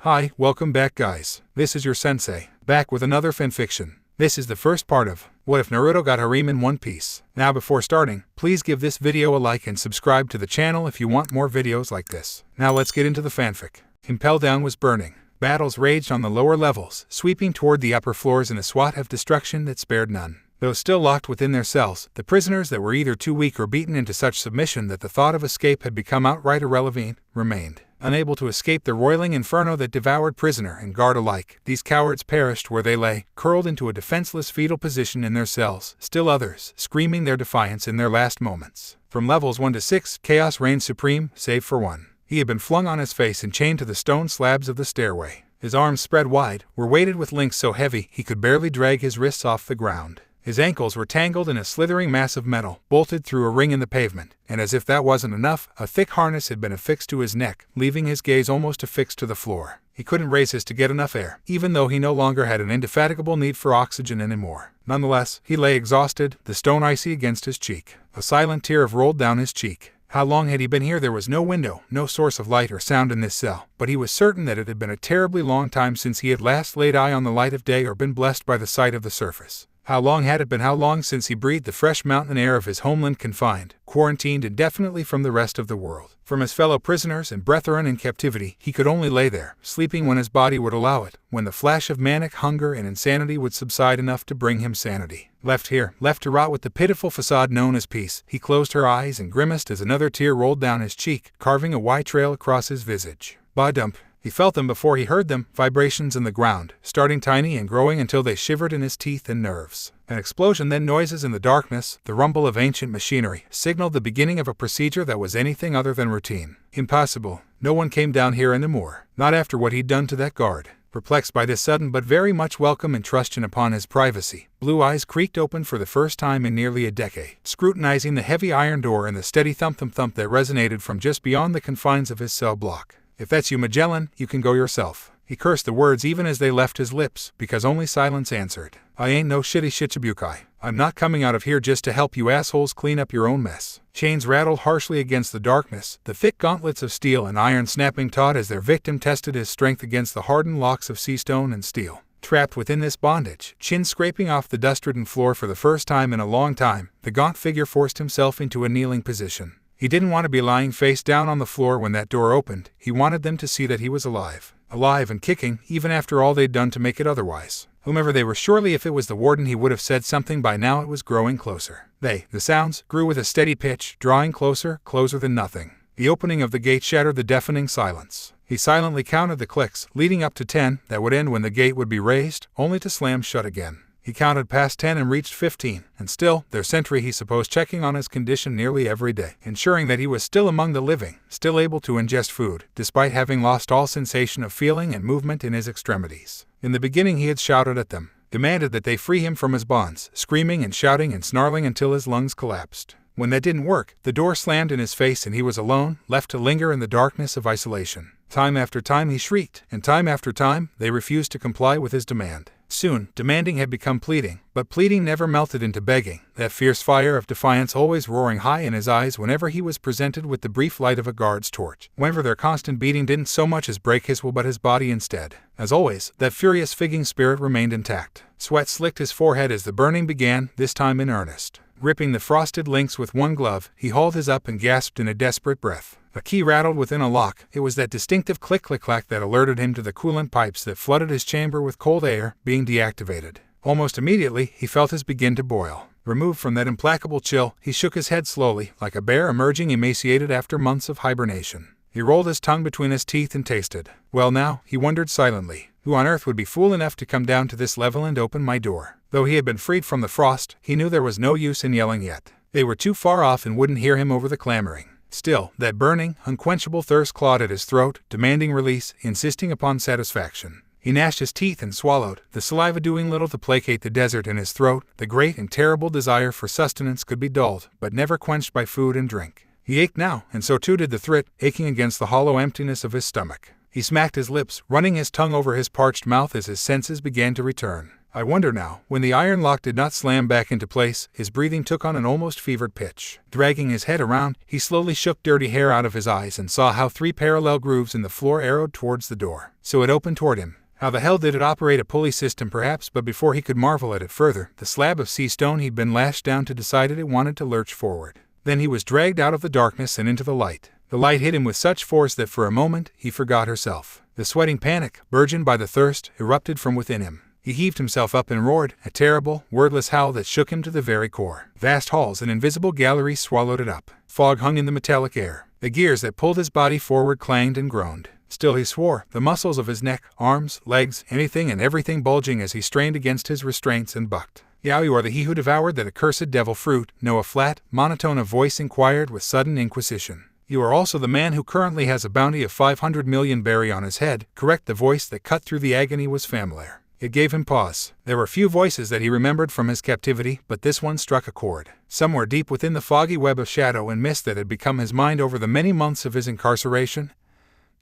Hi, welcome back guys. This is your sensei, back with another fanfiction. This is the first part of What If Naruto Got Harem in One Piece. Now before starting, please give this video a like and subscribe to the channel if you want more videos like this. Now let's get into the fanfic. Impel Down was burning. Battles raged on the lower levels, sweeping toward the upper floors in a swath of destruction that spared none. Though still locked within their cells, the prisoners that were either too weak or beaten into such submission that the thought of escape had become outright irrelevant, remained. Unable to escape the roiling inferno that devoured prisoner and guard alike, these cowards perished where they lay, curled into a defenseless fetal position in their cells, still others, screaming their defiance in their last moments. From levels 1 to 6, chaos reigned supreme, save for one. He had been flung on his face and chained to the stone slabs of the stairway. His arms spread wide, were weighted with links so heavy he could barely drag his wrists off the ground. His ankles were tangled in a slithering mass of metal, bolted through a ring in the pavement, and as if that wasn't enough, a thick harness had been affixed to his neck, leaving his gaze almost affixed to the floor. He couldn't raise his to get enough air, even though he no longer had an indefatigable need for oxygen anymore. Nonetheless, he lay exhausted, the stone icy against his cheek. A silent tear rolled down his cheek. How long had he been here? There was no window, no source of light or sound in this cell, but he was certain that it had been a terribly long time since he had last laid eye on the light of day or been blessed by the sight of the surface. How long had it been? How long since he breathed the fresh mountain air of his homeland, confined, quarantined indefinitely from the rest of the world? From his fellow prisoners and brethren in captivity, he could only lay there, sleeping when his body would allow it, when the flash of manic hunger and insanity would subside enough to bring him sanity. Left here, left to rot with the pitiful facade known as peace, he closed her eyes and grimaced as another tear rolled down his cheek, carving a wide trail across his visage. Ba-dump. He felt them before he heard them, vibrations in the ground, starting tiny and growing until they shivered in his teeth and nerves. An explosion, then noises in the darkness, the rumble of ancient machinery, signaled the beginning of a procedure that was anything other than routine. Impossible. No one came down here anymore. Not after what he'd done to that guard. Perplexed by this sudden but very much welcome intrusion upon his privacy, blue eyes creaked open for the first time in nearly a decade, scrutinizing the heavy iron door and the steady thump-thump-thump that resonated from just beyond the confines of his cell block. If that's you, Magellan, you can go yourself. He cursed the words even as they left his lips, because only silence answered. I ain't no shitty shichibukai. I'm not coming out of here just to help you assholes clean up your own mess. Chains rattled harshly against the darkness, the thick gauntlets of steel and iron snapping taut as their victim tested his strength against the hardened locks of sea stone and steel. Trapped within this bondage, chin scraping off the dust-ridden floor for the first time in a long time, the gaunt figure forced himself into a kneeling position. He didn't want to be lying face down on the floor when that door opened. He wanted them to see that he was alive. Alive and kicking, even after all they'd done to make it otherwise. Whomever they were, surely if it was the warden he would have said something by now. It was growing closer. The sounds, grew with a steady pitch, drawing closer, closer than nothing. The opening of the gate shattered the deafening silence. He silently counted the clicks, leading up to 10, that would end when the gate would be raised, only to slam shut again. He counted past 10 and reached 15, and still, their sentry he supposed checking on his condition nearly every day, ensuring that he was still among the living, still able to ingest food, despite having lost all sensation of feeling and movement in his extremities. In the beginning he had shouted at them, demanded that they free him from his bonds, screaming and shouting and snarling until his lungs collapsed. When that didn't work, the door slammed in his face and he was alone, left to linger in the darkness of isolation. Time after time he shrieked, and time after time they refused to comply with his demand. Soon, demanding had become pleading, but pleading never melted into begging, that fierce fire of defiance always roaring high in his eyes whenever he was presented with the brief light of a guard's torch. Whenever their constant beating didn't so much as break his will but his body instead. As always, that furious figging spirit remained intact. Sweat slicked his forehead as the burning began, this time in earnest. Gripping the frosted links with one glove, he hauled his up and gasped in a desperate breath. A key rattled within a lock. It was that distinctive click-click-clack that alerted him to the coolant pipes that flooded his chamber with cold air being deactivated. Almost immediately, he felt his begin to boil. Removed from that implacable chill, he shook his head slowly, like a bear emerging emaciated after months of hibernation. He rolled his tongue between his teeth and tasted. Well now, he wondered silently, who on earth would be fool enough to come down to this level and open my door? Though he had been freed from the frost, he knew there was no use in yelling yet. They were too far off and wouldn't hear him over the clamoring. Still, that burning, unquenchable thirst clawed at his throat, demanding release, insisting upon satisfaction. He gnashed his teeth and swallowed, the saliva doing little to placate the desert in his throat. The great and terrible desire for sustenance could be dulled, but never quenched by food and drink. He ached now, and so too did the throat, aching against the hollow emptiness of his stomach. He smacked his lips, running his tongue over his parched mouth as his senses began to return. I wonder now. When the iron lock did not slam back into place, his breathing took on an almost fevered pitch. Dragging his head around, he slowly shook dirty hair out of his eyes and saw how 3 parallel grooves in the floor arrowed towards the door. So it opened toward him. How the hell did it operate? A pulley system perhaps, but before he could marvel at it further, the slab of sea stone he'd been lashed down to decided it wanted to lurch forward. Then he was dragged out of the darkness and into the light. The light hit him with such force that for a moment he forgot herself. The sweating panic, burgeoned by the thirst, erupted from within him. He heaved himself up and roared, a terrible, wordless howl that shook him to the very core. Vast halls and invisible galleries swallowed it up. Fog hung in the metallic air. The gears that pulled his body forward clanged and groaned. Still he swore, the muscles of his neck, arms, legs, anything and everything bulging as he strained against his restraints and bucked. "Yao, you are the he who devoured that accursed devil fruit?" No, a flat, monotone of voice inquired with sudden inquisition. "You are also the man who currently has a bounty of 500 million berry on his head?" Correct. The voice that cut through the agony was familiar. It gave him pause. There were few voices that he remembered from his captivity, but this one struck a chord. Somewhere deep within the foggy web of shadow and mist that had become his mind over the many months of his incarceration,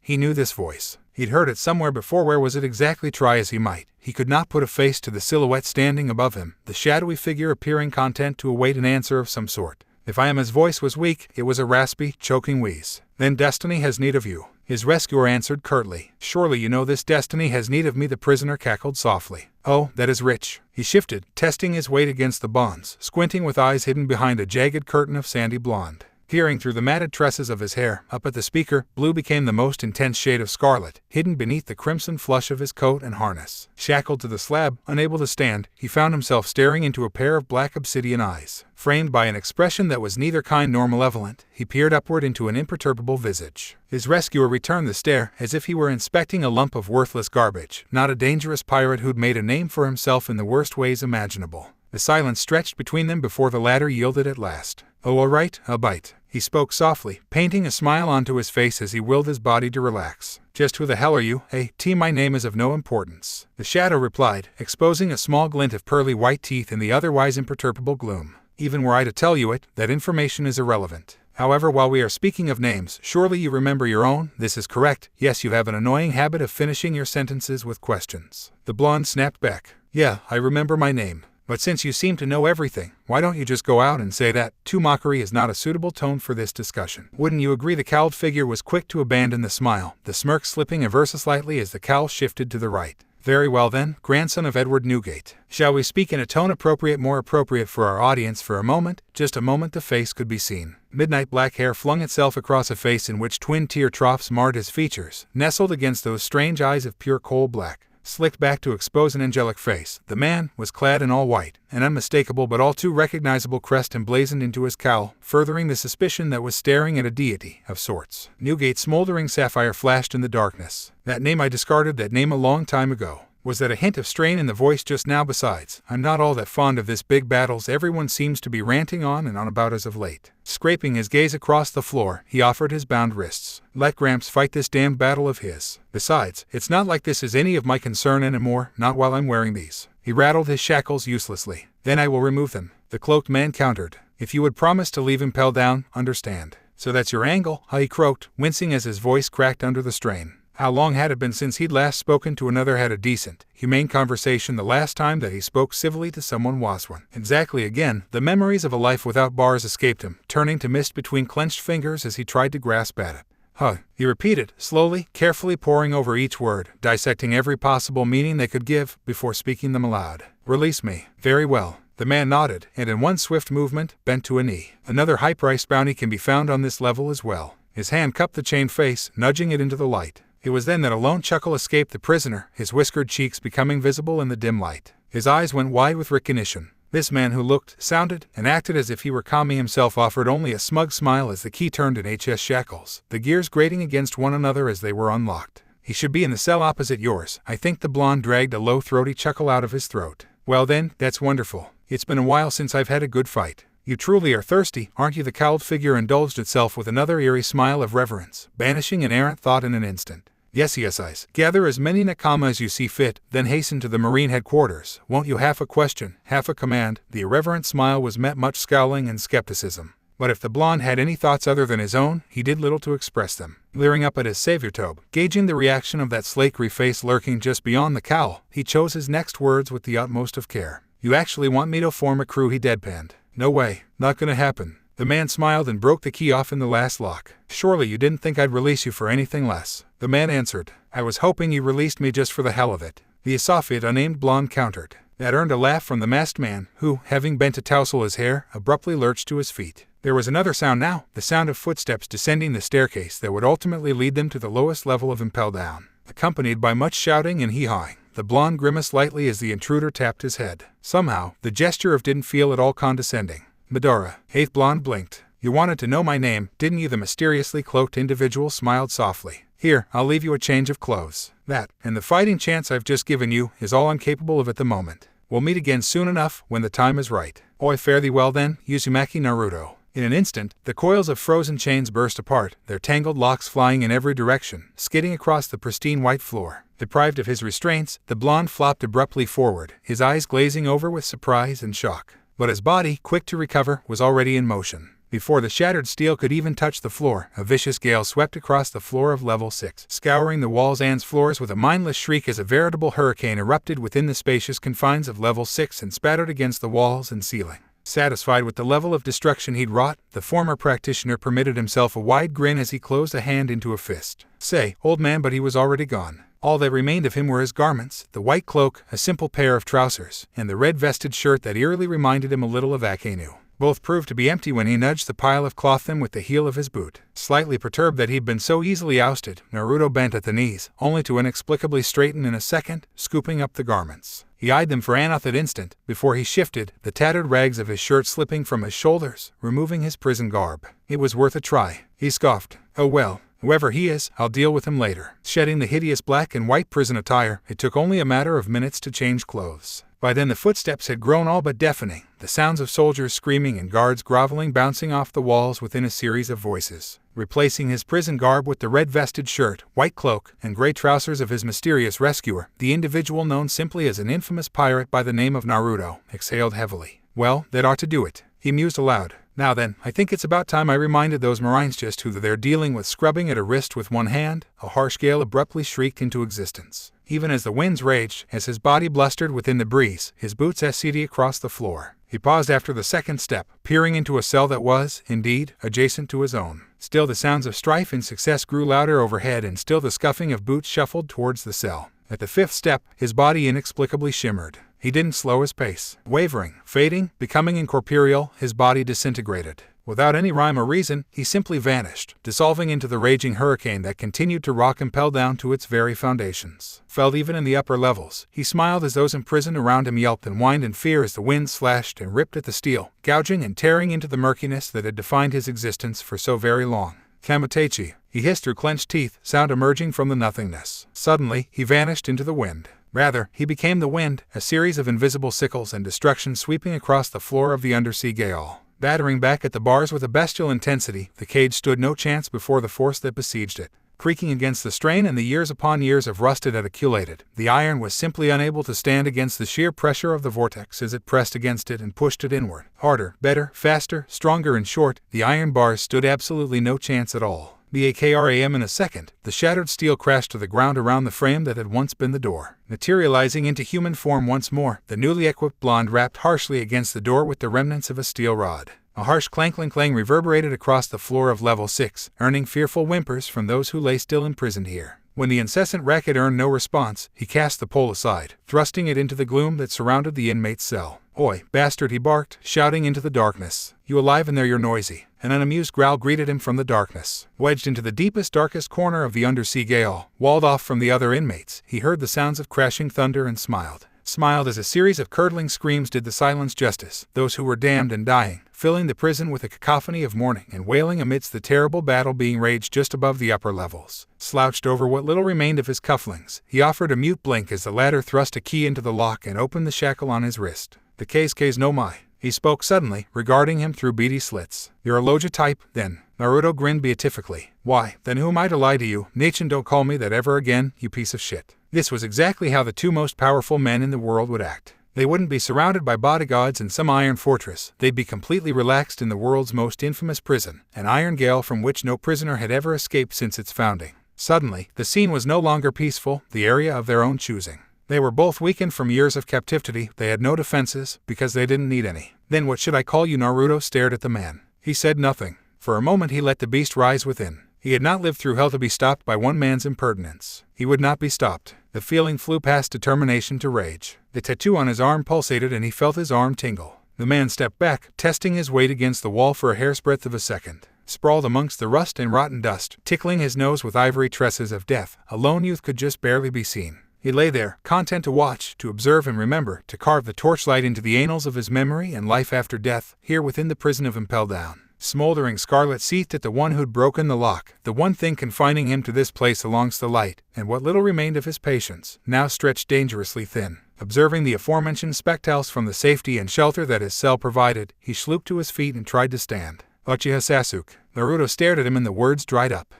he knew this voice. He'd heard it somewhere before. Where was it exactly? Try as he might, he could not put a face to the silhouette standing above him, the shadowy figure appearing content to await an answer of some sort. If I am, his voice was weak, it was a raspy, choking wheeze. "Then destiny has need of you," his rescuer answered curtly. "Surely you know this. Destiny has need of me," the prisoner cackled softly. "Oh, that is rich." He shifted, testing his weight against the bonds, squinting with eyes hidden behind a jagged curtain of sandy blonde. Peering through the matted tresses of his hair, up at the speaker, blue became the most intense shade of scarlet, hidden beneath the crimson flush of his coat and harness. Shackled to the slab, unable to stand, he found himself staring into a pair of black obsidian eyes. Framed by an expression that was neither kind nor malevolent, he peered upward into an imperturbable visage. His rescuer returned the stare, as if he were inspecting a lump of worthless garbage, not a dangerous pirate who'd made a name for himself in the worst ways imaginable. The silence stretched between them before the latter yielded at last. "Oh, all right, a bite," he spoke softly, painting a smile onto his face as he willed his body to relax. "Just who the hell are you, eh? My name is of no importance," the shadow replied, exposing a small glint of pearly white teeth in the otherwise imperturbable gloom. "Even were I to tell you it, that information is irrelevant. However, while we are speaking of names, surely you remember your own?" "This is correct. Yes, you have an annoying habit of finishing your sentences with questions." The blonde snapped back. "Yeah, I remember my name. But since you seem to know everything, why don't you just go out and say that?" Too mockery is not a suitable tone for this discussion. "Wouldn't you agree?" The cowled figure was quick to abandon the smile, the smirk slipping ever so slightly as the cowl shifted to the right. "Very well then, grandson of Edward Newgate. Shall we speak in a tone appropriate, more appropriate for our audience for a moment?" Just a moment the face could be seen. Midnight black hair flung itself across a face in which twin tear troughs marred his features, nestled against those strange eyes of pure coal black. Slicked back to expose an angelic face, the man was clad in all white, an unmistakable but all too recognizable crest emblazoned into his cowl, furthering the suspicion that was staring at a deity of sorts. Newgate's smoldering sapphire flashed in the darkness. "That name I discarded that name a long time ago." Was that a hint of strain in the voice just now? "Besides, I'm not all that fond of this big battles everyone seems to be ranting on and on about as of late." Scraping his gaze across the floor, he offered his bound wrists. "Let Gramps fight this damned battle of his. Besides, it's not like this is any of my concern anymore, not while I'm wearing these." He rattled his shackles uselessly. "Then I will remove them," the cloaked man countered. "If you would promise to leave Impel Down, understand." "So that's your angle, huh?" he croaked, wincing as his voice cracked under the strain. How long had it been since he'd last spoken to another, had a decent, humane conversation? The last time that he spoke civilly to someone was one. Exactly. Again, the memories of a life without bars escaped him, turning to mist between clenched fingers as he tried to grasp at it. "Huh," he repeated, slowly, carefully poring over each word, dissecting every possible meaning they could give, before speaking them aloud. "Release me." "Very well." The man nodded, and in one swift movement, bent to a knee. "Another high-priced bounty can be found on this level as well." His hand cupped the chained face, nudging it into the light. It was then that a lone chuckle escaped the prisoner, his whiskered cheeks becoming visible in the dim light. His eyes went wide with recognition. This man who looked, sounded, and acted as if he were calming himself offered only a smug smile as the key turned in HS shackles, the gears grating against one another as they were unlocked. "He should be in the cell opposite yours, I think." The blonde dragged a low throaty chuckle out of his throat. "Well then, that's wonderful. It's been a while since I've had a good fight. You truly are thirsty, aren't you?" The cowled figure indulged itself with another eerie smile of reverence, banishing an errant thought in an instant. "Yes, eyes. Gather as many nakama as you see fit, then hasten to the Marine headquarters. Won't you?" Half a question, half a command, the irreverent smile was met much scowling and skepticism. But if the blonde had any thoughts other than his own, he did little to express them. Leering up at his savior Tobe, gauging the reaction of that slakery face lurking just beyond the cowl, he chose his next words with the utmost of care. "You actually want me to form a crew?" he deadpanned. "No way. Not gonna happen." The man smiled and broke the key off in the last lock. "Surely you didn't think I'd release you for anything less?" The man answered. "I was hoping you released me just for the hell of it." The Asaphid unnamed blonde countered. That earned a laugh from the masked man, who, having bent to tousle his hair, abruptly lurched to his feet. There was another sound now, the sound of footsteps descending the staircase that would ultimately lead them to the lowest level of Impel Down. Accompanied by much shouting and hee-hawing, the blonde grimaced lightly as the intruder tapped his head. Somehow, the gesture didn't feel at all condescending. "Madara." Eighth blonde blinked. "You wanted to know my name, didn't you?" The mysteriously cloaked individual smiled softly. "Here, I'll leave you a change of clothes. That, and the fighting chance I've just given you, is all I'm capable of at the moment. We'll meet again soon enough, when the time is right. Oi, fare thee well then, Uzumaki Naruto." In an instant, the coils of frozen chains burst apart, their tangled locks flying in every direction, skidding across the pristine white floor. Deprived of his restraints, the blonde flopped abruptly forward, his eyes glazing over with surprise and shock. But his body, quick to recover, was already in motion. Before the shattered steel could even touch the floor, a vicious gale swept across the floor of level 6, scouring the walls and floors with a mindless shriek as a veritable hurricane erupted within the spacious confines of level 6 and spattered against the walls and ceiling. Satisfied with the level of destruction he'd wrought, the former practitioner permitted himself a wide grin as he closed a hand into a fist. "Say, old man," but he was already gone. All that remained of him were his garments, the white cloak, a simple pair of trousers, and the red-vested shirt that eerily reminded him a little of Akenu. Both proved to be empty when he nudged the pile of cloth them with the heel of his boot. Slightly perturbed that he'd been so easily ousted, Naruto bent at the knees, only to inexplicably straighten in a second, scooping up the garments. He eyed them for an instant, before he shifted, the tattered rags of his shirt slipping from his shoulders, removing his prison garb. It was worth a try. He scoffed. "Oh well. Whoever he is, I'll deal with him later." Shedding the hideous black and white prison attire, it took only a matter of minutes to change clothes. By then the footsteps had grown all but deafening, the sounds of soldiers screaming and guards groveling bouncing off the walls within a series of voices. Replacing his prison garb with the red-vested shirt, white cloak, and gray trousers of his mysterious rescuer, the individual known simply as an infamous pirate by the name of Naruto exhaled heavily. "Well, that ought to do it," he mused aloud. "Now then, I think it's about time I reminded those Marines just who they're dealing with." Scrubbing at a wrist with one hand, a harsh gale abruptly shrieked into existence. Even as the winds raged, as his body blustered within the breeze, his boots SCD across the floor. He paused after the second step, peering into a cell that was, indeed, adjacent to his own. Still the sounds of strife and success grew louder overhead, and still the scuffing of boots shuffled towards the cell. At the fifth step, his body inexplicably shimmered. He didn't slow his pace. Wavering, fading, becoming incorporeal, his body disintegrated. Without any rhyme or reason, he simply vanished, dissolving into the raging hurricane that continued to rock Impel Down to its very foundations. Felt even in the upper levels, he smiled as those imprisoned around him yelped and whined in fear as the wind slashed and ripped at the steel, gouging and tearing into the murkiness that had defined his existence for so very long. "Kamatechi," he hissed through clenched teeth, sound emerging from the nothingness. Suddenly, he vanished into the wind. Rather, he became the wind, a series of invisible sickles and destruction sweeping across the floor of the undersea gale. Battering back at the bars with a bestial intensity, the cage stood no chance before the force that besieged it. Creaking against the strain and the years upon years of rust it had accumulated, the iron was simply unable to stand against the sheer pressure of the vortex as it pressed against it and pushed it inward. Harder, better, faster, stronger. In short, the iron bars stood absolutely no chance at all. BAKRAM in a second, the shattered steel crashed to the ground around the frame that had once been the door. Materializing into human form once more, the newly equipped blonde rapped harshly against the door with the remnants of a steel rod. A harsh clang-clang-clang reverberated across the floor of level 6, earning fearful whimpers from those who lay still imprisoned here. When the incessant racket earned no response, he cast the pole aside, thrusting it into the gloom that surrounded the inmate's cell. "Oi, bastard," he barked, shouting into the darkness. "You alive in there? You're noisy." An unamused growl greeted him from the darkness. Wedged into the deepest, darkest corner of the undersea gale, walled off from the other inmates, he heard the sounds of crashing thunder and smiled. Smiled as a series of curdling screams did the silence justice, those who were damned and dying, filling the prison with a cacophony of mourning and wailing amidst the terrible battle being raged just above the upper levels. Slouched over what little remained of his cufflinks, he offered a mute blink as the latter thrust a key into the lock and opened the shackle on his wrist. "The case no mai," he spoke suddenly, regarding him through beady slits. "You're a Loja type, then?" Naruto grinned beatifically. "Why, then who am I to lie to you? Nichin, don't call me that ever again, you piece of shit." This was exactly how the two most powerful men in the world would act. They wouldn't be surrounded by bodyguards in some iron fortress. They'd be completely relaxed in the world's most infamous prison, an iron gale from which no prisoner had ever escaped since its founding. Suddenly, the scene was no longer peaceful, the area of their own choosing. They were both weakened from years of captivity. They had no defenses, because they didn't need any. Then what should I call you? Naruto stared at the man. He said nothing. For a moment he let the beast rise within. He had not lived through hell to be stopped by one man's impertinence. He would not be stopped. The feeling flew past determination to rage. The tattoo on his arm pulsated and he felt his arm tingle. The man stepped back, testing his weight against the wall for a hair's breadth of a second. Sprawled amongst the rust and rotten dust, tickling his nose with ivory tresses of death, a lone youth could just barely be seen. He lay there, content to watch, to observe and remember, to carve the torchlight into the annals of his memory and life after death, here within the prison of Impel Down. Smoldering scarlet seethed at the one who'd broken the lock, the one thing confining him to this place alongst the light, and what little remained of his patience, now stretched dangerously thin. Observing the aforementioned spectacles from the safety and shelter that his cell provided, he slooped to his feet and tried to stand. Uchiha Sasuke. Naruto stared at him and the words dried up.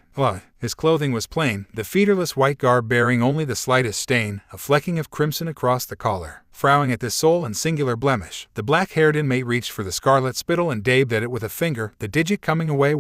His clothing was plain, the featureless white garb bearing only the slightest stain, a flecking of crimson across the collar. Frowning at this sole and singular blemish, the black-haired inmate reached for the scarlet spittle and dabbed at it with a finger, the digit coming away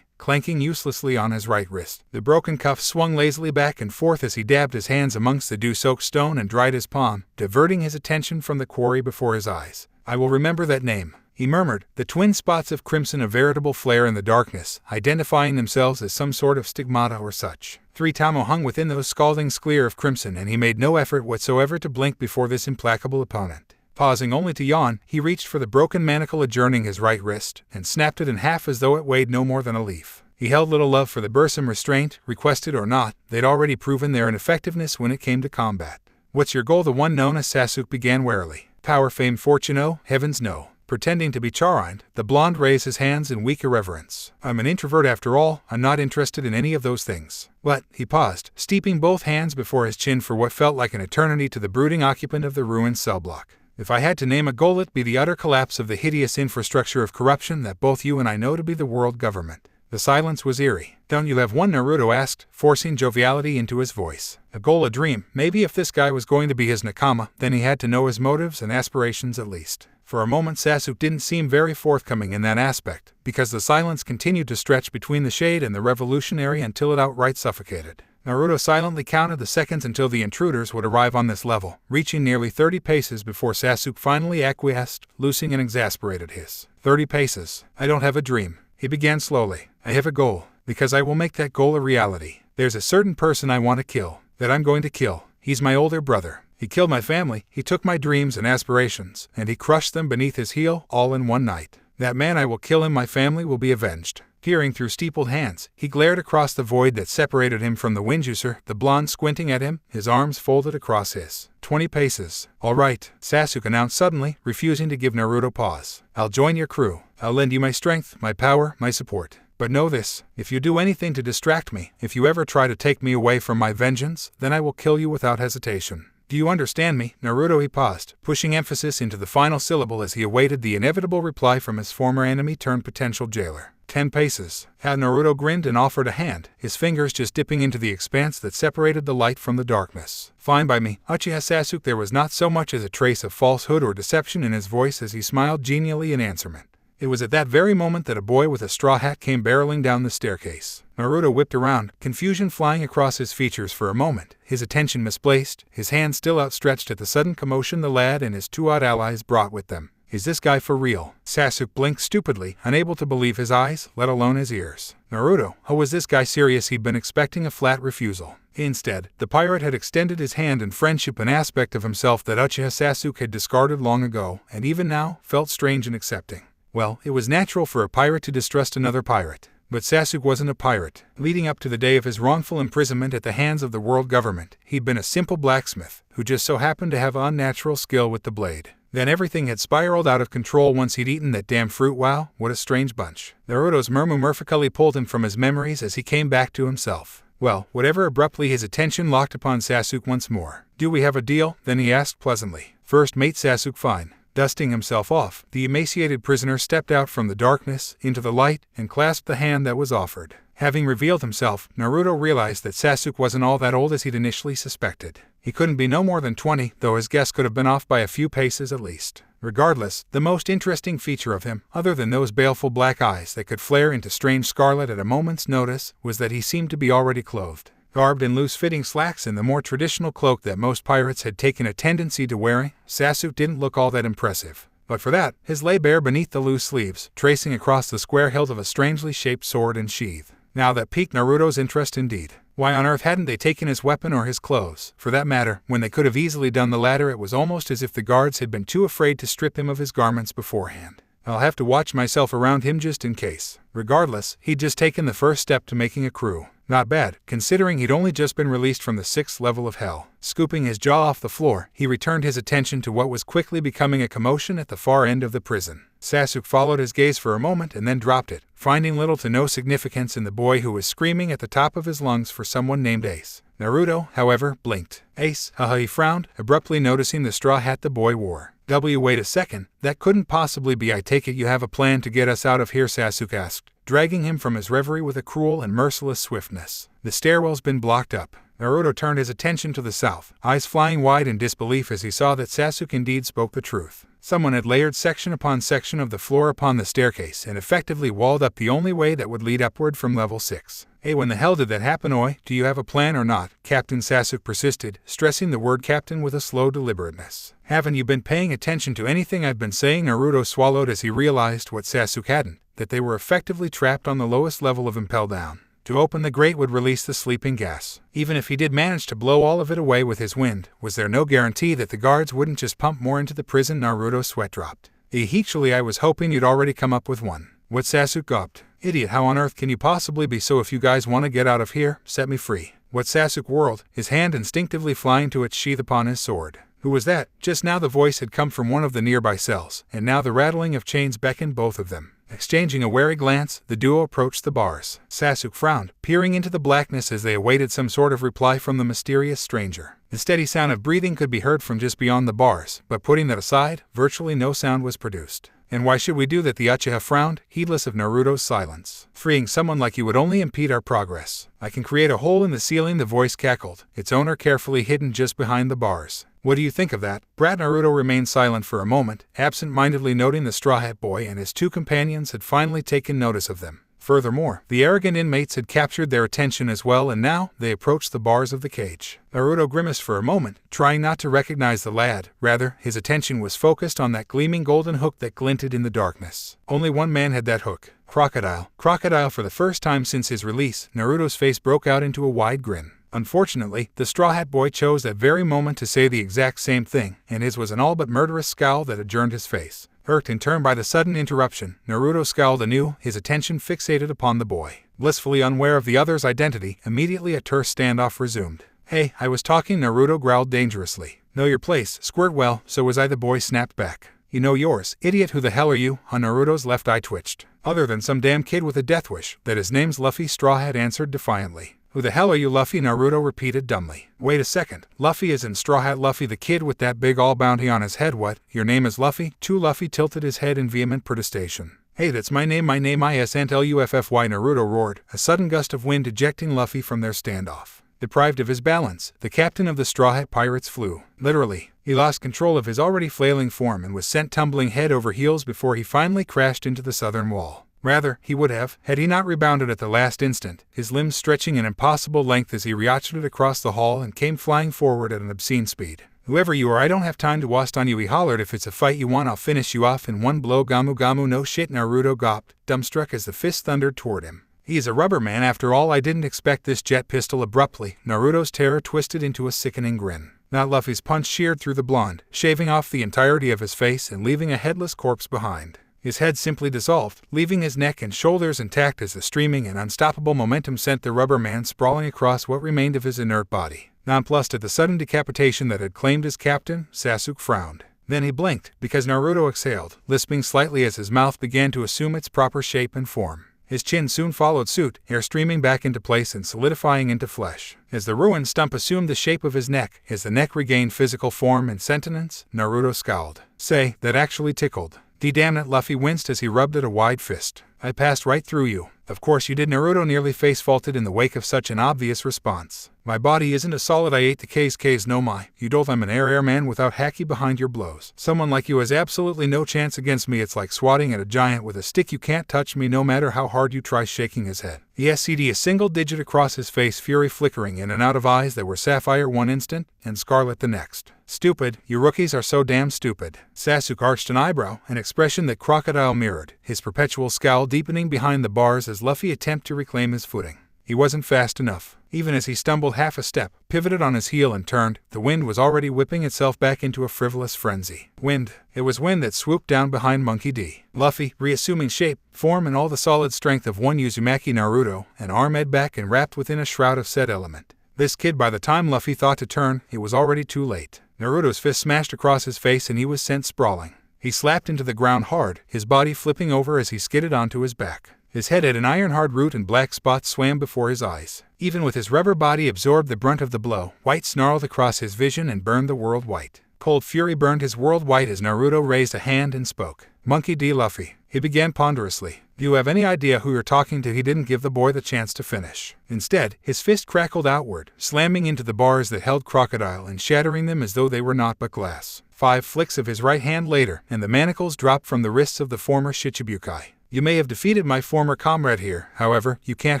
clanking uselessly on his right wrist. The broken cuff swung lazily back and forth as he dabbed his hands amongst the dew-soaked stone and dried his palm, diverting his attention from the quarry before his eyes. I will remember that name, he murmured, the twin spots of crimson a veritable flare in the darkness, identifying themselves as some sort of stigmata or such. 3 Tamo hung within those scalding sclere of crimson, and he made no effort whatsoever to blink before this implacable opponent. Pausing only to yawn, he reached for the broken manacle adjoining his right wrist, and snapped it in half as though it weighed no more than a leaf. He held little love for the bursome restraint, requested or not. They'd already proven their ineffectiveness when it came to combat. What's your goal? The one known as Sasuke began warily. Power, fame, fortune? Oh, heavens no. Pretending to be charined, the blonde raised his hands in weak irreverence. I'm an introvert after all. I'm not interested in any of those things. What? He paused, steeping both hands before his chin for what felt like an eternity to the brooding occupant of the ruined cell block. If I had to name a goal, it'd be the utter collapse of the hideous infrastructure of corruption that both you and I know to be the world government. The silence was eerie. Don't you have one? Naruto asked, forcing joviality into his voice. A goal, a dream. Maybe if this guy was going to be his nakama, then he had to know his motives and aspirations at least. For a moment Sasuke didn't seem very forthcoming in that aspect, because the silence continued to stretch between the shade and the revolutionary until it outright suffocated. Naruto silently counted the seconds until the intruders would arrive on this level, reaching nearly 30 paces before Sasuke finally acquiesced, loosing an exasperated hiss. 30 paces. I don't have a dream. He began slowly. I have a goal, because I will make that goal a reality. There's a certain person I want to kill, that I'm going to kill. He's my older brother. He killed my family, he took my dreams and aspirations, and he crushed them beneath his heel, all in one night. That man, I will kill him, my family will be avenged. Peering through steepled hands, he glared across the void that separated him from the windjuicer, the blonde squinting at him, his arms folded across his. 20 paces. All right, Sasuke announced suddenly, refusing to give Naruto pause. I'll join your crew. I'll lend you my strength, my power, my support. But know this, if you do anything to distract me, if you ever try to take me away from my vengeance, then I will kill you without hesitation. Do you understand me, Naruto? He paused, pushing emphasis into the final syllable as he awaited the inevitable reply from his former enemy turned potential jailer. 10 paces. Naruto grinned and offered a hand, his fingers just dipping into the expanse that separated the light from the darkness. Fine by me, Uchiha Sasuke. There was not so much as a trace of falsehood or deception in his voice as he smiled genially in answerment. It was at that very moment that a boy with a straw hat came barreling down the staircase. Naruto whipped around, confusion flying across his features for a moment, his attention misplaced, his hand still outstretched at the sudden commotion the lad and his 2 odd allies brought with them. Is this guy for real? Sasuke blinked stupidly, unable to believe his eyes, let alone his ears. Naruto, how was this guy serious? He'd been expecting a flat refusal. Instead, the pirate had extended his hand in friendship, an aspect of himself that Uchiha Sasuke had discarded long ago, and even now, felt strange and accepting. Well, it was natural for a pirate to distrust another pirate. But Sasuke wasn't a pirate. Leading up to the day of his wrongful imprisonment at the hands of the world government, he'd been a simple blacksmith, who just so happened to have unnatural skill with the blade. Then everything had spiraled out of control once he'd eaten that damn fruit. Wow, what a strange bunch. Naruto's murmurfully pulled him from his memories as he came back to himself. Well, whatever. Abruptly his attention locked upon Sasuke once more. Do we have a deal? Then he asked pleasantly. First mate. Sasuke. Fine. Dusting himself off, the emaciated prisoner stepped out from the darkness into the light and clasped the hand that was offered. Having revealed himself, Naruto realized that Sasuke wasn't all that old as he'd initially suspected. He couldn't be no more than 20, though his guess could have been off by a few paces at least. Regardless, the most interesting feature of him, other than those baleful black eyes that could flare into strange scarlet at a moment's notice, was that he seemed to be already clothed. Garbed in loose-fitting slacks and the more traditional cloak that most pirates had taken a tendency to wearing, Sasuke didn't look all that impressive. But for that, his lay bare beneath the loose sleeves, tracing across the square hilt of a strangely shaped sword and sheath. Now that piqued Naruto's interest indeed. Why on earth hadn't they taken his weapon or his clothes? For that matter, when they could have easily done the latter, it was almost as if the guards had been too afraid to strip him of his garments beforehand. I'll have to watch myself around him just in case. Regardless, he'd just taken the first step to making a crew. Not bad, considering he'd only just been released from the 6th level of hell. Scooping his jaw off the floor, he returned his attention to what was quickly becoming a commotion at the far end of the prison. Sasuke followed his gaze for a moment and then dropped it, finding little to no significance in the boy who was screaming at the top of his lungs for someone named Ace. Naruto, however, blinked. Ace, haha, he frowned, abruptly noticing the straw hat the boy wore. Wait a second, that couldn't possibly be. I take it you have a plan to get us out of here, Sasuke asked, dragging him from his reverie with a cruel and merciless swiftness. The stairwell's been blocked up. Naruto turned his attention to the south, eyes flying wide in disbelief as he saw that Sasuke indeed spoke the truth. Someone had layered section upon section of the floor upon the staircase and effectively walled up the only way that would lead upward from level 6. Hey, when the hell did that happen, oi? Do you have a plan or not? Captain Sasuke persisted, stressing the word captain with a slow deliberateness. Haven't you been paying attention to anything I've been saying? Naruto swallowed as he realized what Sasuke hadn't, that they were effectively trapped on the lowest level of Impel Down. To open the grate would release the sleeping gas. Even if he did manage to blow all of it away with his wind, was there no guarantee that the guards wouldn't just pump more into the prison? Naruto's sweat dropped. Actually, I was hoping you'd already come up with one. What? Sasuke gulped. Idiot, how on earth can you possibly be? So if you guys want to get out of here, set me free. What? Sasuke whirled, his hand instinctively flying to its sheath upon his sword. Who was that? Just now the voice had come from one of the nearby cells, and now the rattling of chains beckoned both of them. Exchanging a wary glance, the duo approached the bars. Sasuke frowned, peering into the blackness as they awaited some sort of reply from the mysterious stranger. The steady sound of breathing could be heard from just beyond the bars, but putting that aside, virtually no sound was produced. And why should we do that? The Uchiha frowned, heedless of Naruto's silence. Freeing someone like you would only impede our progress. I can create a hole in the ceiling, the voice cackled, its owner carefully hidden just behind the bars. What do you think of that? Brat. Naruto remained silent for a moment, absent-mindedly noting the Straw Hat Boy and his two companions had finally taken notice of them. Furthermore, the arrogant inmates had captured their attention as well, and now they approached the bars of the cage. Naruto grimaced for a moment, trying not to recognize the lad. Rather, his attention was focused on that gleaming golden hook that glinted in the darkness. Only one man had that hook. Crocodile. Crocodile. For the first time since his release, Naruto's face broke out into a wide grin. Unfortunately, the Straw Hat Boy chose that very moment to say the exact same thing, and his was an all but murderous scowl that adjourned his face. Irked in turn by the sudden interruption, Naruto scowled anew, his attention fixated upon the boy. Blissfully unaware of the other's identity, immediately a terse standoff resumed. Hey, I was talking, Naruto growled dangerously. Know your place, Squirt. Well, so was I, the boy snapped back. You know yours, idiot. Who the hell are you? Naruto's left eye twitched. Other than some damn kid with a death wish, that his name's Luffy, Straw Hat answered defiantly. Who the hell are you, Luffy? Naruto repeated dumbly. Wait a second. Luffy is in Straw Hat. Luffy, the kid with that big all bounty on his head. What? Your name is Luffy? Too. Luffy tilted his head in vehement protestation. Hey, that's my name isn't Luffy, Naruto roared, a sudden gust of wind ejecting Luffy from their standoff. Deprived of his balance, the captain of the Straw Hat Pirates flew. Literally, he lost control of his already flailing form and was sent tumbling head over heels before he finally crashed into the southern wall. Rather, he would have, had he not rebounded at the last instant, his limbs stretching an impossible length as he riachted across the hall and came flying forward at an obscene speed. Whoever you are, I don't have time to waste on you, he hollered. If it's a fight you want, I'll finish you off in one blow. Gamu gamu. No shit, Naruto gawped, dumbstruck as the fist thundered toward him. He's a rubber man after all. I didn't expect this jet pistol. Abruptly, Naruto's terror twisted into a sickening grin. Not Luffy's punch sheared through the blonde, shaving off the entirety of his face and leaving a headless corpse behind. His head simply dissolved, leaving his neck and shoulders intact as the streaming and unstoppable momentum sent the rubber man sprawling across what remained of his inert body. Nonplussed at the sudden decapitation that had claimed his captain, Sasuke frowned. Then he blinked, because Naruto exhaled, lisping slightly as his mouth began to assume its proper shape and form. His chin soon followed suit, hair streaming back into place and solidifying into flesh. As the ruined stump assumed the shape of his neck, as the neck regained physical form and sentience, Naruto scowled. Say, that actually tickled. Damn it, Luffy winced as he rubbed at a wide fist. I passed right through you. Of course you did. Naruto nearly face-faulted in the wake of such an obvious response. My body isn't a solid. I ate the K's no my. You dolt. I'm an air man without haki behind your blows. Someone like you has absolutely no chance against me. It's like swatting at a giant with a stick. You can't touch me no matter how hard you try. Shaking his head. The SCD a single digit across his face, fury flickering in and out of eyes that were sapphire one instant and scarlet the next. Stupid, you rookies are so damn stupid. Sasuke arched an eyebrow, an expression that crocodile mirrored, his perpetual scowl deepening behind the bars as Luffy attempted to reclaim his footing. He wasn't fast enough. Even as he stumbled half a step, pivoted on his heel and turned, the wind was already whipping itself back into a frivolous frenzy. Wind. It was wind that swooped down behind Monkey D. Luffy, reassuming shape, form and all the solid strength of one Uzumaki Naruto, an arm back and wrapped within a shroud of said element. This kid, by the time Luffy thought to turn, it was already too late. Naruto's fist smashed across his face and he was sent sprawling. He slapped into the ground hard, his body flipping over as he skidded onto his back. His head had an iron-hard root and black spots swam before his eyes. Even with his rubber body absorbed the brunt of the blow, white snarled across his vision and burned the world white. Cold fury burned his world white as Naruto raised a hand and spoke. Monkey D. Luffy. He began ponderously. Do you have any idea who you're talking to? He didn't give the boy the chance to finish. Instead, his fist crackled outward, slamming into the bars that held Crocodile and shattering them as though they were naught but glass. 5 flicks of his right hand later, and the manacles dropped from the wrists of the former Shichibukai. You may have defeated my former comrade here, however, you can't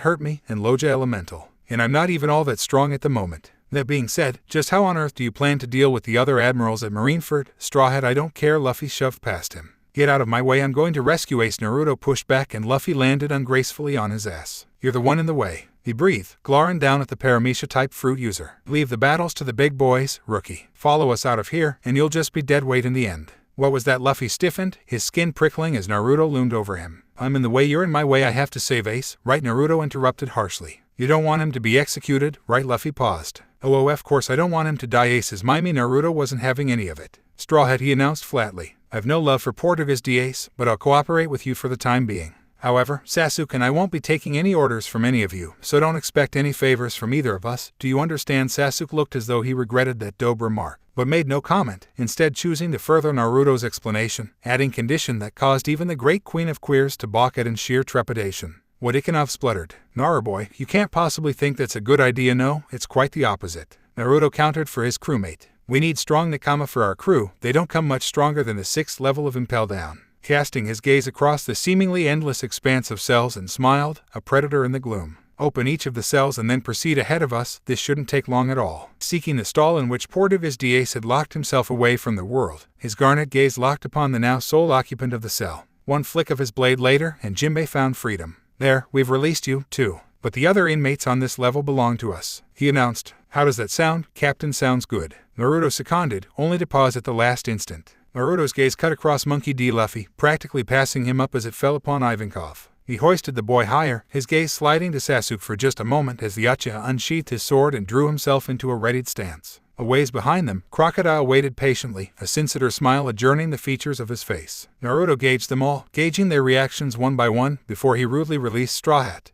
hurt me, and Loja Elemental. And I'm not even all that strong at the moment. That being said, just how on earth do you plan to deal with the other admirals at Marineford? Strawhead, I don't care. Luffy shoved past him. Get out of my way, I'm going to rescue Ace. Naruto pushed back and Luffy landed ungracefully on his ass. You're the one in the way. He breathed, glaring down at the Paramecia-type fruit user. Leave the battles to the big boys, rookie. Follow us out of here, and you'll just be dead weight in the end. What was that? Luffy stiffened, his skin prickling as Naruto loomed over him. I'm in the way. You're in my way. I have to save Ace, right? Naruto interrupted harshly. You don't want him to be executed, right? Luffy paused. Oh, of course I don't want him to die. Ace is mine. Naruto wasn't having any of it. Strawhead, he announced flatly. I've no love for Portavis Ace, but I'll cooperate with you for the time being. However, Sasuke and I won't be taking any orders from any of you, so don't expect any favors from either of us. Do you understand? Sasuke looked as though he regretted that dope remark, but made no comment, instead choosing to further Naruto's explanation, adding condition that caused even the great Queen of Queers to balk at in sheer trepidation. What? Ikenov spluttered. Naruboy, you can't possibly think that's a good idea. No, it's quite the opposite. Naruto countered for his crewmate. We need strong Nakama for our crew. They don't come much stronger than the 6th level of Impel Down. Casting his gaze across the seemingly endless expanse of cells and smiled, a predator in the gloom. Open each of the cells and then proceed ahead of us. This shouldn't take long at all. Seeking the stall in which Portavis Ace had locked himself away from the world, his garnet gaze locked upon the now sole occupant of the cell. One flick of his blade later, and Jinbei found freedom. There, we've released you, too. But the other inmates on this level belong to us, he announced. How does that sound, Captain? Sounds good. Naruto seconded, only to pause at the last instant. Naruto's gaze cut across Monkey D. Luffy, practically passing him up as it fell upon Ivankov. He hoisted the boy higher, his gaze sliding to Sasuke for just a moment as the Uchiha unsheathed his sword and drew himself into a readied stance. A ways behind them, Crocodile waited patiently, a sinister smile adorning the features of his face. Naruto gauged them all, gauging their reactions one by one, before he rudely released Straw Hat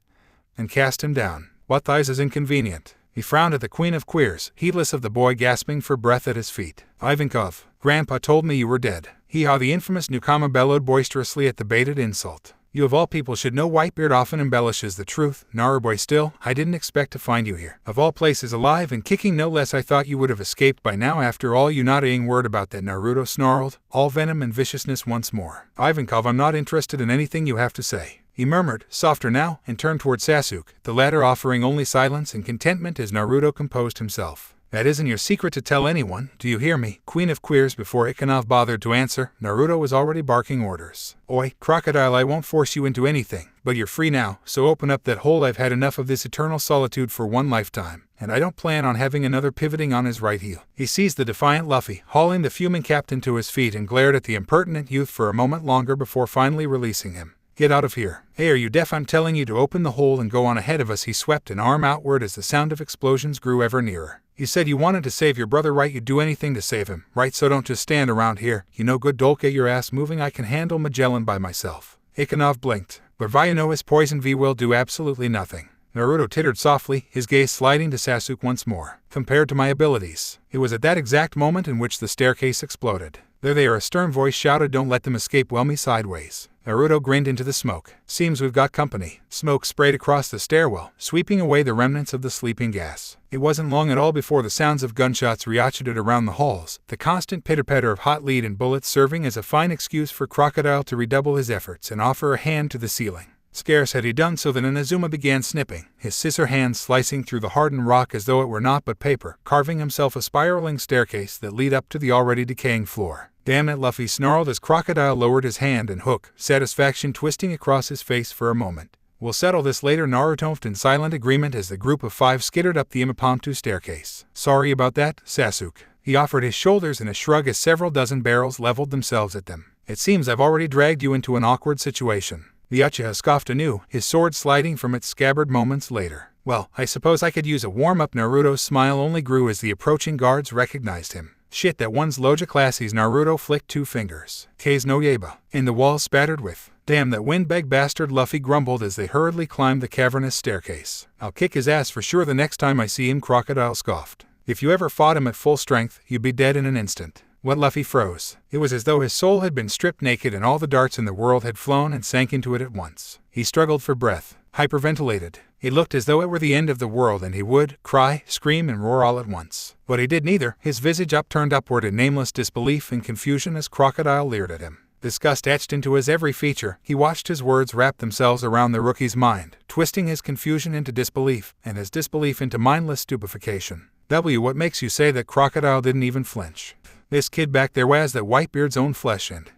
and cast him down. What thighs is inconvenient. He frowned at the Queen of Queers, heedless of the boy gasping for breath at his feet. Ivankov, Grandpa told me you were dead. Hee-haw, the infamous newcomer bellowed boisterously at the baited insult. You of all people should know Whitebeard often embellishes the truth. Naruboy, still, I didn't expect to find you here. Of all places, alive and kicking no less. I thought you would have escaped by now after all. You not a word about that, Naruto snarled, all venom and viciousness once more. Ivankov, I'm not interested in anything you have to say. He murmured, softer now, and turned toward Sasuke, the latter offering only silence and contentment as Naruto composed himself. That isn't your secret to tell anyone, do you hear me? Queen of Queers. Before Ikenov bothered to answer, Naruto was already barking orders. Oi, Crocodile, I won't force you into anything, but you're free now, so open up that hole. I've had enough of this eternal solitude for one lifetime, and I don't plan on having another. Pivoting on his right heel, he seized the defiant Luffy, hauling the fuming captain to his feet and glared at the impertinent youth for a moment longer before finally releasing him. Get out of here. Hey, are you deaf? I'm telling you to open the hole and go on ahead of us. He swept an arm outward as the sound of explosions grew ever nearer. You said you wanted to save your brother, right? You'd do anything to save him, right? So don't just stand around here. You no good, dolt. Get your ass moving. I can handle Magellan by myself. Ikenov blinked, but Vayano's poison V will do absolutely nothing. Naruto tittered softly, his gaze sliding to Sasuke once more. Compared to my abilities. It was at that exact moment in which the staircase exploded. There they are, a stern voice shouted. Don't let them escape. Whelmy sideways. Naruto grinned into the smoke. Seems we've got company. Smoke sprayed across the stairwell, sweeping away the remnants of the sleeping gas. It wasn't long at all before the sounds of gunshots ricocheted around the halls, the constant pitter-patter of hot lead and bullets serving as a fine excuse for Crocodile to redouble his efforts and offer a hand to the ceiling. Scarce had he done so than Inazuma began snipping, his scissor hands slicing through the hardened rock as though it were naught but paper, carving himself a spiraling staircase that led up to the already decaying floor. "Damn it," Luffy snarled as Crocodile lowered his hand and hook, satisfaction twisting across his face for a moment. "We'll settle this later," Naruto in silent agreement as the group of 5 skittered up the impromptu staircase. "Sorry about that, Sasuke." He offered his shoulders in a shrug as several dozen barrels leveled themselves at them. "It seems I've already dragged you into an awkward situation." The Uchiha scoffed anew, his sword sliding from its scabbard moments later. "Well, I suppose I could use a warm-up." Naruto's smile only grew as the approaching guards recognized him. "Shit, that one's Loja Classies." Naruto flicked 2 fingers. "K's no Yeba." And the walls spattered with. "Damn that windbag bastard," Luffy grumbled as they hurriedly climbed the cavernous staircase. "I'll kick his ass for sure the next time I see him," Crocodile scoffed. "If you ever fought him at full strength, you'd be dead in an instant." What? Luffy froze. It was as though his soul had been stripped naked and all the darts in the world had flown and sank into it at once. He struggled for breath, hyperventilated. It looked as though it were the end of the world and he would cry, scream, and roar all at once. But he did neither, his visage upturned upward in nameless disbelief and confusion as Crocodile leered at him. Disgust etched into his every feature. He watched his words wrap themselves around the rookie's mind, twisting his confusion into disbelief, and his disbelief into mindless stupefaction. What makes you say that?" Crocodile didn't even flinch. "This kid back there was that Whitebeard's own flesh and..."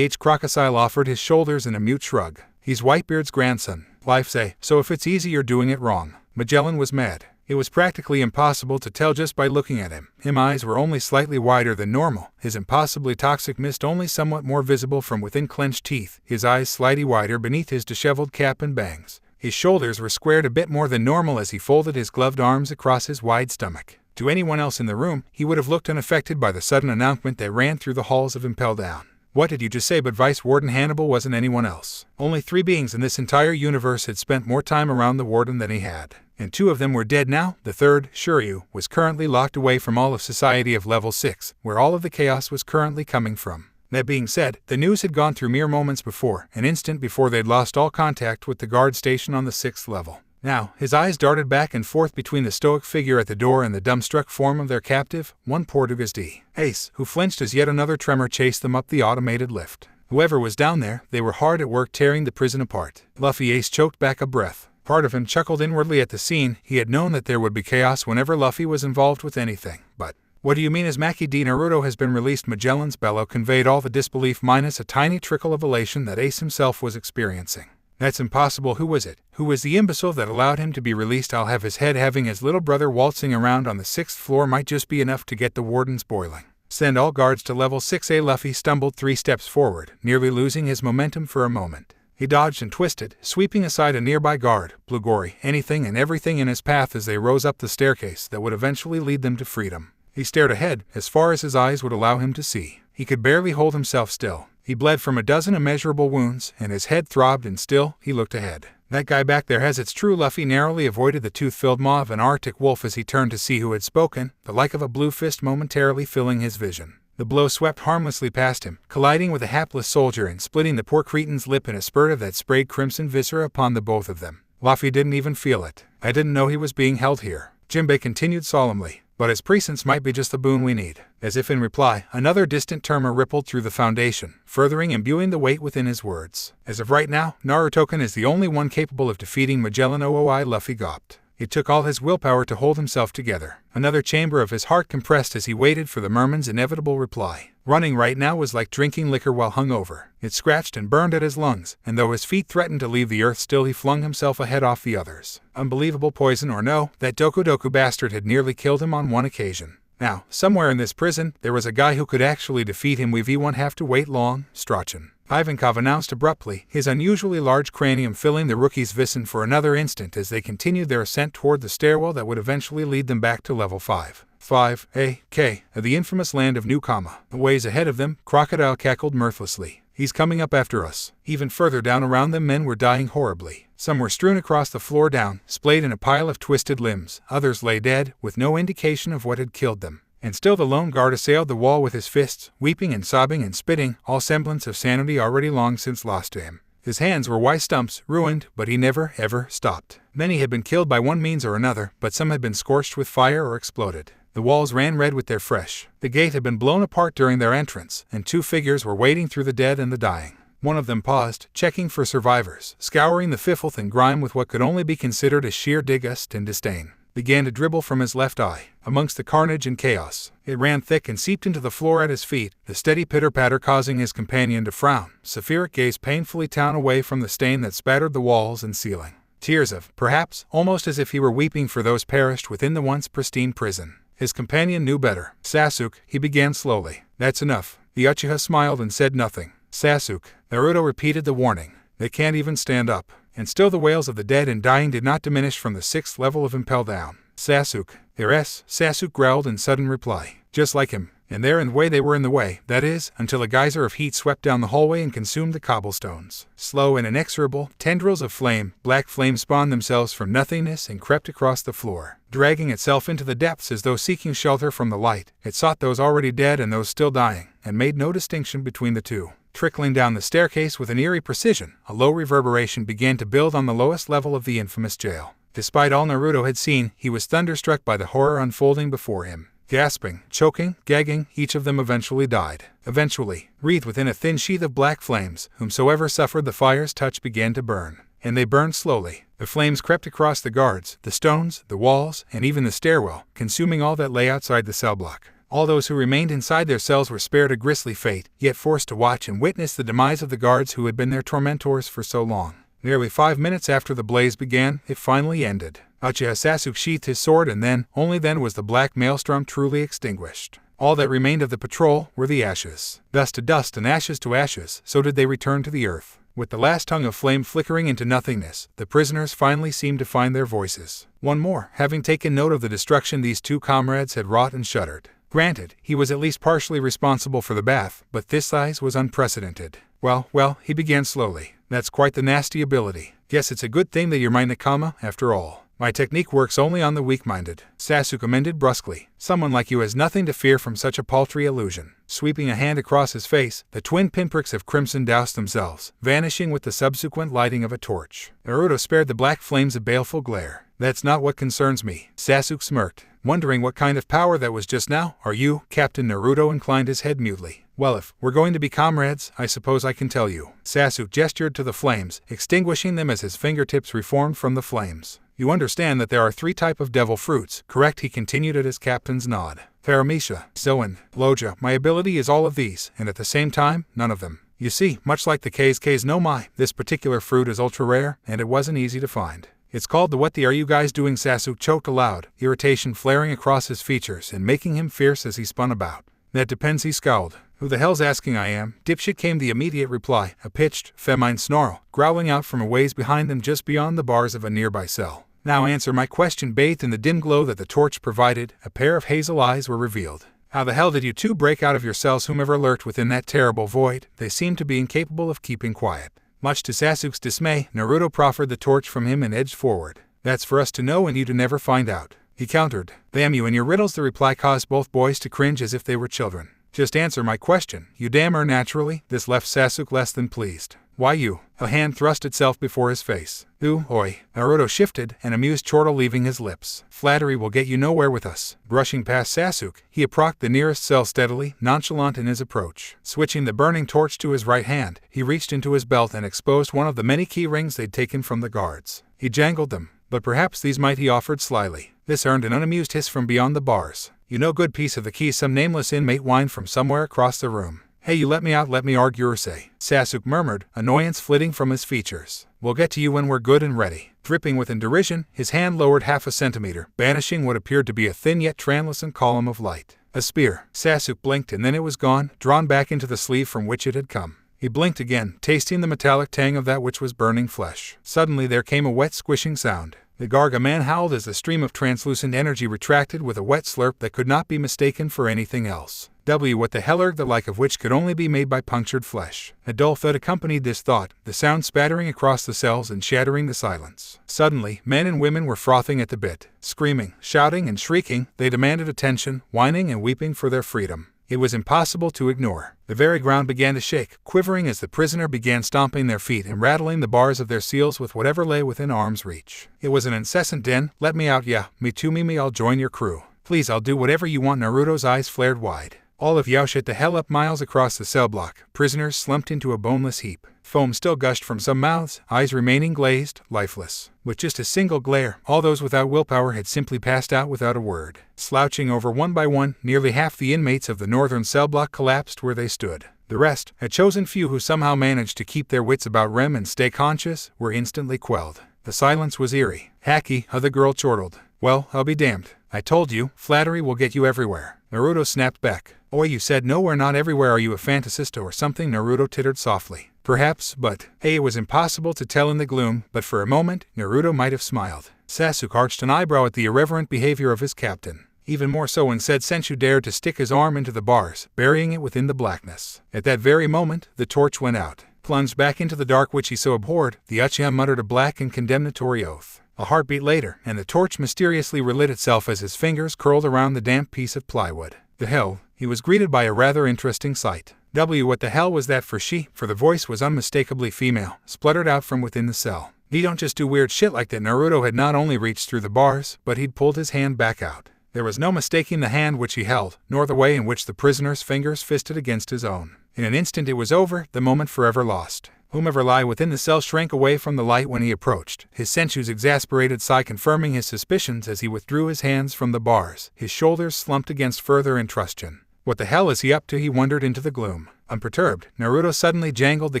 Crocodile offered his shoulders in a mute shrug. "He's Whitebeard's grandson." Life say, "So if it's easy, you're doing it wrong." Magellan was mad. It was practically impossible to tell just by looking at him. His eyes were only slightly wider than normal, his impossibly toxic mist only somewhat more visible from within clenched teeth, his eyes slightly wider beneath his disheveled cap and bangs. His shoulders were squared a bit more than normal as he folded his gloved arms across his wide stomach. To anyone else in the room, he would have looked unaffected by the sudden announcement that ran through the halls of Impel Down. "What did you just say?" But Vice Warden Hannibal wasn't anyone else. Only 3 beings in this entire universe had spent more time around the Warden than he had. And 2 of them were dead now. The third, Shiryu, was currently locked away from all of society of level 6, where all of the chaos was currently coming from. That being said, the news had gone through mere moments before, an instant before they'd lost all contact with the guard station on the 6th level. Now, his eyes darted back and forth between the stoic figure at the door and the dumbstruck form of their captive, one Portuguese Ace, who flinched as yet another tremor chased them up the automated lift. Whoever was down there, they were hard at work tearing the prison apart. Luffy Ace choked back a breath. Part of him chuckled inwardly at the scene. He had known that there would be chaos whenever Luffy was involved with anything. But, "What do you mean?" As Maki D. Naruto has been released? Magellan's bellow conveyed all the disbelief minus a tiny trickle of elation that Ace himself was experiencing. "That's impossible. Who was it? Who was the imbecile that allowed him to be released?" "I'll have his head." Having his little brother waltzing around on the 6th floor might just be enough to get the wardens boiling. "Send all guards to level 6A. Luffy stumbled 3 steps forward, nearly losing his momentum for a moment. He dodged and twisted, sweeping aside a nearby guard, Blugori, anything and everything in his path as they rose up the staircase that would eventually lead them to freedom. He stared ahead, as far as his eyes would allow him to see. He could barely hold himself still. He bled from a dozen immeasurable wounds, and his head throbbed, and still, he looked ahead. "That guy back there has it's true." Luffy narrowly avoided the tooth-filled maw of an Arctic wolf as he turned to see who had spoken, the like of a blue fist momentarily filling his vision. The blow swept harmlessly past him, colliding with a hapless soldier and splitting the poor cretin's lip in a spurt of that sprayed crimson viscera upon the both of them. Luffy didn't even feel it. "I didn't know he was being held here," Jinbei continued solemnly. "But his presence might be just the boon we need." As if in reply, another distant tremor rippled through the foundation, furthering imbuing the weight within his words. "As of right now, Narutoken is the only one capable of defeating Magellan." Luffy gawped. It took all his willpower to hold himself together. Another chamber of his heart compressed as he waited for the merman's inevitable reply. Running right now was like drinking liquor while hungover. It scratched and burned at his lungs, and though his feet threatened to leave the earth, still he flung himself ahead off the others. Unbelievable poison or no, that Doku bastard had nearly killed him on one occasion. Now, somewhere in this prison, there was a guy who could actually defeat him. We won't have to wait long, Strachan. Ivankov announced abruptly, his unusually large cranium filling the rookie's vision for another instant as they continued their ascent toward the stairwell that would eventually lead them back to level 5. 5A-K, the infamous land of New Kama. A ways ahead of them, Crocodile cackled mirthlessly. "He's coming up after us." Even further down around them, men were dying horribly. Some were strewn across the floor down, splayed in a pile of twisted limbs. Others lay dead, with no indication of what had killed them. And still the lone guard assailed the wall with his fists, weeping and sobbing and spitting, all semblance of sanity already long since lost to him. His hands were white stumps, ruined, but he never, ever stopped. Many had been killed by one means or another, but some had been scorched with fire or exploded. The walls ran red with their flesh. The gate had been blown apart during their entrance, and 2 figures were wading through the dead and the dying. One of them paused, checking for survivors, scouring the filth and grime with what could only be considered a sheer disgust and disdain. Began to dribble from his left eye. Amongst the carnage and chaos, it ran thick and seeped into the floor at his feet, the steady pitter-patter causing his companion to frown. Saphiric gazed painfully down away from the stain that spattered the walls and ceiling. Tears of, perhaps, almost as if he were weeping for those perished within the once pristine prison. His companion knew better. Sasuke, he began slowly. That's enough. The Uchiha smiled and said nothing. Sasuke, Naruto repeated the warning. They can't even stand up. And still the wails of the dead and dying did not diminish from the 6th level of Impel Down. Sasuke, Sasuke growled in sudden reply. Just like him. And there in the way they were in the way, that is, until a geyser of heat swept down the hallway and consumed the cobblestones. Slow and inexorable, tendrils of flame, black flame spawned themselves from nothingness and crept across the floor. Dragging itself into the depths as though seeking shelter from the light, it sought those already dead and those still dying, and made no distinction between the two. Trickling down the staircase with an eerie precision, a low reverberation began to build on the lowest level of the infamous jail. Despite all Naruto had seen, he was thunderstruck by the horror unfolding before him. Gasping, choking, gagging, each of them eventually died. Eventually, wreathed within a thin sheath of black flames, whomsoever suffered the fire's touch began to burn. And they burned slowly. The flames crept across the guards, the stones, the walls, and even the stairwell, consuming all that lay outside the cell block. All those who remained inside their cells were spared a grisly fate, yet forced to watch and witness the demise of the guards who had been their tormentors for so long. Nearly 5 minutes after the blaze began, it finally ended. Uchiha Sasuke sheathed his sword, and then, only then was the black maelstrom truly extinguished. All that remained of the patrol were the ashes. Dust to dust and ashes to ashes, so did they return to the earth. With the last tongue of flame flickering into nothingness, the prisoners finally seemed to find their voices. One more, having taken note of the destruction these 2 comrades had wrought, and shuddered. Granted, he was at least partially responsible for the bath, but this size was unprecedented. Well, he began slowly. That's quite the nasty ability. Guess it's a good thing that you're my Nakama, after all. My technique works only on the weak-minded. Sasuke amended brusquely. Someone like you has nothing to fear from such a paltry illusion. Sweeping a hand across his face, the twin pinpricks of crimson doused themselves, vanishing with the subsequent lighting of a torch. Naruto spared the black flames a baleful glare. That's not what concerns me. Sasuke smirked, wondering what kind of power that was just now. Are you? Captain Naruto inclined his head mutely. Well, if we're going to be comrades, I suppose I can tell you. Sasuke gestured to the flames, extinguishing them as his fingertips reformed from the flames. You understand that there are 3 types of devil fruits, correct? He continued at his captain's nod. Paramecia, Zoan, Loja. My ability is all of these, and at the same time, none of them. You see, much like the K's no Mai, this particular fruit is ultra rare, and it wasn't easy to find. It's called the what the are you guys doing? Sasuke choked aloud, irritation flaring across his features and making him fierce as he spun about. That depends, he scowled. Who the hell's asking I am? Dipshit, came the immediate reply, a pitched, feminine snarl, growling out from a ways behind them just beyond the bars of a nearby cell. Now answer my question. Bathed in the dim glow that the torch provided, a pair of hazel eyes were revealed. How the hell did you 2 break out of your cells? Whomever lurked within that terrible void, they seemed to be incapable of keeping quiet. Much to Sasuke's dismay, Naruto proffered the torch from him and edged forward. That's for us to know and you to never find out. He countered. Damn you and your riddles. The reply caused both boys to cringe as if they were children. Just answer my question, you dammer. Naturally, this left Sasuke less than pleased. Why you? A hand thrust itself before his face. Ooh, oi. Naruto shifted, an amused chortle leaving his lips. Flattery will get you nowhere with us. Brushing past Sasuke, he approached the nearest cell steadily, nonchalant in his approach. Switching the burning torch to his right hand, he reached into his belt and exposed one of the many key rings they'd taken from the guards. He jangled them, but perhaps these might, he offered slyly. This earned an unamused hiss from beyond the bars. You no good piece of the key, some nameless inmate whined from somewhere across the room. Hey, you let me out, let me argue, say. Sasuke murmured, annoyance flitting from his features. We'll get to you when we're good and ready. Dripping with derision, his hand lowered half a centimeter, banishing what appeared to be a thin yet translucent column of light. A spear. Sasuke blinked and then it was gone, drawn back into the sleeve from which it had come. He blinked again, tasting the metallic tang of that which was burning flesh. Suddenly there came a wet squishing sound. The Garga man howled as the stream of translucent energy retracted with a wet slurp that could not be mistaken for anything else. What the hell, the like of which could only be made by punctured flesh. A dull thud accompanied this thought, the sound spattering across the cells and shattering the silence. Suddenly, men and women were frothing at the bit. Screaming, shouting, and shrieking, they demanded attention, whining and weeping for their freedom. It was impossible to ignore. The very ground began to shake, quivering as the prisoner began stomping their feet and rattling the bars of their seals with whatever lay within arm's reach. It was an incessant din. Let me out, yeah, me too, me, I'll join your crew. Please, I'll do whatever you want. Naruto's eyes flared wide. All of Yao shut the hell up. Miles across the cell block, prisoners slumped into a boneless heap. Foam still gushed from some mouths, eyes remaining glazed, lifeless. With just a single glare, all those without willpower had simply passed out without a word. Slouching over one by one, nearly half the inmates of the northern cell block collapsed where they stood. The rest, a chosen few who somehow managed to keep their wits about Rem and stay conscious, were instantly quelled. The silence was eerie. Haki, how the girl chortled. Well, I'll be damned. I told you, flattery will get you everywhere. Naruto snapped back. Oi, you said nowhere, not everywhere. Are you a fantasista or something? Naruto tittered softly. Perhaps, but, hey, it was impossible to tell in the gloom, but for a moment, Naruto might have smiled. Sasuke arched an eyebrow at the irreverent behavior of his captain. Even more so when said Senju dared to stick his arm into the bars, burying it within the blackness. At that very moment, the torch went out. Plunged back into the dark which he so abhorred, the Uchiha muttered a black and condemnatory oath. A heartbeat later, and the torch mysteriously relit itself as his fingers curled around the damp piece of plywood. The hell, he was greeted by a rather interesting sight. What the hell was that? For the voice was unmistakably female, spluttered out from within the cell. "You don't just do weird shit like that." Naruto had not only reached through the bars, but he'd pulled his hand back out. There was no mistaking the hand which he held, nor the way in which the prisoner's fingers fisted against his own. In an instant it was over, the moment forever lost. Whomever lay within the cell shrank away from the light when he approached, his sensu's exasperated sigh confirming his suspicions as he withdrew his hands from the bars, his shoulders slumped against further intrustion. What the hell is he up to? He wondered into the gloom. Unperturbed, Naruto suddenly jangled the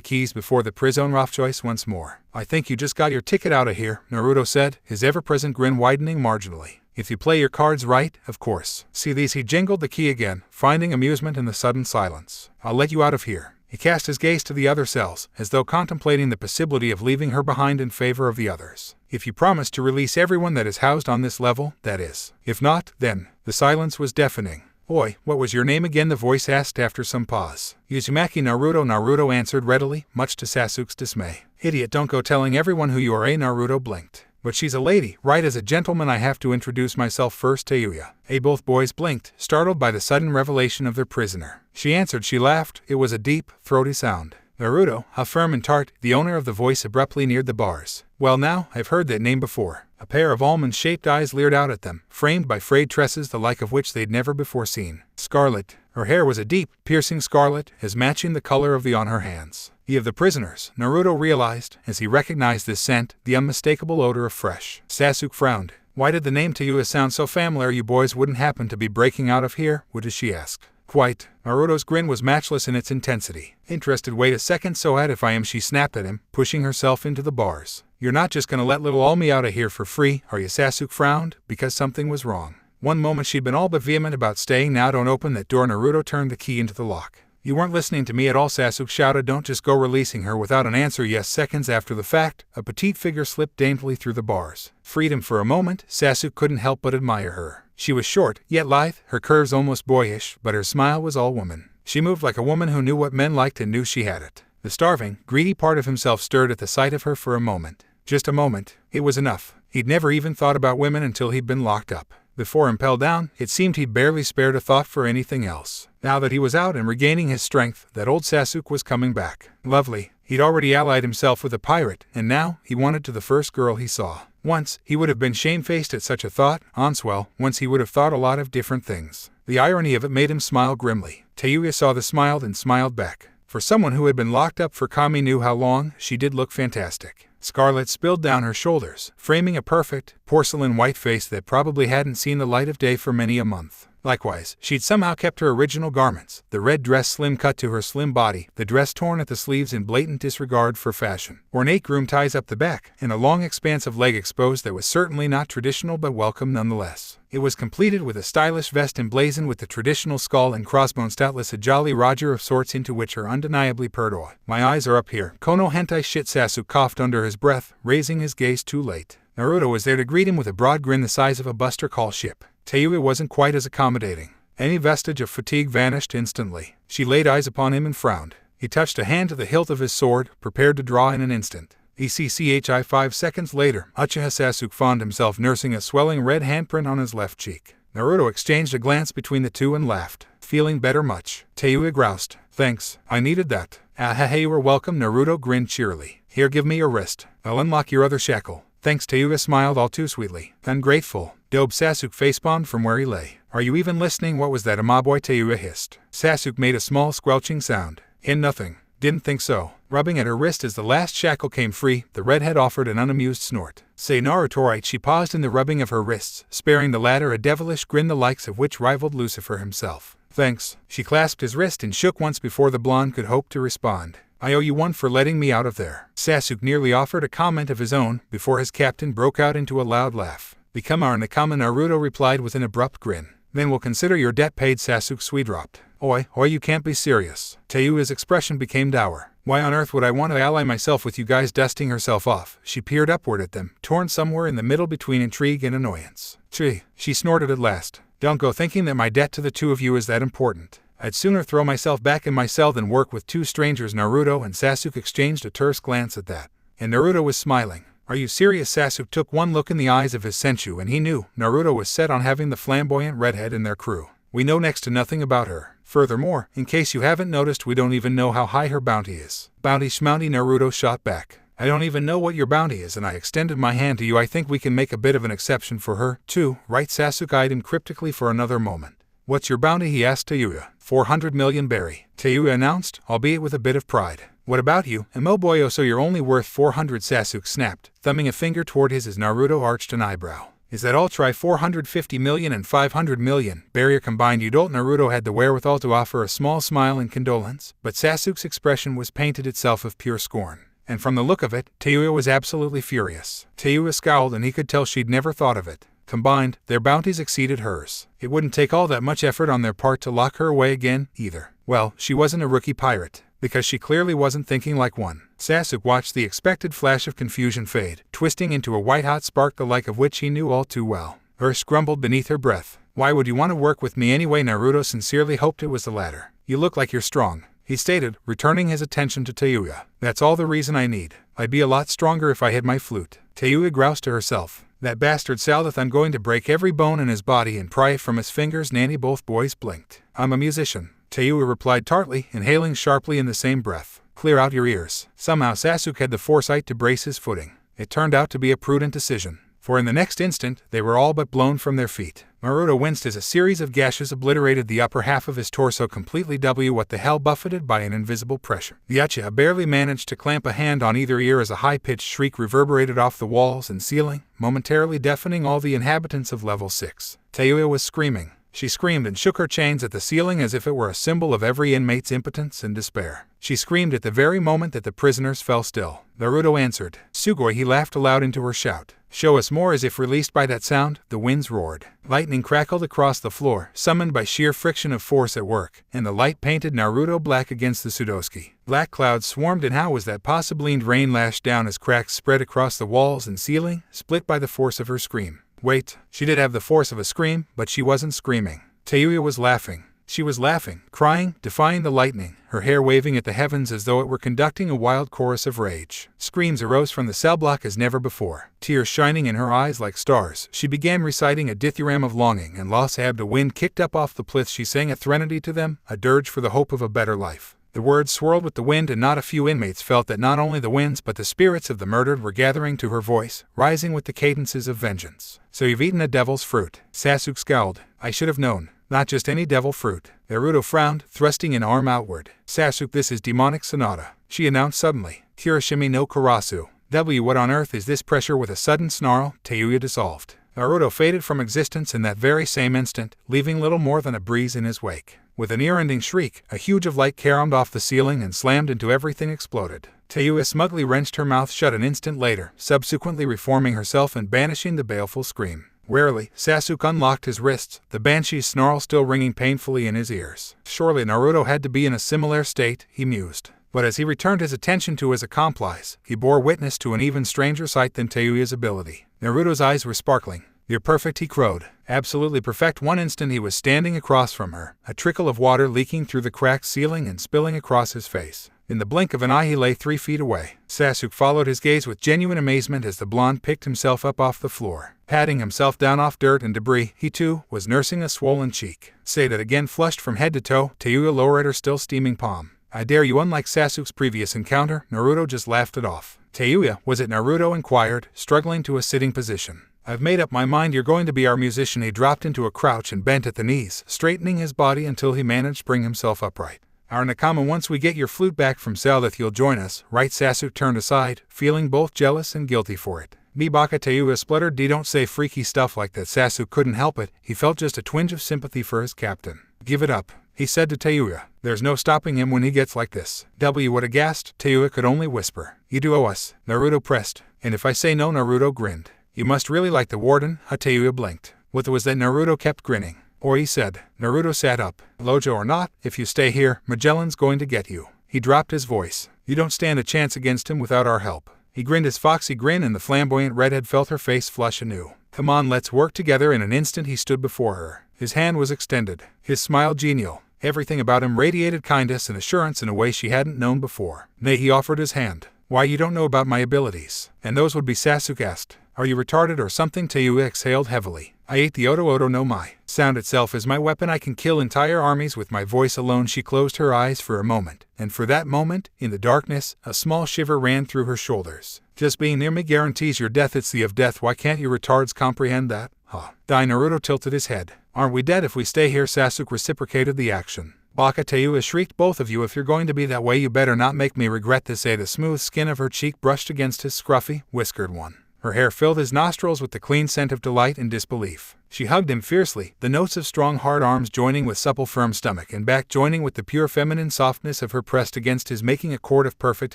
keys before the prison choice once more. "I think you just got your ticket out of here," Naruto said, his ever-present grin widening marginally. "If you play your cards right, of course. See these?" He jingled the key again, finding amusement in the sudden silence. "I'll let you out of here." He cast his gaze to the other cells, as though contemplating the possibility of leaving her behind in favor of the others. "If you promise to release everyone that is housed on this level, that is. If not, then..." The silence was deafening. "Oi, what was your name again?" the voice asked after some pause. "Uzumaki Naruto." Naruto answered readily, much to Sasuke's dismay. "Idiot, don't go telling everyone who you are." Naruto blinked. "But she's a lady, right? As a gentleman I have to introduce myself first." Tayuya. Both boys blinked, startled by the sudden revelation of their prisoner. She answered. She laughed. It was a deep, throaty sound. "Naruto, how firm and tart." The owner of the voice abruptly neared the bars. "Well now, I've heard that name before." A pair of almond-shaped eyes leered out at them, framed by frayed tresses the like of which they'd never before seen. Scarlet. Her hair was a deep, piercing scarlet, as matching the color of the on her hands. Of the prisoners, Naruto realized, as he recognized this scent, the unmistakable odor of fresh. Sasuke frowned. "Why did the name Tayuya sound so familiar? You boys wouldn't happen to be breaking out of here, would you?" she asked. "Quite." Naruto's grin was matchless in its intensity. "Interested? Wait a second, so if I am," she snapped at him, pushing herself into the bars. "You're not just gonna let little ol' me out of here for free, are you?" Sasuke frowned, because something was wrong. One moment she'd been all but vehement about staying, now don't open that door. Naruto turned the key into the lock. "You weren't listening to me at all," Sasuke shouted. "Don't just go releasing her without an answer." Yes. Seconds after the fact, a petite figure slipped daintily through the bars. Freedom. For a moment, Sasuke couldn't help but admire her. She was short, yet lithe, her curves almost boyish, but her smile was all woman. She moved like a woman who knew what men liked and knew she had it. The starving, greedy part of himself stirred at the sight of her for a moment. Just a moment. It was enough. He'd never even thought about women until he'd been locked up. Before Impel Down, it seemed he'd barely spared a thought for anything else. Now that he was out and regaining his strength, that old Sasuke was coming back. Lovely. He'd already allied himself with a pirate, and now he wanted to the first girl he saw. Once, he would have been shamefaced at such a thought. Once he would have thought a lot of different things. The irony of it made him smile grimly. Tayuya saw the smile and smiled back. For someone who had been locked up for Kami knew how long, she did look fantastic. Scarlet spilled down her shoulders, framing a perfect, porcelain white face that probably hadn't seen the light of day for many a month. Likewise, she'd somehow kept her original garments, the red dress slim cut to her slim body, the dress torn at the sleeves in blatant disregard for fashion. Ornate groom ties up the back, and a long expanse of leg exposed that was certainly not traditional but welcome nonetheless. It was completed with a stylish vest emblazoned with the traditional skull and crossbones, doubtless a Jolly Roger of sorts, into which her undeniably purred oi. "My eyes are up here." "Kono hentai shit," Sasuke coughed under his breath, raising his gaze too late. Naruto was there to greet him with a broad grin the size of a Buster Call ship. Tayuya wasn't quite as accommodating. Any vestige of fatigue vanished instantly. She laid eyes upon him and frowned. He touched a hand to the hilt of his sword, prepared to draw in an instant. ECCHI 5 seconds later, Uchiha Sasuke found himself nursing a swelling red handprint on his left cheek. Naruto exchanged a glance between the two and laughed. Feeling better much? Tayuya groused. Thanks, I needed that. Ahaha, you are welcome. Naruto grinned cheerily. Here, give me your wrist. I'll unlock your other shackle. Thanks. Tayuya smiled all too sweetly. Ungrateful. Dope. Sasuke facepalmed from where he lay. Are you even listening? What was that, Amaboy? Tayuya hissed. Sasuke made a small squelching sound. Nothing. Didn't think so. Rubbing at her wrist as the last shackle came free, the redhead offered an unamused snort. Say Naruto-right. She paused in the rubbing of her wrists, sparing the latter a devilish grin the likes of which rivaled Lucifer himself. Thanks. She clasped his wrist and shook once before the blonde could hope to respond. I owe you one for letting me out of there. Sasuke nearly offered a comment of his own before his captain broke out into a loud laugh. Become our Nakama. Naruto replied with an abrupt grin. Then we'll consider your debt paid. Sasuke sweet-dropped. Oi, you can't be serious. Tayuya's expression became dour. Why on earth would I want to ally myself with you guys? Dusting herself off, she peered upward at them, torn somewhere in the middle between intrigue and annoyance. Gee, she snorted at last. Don't go thinking that my debt to the two of you is that important. I'd sooner throw myself back in my cell than work with two strangers. Naruto and Sasuke exchanged a terse glance at that. And Naruto was smiling. Are you serious? Sasuke took one look in the eyes of his senchu and he knew Naruto was set on having the flamboyant redhead in their crew. We know next to nothing about her. Furthermore, in case you haven't noticed, we don't even know how high her bounty is. Bounty schmounty. Naruto shot back. I don't even know what your bounty is, and I extended my hand to you. I think we can make a bit of an exception for her, too, right? Sasuke eyed him cryptically for another moment. What's your bounty? He asked Tayuya. 400 million berry. Tayuya announced, albeit with a bit of pride. What about you, Imoboyo? So you're only worth 400? Sasuke snapped, thumbing a finger toward his as Naruto arched an eyebrow. Is that all? Try 450 million and 500 million. Barrier combined. You don't. Naruto had the wherewithal to offer a small smile in condolence, but Sasuke's expression was painted itself of pure scorn. And from the look of it, Tayuya was absolutely furious. Tayuya scowled and he could tell she'd never thought of it. Combined, their bounties exceeded hers. It wouldn't take all that much effort on their part to lock her away again, either. Well, she wasn't a rookie pirate, because she clearly wasn't thinking like one. Sasuke watched the expected flash of confusion fade, twisting into a white-hot spark the like of which he knew all too well. Urs grumbled beneath her breath. Why would you want to work with me anyway? Naruto sincerely hoped it was the latter. You look like you're strong, he stated, returning his attention to Tayuya. That's all the reason I need. I'd be a lot stronger if I had my flute. Tayuya groused to herself. That bastard Saldeth, I'm going to break every bone in his body and pry it from his fingers. Nanny. Both boys blinked. I'm a musician, Tayuya replied tartly, inhaling sharply in the same breath. Clear out your ears. Somehow Sasuke had the foresight to brace his footing. It turned out to be a prudent decision, for in the next instant they were all but blown from their feet. Naruto winced as a series of gashes obliterated the upper half of his torso completely. What the hell? Buffeted by an invisible pressure. The Uchiha barely managed to clamp a hand on either ear as a high-pitched shriek reverberated off the walls and ceiling, momentarily deafening all the inhabitants of level 6. Tayuya was screaming. She screamed and shook her chains at the ceiling as if it were a symbol of every inmate's impotence and despair. She screamed at the very moment that the prisoners fell still. Naruto answered. Sugoi. He laughed aloud into her shout. Show us more. As if released by that sound, the winds roared. Lightning crackled across the floor, summoned by sheer friction of force at work, and the light painted Naruto black against the Sudoski. Black clouds swarmed, and how was that possible? Rain lashed down as cracks spread across the walls and ceiling, split by the force of her scream. Wait, she did have the force of a scream, but she wasn't screaming. Tayuya was laughing. She was laughing, crying, defying the lightning, her hair waving at the heavens as though it were conducting a wild chorus of rage. Screams arose from the cell block as never before. Tears shining in her eyes like stars, she began reciting a dithyramb of longing and loss. The wind kicked up off the plinth. She sang a threnody to them, a dirge for the hope of a better life. The words swirled with the wind, and not a few inmates felt that not only the winds but the spirits of the murdered were gathering to her voice, rising with the cadences of vengeance. So you've eaten a devil's fruit. Sasuke scowled. I should have known. Not just any devil fruit. Naruto frowned, thrusting an arm outward. Sasuke, this is demonic sonata, she announced suddenly. Kirishimi no Karasu. What on earth is this? Pressure. With a sudden snarl, Tayuya dissolved. Naruto faded from existence in that very same instant, leaving little more than a breeze in his wake. With an ear-ending shriek, a huge of light caromed off the ceiling and slammed into everything. Exploded. Tayuya smugly wrenched her mouth shut an instant later, subsequently reforming herself and banishing the baleful scream. Warily, Sasuke unlocked his wrists, the banshee's snarl still ringing painfully in his ears. Surely Naruto had to be in a similar state, he mused. But as he returned his attention to his accomplice, he bore witness to an even stranger sight than Tayuya's ability. Naruto's eyes were sparkling. You're perfect, he crowed. Absolutely perfect. One instant he was standing across from her, a trickle of water leaking through the cracked ceiling and spilling across his face. In the blink of an eye he lay 3 feet away. Sasuke followed his gaze with genuine amazement as the blonde picked himself up off the floor. Patting himself down off dirt and debris, he too was nursing a swollen cheek. Say that again. Flushed from head to toe, Tayuya lowered her still steaming palm. I dare you. Unlike Sasuke's previous encounter, Naruto just laughed it off. Tayuya, was it? Naruto inquired, struggling to a sitting position. I've made up my mind you're going to be our musician. He dropped into a crouch and bent at the knees, straightening his body until he managed to bring himself upright. Our Nakama, once we get your flute back from Saldath you'll join us, right? Sasuke turned aside, feeling both jealous and guilty for it. Me baka, Tayuya spluttered. Don't say freaky stuff like that. Sasuke couldn't help it, he felt just a twinge of sympathy for his captain. Give it up, he said to Tayuya. There's no stopping him when he gets like this. W would have gasped. Tayuya could only whisper. You do owe us, Naruto pressed. And if I say no? Naruto grinned. You must really like the warden, huh? Tayuya blinked. What was that? Naruto kept grinning. Or he said. Naruto sat up. Lojo or not, if you stay here, Magellan's going to get you. He dropped his voice. You don't stand a chance against him without our help. He grinned his foxy grin and the flamboyant redhead felt her face flush anew. Come on, let's work together. In an instant he stood before her. His hand was extended, his smile genial. Everything about him radiated kindness and assurance in a way she hadn't known before. Nay, he offered his hand. Why, you don't know about my abilities. And those would be? Sasuke asked. Are you retarded or something? Tayuya exhaled heavily. I ate the Oto no Mai. Sound itself is my weapon. I can kill entire armies with my voice alone. She closed her eyes for a moment, and for that moment, in the darkness, a small shiver ran through her shoulders. Just being near me guarantees your death. It's the of death. Why can't you retards comprehend that? Huh. Die. Naruto tilted his head. Aren't we dead if we stay here? Sasuke reciprocated the action. Baka, Tayuya shrieked. Both of you, if you're going to be that way you better not make me regret this. The smooth skin of her cheek brushed against his scruffy, whiskered one. Her hair filled his nostrils with the clean scent of delight and disbelief. She hugged him fiercely, the notes of strong hard arms joining with supple firm stomach and back joining with the pure feminine softness of her pressed against his, making a chord of perfect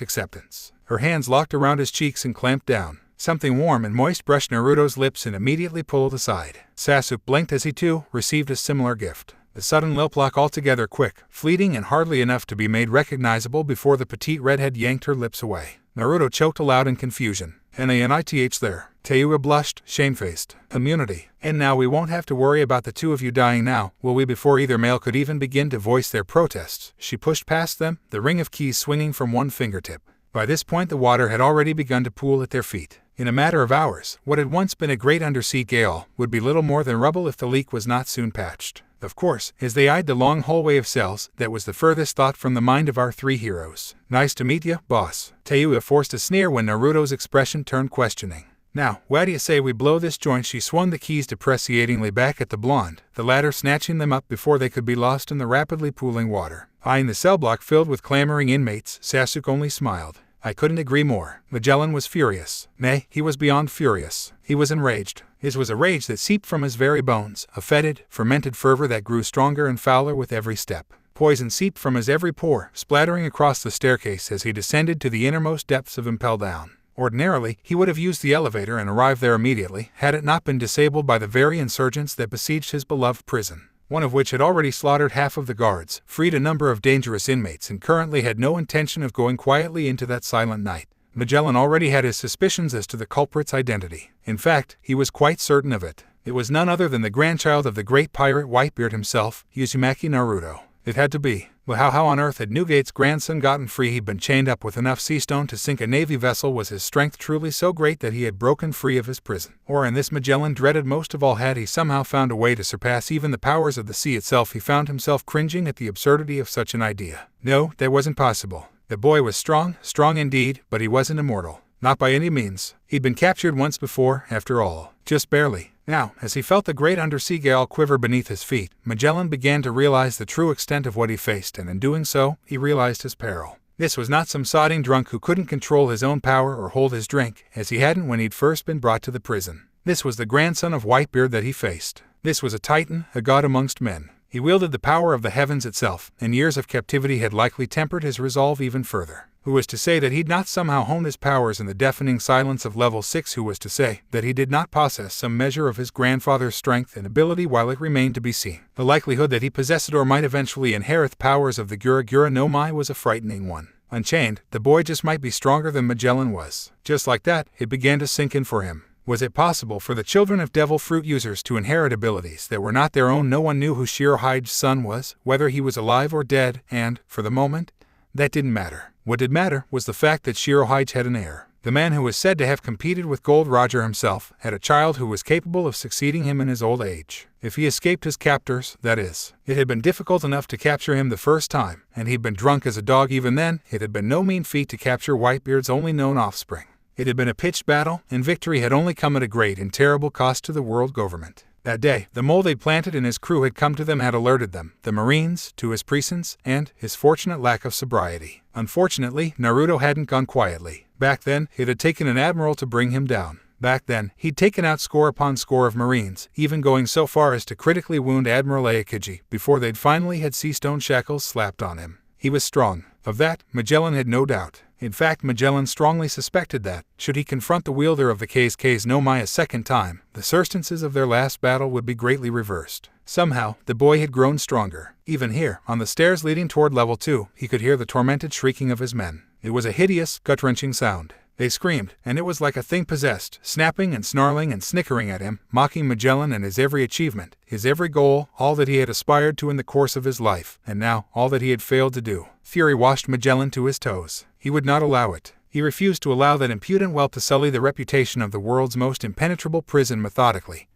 acceptance. Her hands locked around his cheeks and clamped down. Something warm and moist brushed Naruto's lips and immediately pulled aside. Sasuke blinked as he too received a similar gift. The sudden lip lock altogether quick, fleeting and hardly enough to be made recognizable before the petite redhead yanked her lips away. Naruto choked aloud in confusion. Nith there. Tayuya blushed, shamefaced. Immunity. And now we won't have to worry about the two of you dying now, will we? Before either male could even begin to voice their protests, she pushed past them, the ring of keys swinging from one fingertip. By this point the water had already begun to pool at their feet. In a matter of hours, what had once been a great undersea gale would be little more than rubble if the leak was not soon patched. Of course, as they eyed the long hallway of cells, that was the furthest thought from the mind of our three heroes. Nice to meet ya, boss. Tayuya forced a sneer when Naruto's expression turned questioning. Now, why do you say we blow this joint? She swung the keys depreciatingly back at the blonde, the latter snatching them up before they could be lost in the rapidly pooling water. Eyeing the cell block filled with clamoring inmates, Sasuke only smiled. I couldn't agree more. Magellan was furious. Nay, he was beyond furious. He was enraged. His was a rage that seeped from his very bones, a fetid, fermented fervor that grew stronger and fouler with every step. Poison seeped from his every pore, splattering across the staircase as he descended to the innermost depths of Impel Down. Ordinarily, he would have used the elevator and arrived there immediately, had it not been disabled by the very insurgents that besieged his beloved prison. One of which had already slaughtered half of the guards, freed a number of dangerous inmates, and currently had no intention of going quietly into that silent night. Magellan already had his suspicions as to the culprit's identity. In fact, he was quite certain of it. It was none other than the grandchild of the great pirate Whitebeard himself, Uzumaki Naruto. It had to be. But how on earth had Newgate's grandson gotten free? He'd been chained up with enough seastone to sink a navy vessel. Was his strength truly so great that he had broken free of his prison? Or, and this Magellan dreaded most of all, had he somehow found a way to surpass even the powers of the sea itself? He found himself cringing at the absurdity of such an idea. No, that wasn't possible. The boy was strong indeed, but he wasn't immortal. Not by any means. He'd been captured once before, after all. Just barely. Now, as he felt the great undersea gale quiver beneath his feet, Magellan began to realize the true extent of what he faced, and in doing so, he realized his peril. This was not some sodding drunk who couldn't control his own power or hold his drink, as he hadn't when he'd first been brought to the prison. This was the grandson of Whitebeard that he faced. This was a titan, a god amongst men. He wielded the power of the heavens itself, and years of captivity had likely tempered his resolve even further. Who was to say that he'd not somehow honed his powers in the deafening silence of level 6? Who was to say that he did not possess some measure of his grandfather's strength and ability? While it remained to be seen, the likelihood that he possessed or might eventually inherit the powers of the Gura no Mai was a frightening one. Unchained, the boy just might be stronger than Magellan was. Just like that, it began to sink in for him. Was it possible for the children of devil fruit users to inherit abilities that were not their own? No one knew who Shirohide's son was, whether he was alive or dead, and, for the moment, that didn't matter. What did matter was the fact that Shirohige had an heir. The man who was said to have competed with Gold Roger himself had a child who was capable of succeeding him in his old age. If he escaped his captors, that is. It had been difficult enough to capture him the first time, and he'd been drunk as a dog even then. It had been no mean feat to capture Whitebeard's only known offspring. It had been a pitched battle, and victory had only come at a great and terrible cost to the world government. That day, the mole they'd planted and his crew had come to them had alerted them, the Marines, to his presence and his fortunate lack of sobriety. Unfortunately, Naruto hadn't gone quietly. Back then, it had taken an admiral to bring him down. Back then, he'd taken out score upon score of Marines, even going so far as to critically wound Admiral Akatsuki before they'd finally had sea-stone shackles slapped on him. He was strong. Of that, Magellan had no doubt. In fact, Magellan strongly suspected that, should he confront the wielder of the K's no Mai a second time, the circumstances of their last battle would be greatly reversed. Somehow, the boy had grown stronger. Even here, on the stairs leading toward level 2, he could hear the tormented shrieking of his men. It was a hideous, gut-wrenching sound. They screamed, and it was like a thing possessed, snapping and snarling and snickering at him, mocking Magellan and his every achievement, his every goal, all that he had aspired to in the course of his life, and now all that he had failed to do. Fury washed Magellan to his toes. He would not allow it. He refused to allow that impudent whelp to sully the reputation of the world's most impenetrable prison methodically.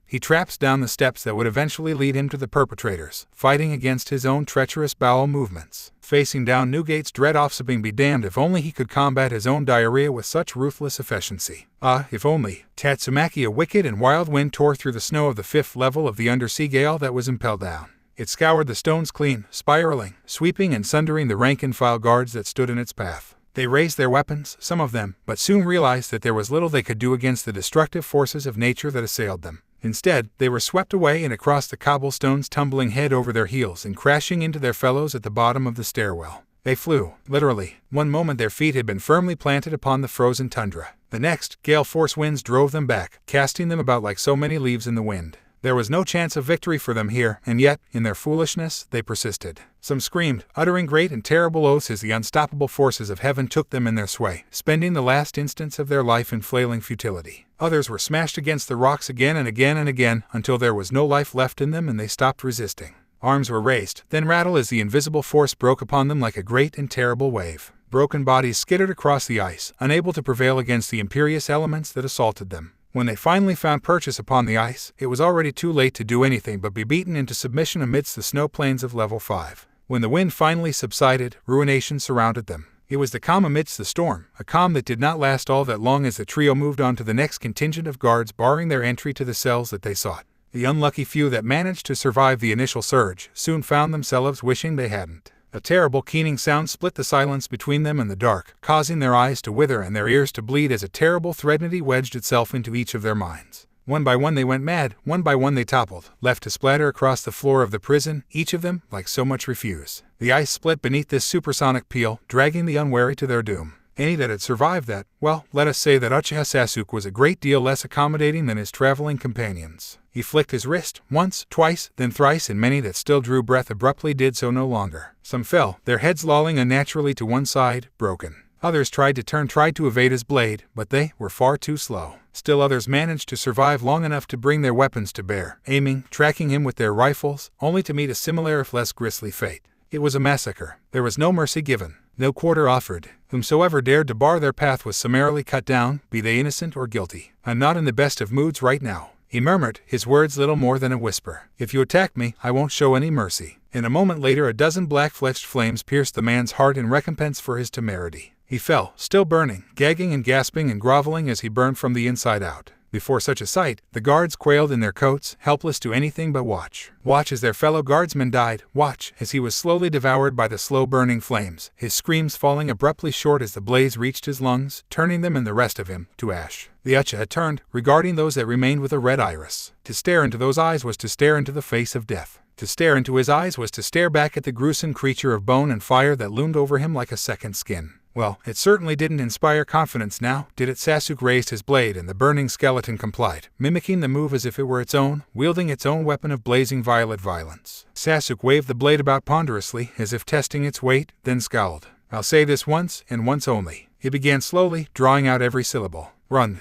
He traps down the steps that would eventually lead him to the perpetrators, fighting against his own treacherous bowel movements. Facing down Newgate's dread offspring, be damned if only he could combat his own diarrhea with such ruthless efficiency. Ah, if only. Tatsumaki, a wicked and wild wind tore through the snow of the 5th level of the undersea gale that was Impel Down. It scoured the stones clean, spiraling, sweeping and sundering the rank-and-file guards that stood in its path. They raised their weapons, some of them, but soon realized that there was little they could do against the destructive forces of nature that assailed them. Instead, they were swept away and across the cobblestones, tumbling head over their heels and crashing into their fellows at the bottom of the stairwell. They flew, literally. One moment their feet had been firmly planted upon the frozen tundra. The next, gale-force winds drove them back, casting them about like so many leaves in the wind. There was no chance of victory for them here, and yet, in their foolishness, they persisted. Some screamed, uttering great and terrible oaths as the unstoppable forces of heaven took them in their sway, spending the last instants of their life in flailing futility. Others were smashed against the rocks again and again and again, until there was no life left in them and they stopped resisting. Arms were raised, then rattled as the invisible force broke upon them like a great and terrible wave. Broken bodies skittered across the ice, unable to prevail against the imperious elements that assaulted them. When they finally found purchase upon the ice, it was already too late to do anything but be beaten into submission amidst the snow plains of level 5. When the wind finally subsided, ruination surrounded them. It was the calm amidst the storm, a calm that did not last all that long as the trio moved on to the next contingent of guards barring their entry to the cells that they sought. The unlucky few that managed to survive the initial surge soon found themselves wishing they hadn't. A terrible keening sound split the silence between them and the dark, causing their eyes to wither and their ears to bleed as a terrible threatenity wedged itself into each of their minds. One by one they went mad, one by one they toppled, left to splatter across the floor of the prison, each of them like so much refuse. The ice split beneath this supersonic peal, dragging the unwary to their doom. Any that had survived that, well, let us say that Uchiha Sasuke was a great deal less accommodating than his traveling companions. He flicked his wrist, once, twice, then thrice, and many that still drew breath abruptly did so no longer. Some fell, their heads lolling unnaturally to one side, broken. Others tried to evade his blade, but they were far too slow. Still others managed to survive long enough to bring their weapons to bear, aiming, tracking him with their rifles, only to meet a similar if less grisly fate. It was a massacre. There was no mercy given, no quarter offered. Whomsoever dared to bar their path was summarily cut down, be they innocent or guilty. I'm not in the best of moods right now, he murmured, his words little more than a whisper. If you attack me, I won't show any mercy. And a moment later a dozen black-fletched flames pierced the man's heart in recompense for his temerity. He fell, still burning, gagging and gasping and groveling as he burned from the inside out. Before such a sight, the guards quailed in their coats, helpless to anything but watch. Watch as their fellow guardsman died, watch as he was slowly devoured by the slow-burning flames, his screams falling abruptly short as the blaze reached his lungs, turning them and the rest of him to ash. The Uchiha turned, regarding those that remained with a red iris. To stare into those eyes was to stare into the face of death. To stare into his eyes was to stare back at the gruesome creature of bone and fire that loomed over him like a second skin. Well, it certainly didn't inspire confidence now, did it? Sasuke raised his blade and the burning skeleton complied, mimicking the move as if it were its own, wielding its own weapon of blazing violet violence. Sasuke waved the blade about ponderously, as if testing its weight, then scowled. I'll say this once, and once only. He began slowly, drawing out every syllable. Run,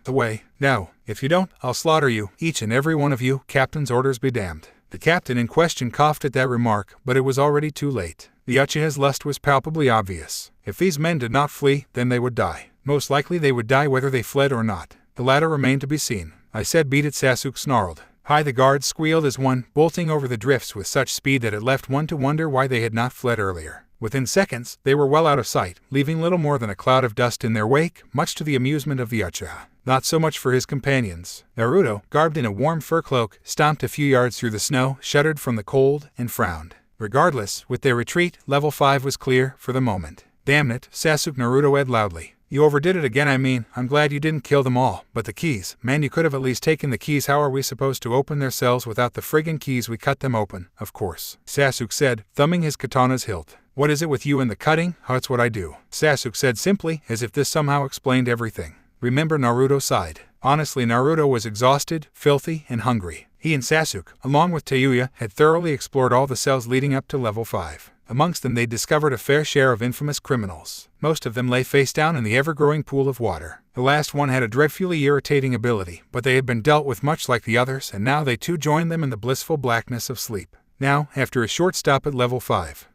away. Now, if you don't, I'll slaughter you, each and every one of you, captain's orders be damned. The captain in question coughed at that remark, but it was already too late. The Uchiha's lust was palpably obvious. If these men did not flee, then they would die. Most likely they would die whether they fled or not. The latter remained to be seen. I said beat it, Sasuke snarled. Hi, the guards squealed as one, bolting over the drifts with such speed that it left one to wonder why they had not fled earlier. Within seconds, they were well out of sight, leaving little more than a cloud of dust in their wake, much to the amusement of the Uchiha. Not so much for his companions. Naruto, garbed in a warm fur cloak, stomped a few yards through the snow, shuddered from the cold, and frowned. Regardless, with their retreat, level 5 was clear, for the moment. Damn it, Sasuke, Naruto said loudly. You overdid it again. I'm glad you didn't kill them all, but the keys, man, you could have at least taken the keys. How are we supposed to open their cells without the friggin' keys? We cut them open, of course, Sasuke said, thumbing his katana's hilt. What is it with you and the cutting? Oh, it's what I do, Sasuke said simply, as if this somehow explained everything. Remember, Naruto sighed. Honestly, Naruto was exhausted, filthy, and hungry. He and Sasuke, along with Tayuya, had thoroughly explored all the cells leading up to level 5. Amongst them they discovered a fair share of infamous criminals. Most of them lay face down in the ever-growing pool of water. The last one had a dreadfully irritating ability, but they had been dealt with much like the others, and now they too joined them in the blissful blackness of sleep. Now, after a short stop at level 5,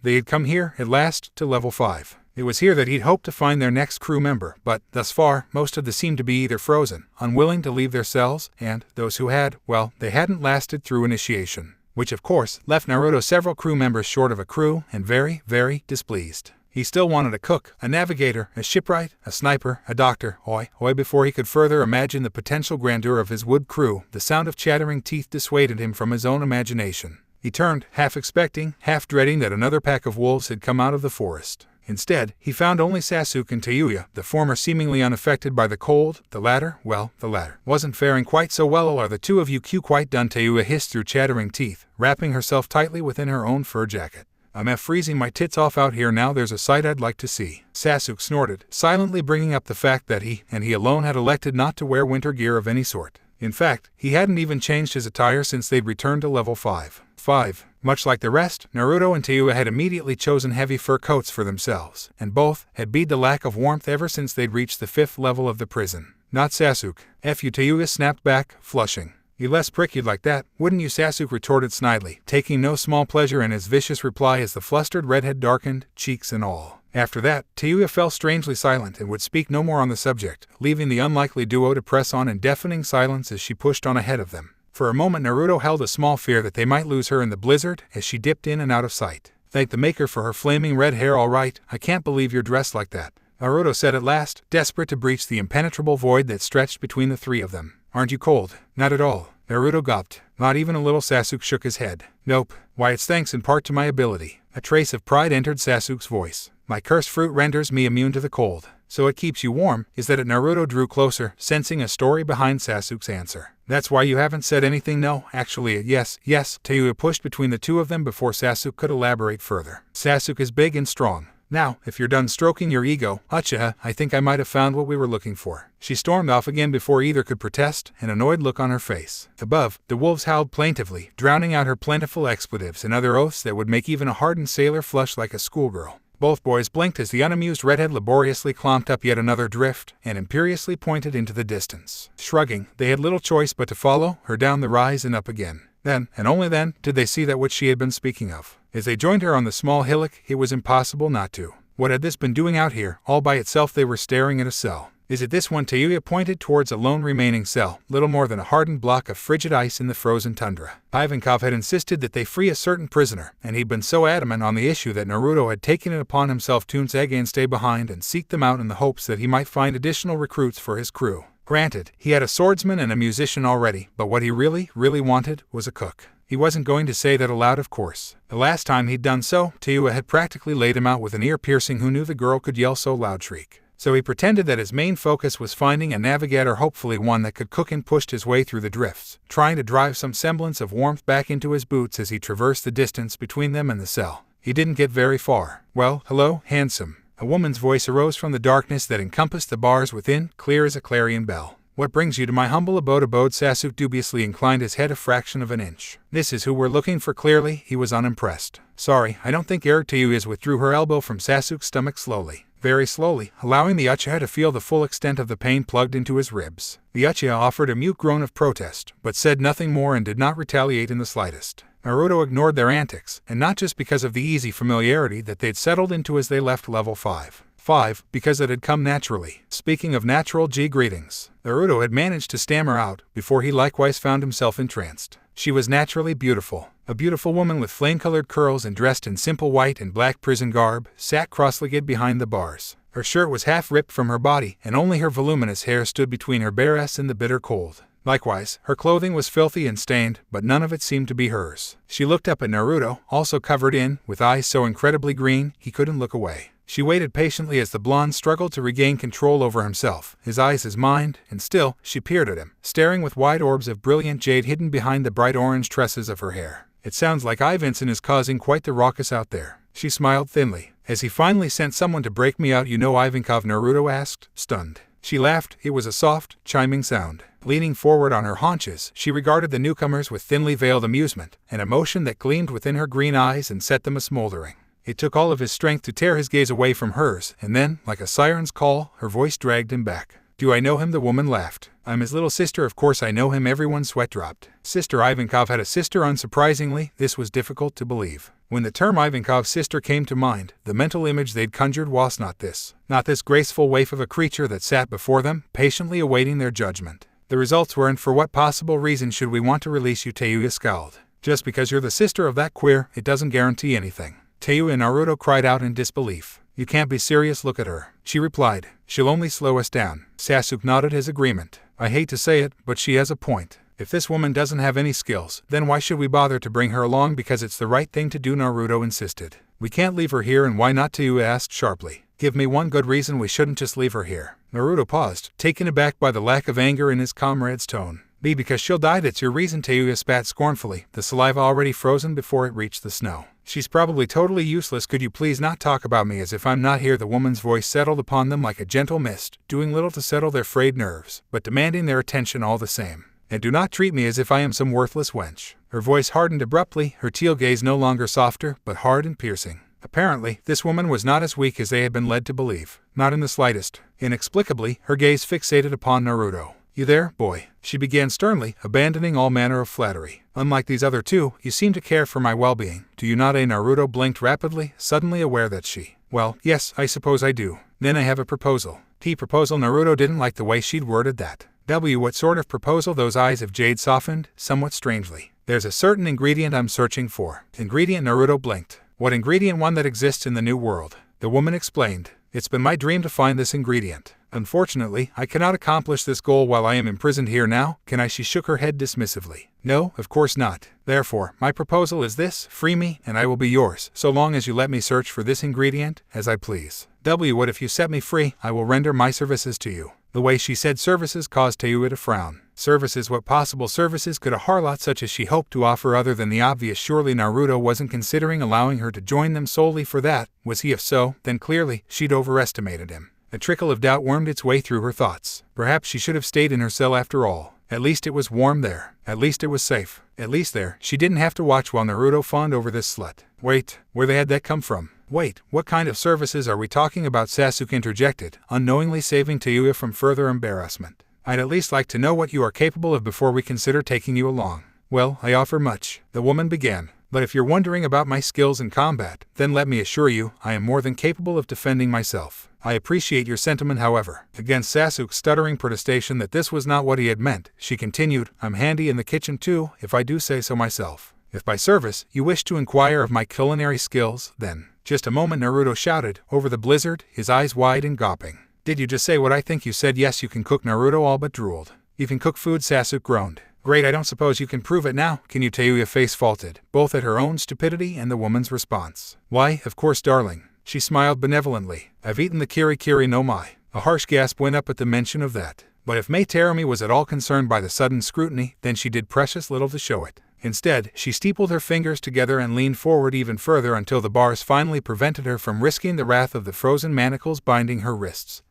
they had come here, at last, to level 5. It was here that he'd hoped to find their next crew member, but, thus far, most of them seemed to be either frozen, unwilling to leave their cells, and, those who had, well, they hadn't lasted through initiation. Which, of course, left Naruto several crew members short of a crew, and very, very displeased. He still wanted a cook, a navigator, a shipwright, a sniper, a doctor, before he could further imagine the potential grandeur of his wood crew. The sound of chattering teeth dissuaded him from his own imagination. He turned, half expecting, half dreading that another pack of wolves had come out of the forest. Instead, he found only Sasuke and Tayuya, the former seemingly unaffected by the cold, the latter wasn't faring quite so well. Are the two of you quite done? Tayuya hissed through chattering teeth, wrapping herself tightly within her own fur jacket. I'm freezing my tits off out here now. There's a sight I'd like to see, Sasuke snorted, silently bringing up the fact that he alone had elected not to wear winter gear of any sort. In fact, he hadn't even changed his attire since they'd returned to level 5. Much like the rest, Naruto and Tayuya had immediately chosen heavy fur coats for themselves, and both had beat the lack of warmth ever since they'd reached the 5th level of the prison. Not Sasuke. F you, Tayuya snapped back, flushing. You less prick, you'd like that, wouldn't you? Sasuke retorted snidely, taking no small pleasure in his vicious reply as the flustered redhead darkened, cheeks and all. After that, Tayuya fell strangely silent and would speak no more on the subject, leaving the unlikely duo to press on in deafening silence as she pushed on ahead of them. For a moment Naruto held a small fear that they might lose her in the blizzard as she dipped in and out of sight. Thank the maker for her flaming red hair. All right, I can't believe you're dressed like that, Naruto said at last, desperate to breach the impenetrable void that stretched between the three of them. Aren't you cold? Not at all, Naruto gulped. Not even a little. Sasuke shook his head. Nope. Why, it's thanks in part to my ability. A trace of pride entered Sasuke's voice. My cursed fruit renders me immune to the cold. So it keeps you warm, is that it? Naruto drew closer, sensing a story behind Sasuke's answer. That's why you haven't said anything? No, actually, yes. Tayuya pushed between the two of them before Sasuke could elaborate further. Sasuke is big and strong. Now, if you're done stroking your ego, Uchiha, I think I might have found what we were looking for. She stormed off again before either could protest, an annoyed look on her face. Above, the wolves howled plaintively, drowning out her plentiful expletives and other oaths that would make even a hardened sailor flush like a schoolgirl. Both boys blinked as the unamused redhead laboriously clomped up yet another drift and imperiously pointed into the distance. Shrugging, they had little choice but to follow her down the rise and up again. Then, and only then, did they see that which she had been speaking of. As they joined her on the small hillock, it was impossible not to. What had this been doing out here? All by itself they were staring at a cell. Is it this one? Tayuya pointed towards a lone remaining cell, little more than a hardened block of frigid ice in the frozen tundra. Ivankov had insisted that they free a certain prisoner, and he'd been so adamant on the issue that Naruto had taken it upon himself to stay behind and seek them out in the hopes that he might find additional recruits for his crew. Granted, he had a swordsman and a musician already, but what he really wanted was a cook. He wasn't going to say that aloud, of course. The last time he'd done so, Tayuya had practically laid him out with an ear-piercing "Who knew the girl could yell so loud?" shriek. So he pretended that his main focus was finding a navigator, hopefully one that could cook, and pushed his way through the drifts, trying to drive some semblance of warmth back into his boots as he traversed the distance between them and the cell. He didn't get very far. Well, hello, handsome. A woman's voice arose from the darkness that encompassed the bars within, clear as a clarion bell. What brings you to my humble abode? Sasuke dubiously inclined his head a fraction of an inch. This is who we're looking for. Clearly, he was unimpressed. Sorry, I don't think Tayuya withdrew her elbow from Sasuke's stomach slowly. Very slowly, allowing the Uchiha to feel the full extent of the pain plugged into his ribs. The Uchiha offered a mute groan of protest, but said nothing more and did not retaliate in the slightest. Naruto ignored their antics, and not just because of the easy familiarity that they'd settled into as they left level 5. 5, because it had come naturally. Speaking of natural greetings, Naruto had managed to stammer out before he likewise found himself entranced. She was naturally beautiful. A beautiful woman with flame-colored curls and dressed in simple white and black prison garb, sat cross-legged behind the bars. Her shirt was half ripped from her body, and only her voluminous hair stood between her bare ass and the bitter cold. Likewise, her clothing was filthy and stained, but none of it seemed to be hers. She looked up at Naruto, also covered in, with eyes so incredibly green, he couldn't look away. She waited patiently as the blonde struggled to regain control over himself, his eyes his mind, and still, she peered at him, staring with wide orbs of brilliant jade hidden behind the bright orange tresses of her hair. It sounds like Vincent is causing quite the ruckus out there. She smiled thinly. Has he finally sent someone to break me out, Ivankov? Naruto asked, stunned. She laughed. It was a soft, chiming sound. Leaning forward on her haunches, she regarded the newcomers with thinly veiled amusement, an emotion that gleamed within her green eyes and set them a-smoldering. It took all of his strength to tear his gaze away from hers, and then, like a siren's call, her voice dragged him back. Do I know him? The woman laughed. I'm his little sister, of course I know him. Everyone's sweat dropped. Sister Ivankov had a sister. Unsurprisingly, this was difficult to believe. When the term Ivankov's sister came to mind, the mental image they'd conjured was not this graceful waif of a creature that sat before them, patiently awaiting their judgment. The results were, and for what possible reason should we want to release you? Teuya scowled. Just because you're the sister of that queer, it doesn't guarantee anything. Teuya. Naruto cried out in disbelief. You can't be serious, look at her. She replied. She'll only slow us down. Sasuke nodded his agreement. I hate to say it, but she has a point. If this woman doesn't have any skills, then why should we bother to bring her along? Because it's the right thing to do, Naruto insisted. We can't leave her here, and why not? Teuya asked sharply. Give me one good reason we shouldn't just leave her here. Naruto paused, taken aback by the lack of anger in his comrade's tone. Be because she'll die, that's your reason? Teuya spat scornfully, the saliva already frozen before it reached the snow. She's probably totally useless. Could you please not talk about me as if I'm not here? The woman's voice settled upon them like a gentle mist, doing little to settle their frayed nerves, but demanding their attention all the same. And do not treat me as if I am some worthless wench. Her voice hardened abruptly, her teal gaze no longer softer, but hard and piercing. Apparently, this woman was not as weak as they had been led to believe. Not in the slightest. Inexplicably, her gaze fixated upon Naruto. You there, boy? She began sternly, abandoning all manner of flattery. Unlike these other two, you seem to care for my well-being. Do you not? Naruto blinked rapidly, suddenly aware that she... Well, yes, I suppose I do. Then I have a proposal. Proposal? Naruto didn't like the way she'd worded that. What sort of proposal? Those eyes of jade softened, somewhat strangely. There's a certain ingredient I'm searching for. Ingredient? Naruto blinked. What ingredient? One that exists in the new world. The woman explained. It's been my dream to find this ingredient. Unfortunately, I cannot accomplish this goal while I am imprisoned here now, can I? She shook her head dismissively. No, of course not. Therefore, my proposal is this, free me, and I will be yours, so long as you let me search for this ingredient, as I please. What if you set me free, I will render my services to you. The way she said services caused Teuya to frown. Services? What possible services could a harlot such as she hope to offer other than the obvious? Surely Naruto wasn't considering allowing her to join them solely for that, was he? If so, then clearly, she'd overestimated him. A trickle of doubt wormed its way through her thoughts. Perhaps she should have stayed in her cell after all. At least it was warm there. At least it was safe. At least there, she didn't have to watch while Naruto fawned over this slut. Wait, where the heck did that come from? Wait, what kind of services are we talking about? Sasuke interjected, unknowingly saving Teuya from further embarrassment. I'd at least like to know what you are capable of before we consider taking you along. Well, I offer much, the woman began. But if you're wondering about my skills in combat, then let me assure you, I am more than capable of defending myself. I appreciate your sentiment, however. Against Sasuke's stuttering protestation that this was not what he had meant, she continued, I'm handy in the kitchen too, if I do say so myself. If by service, you wish to inquire of my culinary skills, then... Just a moment, Naruto shouted, over the blizzard, his eyes wide and gawping. Did you just say what I think you said? Yes, you can cook. Naruto all but drooled. You can cook food? Sasuke groaned. Great, I don't suppose you can prove it now, can you? Teuya face faulted, both at her own stupidity and the woman's response. Why, of course, darling. She smiled benevolently. I've eaten the kiri no mai. A harsh gasp went up at the mention of that. But if Mai Terumi was at all concerned by the sudden scrutiny, then she did precious little to show it. Instead, she steepled her fingers together and leaned forward even further until the bars finally prevented her from risking the wrath of the frozen manacles binding her wrists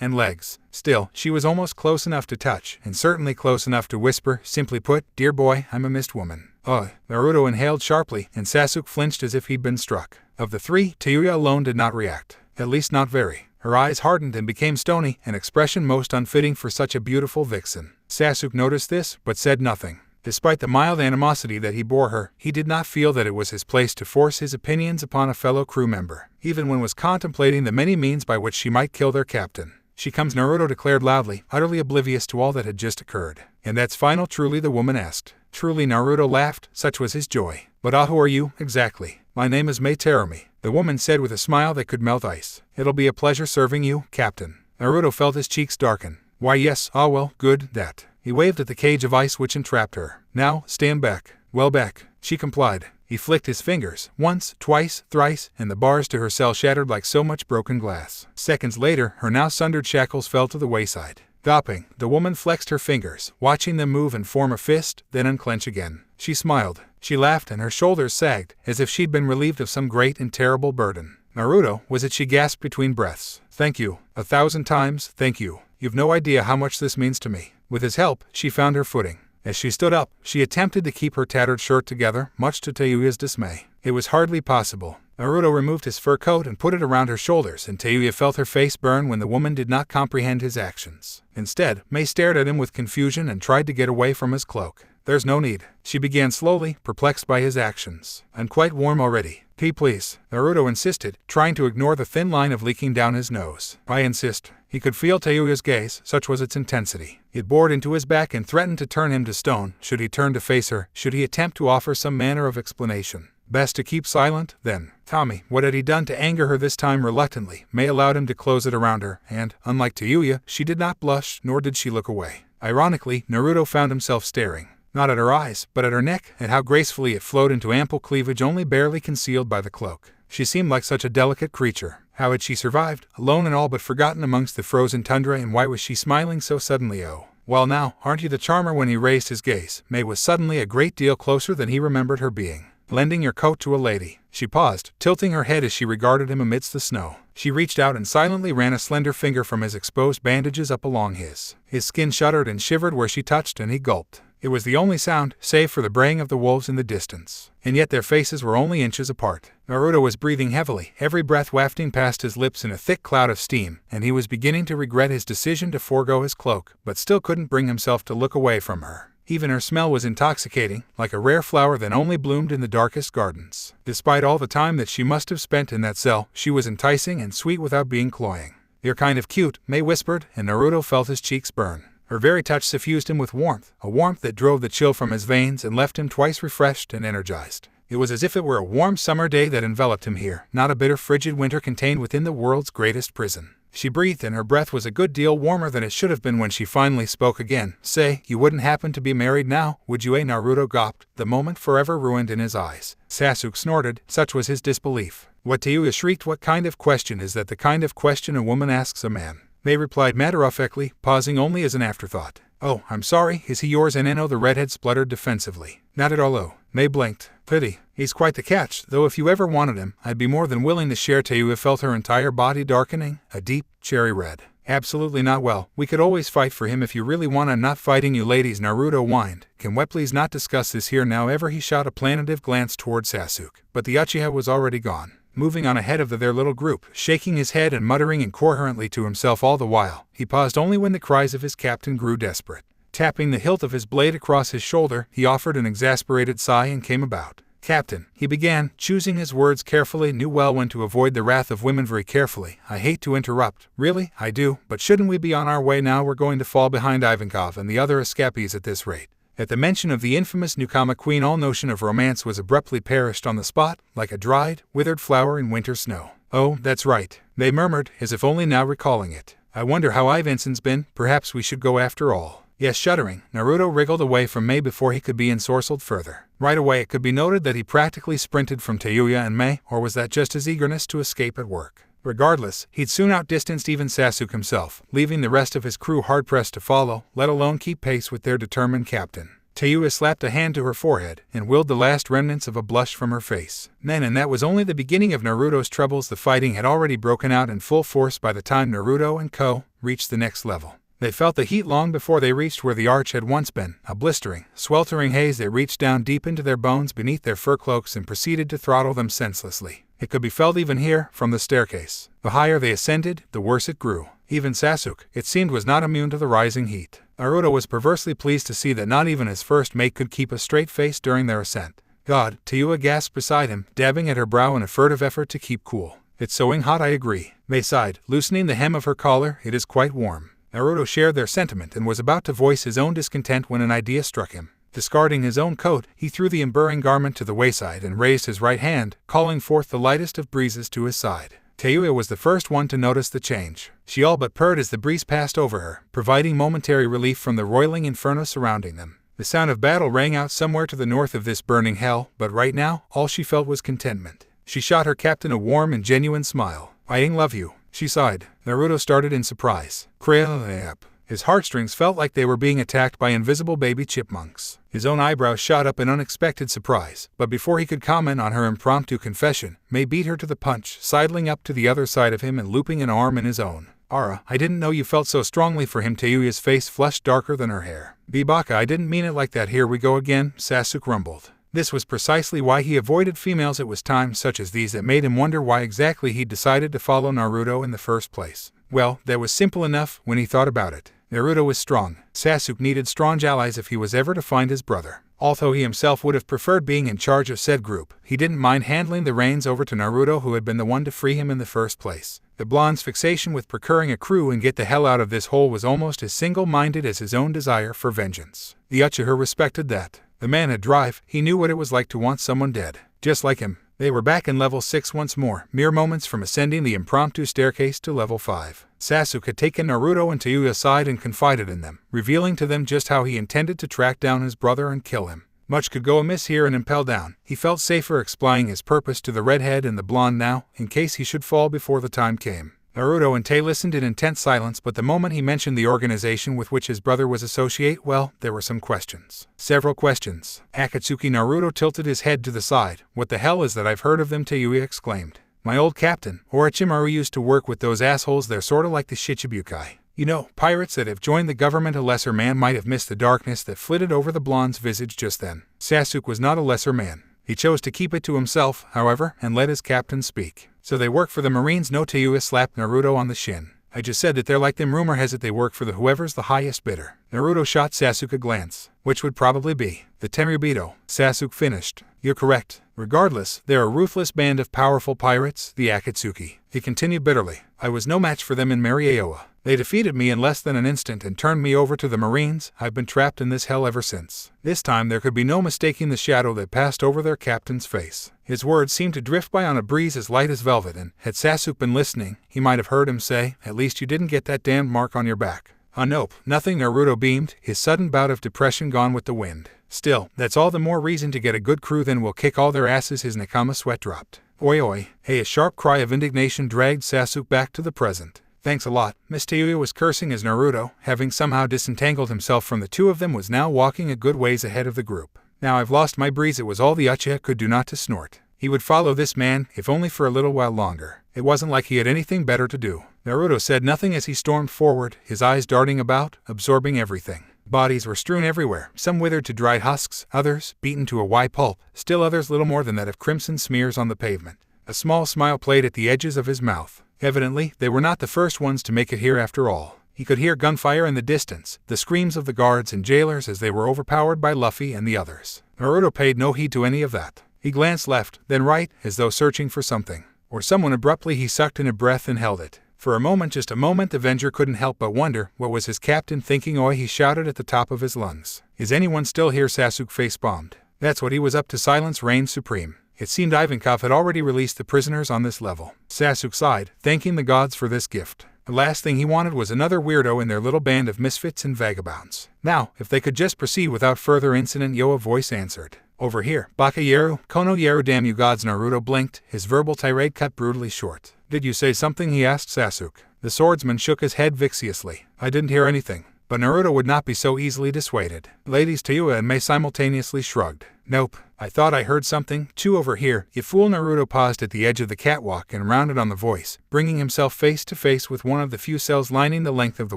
and legs. Still, she was almost close enough to touch, and certainly close enough to whisper, simply put, dear boy, I'm a mist woman. Ugh. Naruto inhaled sharply, and Sasuke flinched as if he'd been struck. Of the three, Teuya alone did not react. At least not very. Her eyes hardened and became stony, an expression most unfitting for such a beautiful vixen. Sasuke noticed this, but said nothing. Despite the mild animosity that he bore her, he did not feel that it was his place to force his opinions upon a fellow crew member, even when was contemplating the many means by which she might kill their captain. "She comes," Naruto declared loudly, utterly oblivious to all that had just occurred. "And that's final, truly?" the woman asked. "Truly," Naruto laughed, such was his joy. "But who are you, exactly?" "My name is Mei Terumi," the woman said with a smile that could melt ice. "It'll be a pleasure serving you, Captain." Naruto felt his cheeks darken. "Why yes, ah well, good, that." He waved at the cage of ice which entrapped her. "Now, stand back." "Well back." She complied. He flicked his fingers, once, twice, thrice, and the bars to her cell shattered like so much broken glass. Seconds later, her now sundered shackles fell to the wayside. Gawping, the woman flexed her fingers, watching them move and form a fist, then unclench again. She smiled. She laughed and her shoulders sagged, as if she'd been relieved of some great and terrible burden. "Naruto, was it?" she gasped between breaths. "Thank you. 1,000 times, thank you. You've no idea how much this means to me." With his help, she found her footing. As she stood up, she attempted to keep her tattered shirt together, much to Tayuya's dismay. It was hardly possible. Naruto removed his fur coat and put it around her shoulders, and Tayuya felt her face burn when the woman did not comprehend his actions. Instead, Mei stared at him with confusion and tried to get away from his cloak. "There's no need," she began slowly, perplexed by his actions. "I'm quite warm already." Please," Naruto insisted, trying to ignore the thin line of leaking down his nose. "I insist." He could feel Tayuya's gaze, such was its intensity. It bored into his back and threatened to turn him to stone. Should he turn to face her? Should he attempt to offer some manner of explanation? Best to keep silent, then. Tommy, what had he done to anger her this time? Reluctantly, Mei allowed him to close it around her, and, unlike Tayuya, she did not blush, nor did she look away. Ironically, Naruto found himself staring. Not at her eyes, but at her neck, and how gracefully it flowed into ample cleavage only barely concealed by the cloak. She seemed like such a delicate creature. How had she survived, alone and all but forgotten amongst the frozen tundra, and why was she smiling so suddenly? "Oh, well now, aren't you the charmer?" When he raised his gaze, Mei was suddenly a great deal closer than he remembered her being. "Lending your coat to a lady." She paused, tilting her head as she regarded him amidst the snow. She reached out and silently ran a slender finger from his exposed bandages up along his. His skin shuddered and shivered where she touched, and he gulped. It was the only sound, save for the braying of the wolves in the distance. And yet their faces were only inches apart. Naruto was breathing heavily, every breath wafting past his lips in a thick cloud of steam, and he was beginning to regret his decision to forego his cloak, but still couldn't bring himself to look away from her. Even her smell was intoxicating, like a rare flower that only bloomed in the darkest gardens. Despite all the time that she must have spent in that cell, she was enticing and sweet without being cloying. "You're kind of cute," Mei whispered, and Naruto felt his cheeks burn. Her very touch suffused him with warmth, a warmth that drove the chill from his veins and left him twice refreshed and energized. It was as if it were a warm summer day that enveloped him here, not a bitter frigid winter contained within the world's greatest prison. She breathed, and her breath was a good deal warmer than it should have been when she finally spoke again. "Say, you wouldn't happen to be married now, would you?" Naruto gawped, the moment forever ruined in his eyes. Sasuke snorted, such was his disbelief. "What?" Tayuya shrieked. "What kind of question is that? The kind of question a woman asks a man." Mei replied matter-of-factly, pausing only as an afterthought. "Oh, I'm sorry, is he yours?" And the redhead spluttered defensively. "Not at all." Mei blinked. "Pity. He's quite the catch, though if you ever wanted him, I'd be more than willing to share." Tayuya felt her entire body darkening, a deep, cherry red. "Absolutely not. Well, we could always fight for him if you really want. I'm not fighting you ladies," Naruto whined. "Can we please not discuss this here now?" He shot a plaintive glance toward Sasuke, but the Uchiha was already gone. Moving on ahead of their little group, shaking his head and muttering incoherently to himself all the while. He paused only when the cries of his captain grew desperate. Tapping the hilt of his blade across his shoulder, he offered an exasperated sigh and came about. "Captain," he began, choosing his words carefully, knew well when to avoid the wrath of women very carefully. "I hate to interrupt. Really, I do, but shouldn't we be on our way now? We're going to fall behind Ivankov and the other escapees at this rate." At the mention of the infamous Nukama queen, all notion of romance was abruptly perished on the spot, like a dried, withered flower in winter snow. "Oh, that's right," they murmured, as if only now recalling it. "I wonder how Ivanson's been. Perhaps we should go after all." Yes, shuddering, Naruto wriggled away from Mei before he could be ensorcelled further. Right away it could be noted that he practically sprinted from Tayuya and Mei, or was that just his eagerness to escape at work? Regardless, he'd soon outdistanced even Sasuke himself, leaving the rest of his crew hard-pressed to follow, let alone keep pace with their determined captain. Tayuya slapped a hand to her forehead and willed the last remnants of a blush from her face. Then, and that was only the beginning of Naruto's troubles. The fighting had already broken out in full force by the time Naruto and Co. reached the next level. They felt the heat long before they reached where the arch had once been, a blistering, sweltering haze that reached down deep into their bones beneath their fur cloaks and proceeded to throttle them senselessly. It could be felt even here, from the staircase. The higher they ascended, the worse it grew. Even Sasuke, it seemed, was not immune to the rising heat. Naruto was perversely pleased to see that not even his first mate could keep a straight face during their ascent. God, Tayua gasped beside him, dabbing at her brow in a furtive effort to keep cool. It's soaking hot, I agree. Mei sighed, loosening the hem of her collar. It is quite warm. Naruto shared their sentiment and was about to voice his own discontent when an idea struck him. Discarding his own coat, he threw the emburring garment to the wayside and raised his right hand, calling forth the lightest of breezes to his side. Tayua was the first one to notice the change. She all but purred as the breeze passed over her, providing momentary relief from the roiling inferno surrounding them. The sound of battle rang out somewhere to the north of this burning hell, but right now, all she felt was contentment. She shot her captain a warm and genuine smile. I love you, she sighed. Naruto started in surprise. Crap. His heartstrings felt like they were being attacked by invisible baby chipmunks. His own eyebrows shot up in unexpected surprise, but before he could comment on her impromptu confession, Mei beat her to the punch, sidling up to the other side of him and looping an arm in his own. Ara, I didn't know you felt so strongly for him. Tayuya's face flushed darker than her hair. Bibaka, I didn't mean it like that. Here we go again, Sasuke rumbled. This was precisely why he avoided females. It was times such as these that made him wonder why exactly he'd decided to follow Naruto in the first place. Well, that was simple enough when he thought about it. Naruto was strong. Sasuke needed strong allies if he was ever to find his brother. Although he himself would have preferred being in charge of said group, he didn't mind handling the reins over to Naruto, who had been the one to free him in the first place. The blonde's fixation with procuring a crew and get the hell out of this hole was almost as single-minded as his own desire for vengeance. The Uchiha respected that. The man had drive. He knew what it was like to want someone dead. Just like him. They were back in level 6 once more, mere moments from ascending the impromptu staircase to level 5. Sasuke had taken Naruto and Tayuya aside and confided in them, revealing to them just how he intended to track down his brother and kill him. Much could go amiss here in Impel Down. He felt safer explaining his purpose to the redhead and the blonde now, in case he should fall before the time came. Naruto and Tay listened in intense silence, but the moment he mentioned the organization with which his brother was associated, well, there were some questions. Several questions. Akatsuki. Naruto tilted his head to the side. What the hell is that? I've heard of them, Tayuya exclaimed. My old captain, Orochimaru, used to work with those assholes. They're sorta like the Shichibukai. You know, pirates that have joined the government. A lesser man might have missed the darkness that flitted over the blonde's visage just then. Sasuke was not a lesser man. He chose to keep it to himself, however, and let his captain speak. So they work for the Marines? No. Tayuya slapped Naruto on the shin. I just said that they're like them. Rumor has it they work for the whoever's the highest bidder. Naruto shot Sasuke a glance, which would probably be the Tenryubito. Sasuke finished. You're correct. Regardless, they're a ruthless band of powerful pirates, the Akatsuki. He continued bitterly. I was no match for them in Marieoa. They defeated me in less than an instant and turned me over to the Marines. I've been trapped in this hell ever since. This time there could be no mistaking the shadow that passed over their captain's face. His words seemed to drift by on a breeze as light as velvet, and had Sasuke been listening, he might have heard him say, at least you didn't get that damned mark on your back. Nope, nothing. Naruto beamed, his sudden bout of depression gone with the wind. Still, that's all the more reason to get a good crew, then we'll kick all their asses. His Nakama sweat dropped. Oi oi. Hey, a sharp cry of indignation dragged Sasuke back to the present. Thanks a lot. Miss Tayuya was cursing as Naruto, having somehow disentangled himself from the two of them, was now walking a good ways ahead of the group. Now I've lost my breeze. It was all the Uchiha could do not to snort. He would follow this man, if only for a little while longer. It wasn't like he had anything better to do. Naruto said nothing as he stormed forward, his eyes darting about, absorbing everything. Bodies were strewn everywhere, some withered to dried husks, others beaten to a white pulp, still others little more than that of crimson smears on the pavement. A small smile played at the edges of his mouth. Evidently, they were not the first ones to make it here after all. He could hear gunfire in the distance, the screams of the guards and jailers as they were overpowered by Luffy and the others. Naruto paid no heed to any of that. He glanced left, then right, as though searching for something. Or someone. Abruptly he sucked in a breath and held it. For a moment, just a moment, the Avenger couldn't help but wonder, what was his captain thinking? Oi, he shouted at the top of his lungs. Is anyone still here? Sasuke face-bombed. That's what he was up to. Silence reigned supreme. It seemed Ivankov had already released the prisoners on this level. Sasuke sighed, thanking the gods for this gift. The last thing he wanted was another weirdo in their little band of misfits and vagabonds. Now, if they could just proceed without further incident, a voice answered. Over here, Baka Yeru, Kono Yeru. Damn you gods. Naruto blinked, his verbal tirade cut brutally short. Did you say something? He asked Sasuke. The swordsman shook his head vexiously. I didn't hear anything. But Naruto would not be so easily dissuaded. Ladies Tayuya and Mei simultaneously shrugged. Nope. I thought I heard something. Two over here, you fool. Naruto paused at the edge of the catwalk and rounded on the voice, bringing himself face to face with one of the few cells lining the length of the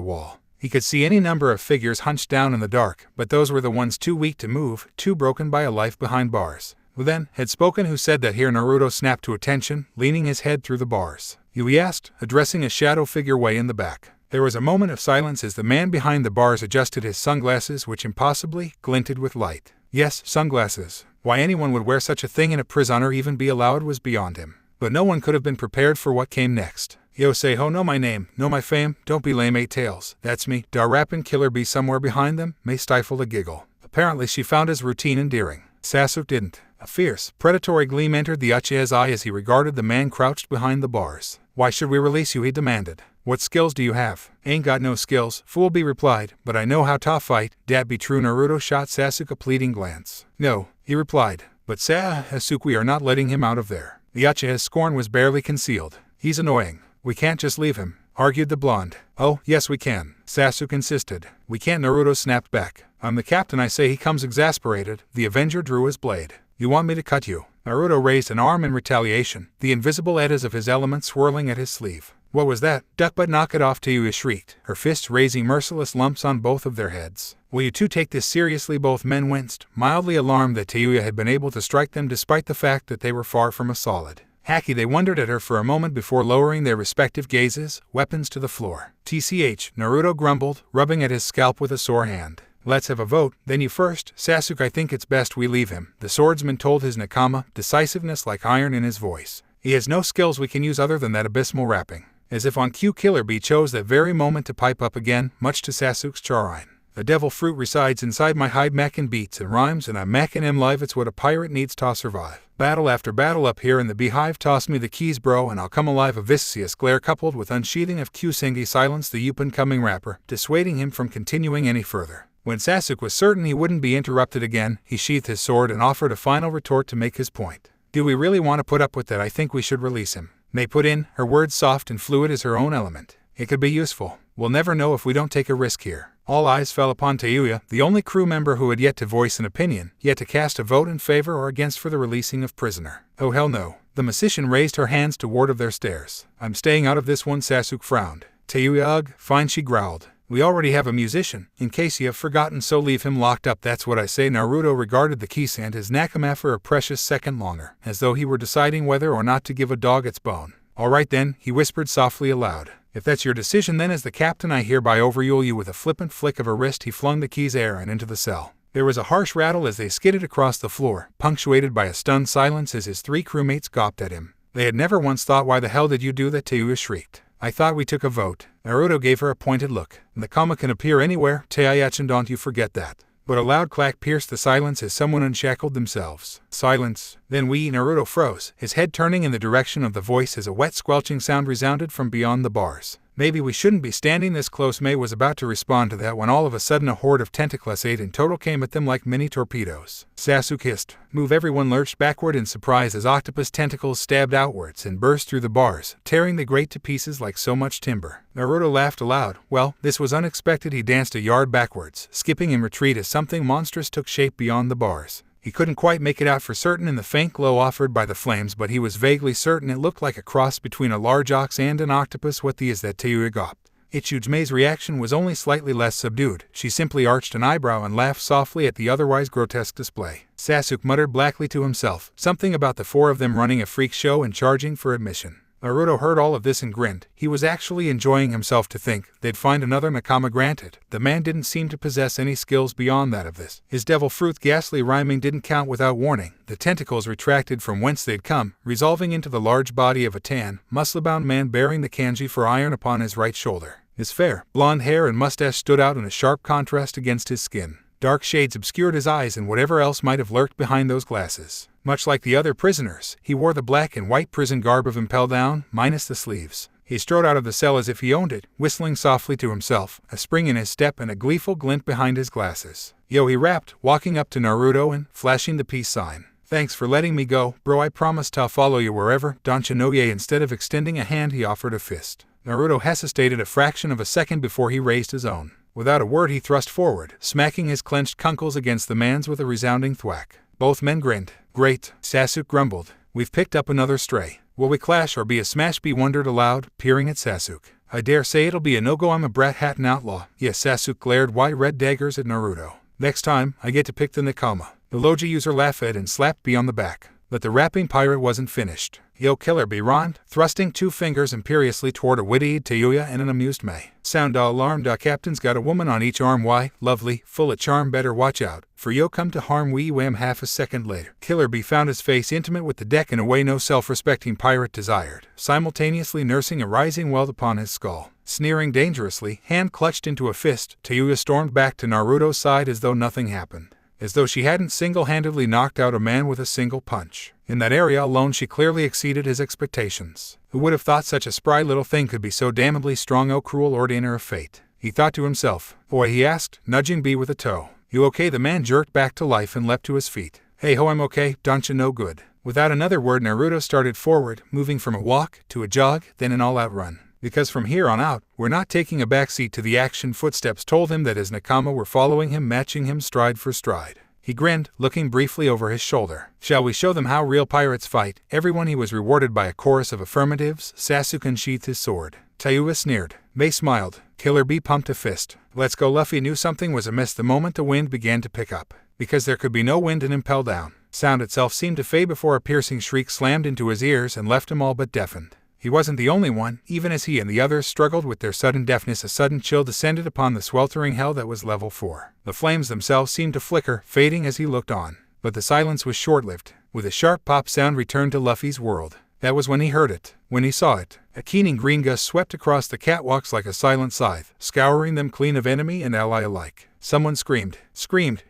wall. He could see any number of figures hunched down in the dark, but those were the ones too weak to move, too broken by a life behind bars. Who then had spoken? Who said that? Here Naruto snapped to attention, leaning his head through the bars. You, he asked, addressing a shadow figure way in the back. There was a moment of silence as the man behind the bars adjusted his sunglasses, which impossibly glinted with light. Yes, sunglasses. Why anyone would wear such a thing in a prison or even be allowed was beyond him. But no one could have been prepared for what came next. Yo say ho, know my name, know my fame, don't be lame, 8 tails. That's me. Dar rapping killer be somewhere behind them, May stifled a giggle. Apparently she found his routine endearing. Sasuke didn't. A fierce, predatory gleam entered the Uchiha's eye as he regarded the man crouched behind the bars. Why should we release you, he demanded. What skills do you have? Ain't got no skills, fool be replied, but I know how to fight. Dat be true. Naruto shot Sasuke a pleading glance. No, he replied, but Sasuke, we are not letting him out of there. The Uchiha's scorn was barely concealed. He's annoying. We can't just leave him, argued the blonde. Oh, yes we can, Sasuke insisted. We can't, Naruto snapped back. I'm the captain, I say. He comes exasperated. The Avenger drew his blade. You want me to cut you? Naruto raised an arm in retaliation, the invisible edges of his element swirling at his sleeve. What was that? Duck but knock it off, Tayuya shrieked, her fists raising merciless lumps on both of their heads. Will you two take this seriously? Both men winced, mildly alarmed that Tayuya had been able to strike them despite the fact that they were far from a solid. Hacky, they wondered at her for a moment before lowering their respective gazes, weapons to the floor. TCH, Naruto grumbled, rubbing at his scalp with a sore hand. Let's have a vote, then you first. Sasuke, I think it's best we leave him, the swordsman told his nakama, decisiveness like iron in his voice. He has no skills we can use other than that abysmal rapping. As if on cue, Killer Bee chose that very moment to pipe up again, much to Sasuke's chagrin. The devil fruit resides inside my hide, mackin' beats and rhymes, and I'm mackin' him live. It's what a pirate needs to survive. Battle after battle up here in the beehive. Toss me the keys, bro, and I'll come alive. A vicious glare coupled with unsheathing of Kusengi silenced the up-and-coming rapper, dissuading him from continuing any further. When Sasuke was certain he wouldn't be interrupted again, he sheathed his sword and offered a final retort to make his point. Do we really want to put up with that? I think we should release him. May put in, her words soft and fluid as her own element. It could be useful. We'll never know if we don't take a risk here. All eyes fell upon Tayuya, the only crew member who had yet to voice an opinion, yet to cast a vote in favor or against for the releasing of prisoner. Oh hell no. The musician raised her hands to ward of their stares. I'm staying out of this one, Sasuke frowned. Tayuya, ugh, fine, she growled. We already have a musician, in case you have forgotten, so leave him locked up. That's what I say. Naruto regarded the Kisa and his nakama for a precious second longer, as though he were deciding whether or not to give a dog its bone. All right then, he whispered softly aloud. If that's your decision, then as the captain I hereby overrule you. With a flippant flick of a wrist he flung the keys air and into the cell. There was a harsh rattle as they skidded across the floor, punctuated by a stunned silence as his 3 crewmates gawped at him. They had never once thought, why the hell did you do that? Tayuya shrieked. I thought we took a vote. Naruto gave her a pointed look. The comma can appear anywhere, Taiyachin, don't you forget that. But a loud clack pierced the silence as someone unshackled themselves. Silence. Then Naruto froze, his head turning in the direction of the voice as a wet squelching sound resounded from beyond the bars. Maybe we shouldn't be standing this close. May was about to respond to that when all of a sudden a horde of tentacles, 8 in total, came at them like mini torpedoes. Sasuke hissed. Move. Everyone lurched backward in surprise as octopus tentacles stabbed outwards and burst through the bars, tearing the grate to pieces like so much timber. Naruto laughed aloud. Well, this was unexpected. He danced a yard backwards, skipping in retreat as something monstrous took shape beyond the bars. He couldn't quite make it out for certain in the faint glow offered by the flames, but he was vaguely certain it looked like a cross between a large ox and an octopus. What the is that? Tayuya gawped. Ichujme's reaction was only slightly less subdued. She simply arched an eyebrow and laughed softly at the otherwise grotesque display. Sasuke muttered blackly to himself, something about the 4 of them running a freak show and charging for admission. Naruto heard all of this and grinned. He was actually enjoying himself. To think they'd find another nakama. Granted, the man didn't seem to possess any skills beyond that of this. His devil fruit ghastly rhyming didn't count. Without warning, the tentacles retracted from whence they'd come, resolving into the large body of a tan, muscle-bound man bearing the kanji for iron upon his right shoulder. His fair, blonde hair and mustache stood out in a sharp contrast against his skin. Dark shades obscured his eyes and whatever else might have lurked behind those glasses. Much like the other prisoners, he wore the black and white prison garb of Impel Down, minus the sleeves. He strode out of the cell as if he owned it, whistling softly to himself, a spring in his step and a gleeful glint behind his glasses. Yo, he rapped, walking up to Naruto and flashing the peace sign. Thanks for letting me go, bro. I promised I'll follow you wherever. Don't you know? Instead of extending a hand, he offered a fist. Naruto hesitated a fraction of a second before he raised his own. Without a word he thrust forward, smacking his clenched knuckles against the man's with a resounding thwack. Both men grinned. Great, Sasuke grumbled. We've picked up another stray. Will we clash or be a smash? He wondered aloud, peering at Sasuke. I dare say it'll be a no-go. I'm a brat hat and outlaw. Yes, Sasuke glared white-red daggers at Naruto. Next time, I get to pick the nakama. The Logi user laughed and slapped B on the back. But the rapping pirate wasn't finished. Yo killer be Ron, thrusting 2 fingers imperiously toward a witty Tayuya and an amused May. Sound alarmed, captain's got a woman on each arm. Why, lovely, full of charm, better watch out, for yo come to harm. We wham. Half a second later, Killer B found his face intimate with the deck in a way no self-respecting pirate desired, simultaneously nursing a rising welt upon his skull. Sneering dangerously, hand clutched into a fist, Tayuya stormed back to Naruto's side as though nothing happened. As though she hadn't single-handedly knocked out a man with a single punch. In that area alone she clearly exceeded his expectations. Who would have thought such a spry little thing could be so damnably strong? Oh, cruel ordainer of fate. He thought to himself. Boy, he asked, nudging B with a toe. You okay? The man jerked back to life and leapt to his feet. Hey ho, I'm okay, don'tcha no good. Without another word, Naruto started forward, moving from a walk to a jog, then an all-out run. Because from here on out, we're not taking a backseat to the action. Footsteps told him that his nakama were following him, matching him stride for stride. He grinned, looking briefly over his shoulder. Shall we show them how real pirates fight? Everyone. He was rewarded by a chorus of affirmatives. Sasuke unsheathed his sword. Tayuya sneered. May smiled. Killer B pumped a fist. Let's go. Luffy knew something was amiss the moment the wind began to pick up. Because there could be no wind in Impel Down. Sound itself seemed to fade before a piercing shriek slammed into his ears and left him all but deafened. He wasn't the only one. Even as he and the others struggled with their sudden deafness, a sudden chill descended upon the sweltering hell that was level 4. The flames themselves seemed to flicker, fading as he looked on. But the silence was short-lived. With a sharp pop, sound returned to Luffy's world. That was when he heard it, when he saw it. A keening green gust swept across the catwalks like a silent scythe, scouring them clean of enemy and ally alike. Someone screamed,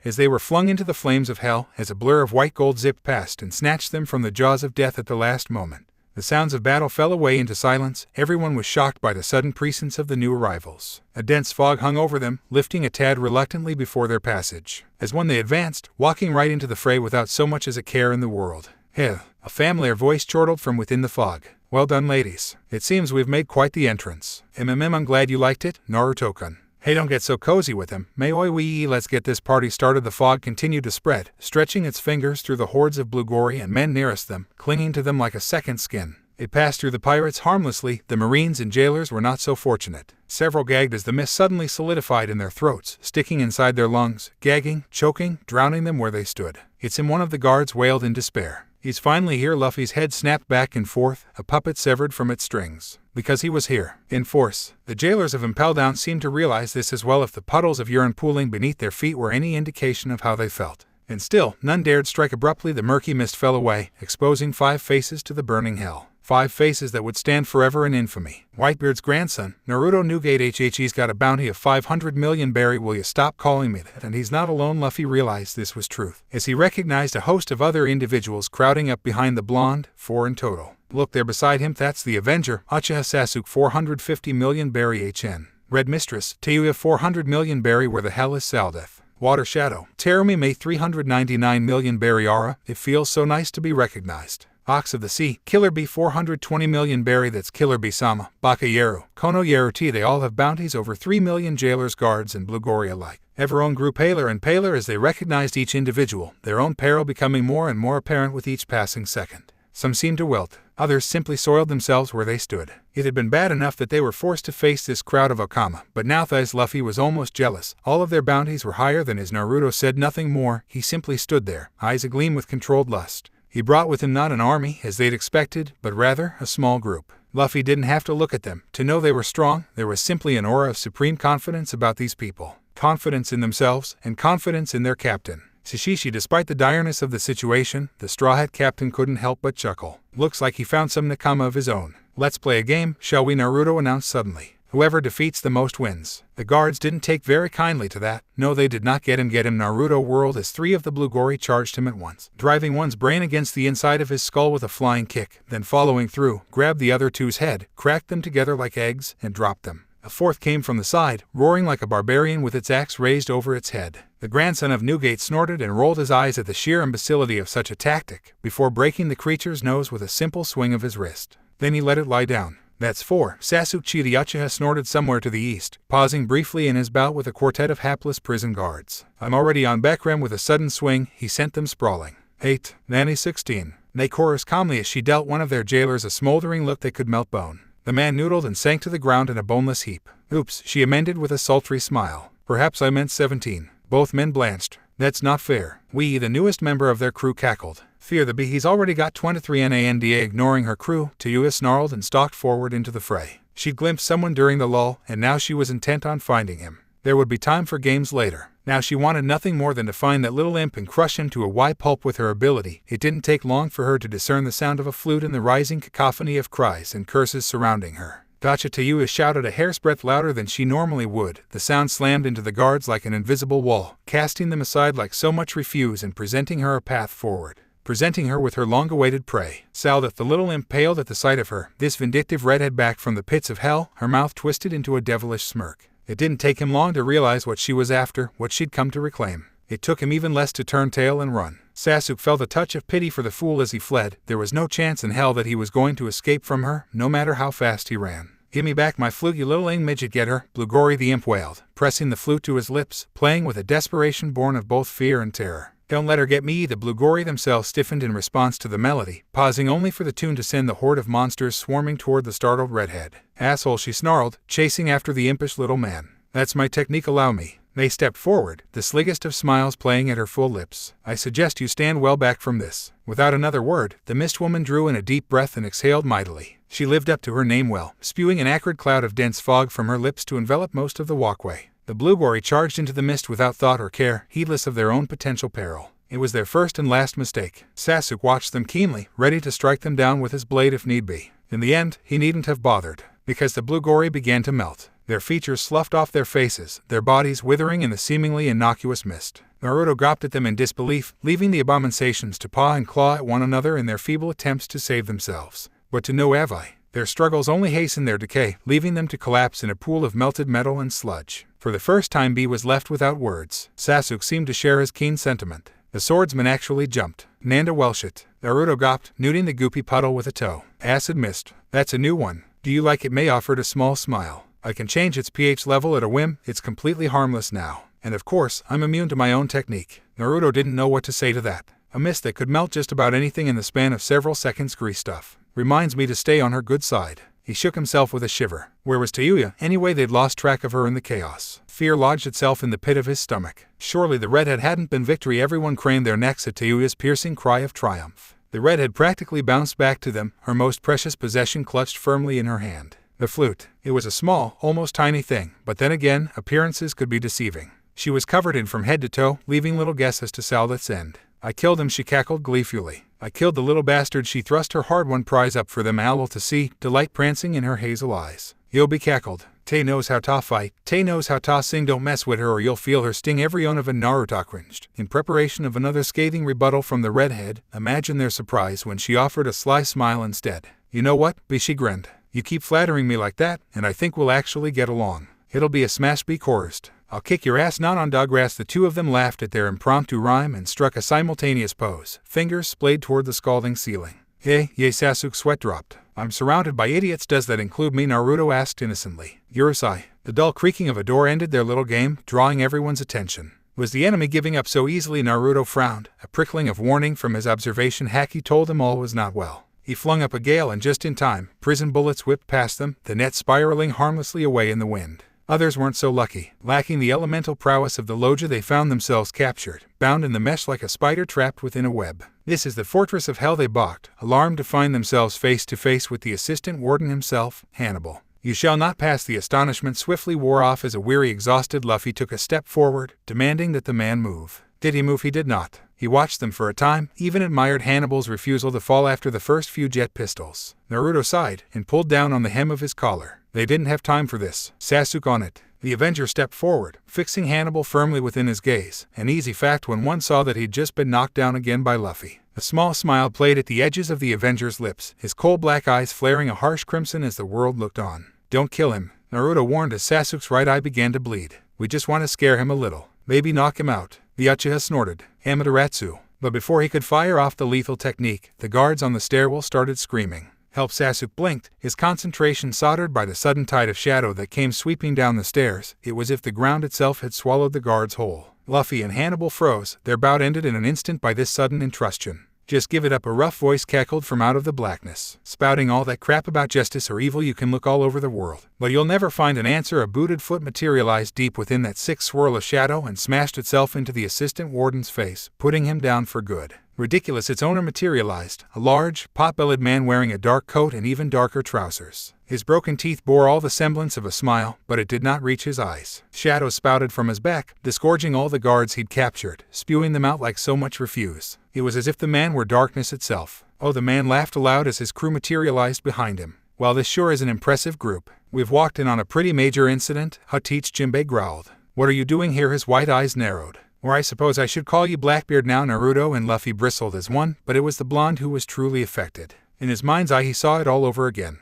as they were flung into the flames of hell, as a blur of white gold zipped past and snatched them from the jaws of death at the last moment. The sounds of battle fell away into silence. Everyone was shocked by the sudden presence of the new arrivals. A dense fog hung over them, lifting a tad reluctantly before their passage. As when they advanced, walking right into the fray without so much as a care in the world. Heh, a familiar voice chortled from within the fog. Well done, ladies. It seems we've made quite the entrance. I'm glad you liked it, Naruto-kun. Hey, don't get so cozy with him. May oi wee, let's get this party started. The fog continued to spread, stretching its fingers through the hordes of blue gory and men nearest them, clinging to them like a second skin. It passed through the pirates harmlessly. The marines and jailers were not so fortunate. Several gagged as the mist suddenly solidified in their throats, sticking inside their lungs, gagging, choking, drowning them where they stood. It's him, one of the guards wailed in despair. He's finally here. Luffy's head snapped back and forth, a puppet severed from its strings. Because he was here, in force. The jailers of Impel Down seemed to realize this as well, if the puddles of urine pooling beneath their feet were any indication of how they felt. And still, none dared strike. Abruptly the murky mist fell away, exposing 5 faces to the burning hell. 5 faces that would stand forever in infamy. Whitebeard's grandson, Naruto Nugate HHE's got a bounty of 500 million. Barry, will you stop calling me that? And he's not alone. Luffy realized this was truth, as he recognized a host of other individuals crowding up behind the blonde, 4 in total. Look there beside him, that's the Avenger, Uchiha Sasuke, 450 million. Barry HN. Red Mistress, Tayuya, 400 million. Barry, where the hell is Saldeth? Water Shadow, Terumi May, 399 million. Barry Aura, it feels so nice to be recognized. Ox of the Sea, Killer B, 420 million. Barry, that's Killer B-sama. Baka Yeru, Kono Yeru T, they all have bounties over 3 million. Jailers, guards, and blue gory alike. Everyone grew paler and paler as they recognized each individual, their own peril becoming more and more apparent with each passing second. Some seemed to wilt, others simply soiled themselves where they stood. It had been bad enough that they were forced to face this crowd of Okama, but now Luffy was almost jealous. All of their bounties were higher than his. Naruto said nothing more. He simply stood there, eyes agleam with controlled lust. He brought with him not an army, as they'd expected, but rather a small group. Luffy didn't have to look at them to know they were strong. There was simply an aura of supreme confidence about these people. Confidence in themselves, and confidence in their captain. Shishishi, despite the direness of the situation, the Straw Hat captain couldn't help but chuckle. Looks like he found some nakama of his own. Let's play a game, shall we? Naruto announced suddenly. Whoever defeats the most wins. The guards didn't take very kindly to that. No, they did not get him. Naruto whirled as 3 of the blue gory charged him at once, driving one's brain against the inside of his skull with a flying kick, then following through, grabbed the other 2's head, cracked them together like eggs, and dropped them. A 4th came from the side, roaring like a barbarian with its axe raised over its head. The grandson of Newgate snorted and rolled his eyes at the sheer imbecility of such a tactic, before breaking the creature's nose with a simple swing of his wrist. Then he let it lie down. That's 4. Sasuke the Uchiha snorted somewhere to the east, pausing briefly in his bout with a quartet of hapless prison guards. I'm already on Bakrem. With a sudden swing, he sent them sprawling. 8. Nanny 16. They chorused calmly as she dealt one of their jailers a smoldering look that could melt bone. The man noodled and sank to the ground in a boneless heap. Oops, she amended with a sultry smile. Perhaps I meant 17. Both men blanched. That's not fair. We, the newest member of their crew, cackled. Fear the bee, he's already got 23 NANDA. Ignoring her crew, Tayuya snarled and stalked forward into the fray. She'd glimpsed someone during the lull, and now she was intent on finding him. There would be time for games later. Now she wanted nothing more than to find that little imp and crush him to a white pulp with her ability. It didn't take long for her to discern the sound of a flute and the rising cacophony of cries and curses surrounding her. Gotcha! Tayuya shouted a hair's breadth louder than she normally would. The sound slammed into the guards like an invisible wall, casting them aside like so much refuse and presenting her a path forward. Presenting her with her long-awaited prey. Saldeth, the little imp, paled at the sight of her, this vindictive redhead back from the pits of hell, her mouth twisted into a devilish smirk. It didn't take him long to realize what she was after, what she'd come to reclaim. It took him even less to turn tail and run. Sasuke felt a touch of pity for the fool as he fled. There was no chance in hell that he was going to escape from her, no matter how fast he ran. Give me back my flute, you little midget, get her, Blugori the imp wailed, pressing the flute to his lips, playing with a desperation born of both fear and terror. Don't let her get me. The Blugori themselves stiffened in response to the melody, pausing only for the tune to send the horde of monsters swarming toward the startled redhead. Asshole, she snarled, chasing after the impish little man. That's my technique, allow me. They stepped forward, the sliggest of smiles playing at her full lips. I suggest you stand well back from this. Without another word, the mist woman drew in a deep breath and exhaled mightily. She lived up to her name well, spewing an acrid cloud of dense fog from her lips to envelop most of the walkway. The Blugori charged into the mist without thought or care, heedless of their own potential peril. It was their first and last mistake. Sasuke watched them keenly, ready to strike them down with his blade if need be. In the end, he needn't have bothered, because the Blugori began to melt. Their features sloughed off their faces, their bodies withering in the seemingly innocuous mist. Naruto gawped at them in disbelief, leaving the abominations to paw and claw at one another in their feeble attempts to save themselves. But to no avail. Their struggles only hastened their decay, leaving them to collapse in a pool of melted metal and sludge. For the first time, B was left without words. Sasuke seemed to share his keen sentiment. The swordsman actually jumped. Nanda Welshit. Naruto gawped, nuding the goopy puddle with a toe. Acid mist. That's a new one. Do you like it? May offered a small smile. I can change its pH level at a whim. It's completely harmless now. And of course, I'm immune to my own technique. Naruto didn't know what to say to that. A mist that could melt just about anything in the span of several seconds. Grease stuff. Reminds me to stay on her good side. He shook himself with a shiver. Where was Tayuya? Anyway, they'd lost track of her in the chaos. Fear lodged itself in the pit of his stomach. Surely the redhead hadn't been victory. Everyone craned their necks at Tayuya's piercing cry of triumph. The redhead practically bounced back to them, her most precious possession clutched firmly in her hand. The flute. It was a small, almost tiny thing, but then again, appearances could be deceiving. She was covered in from head to toe, leaving little guess as to Saldeth's end. I killed him, she cackled gleefully. I killed the little bastard. She thrust her hard-won prize up for them all to see, delight prancing in her hazel eyes. Yobi cackled. Tay knows how to fight. Tay knows how to sing. Don't mess with her or you'll feel her sting. Every one of a Naruto cringed. In preparation of another scathing rebuttal from the redhead, imagine their surprise when she offered a sly smile instead. You know what, B, she grinned. You keep flattering me like that, and I think we'll actually get along. It'll be a smash, B chorused. I'll kick your ass, not on doggrass. The two of them laughed at their impromptu rhyme and struck a simultaneous pose, fingers splayed toward the scalding ceiling. Hey, yay, Sasuke sweat dropped. I'm surrounded by idiots. Does that include me? Naruto asked innocently. Urusai. The dull creaking of a door ended their little game, drawing everyone's attention. Was the enemy giving up so easily? Naruto frowned. A prickling of warning from his observation Haki told him all was not well. He flung up a gale and just in time, prison bullets whipped past them, the net spiraling harmlessly away in the wind. Others weren't so lucky. Lacking the elemental prowess of the Loja, they found themselves captured, bound in the mesh like a spider trapped within a web. This is the fortress of hell, they balked, alarmed to find themselves face to face with the assistant warden himself, Hannibal. You shall not pass. The astonishment swiftly wore off as a weary, exhausted Luffy took a step forward, demanding that the man move. Did he move? He did not. He watched them for a time, even admired Hannibal's refusal to fall after the first few jet pistols. Naruto sighed and pulled down on the hem of his collar. They didn't have time for this. Sasuke on it. The Avenger stepped forward, fixing Hannibal firmly within his gaze, an easy fact when one saw that he'd just been knocked down again by Luffy. A small smile played at the edges of the Avenger's lips, his coal black eyes flaring a harsh crimson as the world looked on. Don't kill him, Naruto warned as Sasuke's right eye began to bleed. We just want to scare him a little. Maybe knock him out. The Uchiha snorted. Amaterasu. But before he could fire off the lethal technique, the guards on the stairwell started screaming. Help! Sasuke blinked, his concentration soldered by the sudden tide of shadow that came sweeping down the stairs. It was as if the ground itself had swallowed the guards whole. Luffy and Hannibal froze, their bout ended in an instant by this sudden intrusion. Just give it up, a rough voice cackled from out of the blackness. Spouting all that crap about justice or evil, you can look all over the world, but you'll never find an answer. A booted foot materialized deep within that sick swirl of shadow and smashed itself into the assistant warden's face, putting him down for good. Ridiculous, its owner materialized, a large, pot-bellied man wearing a dark coat and even darker trousers. His broken teeth bore all the semblance of a smile, but it did not reach his eyes. Shadows spouted from his back, disgorging all the guards he'd captured, spewing them out like so much refuse. It was as if the man were darkness itself. Oh, the man laughed aloud as his crew materialized behind him. Well, this sure is an impressive group. We've walked in on a pretty major incident, Teach Jinbei growled. What are you doing here? His white eyes narrowed. Or I suppose I should call you Blackbeard now. Naruto and Luffy bristled as one, but it was the blonde who was truly affected. In his mind's eye he saw it all over again.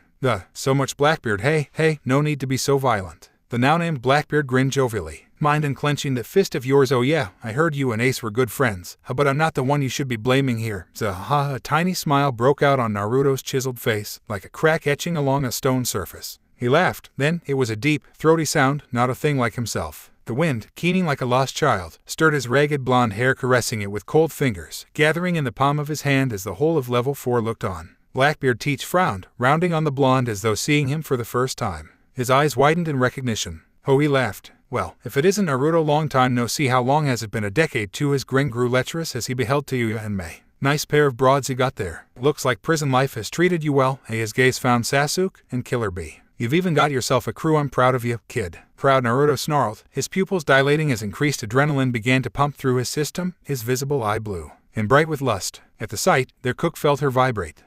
So much Blackbeard, hey, no need to be so violent. The now-named Blackbeard grinned jovially, mind unclenching that fist of yours. Oh yeah, I heard you and Ace were good friends, but I'm not the one you should be blaming here. A tiny smile broke out on Naruto's chiseled face, like a crack etching along a stone surface. He laughed, then it was a deep, throaty sound, not a thing like himself. The wind, keening like a lost child, stirred his ragged blonde hair, caressing it with cold fingers, gathering in the palm of his hand as the whole of Level 4 looked on. Blackbeard Teach frowned, rounding on the blonde as though seeing him for the first time. His eyes widened in recognition. Oh, he laughed. Well, if it isn't Naruto, long time no see. How long has it been? A decade too. His grin grew lecherous as he beheld Tayuya and Mei. Nice pair of broads you got there. Looks like prison life has treated you well. His gaze found Sasuke and Killer Bee. You've even got yourself a crew. I'm proud of you, kid. Proud? Naruto snarled, his pupils dilating as increased adrenaline began to pump through his system, his visible eye blue and bright with lust. At the sight, their cook felt her vibrate.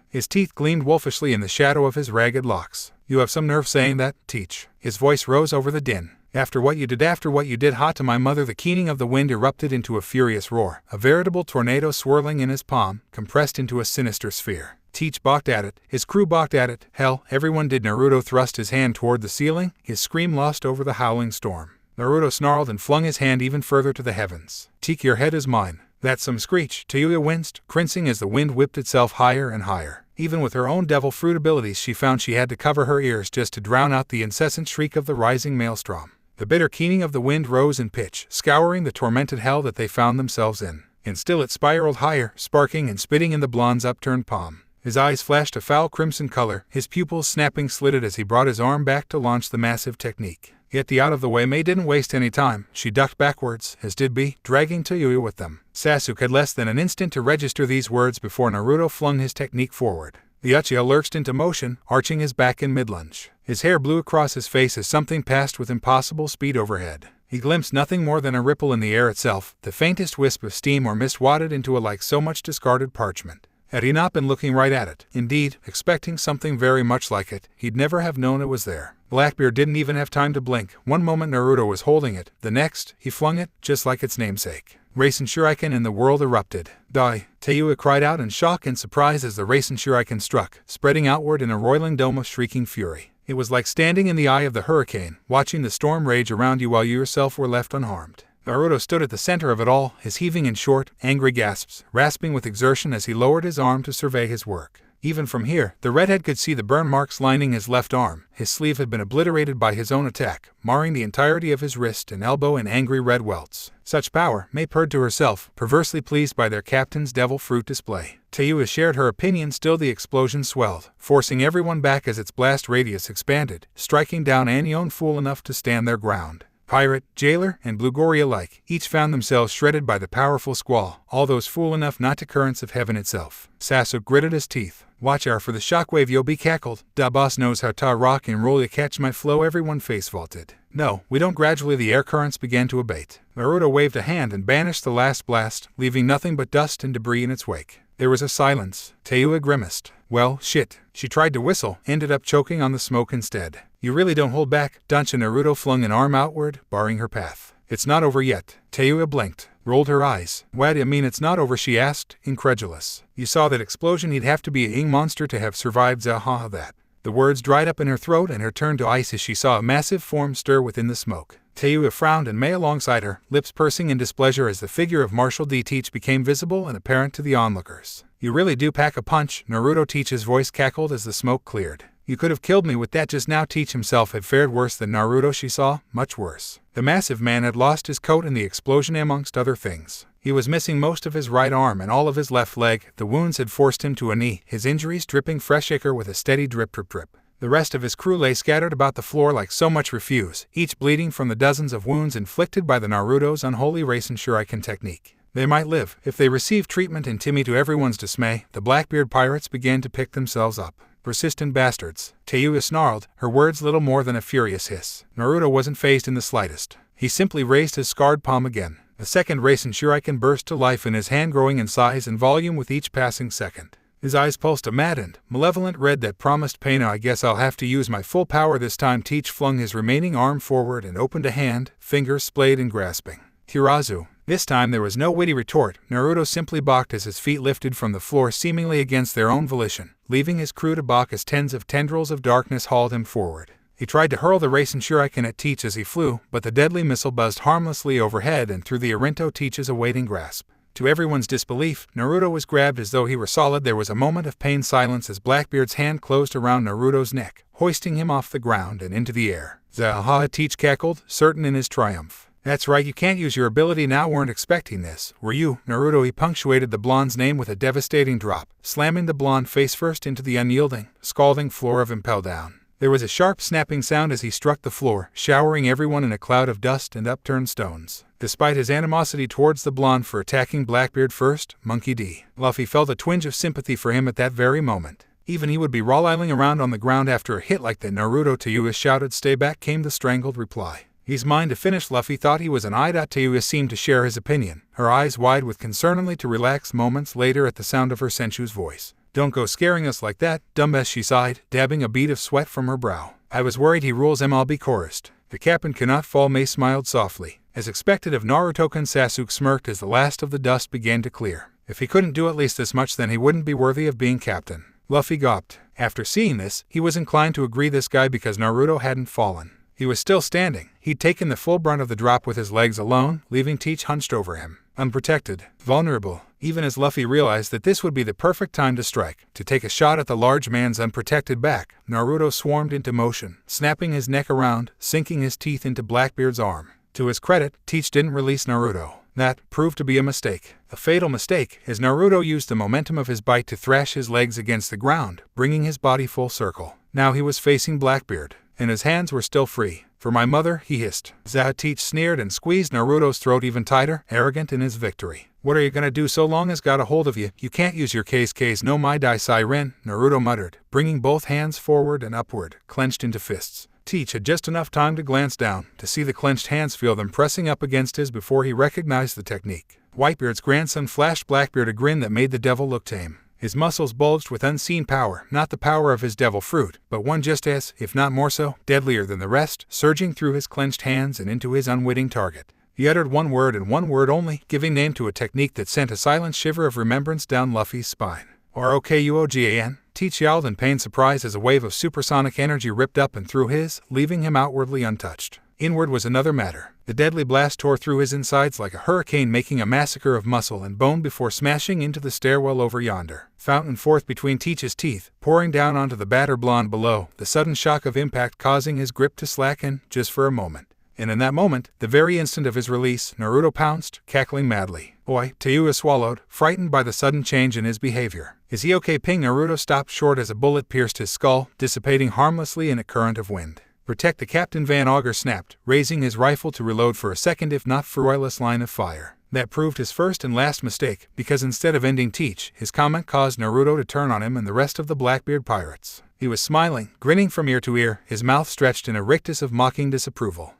His teeth gleamed wolfishly in the shadow of his ragged locks. You have some nerve saying that, Teach. His voice rose over the din. After what you did, to my mother. The keening of the wind erupted into a furious roar, a veritable tornado swirling in his palm, compressed into a sinister sphere. Teach balked at it, his crew balked at it, hell, everyone did. Naruto thrust his hand toward the ceiling, his scream lost over the howling storm. Naruto snarled and flung his hand even further to the heavens. Teach, your head is mine. That's some screech. Tayuya winced, cringing as the wind whipped itself higher and higher. Even with her own devil fruit abilities, she found she had to cover her ears just to drown out the incessant shriek of the rising maelstrom. The bitter keening of the wind rose in pitch, scouring the tormented hell that they found themselves in. And still it spiraled higher, sparking and spitting in the blonde's upturned palm. His eyes flashed a foul crimson color, his pupils snapping slitted as he brought his arm back to launch the massive technique. Yet the out-of-the-way Mei didn't waste any time. She ducked backwards, as did Bee, dragging Tayuya with them. Sasuke had less than an instant to register these words before Naruto flung his technique forward. The Uchiha lurched into motion, arching his back in mid-lunge. His hair blew across his face as something passed with impossible speed overhead. He glimpsed nothing more than a ripple in the air itself, the faintest wisp of steam or mist wadded into a like so much discarded parchment. Had he not been looking right at it, indeed, expecting something very much like it, he'd never have known it was there. Blackbeard didn't even have time to blink. One moment Naruto was holding it, the next, he flung it, just like its namesake. Rasen Shuriken and the world erupted. Die! Tayuya cried out in shock and surprise as the Rasen Shuriken struck, spreading outward in a roiling dome of shrieking fury. It was like standing in the eye of the hurricane, watching the storm rage around you while you yourself were left unharmed. Naruto stood at the center of it all, his heaving in short, angry gasps, rasping with exertion as he lowered his arm to survey his work. Even from here, the redhead could see the burn marks lining his left arm. His sleeve had been obliterated by his own attack, marring the entirety of his wrist and elbow in angry red welts. Such power, Mei purred to herself, perversely pleased by their captain's devil fruit display. Tayuya shared her opinion. Still the explosion swelled, forcing everyone back as its blast radius expanded, striking down anyone fool enough to stand their ground. Pirate, jailer, and Blue Gory alike, each found themselves shredded by the powerful squall, all those fool enough not to currents of heaven itself. Sasuke gritted his teeth. Watch out for the shockwave, Yobi cackled. Da boss knows how to rock and roll, you catch my flow. Everyone face vaulted. No, we don't. Gradually the air currents began to abate. Naruto waved a hand and banished the last blast, leaving nothing but dust and debris in its wake. There was a silence. Tayuya grimaced. Well, shit. She tried to whistle, ended up choking on the smoke instead. You really don't hold back, don't you? Naruto flung an arm outward, barring her path. It's not over yet. Tayuya blinked, rolled her eyes. What do you mean it's not over? She asked, incredulous. You saw that explosion? He'd have to be a ing monster to have survived that. The words dried up in her throat and her turned to ice as she saw a massive form stir within the smoke. Tayuya frowned and Mei alongside her, lips pursing in displeasure as the figure of Marshal D. Teach became visible and apparent to the onlookers. You really do pack a punch, Naruto. Teach's voice cackled as the smoke cleared. You could have killed me with that just now. Teach himself had fared worse than Naruto. She saw, much worse. The massive man had lost his coat in the explosion amongst other things. He was missing most of his right arm and all of his left leg. The wounds had forced him to a knee, his injuries dripping fresh ichor with a steady drip drip drip. The rest of his crew lay scattered about the floor like so much refuse, each bleeding from the dozens of wounds inflicted by the Naruto's unholy Rasen Shuriken technique. They might live if they received treatment, and to everyone's dismay, the Blackbeard pirates began to pick themselves up. Persistent bastards, Tayuya snarled, her words little more than a furious hiss. Naruto wasn't fazed in the slightest. He simply raised his scarred palm again. The second Rasen Shuriken burst to life in his hand, growing in size and volume with each passing second. His eyes pulsed a maddened, malevolent red that promised pain. I guess I'll have to use my full power this time. Teach flung his remaining arm forward and opened a hand, fingers splayed and grasping. Kirazu. This time there was no witty retort. Naruto simply balked as his feet lifted from the floor seemingly against their own volition, leaving his crew to balk as tens of tendrils of darkness hauled him forward. He tried to hurl the Rasen Shuriken at Teach as he flew, but the deadly missile buzzed harmlessly overhead and through the Arinto Teach's awaiting grasp. To everyone's disbelief, Naruto was grabbed as though he were solid. There was a moment of pained silence as Blackbeard's hand closed around Naruto's neck, hoisting him off the ground and into the air. Zahaha, Teach cackled, certain in his triumph. That's right, you can't use your ability now. Weren't expecting this, were you, Naruto? He punctuated the blonde's name with a devastating drop, slamming the blonde face first into the unyielding, scalding floor of Impel Down. There was a sharp snapping sound as he struck the floor, showering everyone in a cloud of dust and upturned stones. Despite his animosity towards the blonde for attacking Blackbeard first, Monkey D. Luffy felt a twinge of sympathy for him at that very moment. Even he would be rolling around on the ground after a hit like that. Naruto. Tayuya shouted. Stay back, came the strangled reply. He's mine to finish. Luffy thought he was an eye. Tayuya seemed to share his opinion, her eyes wide with concern, only to relax moments later at the sound of her sensu's voice. Don't go scaring us like that, dumbass, she sighed, dabbing a bead of sweat from her brow. I was worried. He rules MLB chorused. The captain cannot fall. May smiled softly. As expected of Naruto-kun, Sasuke smirked as the last of the dust began to clear. If he couldn't do at least this much, then he wouldn't be worthy of being captain. Luffy gawped. After seeing this, he was inclined to agree this guy because Naruto hadn't fallen. He was still standing. He'd taken the full brunt of the drop with his legs alone, leaving Teach hunched over him. Unprotected, vulnerable, even as Luffy realized that this would be the perfect time to strike, to take a shot at the large man's unprotected back, Naruto swarmed into motion, snapping his neck around, sinking his teeth into Blackbeard's arm. To his credit, Teach didn't release Naruto. That proved to be a mistake. A fatal mistake, as Naruto used the momentum of his bite to thrash his legs against the ground, bringing his body full circle. Now he was facing Blackbeard, and his hands were still free. For my mother, he hissed. Teach sneered and squeezed Naruto's throat even tighter, arrogant in his victory. What are you gonna do so long as got a hold of you? You can't use your case no my dai siren, Naruto muttered, bringing both hands forward and upward, clenched into fists. Teach had just enough time to glance down, to see the clenched hands, feel them pressing up against his before he recognized the technique. Whitebeard's grandson flashed Blackbeard a grin that made the devil look tame. His muscles bulged with unseen power, not the power of his devil fruit, but one just as, if not more so, deadlier than the rest, surging through his clenched hands and into his unwitting target. He uttered one word and one word only, giving name to a technique that sent a silent shiver of remembrance down Luffy's spine. Rokuogan, Teach yelled in pained surprise as a wave of supersonic energy ripped up and through his, leaving him outwardly untouched. Inward was another matter. The deadly blast tore through his insides like a hurricane, making a massacre of muscle and bone before smashing into the stairwell over yonder, fountain forth between Teach's teeth, pouring down onto the battered blonde below, the sudden shock of impact causing his grip to slacken, just for a moment. And in that moment, the very instant of his release, Naruto pounced, cackling madly. Oi, Tayuya swallowed, frightened by the sudden change in his behavior. Is he okay? Ping. Naruto stopped short as a bullet pierced his skull, dissipating harmlessly in a current of wind. Protect the captain, Van Augur snapped, raising his rifle to reload for a second if not fruitless line of fire. That proved his first and last mistake, because instead of ending Teach, his comment caused Naruto to turn on him and the rest of the Blackbeard pirates. He was smiling, grinning from ear to ear, his mouth stretched in a rictus of mocking disapproval.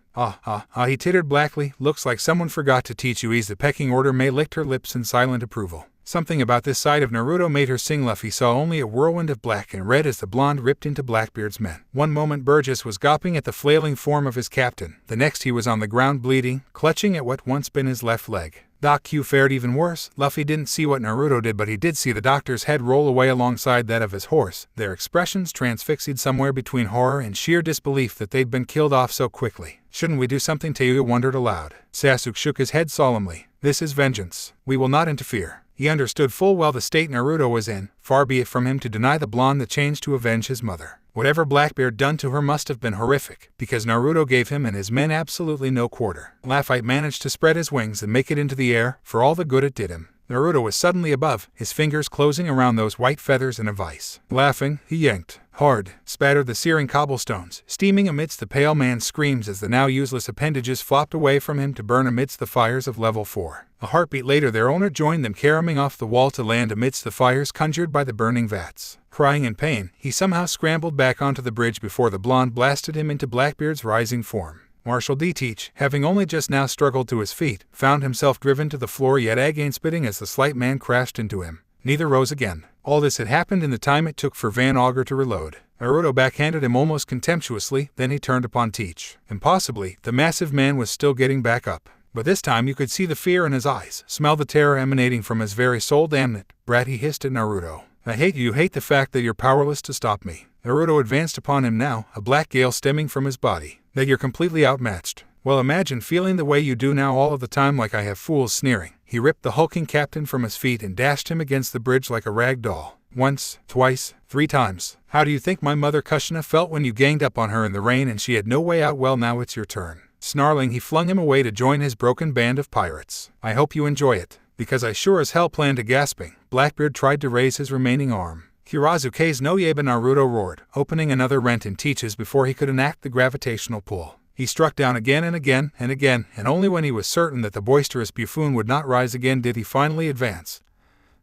He tittered blackly. Looks like someone forgot to teach you ease the pecking order. May licked her lips in silent approval. Something about this side of Naruto made her sing. Luffy saw only a whirlwind of black and red as the blonde ripped into Blackbeard's men. One moment Burgess was gawping at the flailing form of his captain. The next he was on the ground bleeding, clutching at what once been his left leg. Doc Q fared even worse. Luffy didn't see what Naruto did, but he did see the doctor's head roll away alongside that of his horse, their expressions transfixied somewhere between horror and sheer disbelief that they'd been killed off so quickly. Shouldn't we do something? Tayuya wondered aloud. Sasuke shook his head solemnly. This is vengeance. We will not interfere. He understood full well the state Naruto was in. Far be it from him to deny the blonde the change to avenge his mother. Whatever Blackbeard done to her must have been horrific, because Naruto gave him and his men absolutely no quarter. Luffy managed to spread his wings and make it into the air, for all the good it did him. Naruto was suddenly above, his fingers closing around those white feathers in a vice. Laughing, he yanked hard, spattered the searing cobblestones, steaming amidst the pale man's screams as the now useless appendages flopped away from him to burn amidst the fires of level 4. A heartbeat later their owner joined them, caroming off the wall to land amidst the fires conjured by the burning vats. Crying in pain, he somehow scrambled back onto the bridge before the blonde blasted him into Blackbeard's rising form. Marshal D-Teach, having only just now struggled to his feet, found himself driven to the floor yet again spitting as the slight man crashed into him. Neither rose again. All this had happened in the time it took for Van Augur to reload. Naruto backhanded him almost contemptuously, then he turned upon Teach. Impossibly, the massive man was still getting back up. But this time you could see the fear in his eyes, smell the terror emanating from his very soul. Damn it, brat, he hissed at Naruto. I hate you hate the fact that you're powerless to stop me. Naruto advanced upon him now, a black gale stemming from his body. That you're completely outmatched. Well, imagine feeling the way you do now all of the time, like I have fools sneering. He ripped the hulking captain from his feet and dashed him against the bridge like a rag doll. Once, twice, 3 times. How do you think my mother Kushina felt when you ganged up on her in the rain and she had no way out? Well, now it's your turn. Snarling, he flung him away to join his broken band of pirates. I hope you enjoy it, because I sure as hell plan to. Gasping, Blackbeard tried to raise his remaining arm. Kirazuke's no Yaba, Naruto roared, opening another rent in Teach's before he could enact the gravitational pull. He struck down again and again and again, and only when he was certain that the boisterous buffoon would not rise again did he finally advance,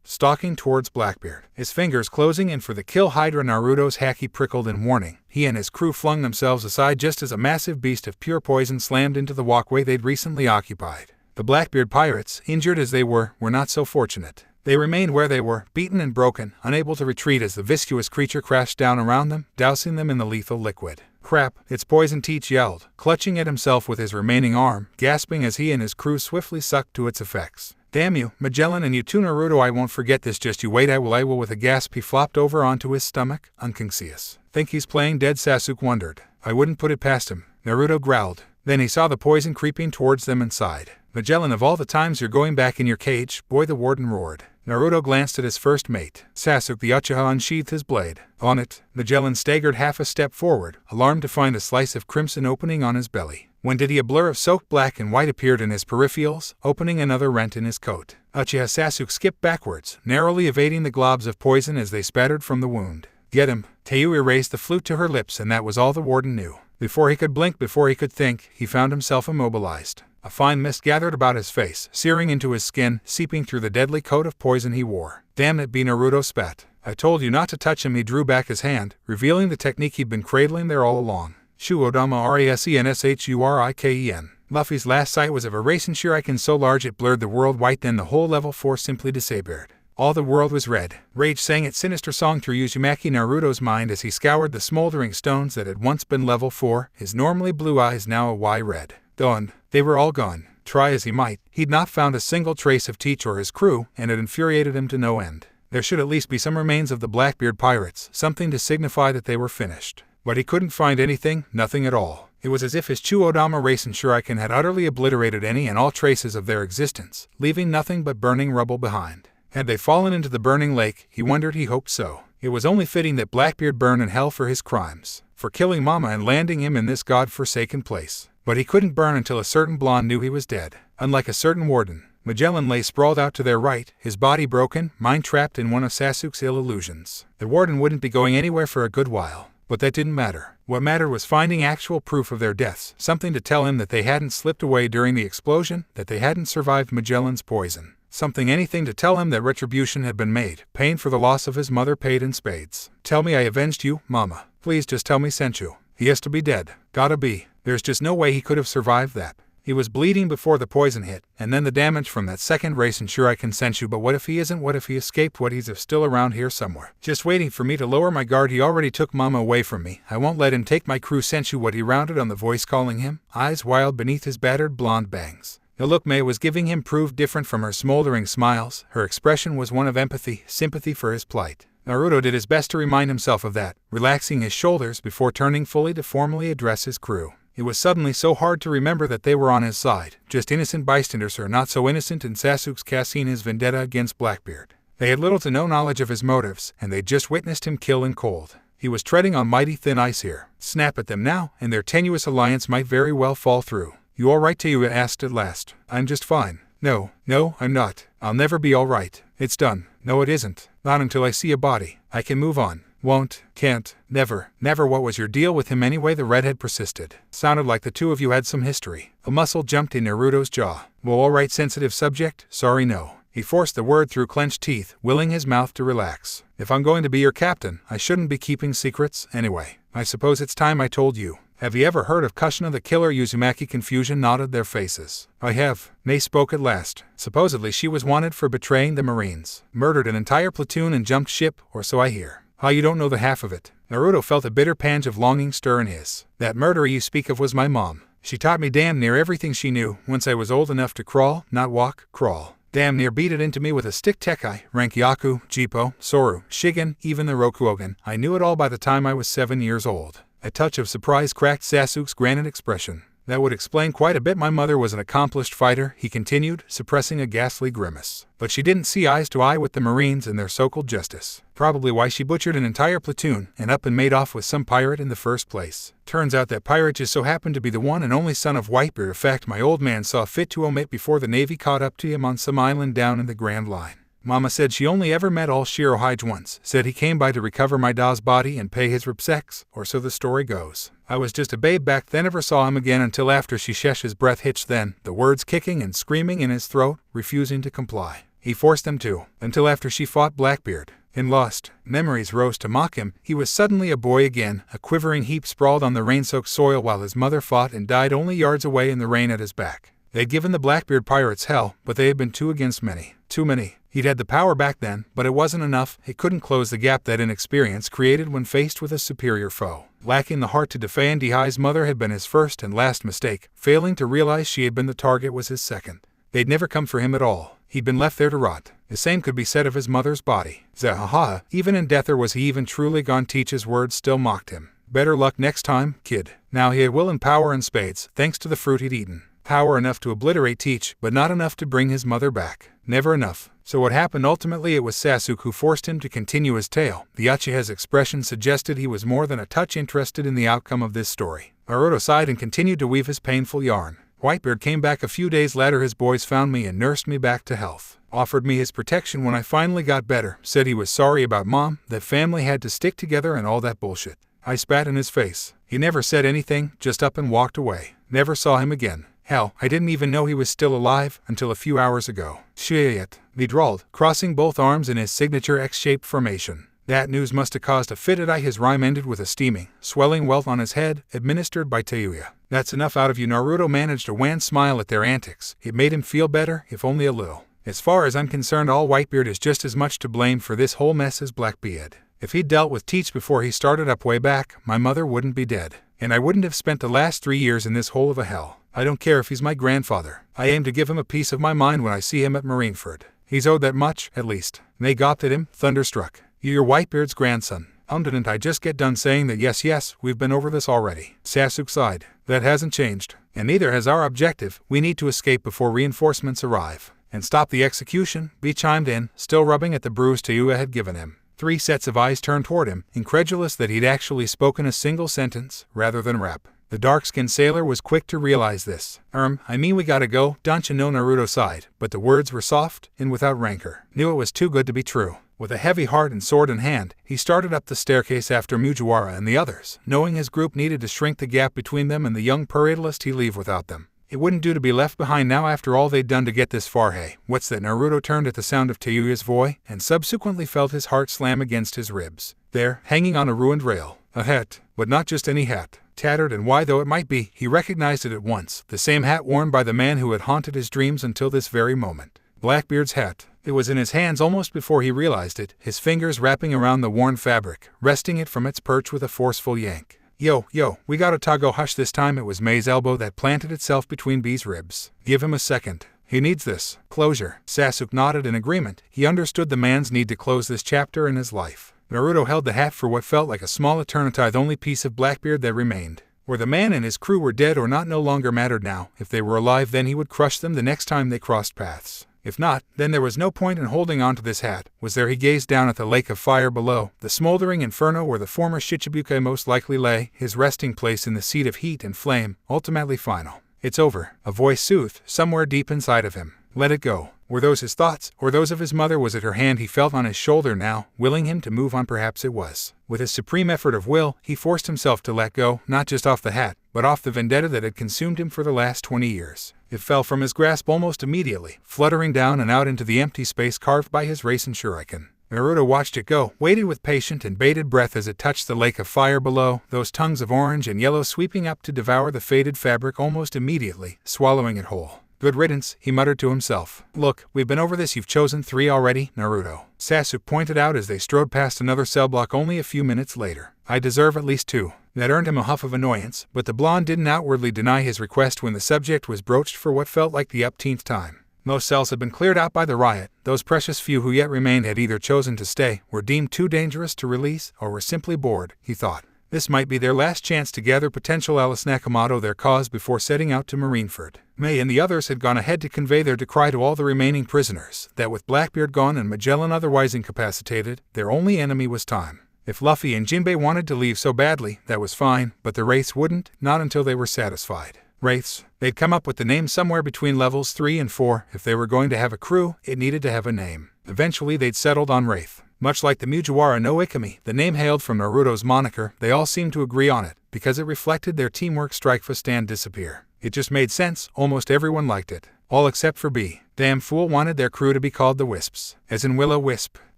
stalking towards Blackbeard, his fingers closing in for the kill. Hydra, Naruto's haki prickled in warning. He and his crew flung themselves aside just as a massive beast of pure poison slammed into the walkway they'd recently occupied. The Blackbeard pirates, injured as they were not so fortunate. They remained where they were, beaten and broken, unable to retreat as the viscous creature crashed down around them, dousing them in the lethal liquid. Crap, it's poison, Teach yelled, clutching at himself with his remaining arm, gasping as he and his crew swiftly sucked to its effects. Damn you, Magellan, and you too, Naruto, I won't forget this, just you wait, I will. With a gasp he flopped over onto his stomach, unconscious. Think he's playing dead? Sasuke wondered. I wouldn't put it past him, Naruto growled. Then he saw the poison creeping towards them and sighed. Magellan, of all the times you're going back in your cage, boy, the warden roared. Naruto glanced at his first mate. Sasuke the Uchiha unsheathed his blade. On it, Magellan staggered half a step forward, alarmed to find a slice of crimson opening on his belly. When did he? A blur of soaked black and white appeared in his peripherals, opening another rent in his coat. Uchiha Sasuke skipped backwards, narrowly evading the globs of poison as they spattered from the wound. Get him! Tayui raised the flute to her lips, and that was all the warden knew. Before he could blink, before he could think, he found himself immobilized. A fine mist gathered about his face, searing into his skin, seeping through the deadly coat of poison he wore. Damn it, Naruto spat. I told you not to touch him. He drew back his hand, revealing the technique he'd been cradling there all along. Shuodama Rasenshuriken. Luffy's last sight was of a Rasenshuriken so large it blurred the world white, then the whole level 4 simply disappeared. All the world was red. Rage sang its sinister song through Uzumaki Naruto's mind as he scoured the smoldering stones that had once been level 4, his normally blue eyes now a wide red. Gone. They were all gone. Try as he might, he'd not found a single trace of Teach or his crew, and it infuriated him to no end. There should at least be some remains of the Blackbeard pirates, something to signify that they were finished. But he couldn't find anything, nothing at all. It was as if his Chuodama Rasenshuriken had utterly obliterated any and all traces of their existence, leaving nothing but burning rubble behind. Had they fallen into the burning lake? He wondered. He hoped so. It was only fitting that Blackbeard burn in hell for his crimes, for killing Mama and landing him in this god-forsaken place. But he couldn't burn until a certain blonde knew he was dead. Unlike a certain warden, Magellan lay sprawled out to their right, his body broken, mind trapped in one of Sasuke's ill illusions. The warden wouldn't be going anywhere for a good while. But that didn't matter. What mattered was finding actual proof of their deaths, something to tell him that they hadn't slipped away during the explosion, that they hadn't survived Magellan's poison. Anything to tell him that retribution had been made, pain for the loss of his mother paid in spades. Tell me I avenged you, Mama. Please just tell me sent you. He has to be dead. Gotta be. There's just no way he could have survived that. He was bleeding before the poison hit, and then the damage from that second Rasenshuriken Senshu. But what if he isn't? What if he escaped? What he's still around here somewhere, just waiting for me to lower my guard? He already took Mama away from me. I won't let him take my crew. Senshu, what? He rounded on the voice calling him, eyes wild beneath his battered blonde bangs. The look May was giving him proved different from her smoldering smiles. Her expression was one of empathy, sympathy for his plight. Naruto did his best to remind himself of that, relaxing his shoulders before turning fully to formally address his crew. It was suddenly so hard to remember that they were on his side, just innocent bystanders or not so innocent in Sasuke's casting his vendetta against Blackbeard. They had little to no knowledge of his motives, and they'd just witnessed him kill in cold. He was treading on mighty thin ice here. Snap at them now, and their tenuous alliance might very well fall through. "You all right?" Tayuya asked at last. "I'm just fine." No, I'm not. I'll never be all right. It's done." "No, it isn't. Not until I see a body. I can move on." "Won't, can't, never." "What was your deal with him anyway?" the redhead persisted. "Sounded like the two of you had some history." A muscle jumped in Naruto's jaw. "Well, all right, sensitive subject. Sorry, no." He forced the word through clenched teeth, willing his mouth to relax. "If I'm going to be your captain, I shouldn't be keeping secrets, anyway. I suppose it's time I told you. Have you ever heard of Kushina the killer?" Uzumaki confusion nodded their faces. "I have." May spoke at last. "Supposedly she was wanted for betraying the Marines. Murdered an entire platoon and jumped ship, or so I hear." "How, you don't know the half of it?" Naruto felt a bitter pang of longing stir in his. "That murderer you speak of was my mom. She taught me damn near everything she knew, once I was old enough to crawl, not walk, crawl. Damn near beat it into me with a stick. Tekai, Rankyaku, Jippo, Soru, Shigen, even the Rokuogen. I knew it all by the time I was 7 years old." A touch of surprise cracked Sasuke's granite expression. "That would explain quite a bit. My mother was an accomplished fighter," he continued, suppressing a ghastly grimace. "But she didn't see eye to eye with the Marines and their so-called justice. Probably why she butchered an entire platoon and up and made off with some pirate in the first place. Turns out that pirate just so happened to be the one and only son of Whitebeard. In fact, my old man saw fit to omit before the Navy caught up to him on some island down in the Grand Line. Mama said she only ever met all Shirohige once, said he came by to recover my da's body and pay his ripsex, or so the story goes. I was just a babe back then, never saw him again until after she shesh." His breath hitched then, the words kicking and screaming in his throat, refusing to comply. He forced them to, until after she fought Blackbeard. And lost. Memories rose to mock him. He was suddenly a boy again, a quivering heap sprawled on the rain-soaked soil while his mother fought and died only yards away in the rain at his back. They'd given the Blackbeard pirates hell, but they had been two against many. Too many. He'd had the power back then, but it wasn't enough. It couldn't close the gap that inexperience created when faced with a superior foe. Lacking the heart to defend, Dihai's mother had been his first and last mistake. Failing to realize she had been the target was his second. They'd never come for him at all. He'd been left there to rot. The same could be said of his mother's body. Zahaha, even in death, or was he even truly gone? Teach's words still mocked him. Better luck next time, kid. Now he had will and power in spades, thanks to the fruit he'd eaten. Power enough to obliterate Teach, but not enough to bring his mother back. Never enough. So what happened ultimately? It was Sasuke who forced him to continue his tale. The Uchiha's expression suggested he was more than a touch interested in the outcome of this story. Naruto sighed and continued to weave his painful yarn. Whitebeard came back a few days later. His boys found me and nursed me back to health. Offered me his protection when I finally got better. Said he was sorry about Mom, that family had to stick together and all that bullshit. I spat in his face. He never said anything, just up and walked away. Never saw him again. Hell, I didn't even know he was still alive until a few hours ago. Shit, he drawled, crossing both arms in his signature X-shaped formation. That news must have caused a fit. His rhyme ended with a steaming, swelling welt on his head, administered by Tayuya. That's enough out of you. Naruto managed a wan smile at their antics. It made him feel better, if only a little. As far as I'm concerned, all Whitebeard is just as much to blame for this whole mess as Blackbeard. If he'd dealt with Teach before he started up way back, my mother wouldn't be dead. And I wouldn't have spent the last 3 years in this hole of a hell. I don't care if he's my grandfather. I aim to give him a piece of my mind when I see him at Marineford. He's owed that much, at least. They gawped at him, thunderstruck. You're Whitebeard's grandson. Didn't I just get done saying that? Yes, we've been over this already. Sasuke sighed. That hasn't changed. And neither has our objective. We need to escape before reinforcements arrive. And stop the execution, B chimed in, still rubbing at the bruise Tayuya had given him. 3 sets of eyes turned toward him, incredulous that he'd actually spoken a single sentence, rather than rap. The dark-skinned sailor was quick to realize this. I mean we gotta go, don't you know? Naruto sighed, but the words were soft and without rancor. Knew it was too good to be true. With a heavy heart and sword in hand, he started up the staircase after Mugiwara and the others. Knowing his group needed to shrink the gap between them and the young paratalist, he'd leave without them. It wouldn't do to be left behind now after all they'd done to get this far. Hey, what's that? Naruto turned at the sound of Tayuya's voice, and subsequently felt his heart slam against his ribs. There, hanging on a ruined rail, a hat, but not just any hat. Tattered and wide though it might be, he recognized it at once, the same hat worn by the man who had haunted his dreams until this very moment. Blackbeard's hat. It was in his hands almost before he realized it, his fingers wrapping around the worn fabric, wresting it from its perch with a forceful yank. Yo, we gotta go. Hush. This time it was May's elbow that planted itself between B's ribs. Give him a second. He needs this. Closure. Sasuke nodded in agreement. He understood the man's need to close this chapter in his life. Naruto held the hat for what felt like a small eternity, the only piece of Blackbeard that remained. Where the man and his crew were dead or not no longer mattered now. If they were alive, then he would crush them the next time they crossed paths. If not, then there was no point in holding on to this hat, was there? He gazed down at the lake of fire below, the smoldering inferno where the former Shichibukai most likely lay, his resting place in the seat of heat and flame, ultimately final. It's over, a voice soothed, somewhere deep inside of him. Let it go. Were those his thoughts, or those of his mother? Was it her hand he felt on his shoulder now, willing him to move on? Perhaps it was. With a supreme effort of will, he forced himself to let go, not just off the hat, but off the vendetta that had consumed him for the last 20 years. It fell from his grasp almost immediately, fluttering down and out into the empty space carved by his Rasen shuriken. Naruto watched it go, waited with patient and bated breath as it touched the lake of fire below, those tongues of orange and yellow sweeping up to devour the faded fabric almost immediately, swallowing it whole. Good riddance, he muttered to himself. Look, we've been over this. You've chosen 3 already, Naruto. Sasuke pointed out as they strode past another cell block only a few minutes later. I deserve at least 2. That earned him a huff of annoyance, but the blonde didn't outwardly deny his request when the subject was broached for what felt like the upteenth time. Most cells had been cleared out by the riot. Those precious few who yet remained had either chosen to stay, were deemed too dangerous to release, or were simply bored, he thought. This might be their last chance to gather potential Alice Nakamoto their cause before setting out to Marineford. May and the others had gone ahead to convey their decry to all the remaining prisoners, that with Blackbeard gone and Magellan otherwise incapacitated, their only enemy was time. If Luffy and Jinbei wanted to leave so badly, that was fine, but the wraiths wouldn't, not until they were satisfied. Wraiths. They'd come up with the name somewhere between levels 3 and 4. If they were going to have a crew, it needed to have a name. Eventually they'd settled on Wraith. Much like the Mugiwara no Ikami, the name hailed from Naruto's moniker, they all seemed to agree on it, because it reflected their teamwork. Strike, fast, and disappear. It just made sense, almost everyone liked it. All except for B. Damn fool wanted their crew to be called the Wisps, as in Will-O-Wisp.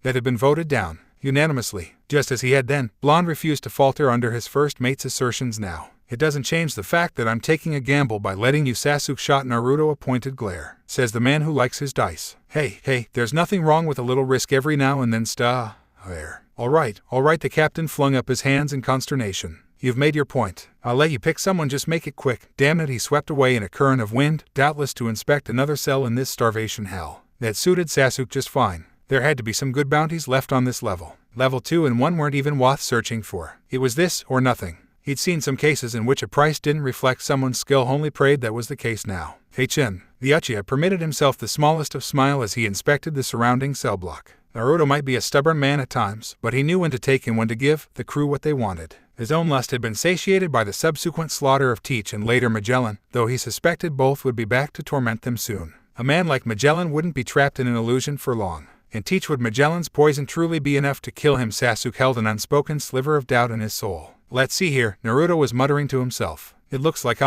That had been voted down, unanimously. Just as he had then, Blonde refused to falter under his first mate's assertions now. It doesn't change the fact that I'm taking a gamble by letting you. Sasuke shot Naruto a pointed glare. Says the man who likes his dice. Hey, there's nothing wrong with a little risk every now and then. There. All right, the captain flung up his hands in consternation. You've made your point. I'll let you pick someone, just make it quick. Damn it, he swept away in a current of wind, doubtless to inspect another cell in this starvation hell. That suited Sasuke just fine. There had to be some good bounties left on this level. Level 2 and 1 weren't even worth searching for. It was this or nothing. He'd seen some cases in which a price didn't reflect someone's skill, only prayed that was the case now. The Uchiha permitted himself the smallest of smile as he inspected the surrounding cell block. Naruto might be a stubborn man at times, but he knew when to take and when to give the crew what they wanted. His own lust had been satiated by the subsequent slaughter of Teach and later Magellan, though he suspected both would be back to torment them soon. A man like Magellan wouldn't be trapped in an illusion for long. And Teach, would Magellan's poison truly be enough to kill him? Sasuke held an unspoken sliver of doubt in his soul. Let's see here, Naruto was muttering to himself. It looks like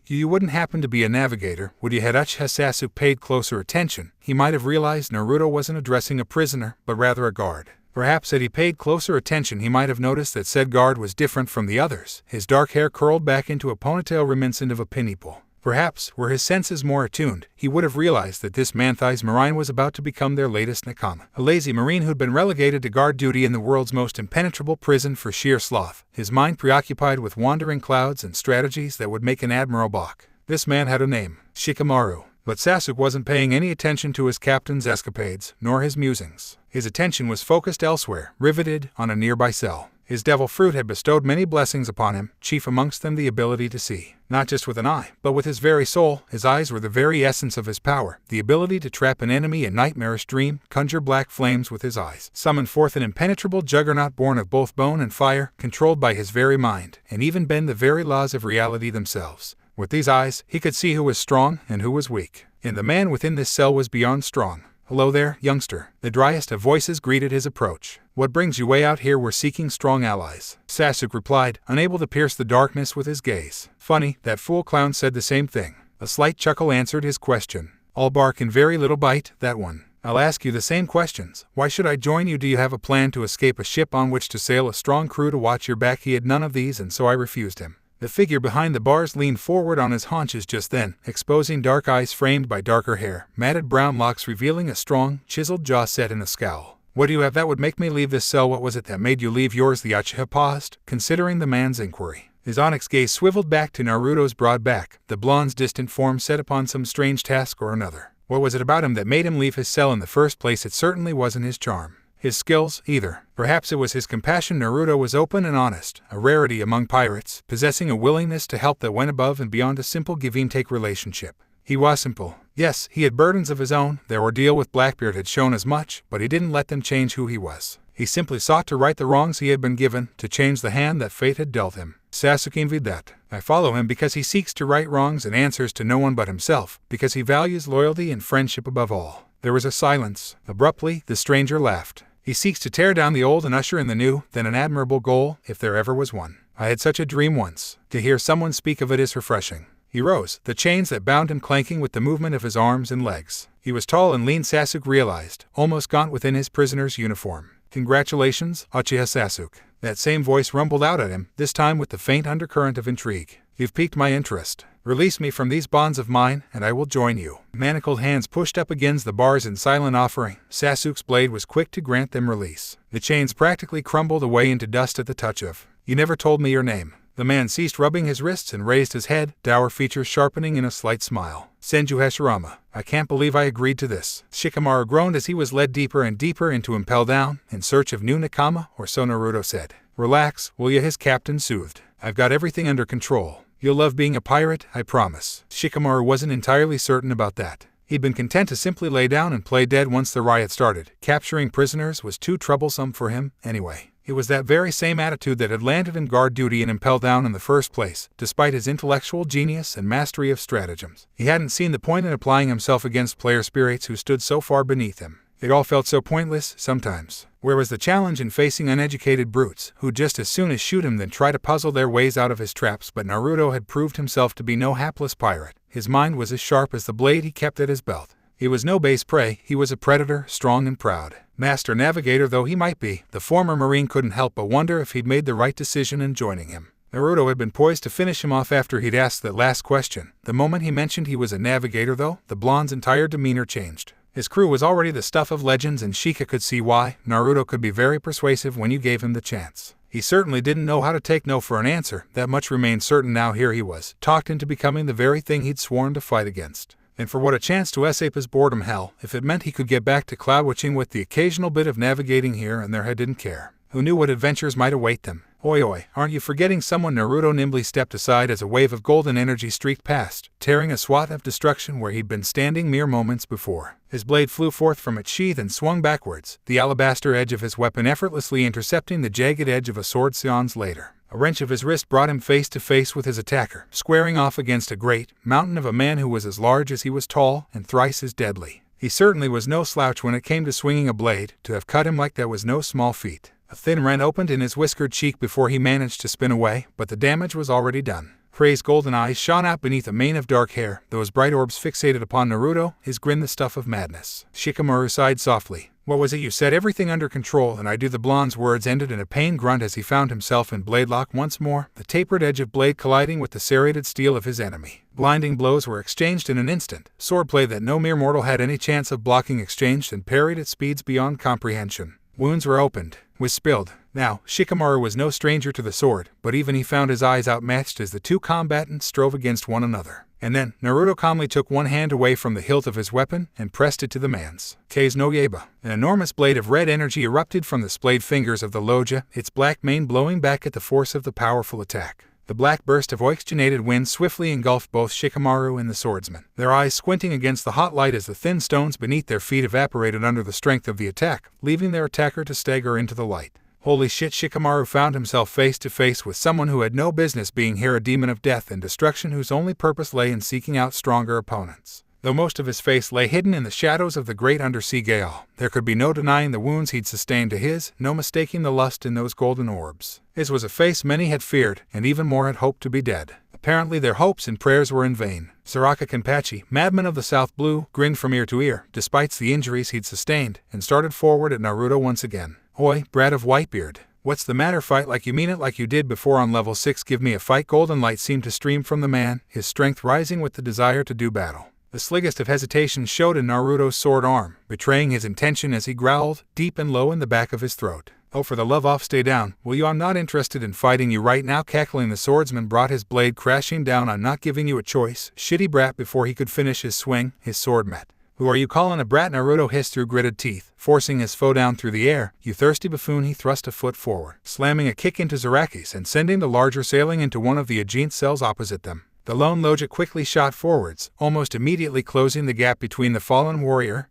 you wouldn't happen to be a navigator, would you? Had Uchiha Sasuke paid closer attention, he might have realized Naruto wasn't addressing a prisoner, but rather a guard. Perhaps had he paid closer attention he might have noticed that said guard was different from the others, his dark hair curled back into a ponytail reminiscent of a pineapple. Perhaps, were his senses more attuned, he would have realized that this man-sized marine was about to become their latest nakama. A lazy marine who'd been relegated to guard duty in the world's most impenetrable prison for sheer sloth, his mind preoccupied with wandering clouds and strategies that would make an Admiral balk. This man had a name, Shikamaru. But Sasuke wasn't paying any attention to his captain's escapades, nor his musings. His attention was focused elsewhere, riveted on a nearby cell. His devil fruit had bestowed many blessings upon him, chief amongst them the ability to see. Not just with an eye, but with his very soul. His eyes were the very essence of his power, the ability to trap an enemy in nightmarish dream, conjure black flames with his eyes, summon forth an impenetrable juggernaut born of both bone and fire, controlled by his very mind, and even bend the very laws of reality themselves. With these eyes, he could see who was strong and who was weak. And the man within this cell was beyond strong. Hello there, youngster. The driest of voices greeted his approach. What brings you way out here? We're seeking strong allies. Sasuke replied, unable to pierce the darkness with his gaze. Funny, that fool clown said the same thing. A slight chuckle answered his question. All bark and very little bite, that one. I'll ask you the same questions. Why should I join you? Do you have a plan to escape a ship on which to sail, a strong crew to watch your back? He had none of these, and so I refused him. The figure behind the bars leaned forward on his haunches just then, exposing dark eyes framed by darker hair, matted brown locks revealing a strong, chiseled jaw set in a scowl. What do you have that would make me leave this cell? What was it that made you leave yours? The Uchiha paused, considering the man's inquiry. His onyx gaze swiveled back to Naruto's broad back, the blonde's distant form set upon some strange task or another. What was it about him that made him leave his cell in the first place? It certainly wasn't his charm. His skills, either. Perhaps it was his compassion. Naruto was open and honest, a rarity among pirates, possessing a willingness to help that went above and beyond a simple give-and-take relationship. He was simple, Yes, he had burdens of his own, their ordeal with Blackbeard had shown as much, but he didn't let them change who he was. He simply sought to right the wrongs he had been given, to change the hand that fate had dealt him. Sasuke envied that. I follow him because he seeks to right wrongs and answers to no one but himself, because he values loyalty and friendship above all. There was a silence. Abruptly, the stranger laughed. He seeks to tear down the old and usher in the new, then an admirable goal, if there ever was one. I had such a dream once. To hear someone speak of it is refreshing. He rose, the chains that bound him clanking with the movement of his arms and legs. He was tall and lean, Sasuke realized, almost gaunt within his prisoner's uniform. Congratulations, Uchiha Sasuke. That same voice rumbled out at him, this time with the faint undercurrent of intrigue. You've piqued my interest. Release me from these bonds of mine, and I will join you. Manacled hands pushed up against the bars in silent offering. Sasuke's blade was quick to grant them release. The chains practically crumbled away into dust at the touch of. You never told me your name. The man ceased rubbing his wrists and raised his head, dour features sharpening in a slight smile. Senju Hashirama. I can't believe I agreed to this. Shikamaru groaned as he was led deeper and deeper into Impel Down, in search of new nakama, or so Naruto said. Relax, will ya? His captain soothed. I've got everything under control. You'll love being a pirate, I promise. Shikamaru wasn't entirely certain about that. He'd been content to simply lay down and play dead once the riot started. Capturing prisoners was too troublesome for him, anyway. It was that very same attitude that had landed him guard duty in Impel Down in the first place, despite his intellectual genius and mastery of stratagems. He hadn't seen the point in applying himself against player spirits who stood so far beneath him. It all felt so pointless, sometimes. Where was the challenge in facing uneducated brutes, who just as soon as shoot him than try to puzzle their ways out of his traps? But Naruto had proved himself to be no hapless pirate. His mind was as sharp as the blade he kept at his belt. He was no base prey, he was a predator, strong and proud. Master navigator though he might be, the former Marine couldn't help but wonder if he'd made the right decision in joining him. Naruto had been poised to finish him off after he'd asked that last question. The moment he mentioned he was a navigator though, the blonde's entire demeanor changed. His crew was already the stuff of legends, and Shika could see why. Naruto could be very persuasive when you gave him the chance. He certainly didn't know how to take no for an answer, that much remained certain. Now here he was, talked into becoming the very thing he'd sworn to fight against. And for what a chance to escape his boredom, hell, if it meant he could get back to cloud watching with the occasional bit of navigating here and there. He didn't care. Who knew what adventures might await them? Oi, aren't you forgetting someone? Naruto nimbly stepped aside as a wave of golden energy streaked past, tearing a swath of destruction where he'd been standing mere moments before. His blade flew forth from its sheath and swung backwards, the alabaster edge of his weapon effortlessly intercepting the jagged edge of a sword seons later. A wrench of his wrist brought him face to face with his attacker, squaring off against a great mountain of a man who was as large as he was tall and thrice as deadly. He certainly was no slouch when it came to swinging a blade. To have cut him like that was no small feat. A thin rent opened in his whiskered cheek before he managed to spin away, but the damage was already done. Frey's golden eyes shone out beneath a mane of dark hair, those bright orbs fixated upon Naruto, his grin the stuff of madness. Shikamaru sighed softly. What was it you said? Everything under control, and I do. The blonde's words ended in a pained grunt as he found himself in blade lock once more, the tapered edge of blade colliding with the serrated steel of his enemy. Blinding blows were exchanged in an instant, swordplay that no mere mortal had any chance of blocking exchanged and parried at speeds beyond comprehension. Wounds were opened, was spilled. Now, Shikamaru was no stranger to the sword, but even he found his eyes outmatched as the two combatants strove against one another. And then, Naruto calmly took one hand away from the hilt of his weapon and pressed it to the man's. Kei's no Yeba. An enormous blade of red energy erupted from the splayed fingers of the Loja, its black mane blowing back at the force of the powerful attack. The black burst of oxygenated wind swiftly engulfed both Shikamaru and the swordsman, their eyes squinting against the hot light as the thin stones beneath their feet evaporated under the strength of the attack, leaving their attacker to stagger into the light. Holy shit! Shikamaru found himself face to face with someone who had no business being here, a demon of death and destruction whose only purpose lay in seeking out stronger opponents. Though most of his face lay hidden in the shadows of the great undersea gale, there could be no denying the wounds he'd sustained to his, no mistaking the lust in those golden orbs. His was a face many had feared, and even more had hoped to be dead. Apparently their hopes and prayers were in vain. Soraka Kenpachi, madman of the South Blue, grinned from ear to ear, despite the injuries he'd sustained, and started forward at Naruto once again. Oi, brat of Whitebeard. What's the matter? Fight like you mean it, like you did before on level 6. Give me a fight. Golden light seemed to stream from the man, his strength rising with the desire to do battle. The slightest of hesitation showed in Naruto's sword arm, betraying his intention as he growled, deep and low in the back of his throat. Oh, for the love off, stay down, will you? I'm not interested in fighting you right now. Cackling, the swordsman brought his blade crashing down. I'm not giving you a choice, shitty brat. Before he could finish his swing, his sword met. Who are you calling a brat? Naruto hissed through gritted teeth, forcing his foe down through the air. You thirsty buffoon. He thrust a foot forward, slamming a kick into Zaraki's and sending the larger sailing into one of the Agent cells opposite them. The lone Loja quickly shot forwards, almost immediately closing the gap between the fallen warrior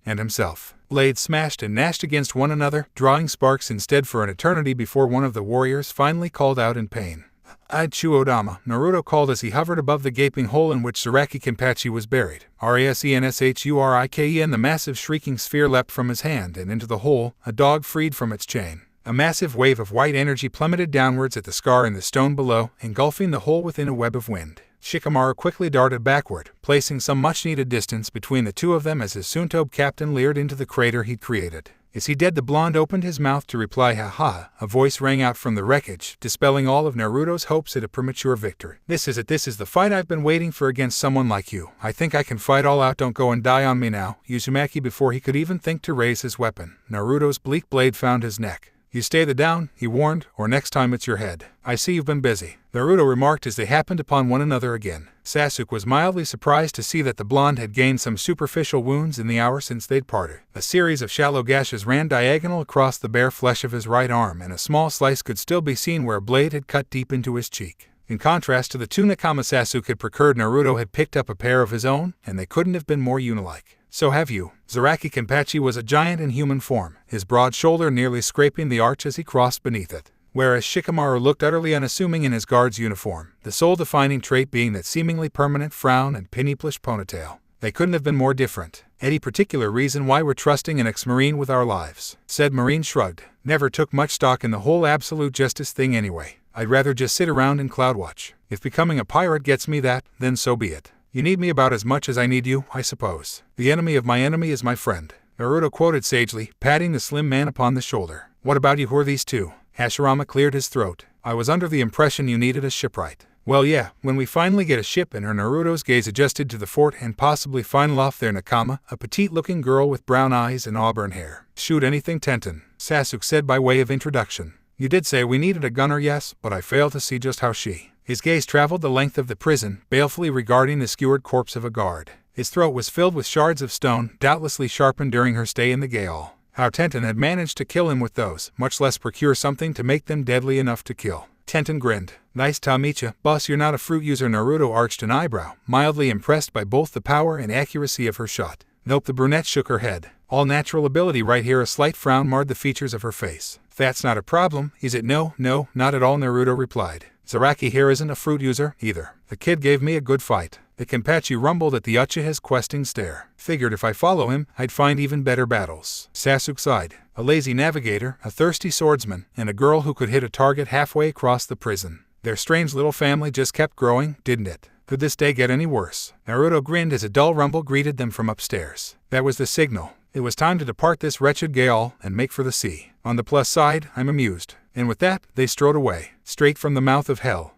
and himself. Blades smashed and gnashed against one another, drawing sparks instead for an eternity before one of the warriors finally called out in pain. "I'd Chuodama," Naruto called as he hovered above the gaping hole in which Zaraki Kenpachi was buried. "Rasenshurike," the massive shrieking sphere leapt from his hand, and into the hole, a dog freed from its chain. A massive wave of white energy plummeted downwards at the scar in the stone below, engulfing the hole within a web of wind. Shikamaru quickly darted backward, placing some much-needed distance between the two of them as his Suntobe captain leered into the crater he'd created. "Is he dead?" The blonde opened his mouth to reply, "Ha-ha." A voice rang out from the wreckage, dispelling all of Naruto's hopes at a premature victory. "This is it. This is the fight I've been waiting for against someone like you. I think I can fight all out. Don't go and die on me now." Uzumaki, before he could even think to raise his weapon, Naruto's bleak blade found his neck. "You stay the down," he warned, "or next time it's your head." "I see you've been busy," Naruto remarked as they happened upon one another again. Sasuke was mildly surprised to see that the blonde had gained some superficial wounds in the hour since they'd parted. A series of shallow gashes ran diagonal across the bare flesh of his right arm, and a small slice could still be seen where a blade had cut deep into his cheek. In contrast to the two nakama Sasuke had procured, Naruto had picked up a pair of his own, and they couldn't have been more unilike. "So have you." Zaraki Kenpachi was a giant in human form, his broad shoulder nearly scraping the arch as he crossed beneath it, whereas Shikamaru looked utterly unassuming in his guard's uniform, the sole defining trait being that seemingly permanent frown and pin-plush ponytail. They couldn't have been more different. "Any particular reason why we're trusting an ex-Marine with our lives?" said Marine shrugged. "Never took much stock in the whole absolute justice thing anyway. I'd rather just sit around and cloud watch. If becoming a pirate gets me that, then so be it. You need me about as much as I need you, I suppose. The enemy of my enemy is my friend," Naruto quoted sagely, patting the slim man upon the shoulder. "What about you? Who are these two?" Hashirama cleared his throat. "I was under the impression you needed a shipwright." "Well, yeah, when we finally get a ship," and her Naruto's gaze adjusted to the fort and possibly final off their nakama, a petite-looking girl with brown eyes and auburn hair. "Shoot anything, Tenten," Sasuke said by way of introduction. "You did say we needed a gunner, yes, but I fail to see just how she." His gaze traveled the length of the prison, balefully regarding the skewered corpse of a guard. His throat was filled with shards of stone, doubtlessly sharpened during her stay in the Gale. How Tenten had managed to kill him with those, much less procure something to make them deadly enough to kill. Tenten grinned. "Nice to meet ya, boss. You're not a fruit user." Naruto arched an eyebrow, mildly impressed by both the power and accuracy of her shot. "Nope." The brunette shook her head. "All natural ability right here." A slight frown marred the features of her face. "That's not a problem, is it?" No, not at all," Naruto replied. "Zaraki here isn't a fruit user, either. The kid gave me a good fight." The Kenpachi rumbled at the Uchiha's questing stare. "Figured if I follow him, I'd find even better battles." Sasuke sighed. A lazy navigator, a thirsty swordsman, and a girl who could hit a target halfway across the prison. Their strange little family just kept growing, didn't it? Could this day get any worse? Naruto grinned as a dull rumble greeted them from upstairs. That was the signal. It was time to depart this wretched Gale and make for the sea. On the plus side, I'm amused. And with that, they strode away, straight from the mouth of hell.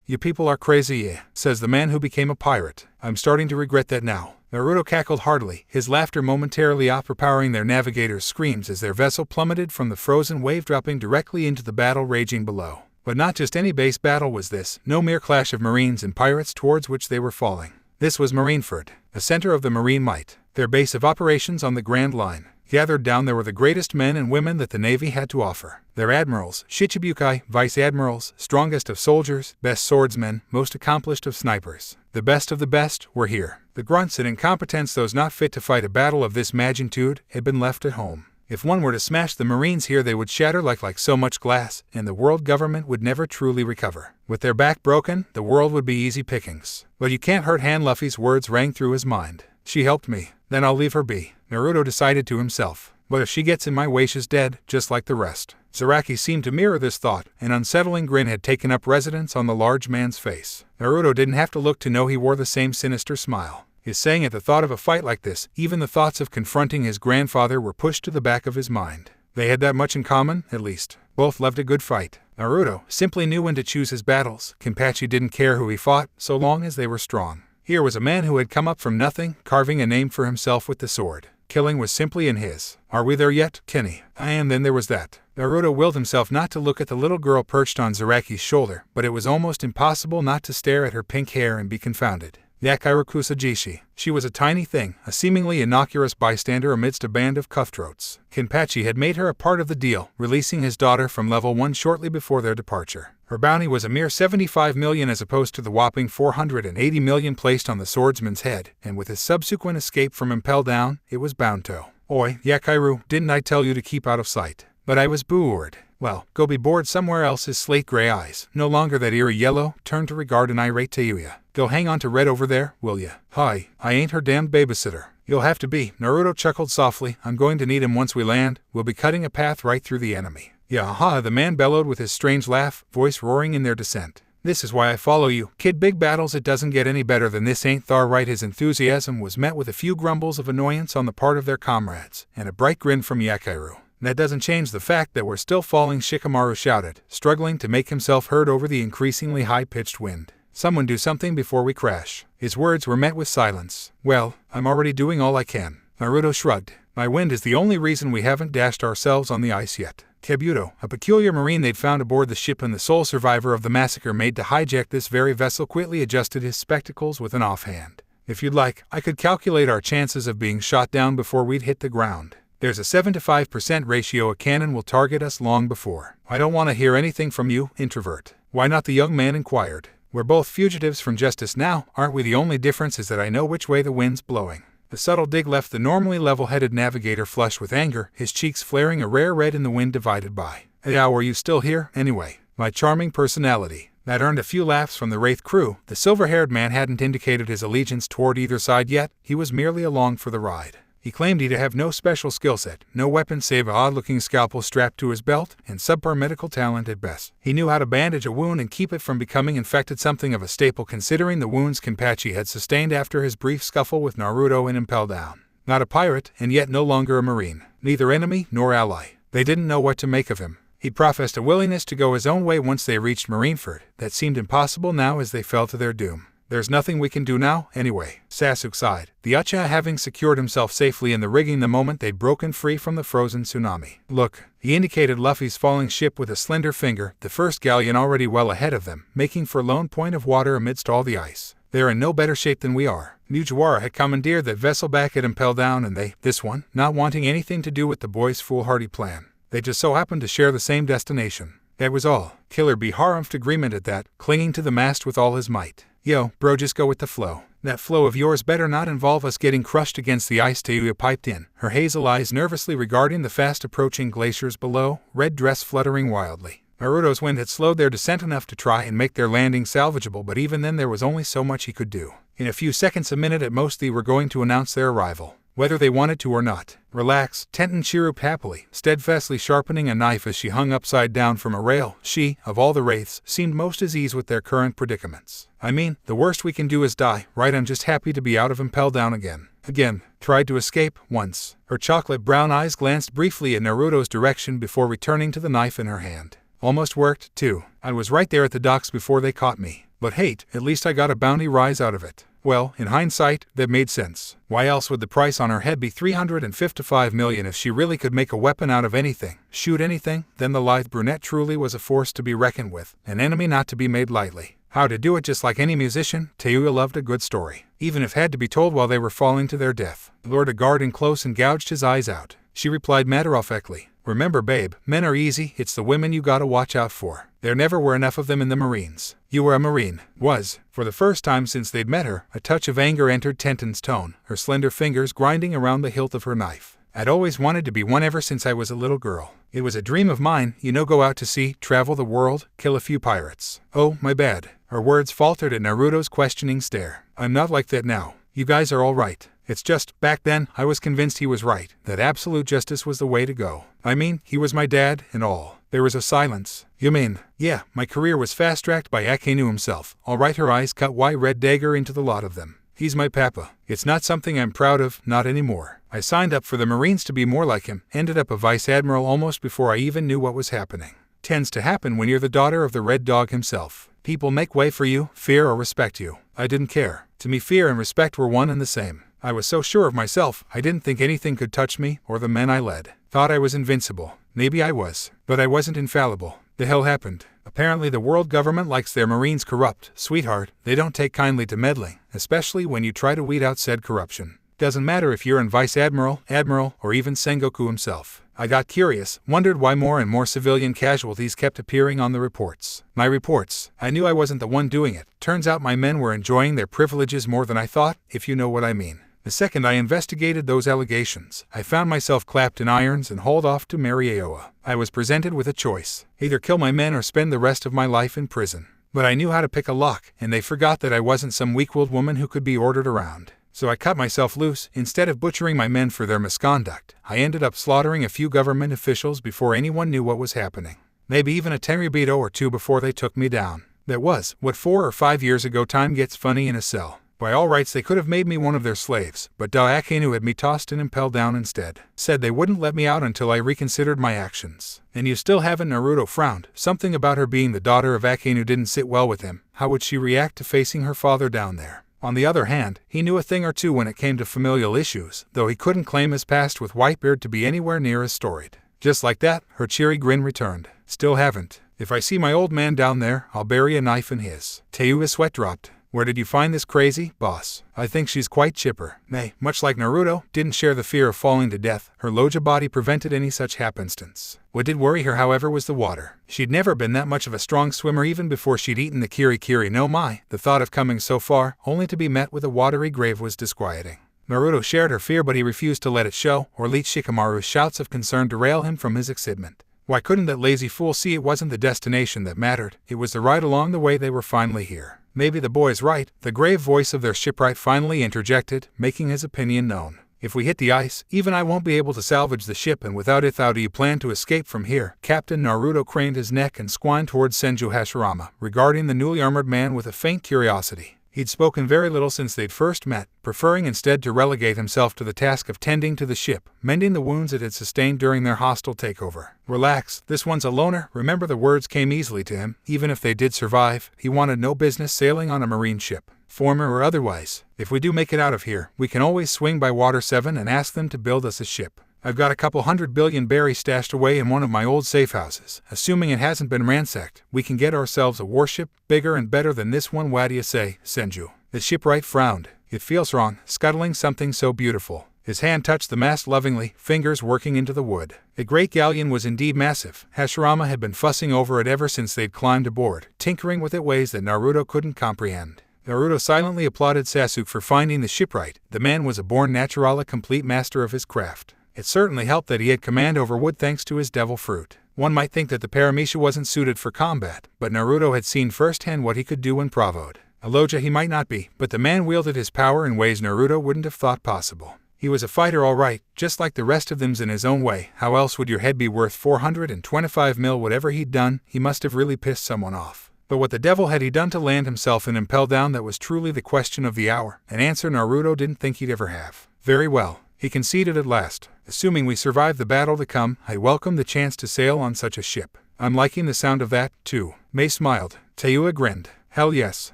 "You people are crazy, yeah," says the man who became a pirate. "I'm starting to regret that now." Naruto cackled heartily, his laughter momentarily overpowering their navigator's screams as their vessel plummeted from the frozen wave, dropping directly into the battle raging below. But not just any base battle was this, no mere clash of Marines and pirates towards which they were falling. This was Marineford, the center of the Marine might, their base of operations on the Grand Line. Gathered down there were the greatest men and women that the Navy had to offer. Their admirals, Shichibukai, vice-admirals, strongest of soldiers, best swordsmen, most accomplished of snipers. The best of the best were here. The grunts and incompetents, those not fit to fight a battle of this magnitude, had been left at home. If one were to smash the Marines here, they would shatter like so much glass, and the world government would never truly recover. With their back broken, the world would be easy pickings. "But you can't hurt Han." Luffy's words rang through his mind. "She helped me. Then I'll leave her be," Naruto decided to himself. "But if she gets in my way, she's dead, just like the rest." Zaraki seemed to mirror this thought. An unsettling grin had taken up residence on the large man's face. Naruto didn't have to look to know he wore the same sinister smile. His saying at the thought of a fight like this, even the thoughts of confronting his grandfather were pushed to the back of his mind. They had that much in common, at least. Both loved a good fight. Naruto simply knew when to choose his battles. Kenpachi didn't care who he fought, so long as they were strong. Here was a man who had come up from nothing, carving a name for himself with the sword. Killing was simply in his. "Are we there yet, Kenny?" And then there was that. Naruto willed himself not to look at the little girl perched on Zaraki's shoulder, but it was almost impossible not to stare at her pink hair and be confounded. Yakairu Kusajishi. She was a tiny thing, a seemingly innocuous bystander amidst a band of cutthroats. Kenpachi had made her a part of the deal, releasing his daughter from level 1 shortly before their departure. Her bounty was a mere 75 million as opposed to the whopping 480 million placed on the swordsman's head, and with his subsequent escape from Impel Down, it was Bounto. Oi, Yakiru, didn't I tell you to keep out of sight? But I was bored. Well, go be bored somewhere else. His slate-gray eyes, no longer that eerie yellow, turned to regard an irate Tayuya. Go hang on to Red over there, will ya? Hi, I ain't her damned babysitter. You'll have to be. Naruto chuckled softly. I'm going to need him once we land. We'll be cutting a path right through the enemy. Yeah, ha, the man bellowed with his strange laugh, voice roaring in their descent. This is why I follow you. Kid, big battles, it doesn't get any better than this, ain't thar right? His enthusiasm was met with a few grumbles of annoyance on the part of their comrades, and a bright grin from Yakiru. That doesn't change the fact that we're still falling, Shikamaru shouted, struggling to make himself heard over the increasingly high-pitched wind. Someone do something before we crash. His words were met with silence. Well, I'm already doing all I can. Naruto shrugged. My wind is the only reason we haven't dashed ourselves on the ice yet. Kabuto, a peculiar marine they'd found aboard the ship and the sole survivor of the massacre made to hijack this very vessel, quickly adjusted his spectacles with an offhand. If you'd like, I could calculate our chances of being shot down before we'd hit the ground. There's a 7 to 5% ratio a cannon will target us long before. I don't want to hear anything from you, introvert. Why not? The young man inquired. We're both fugitives from justice now, aren't we? The only difference is that I know which way the wind's blowing. The subtle dig left the normally level-headed navigator flushed with anger, his cheeks flaring a rare red in the wind divided by. Hey, how are you still here, anyway? My charming personality. That earned a few laughs from the Wraith crew. The silver-haired man hadn't indicated his allegiance toward either side yet, he was merely along for the ride. He claimed he'd have no special skill set, no weapon save a odd-looking scalpel strapped to his belt, and subpar medical talent at best. He knew how to bandage a wound and keep it from becoming infected, something of a staple considering the wounds Kenpachi had sustained after his brief scuffle with Naruto in Impel Down. Not a pirate, and yet no longer a marine. Neither enemy nor ally. They didn't know what to make of him. He'd professed a willingness to go his own way once they reached Marineford. That seemed impossible now as they fell to their doom. There's nothing we can do now, anyway, Sasuke sighed, the Uchiha having secured himself safely in the rigging the moment they'd broken free from the frozen tsunami. Look, he indicated Luffy's falling ship with a slender finger, the first galleon already well ahead of them, making for lone point of water amidst all the ice. They're in no better shape than we are. Mugiwara had commandeered that vessel back at Impel Down and they, this one, not wanting anything to do with the boys' foolhardy plan. They just so happened to share the same destination. That was all. Killer B harumphed agreement at that, clinging to the mast with all his might. Yo, bro, just go with the flow. That flow of yours better not involve us getting crushed against the ice, Tayuya piped in, her hazel eyes nervously regarding the fast-approaching glaciers below, red dress fluttering wildly. Naruto's wind had slowed their descent enough to try and make their landing salvageable, but even then there was only so much he could do. In a few seconds, a minute at most, they were going to announce their arrival. Whether they wanted to or not. Relax, Tenten chirruped happily, steadfastly sharpening a knife as she hung upside down from a rail. She, of all the wraiths, seemed most at ease with their current predicaments. I mean, the worst we can do is die, right? I'm just happy to be out of Impel Down again. Tried to escape, once. Her chocolate brown eyes glanced briefly in Naruto's direction before returning to the knife in her hand. Almost worked, too. I was right there at the docks before they caught me. But hey, at least I got a bounty rise out of it. Well, in hindsight, that made sense. Why else would the price on her head be 355 million if she really could make a weapon out of anything, shoot anything? Then the lithe brunette truly was a force to be reckoned with, an enemy not to be made lightly. How to do it? Just like any musician, Tayuya loved a good story, even if had to be told while they were falling to their death. Lured a guard in close and gouged his eyes out. She replied matter-of-factly, remember babe, men are easy, it's the women you gotta watch out for. There never were enough of them in the Marines. You were a Marine. Was. For the first time since they'd met her, a touch of anger entered Tenten's tone, her slender fingers grinding around the hilt of her knife. I'd always wanted to be one ever since I was a little girl. It was a dream of mine, go out to sea, travel the world, kill a few pirates. Oh, my bad. Her words faltered at Naruto's questioning stare. I'm not like that now. You guys are all right. It's just, back then, I was convinced he was right, that absolute justice was the way to go. I mean, he was my dad, and all. There was a silence. You mean? Yeah, my career was fast-tracked by Akenu himself. All right, her eyes cut red dagger into the lot of them. He's my papa. It's not something I'm proud of, not anymore. I signed up for the Marines to be more like him, ended up a vice admiral almost before I even knew what was happening. Tends to happen when you're the daughter of the Red Dog himself. People make way for you, fear or respect you. I didn't care. To me, fear and respect were one and the same. I was so sure of myself, I didn't think anything could touch me or the men I led. Thought I was invincible. Maybe I was. But I wasn't infallible. The hell happened? Apparently the world government likes their Marines corrupt. Sweetheart, they don't take kindly to meddling, especially when you try to weed out said corruption. doesn't matter if you're an vice admiral, admiral, or even Sengoku himself. I got curious, wondered why more and more civilian casualties kept appearing on the reports. My reports. I knew I wasn't the one doing it. Turns out my men were enjoying their privileges more than I thought, if you know what I mean. The second I investigated those allegations, I found myself clapped in irons and hauled off to Marieoa. I was presented with a choice: either kill my men or spend the rest of my life in prison. But I knew how to pick a lock, and they forgot that I wasn't some weak-willed woman who could be ordered around. So I cut myself loose. Instead of butchering my men for their misconduct, I ended up slaughtering a few government officials before anyone knew what was happening. Maybe even a tenryubito or two before they took me down. That was, 4 or 5 years ago. Time gets funny in a cell. By all rights they could have made me one of their slaves, but Akenu had me tossed and Impel Down instead. Said they wouldn't let me out until I reconsidered my actions. And you still haven't? Naruto frowned. Something about her being the daughter of Akenu didn't sit well with him. How would she react to facing her father down there? On the other hand, he knew a thing or two when it came to familial issues, though he couldn't claim his past with Whitebeard to be anywhere near as storied. Just like that, her cheery grin returned. Still haven't. If I see my old man down there, I'll bury a knife in his. Teyua's sweat dropped. Where did you find this crazy, boss? I think she's quite chipper. Nay, much like Naruto, didn't share the fear of falling to death. Her Loja body prevented any such happenstance. What did worry her, however, was the water. She'd never been that much of a strong swimmer even before she'd eaten the kiri no mai. The thought of coming so far, only to be met with a watery grave, was disquieting. Naruto shared her fear, but he refused to let it show, or let Shikamaru's shouts of concern derail him from his excitement. Why couldn't that lazy fool see it wasn't the destination that mattered, it was the ride along the way? They were finally here. Maybe the boy's right, the grave voice of their shipwright finally interjected, making his opinion known. If we hit the ice, even I won't be able to salvage the ship, and without it, how do you plan to escape from here? Captain Naruto craned his neck and squinted towards Senju Hashirama, regarding the newly armored man with a faint curiosity. He'd spoken very little since they'd first met, preferring instead to relegate himself to the task of tending to the ship, mending the wounds it had sustained during their hostile takeover. Relax, this one's a loner. Remember, the words came easily to him. Even if they did survive, he wanted no business sailing on a marine ship, former or otherwise. If we do make it out of here, we can always swing by Water 7 and ask them to build us a ship. I've got a couple 100 billion berries stashed away in one of my old safe houses. Assuming it hasn't been ransacked, we can get ourselves a warship, bigger and better than this one. What do you say, Senju? The shipwright frowned. It feels wrong, scuttling something so beautiful. His hand touched the mast lovingly, fingers working into the wood. The great galleon was indeed massive. Hashirama had been fussing over it ever since they'd climbed aboard, tinkering with it ways that Naruto couldn't comprehend. Naruto silently applauded Sasuke for finding the shipwright. The man was a born natural, a complete master of his craft. It certainly helped that he had command over wood thanks to his devil fruit. One might think that the Paramecia wasn't suited for combat, but Naruto had seen firsthand what he could do when bravoed. A Loja he might not be, but the man wielded his power in ways Naruto wouldn't have thought possible. He was a fighter all right, just like the rest of them's in his own way. How else would your head be worth 425 mil? Whatever he'd done, he must have really pissed someone off. But what the devil had he done to land himself in Impel Down? That was truly the question of the hour, an answer Naruto didn't think he'd ever have. Very well, he conceded at last. Assuming we survive the battle to come, I welcome the chance to sail on such a ship. I'm liking the sound of that, too. Mei smiled. Teua grinned. Hell yes.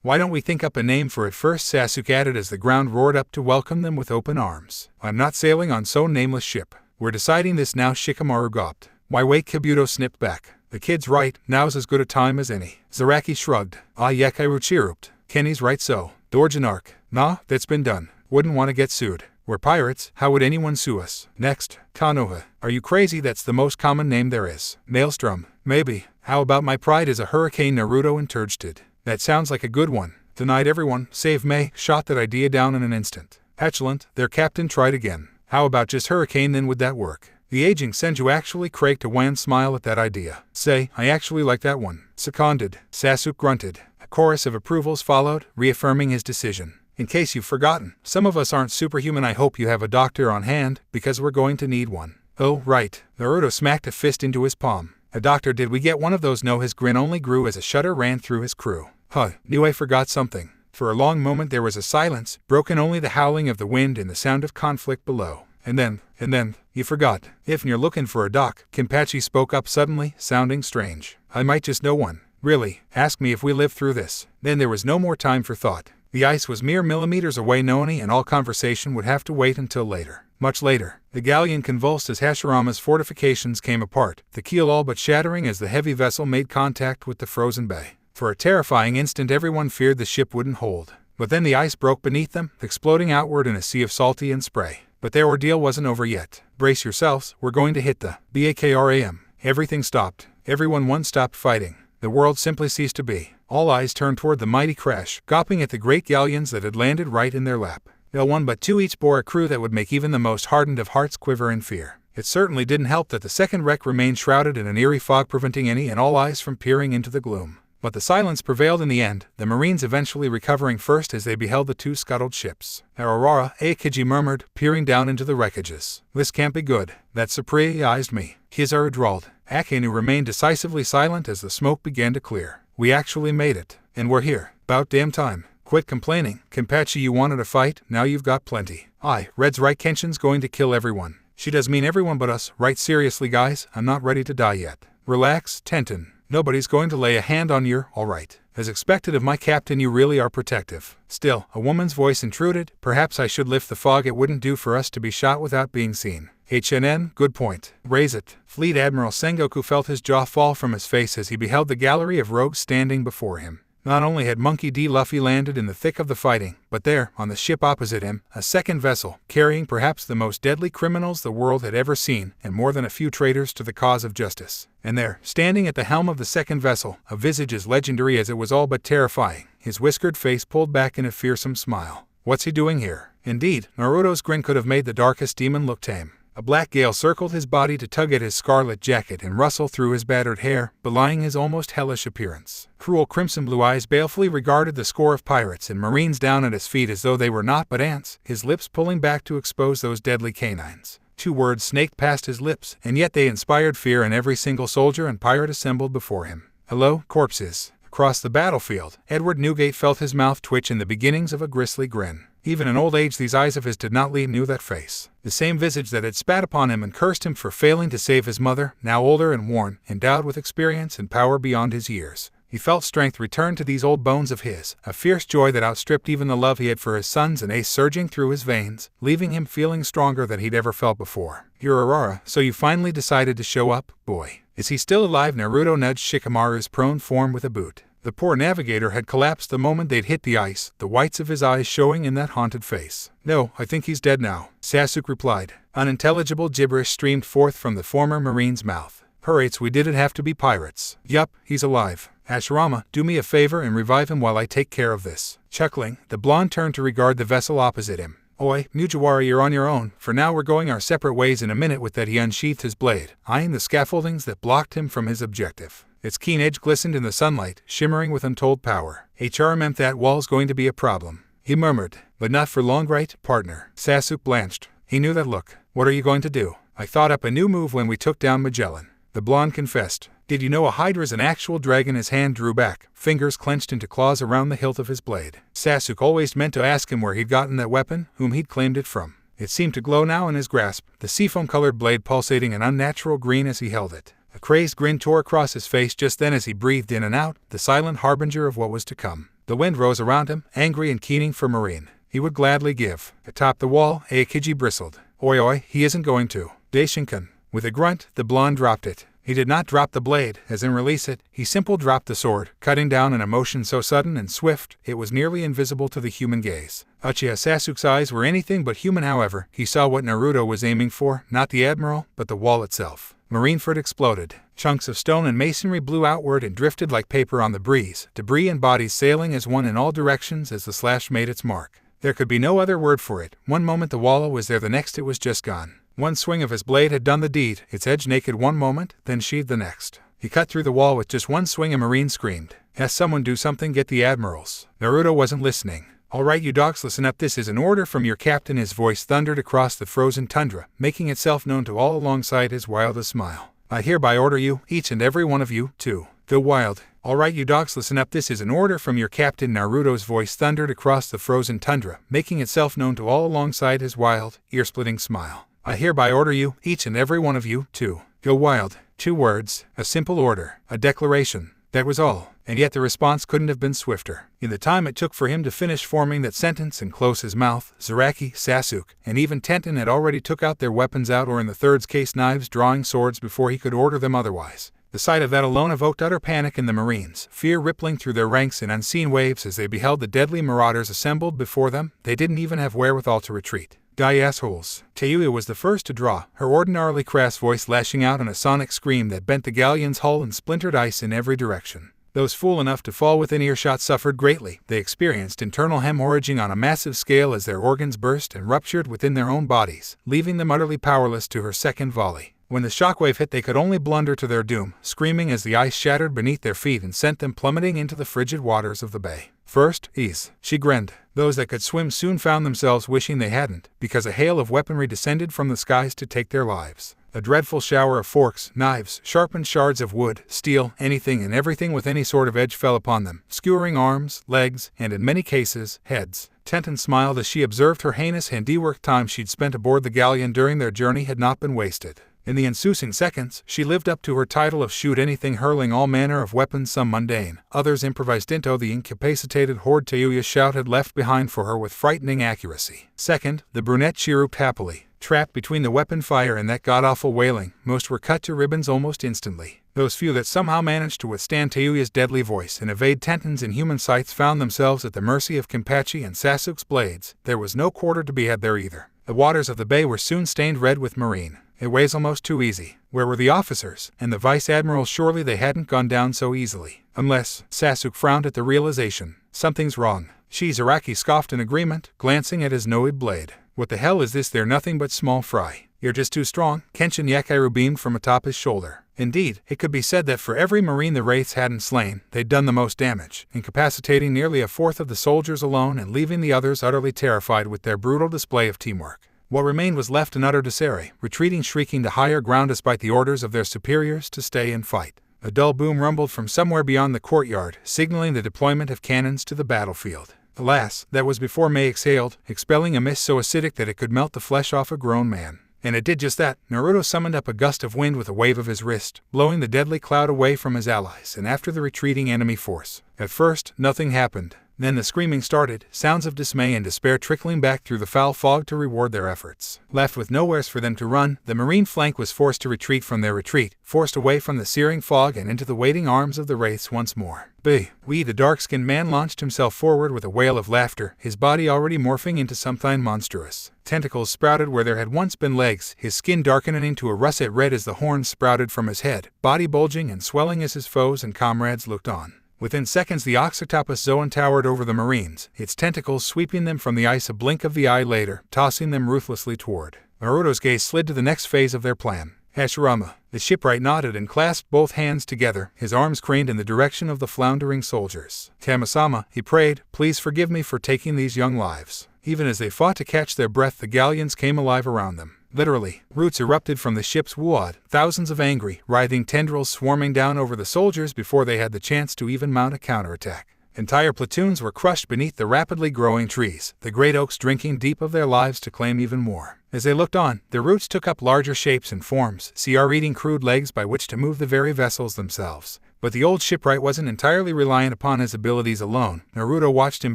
Why don't we think up a name for it first? Sasuke added as the ground roared up to welcome them with open arms. I'm not sailing on so nameless ship. We're deciding this now, Shikamaru gulped. Why wait? Kabuto snipped back. The kid's right, now's as good a time as any. Zaraki shrugged. Ah, Yakairu chirruped. Kenny's right so. Dorjin Arc. Nah, that's been done. Wouldn't want to get sued. We're pirates, how would anyone sue us? Next, Konoha. Are you crazy? That's the most common name there is. Maelstrom. Maybe. How about my pride is a hurricane? Naruto interjected. That sounds like a good one. Denied everyone, save Mei, shot that idea down in an instant. Petulant, their captain tried again. How about just hurricane then, would that work? The aging Senju actually cracked a wan smile at that idea. Say, I actually like that one. Seconded. Sasuke grunted. A chorus of approvals followed, reaffirming his decision. In case you've forgotten, some of us aren't superhuman. I hope you have a doctor on hand, because we're going to need one. Oh, right. Naruto smacked a fist into his palm. A doctor? Did we get one of those? No, his grin only grew as a shudder ran through his crew. Huh, knew I forgot something. For a long moment there was a silence, broken only the howling of the wind and the sound of conflict below. And then, you forgot. If you're looking for a doc, Kenpachi spoke up suddenly, sounding strange. I might just know one. Really, ask me if we live through this. Then there was no more time for thought. The ice was mere millimeters away, Noni, and all conversation would have to wait until later. Much later, the galleon convulsed as Hashirama's fortifications came apart, the keel all but shattering as the heavy vessel made contact with the frozen bay. For a terrifying instant everyone feared the ship wouldn't hold. But then the ice broke beneath them, exploding outward in a sea of salty and spray. But their ordeal wasn't over yet. Brace yourselves, we're going to hit the BAKRAM. Everything stopped. Everyone stopped fighting. The world simply ceased to be. All eyes turned toward the mighty crash, gawping at the great galleons that had landed right in their lap. One but two each bore a crew that would make even the most hardened of hearts quiver in fear. It certainly didn't help that the second wreck remained shrouded in an eerie fog, preventing any and all eyes from peering into the gloom. But the silence prevailed in the end, the Marines eventually recovering first as they beheld the two scuttled ships. Aurora, Akatsuki murmured, peering down into the wreckages. This can't be good. That surprised me. Kizaru drawled. Akenu remained decisively silent as the smoke began to clear. We actually made it. And we're here. About damn time. Quit complaining. Kenpachi, you wanted a fight, now you've got plenty. Aye, Red's right, Kenshin's going to kill everyone. She does mean everyone but us, right? Seriously guys, I'm not ready to die yet. Relax, Tenten. Nobody's going to lay a hand on you, alright. As expected of my captain, you really are protective. Still, a woman's voice intruded. Perhaps I should lift the fog. It wouldn't do for us to be shot without being seen. HNN, good point. Raise it. Fleet Admiral Sengoku felt his jaw fall from his face as he beheld the gallery of rogues standing before him. Not only had Monkey D. Luffy landed in the thick of the fighting, but there, on the ship opposite him, a second vessel, carrying perhaps the most deadly criminals the world had ever seen, and more than a few traitors to the cause of justice. And there, standing at the helm of the second vessel, a visage as legendary as it was all but terrifying, his whiskered face pulled back in a fearsome smile. What's he doing here? Indeed, Naruto's grin could have made the darkest demon look tame. A black gale circled his body to tug at his scarlet jacket and rustle through his battered hair, belying his almost hellish appearance. Cruel crimson blue eyes balefully regarded the score of pirates and marines down at his feet as though they were not but ants, his lips pulling back to expose those deadly canines. Two words snaked past his lips, and yet they inspired fear in every single soldier and pirate assembled before him. Hello, corpses. Across the battlefield, Edward Newgate felt his mouth twitch in the beginnings of a grisly grin. Even in old age these eyes of his did not leave knew that face. The same visage that had spat upon him and cursed him for failing to save his mother, now older and worn, endowed with experience and power beyond his years. He felt strength return to these old bones of his, a fierce joy that outstripped even the love he had for his sons and ace surging through his veins, leaving him feeling stronger than he'd ever felt before. You're Aurora, so you finally decided to show up, boy. Is he still alive? Naruto nudged Shikamaru's prone form with a boot. The poor navigator had collapsed the moment they'd hit the ice, the whites of his eyes showing in that haunted face. No, I think he's dead now, Sasuke replied. Unintelligible gibberish streamed forth from the former marine's mouth. Hurrates, we didn't have to be pirates. Yup, he's alive. Hashirama, do me a favor and revive him while I take care of this. Chuckling, the blonde turned to regard the vessel opposite him. Oi, Mujiwara, you're on your own. For now we're going our separate ways. In a minute. With that he unsheathed his blade, eyeing the scaffoldings that blocked him from his objective. Its keen edge glistened in the sunlight, shimmering with untold power. HRM, that wall's going to be a problem, he murmured. But not for long, right, partner? Sasuke blanched. He knew that look. What are you going to do? I thought up a new move when we took down Magellan. The blonde confessed. Did you know a hydra's an actual dragon? His hand drew back, fingers clenched into claws around the hilt of his blade. Sasuke always meant to ask him where he'd gotten that weapon, whom he'd claimed it from. It seemed to glow now in his grasp, the seafoam-colored blade pulsating an unnatural green as he held it. A crazed grin tore across his face just then as he breathed in and out, the silent harbinger of what was to come. The wind rose around him, angry and keening for Marine. He would gladly give. Atop the wall, Akatsuki bristled. Oi, he isn't going to. Daishinkan. With a grunt, the blonde dropped it. He did not drop the blade, as in release it, he simply dropped the sword, cutting down in a motion so sudden and swift, it was nearly invisible to the human gaze. Uchiha Sasuke's eyes were anything but human. However, he saw what Naruto was aiming for, not the admiral, but the wall itself. Marineford exploded. Chunks of stone and masonry blew outward and drifted like paper on the breeze, debris and bodies sailing as one in all directions as the slash made its mark. There could be no other word for it. One moment the wall was there, the next it was just gone. One swing of his blade had done the deed, its edge naked one moment, then sheathed the next. He cut through the wall with just one swing. A Marine screamed. Has someone do something, get the admirals. Naruto wasn't listening. All right, you dogs, listen up. This is an order from your captain. His voice thundered across the frozen tundra, making itself known to all alongside his wildest smile. I hereby order you, each and every one of you, to go wild. All right, you dogs, listen up. This is an order from your captain. Naruto's voice thundered across the frozen tundra, making itself known to all alongside his wild, ear-splitting smile. I hereby order you, each and every one of you, to go wild. 2 words, a simple order, a declaration. That was all, and yet the response couldn't have been swifter. In the time it took for him to finish forming that sentence and close his mouth, Zaraki, Sasuke, and even Tenten had already took out their weapons, out, or in the third's case, knives, drawing swords before he could order them otherwise. The sight of that alone evoked utter panic in the Marines, fear rippling through their ranks in unseen waves as they beheld the deadly marauders assembled before them. They didn't even have wherewithal to retreat. Die assholes. Tayuya was the first to draw, her ordinarily crass voice lashing out in a sonic scream that bent the galleon's hull and splintered ice in every direction. Those fool enough to fall within earshot suffered greatly. They experienced internal hemorrhaging on a massive scale as their organs burst and ruptured within their own bodies, leaving them utterly powerless to her second volley. When the shockwave hit, they could only blunder to their doom, screaming as the ice shattered beneath their feet and sent them plummeting into the frigid waters of the bay. First, ease. She grinned. Those that could swim soon found themselves wishing they hadn't, because a hail of weaponry descended from the skies to take their lives. A dreadful shower of forks, knives, sharpened shards of wood, steel, anything and everything with any sort of edge fell upon them, skewering arms, legs, and in many cases, heads. Tenton smiled as she observed her heinous handiwork. Time she'd spent aboard the galleon during their journey had not been wasted. In the ensuing seconds, she lived up to her title of shoot anything, hurling all manner of weapons, some mundane, others improvised into the incapacitated horde Tayuya's shout had left behind for her with frightening accuracy. Second, the brunette chirruped happily. Trapped between the weapon fire and that god-awful wailing, most were cut to ribbons almost instantly. Those few that somehow managed to withstand Tayuya's deadly voice and evade Tenton's inhuman sights found themselves at the mercy of Kenpachi and Sasuke's blades. There was no quarter to be had there either. The waters of the bay were soon stained red with marine. It weighs almost too easy. Where were the officers and the vice-admiral? Surely they hadn't gone down so easily. Unless, Sasuke frowned at the realization. Something's wrong. Shizaraki scoffed in agreement, glancing at his Noid blade. What the hell is this? They're nothing but small fry. You're just too strong. Kenshin Yakiru beamed from atop his shoulder. Indeed, it could be said that for every marine the Wraiths hadn't slain, they'd done the most damage, incapacitating nearly a fourth of the soldiers alone and leaving the others utterly terrified with their brutal display of teamwork. What remained was left in utter disarray, retreating shrieking to higher ground despite the orders of their superiors to stay and fight. A dull boom rumbled from somewhere beyond the courtyard, signaling the deployment of cannons to the battlefield. Alas, that was before May exhaled, expelling a mist so acidic that it could melt the flesh off a grown man. And it did just that. Naruto summoned up a gust of wind with a wave of his wrist, blowing the deadly cloud away from his allies and after the retreating enemy force. At first, nothing happened. Then the screaming started, sounds of dismay and despair trickling back through the foul fog to reward their efforts. Left with nowheres for them to run, the marine flank was forced to retreat from their retreat, forced away from the searing fog and into the waiting arms of the Wraiths once more. The dark-skinned man launched himself forward with a wail of laughter, his body already morphing into something monstrous. Tentacles sprouted where there had once been legs, his skin darkening into a russet red as the horns sprouted from his head, body bulging and swelling as his foes and comrades looked on. Within seconds the Oxytopus Zoan towered over the Marines, its tentacles sweeping them from the ice a blink of the eye later, tossing them ruthlessly toward. Naruto's gaze slid to the next phase of their plan. Hashirama. The shipwright nodded and clasped both hands together, his arms craned in the direction of the floundering soldiers. Tama-sama, he prayed, please forgive me for taking these young lives. Even as they fought to catch their breath, the galleons came alive around them. Literally, roots erupted from the ship's wad, thousands of angry, writhing tendrils swarming down over the soldiers before they had the chance to even mount a counterattack. Entire platoons were crushed beneath the rapidly growing trees, the great oaks drinking deep of their lives to claim even more. As they looked on, the roots took up larger shapes and forms, eating crude legs by which to move the very vessels themselves. But the old shipwright wasn't entirely reliant upon his abilities alone. Naruto watched him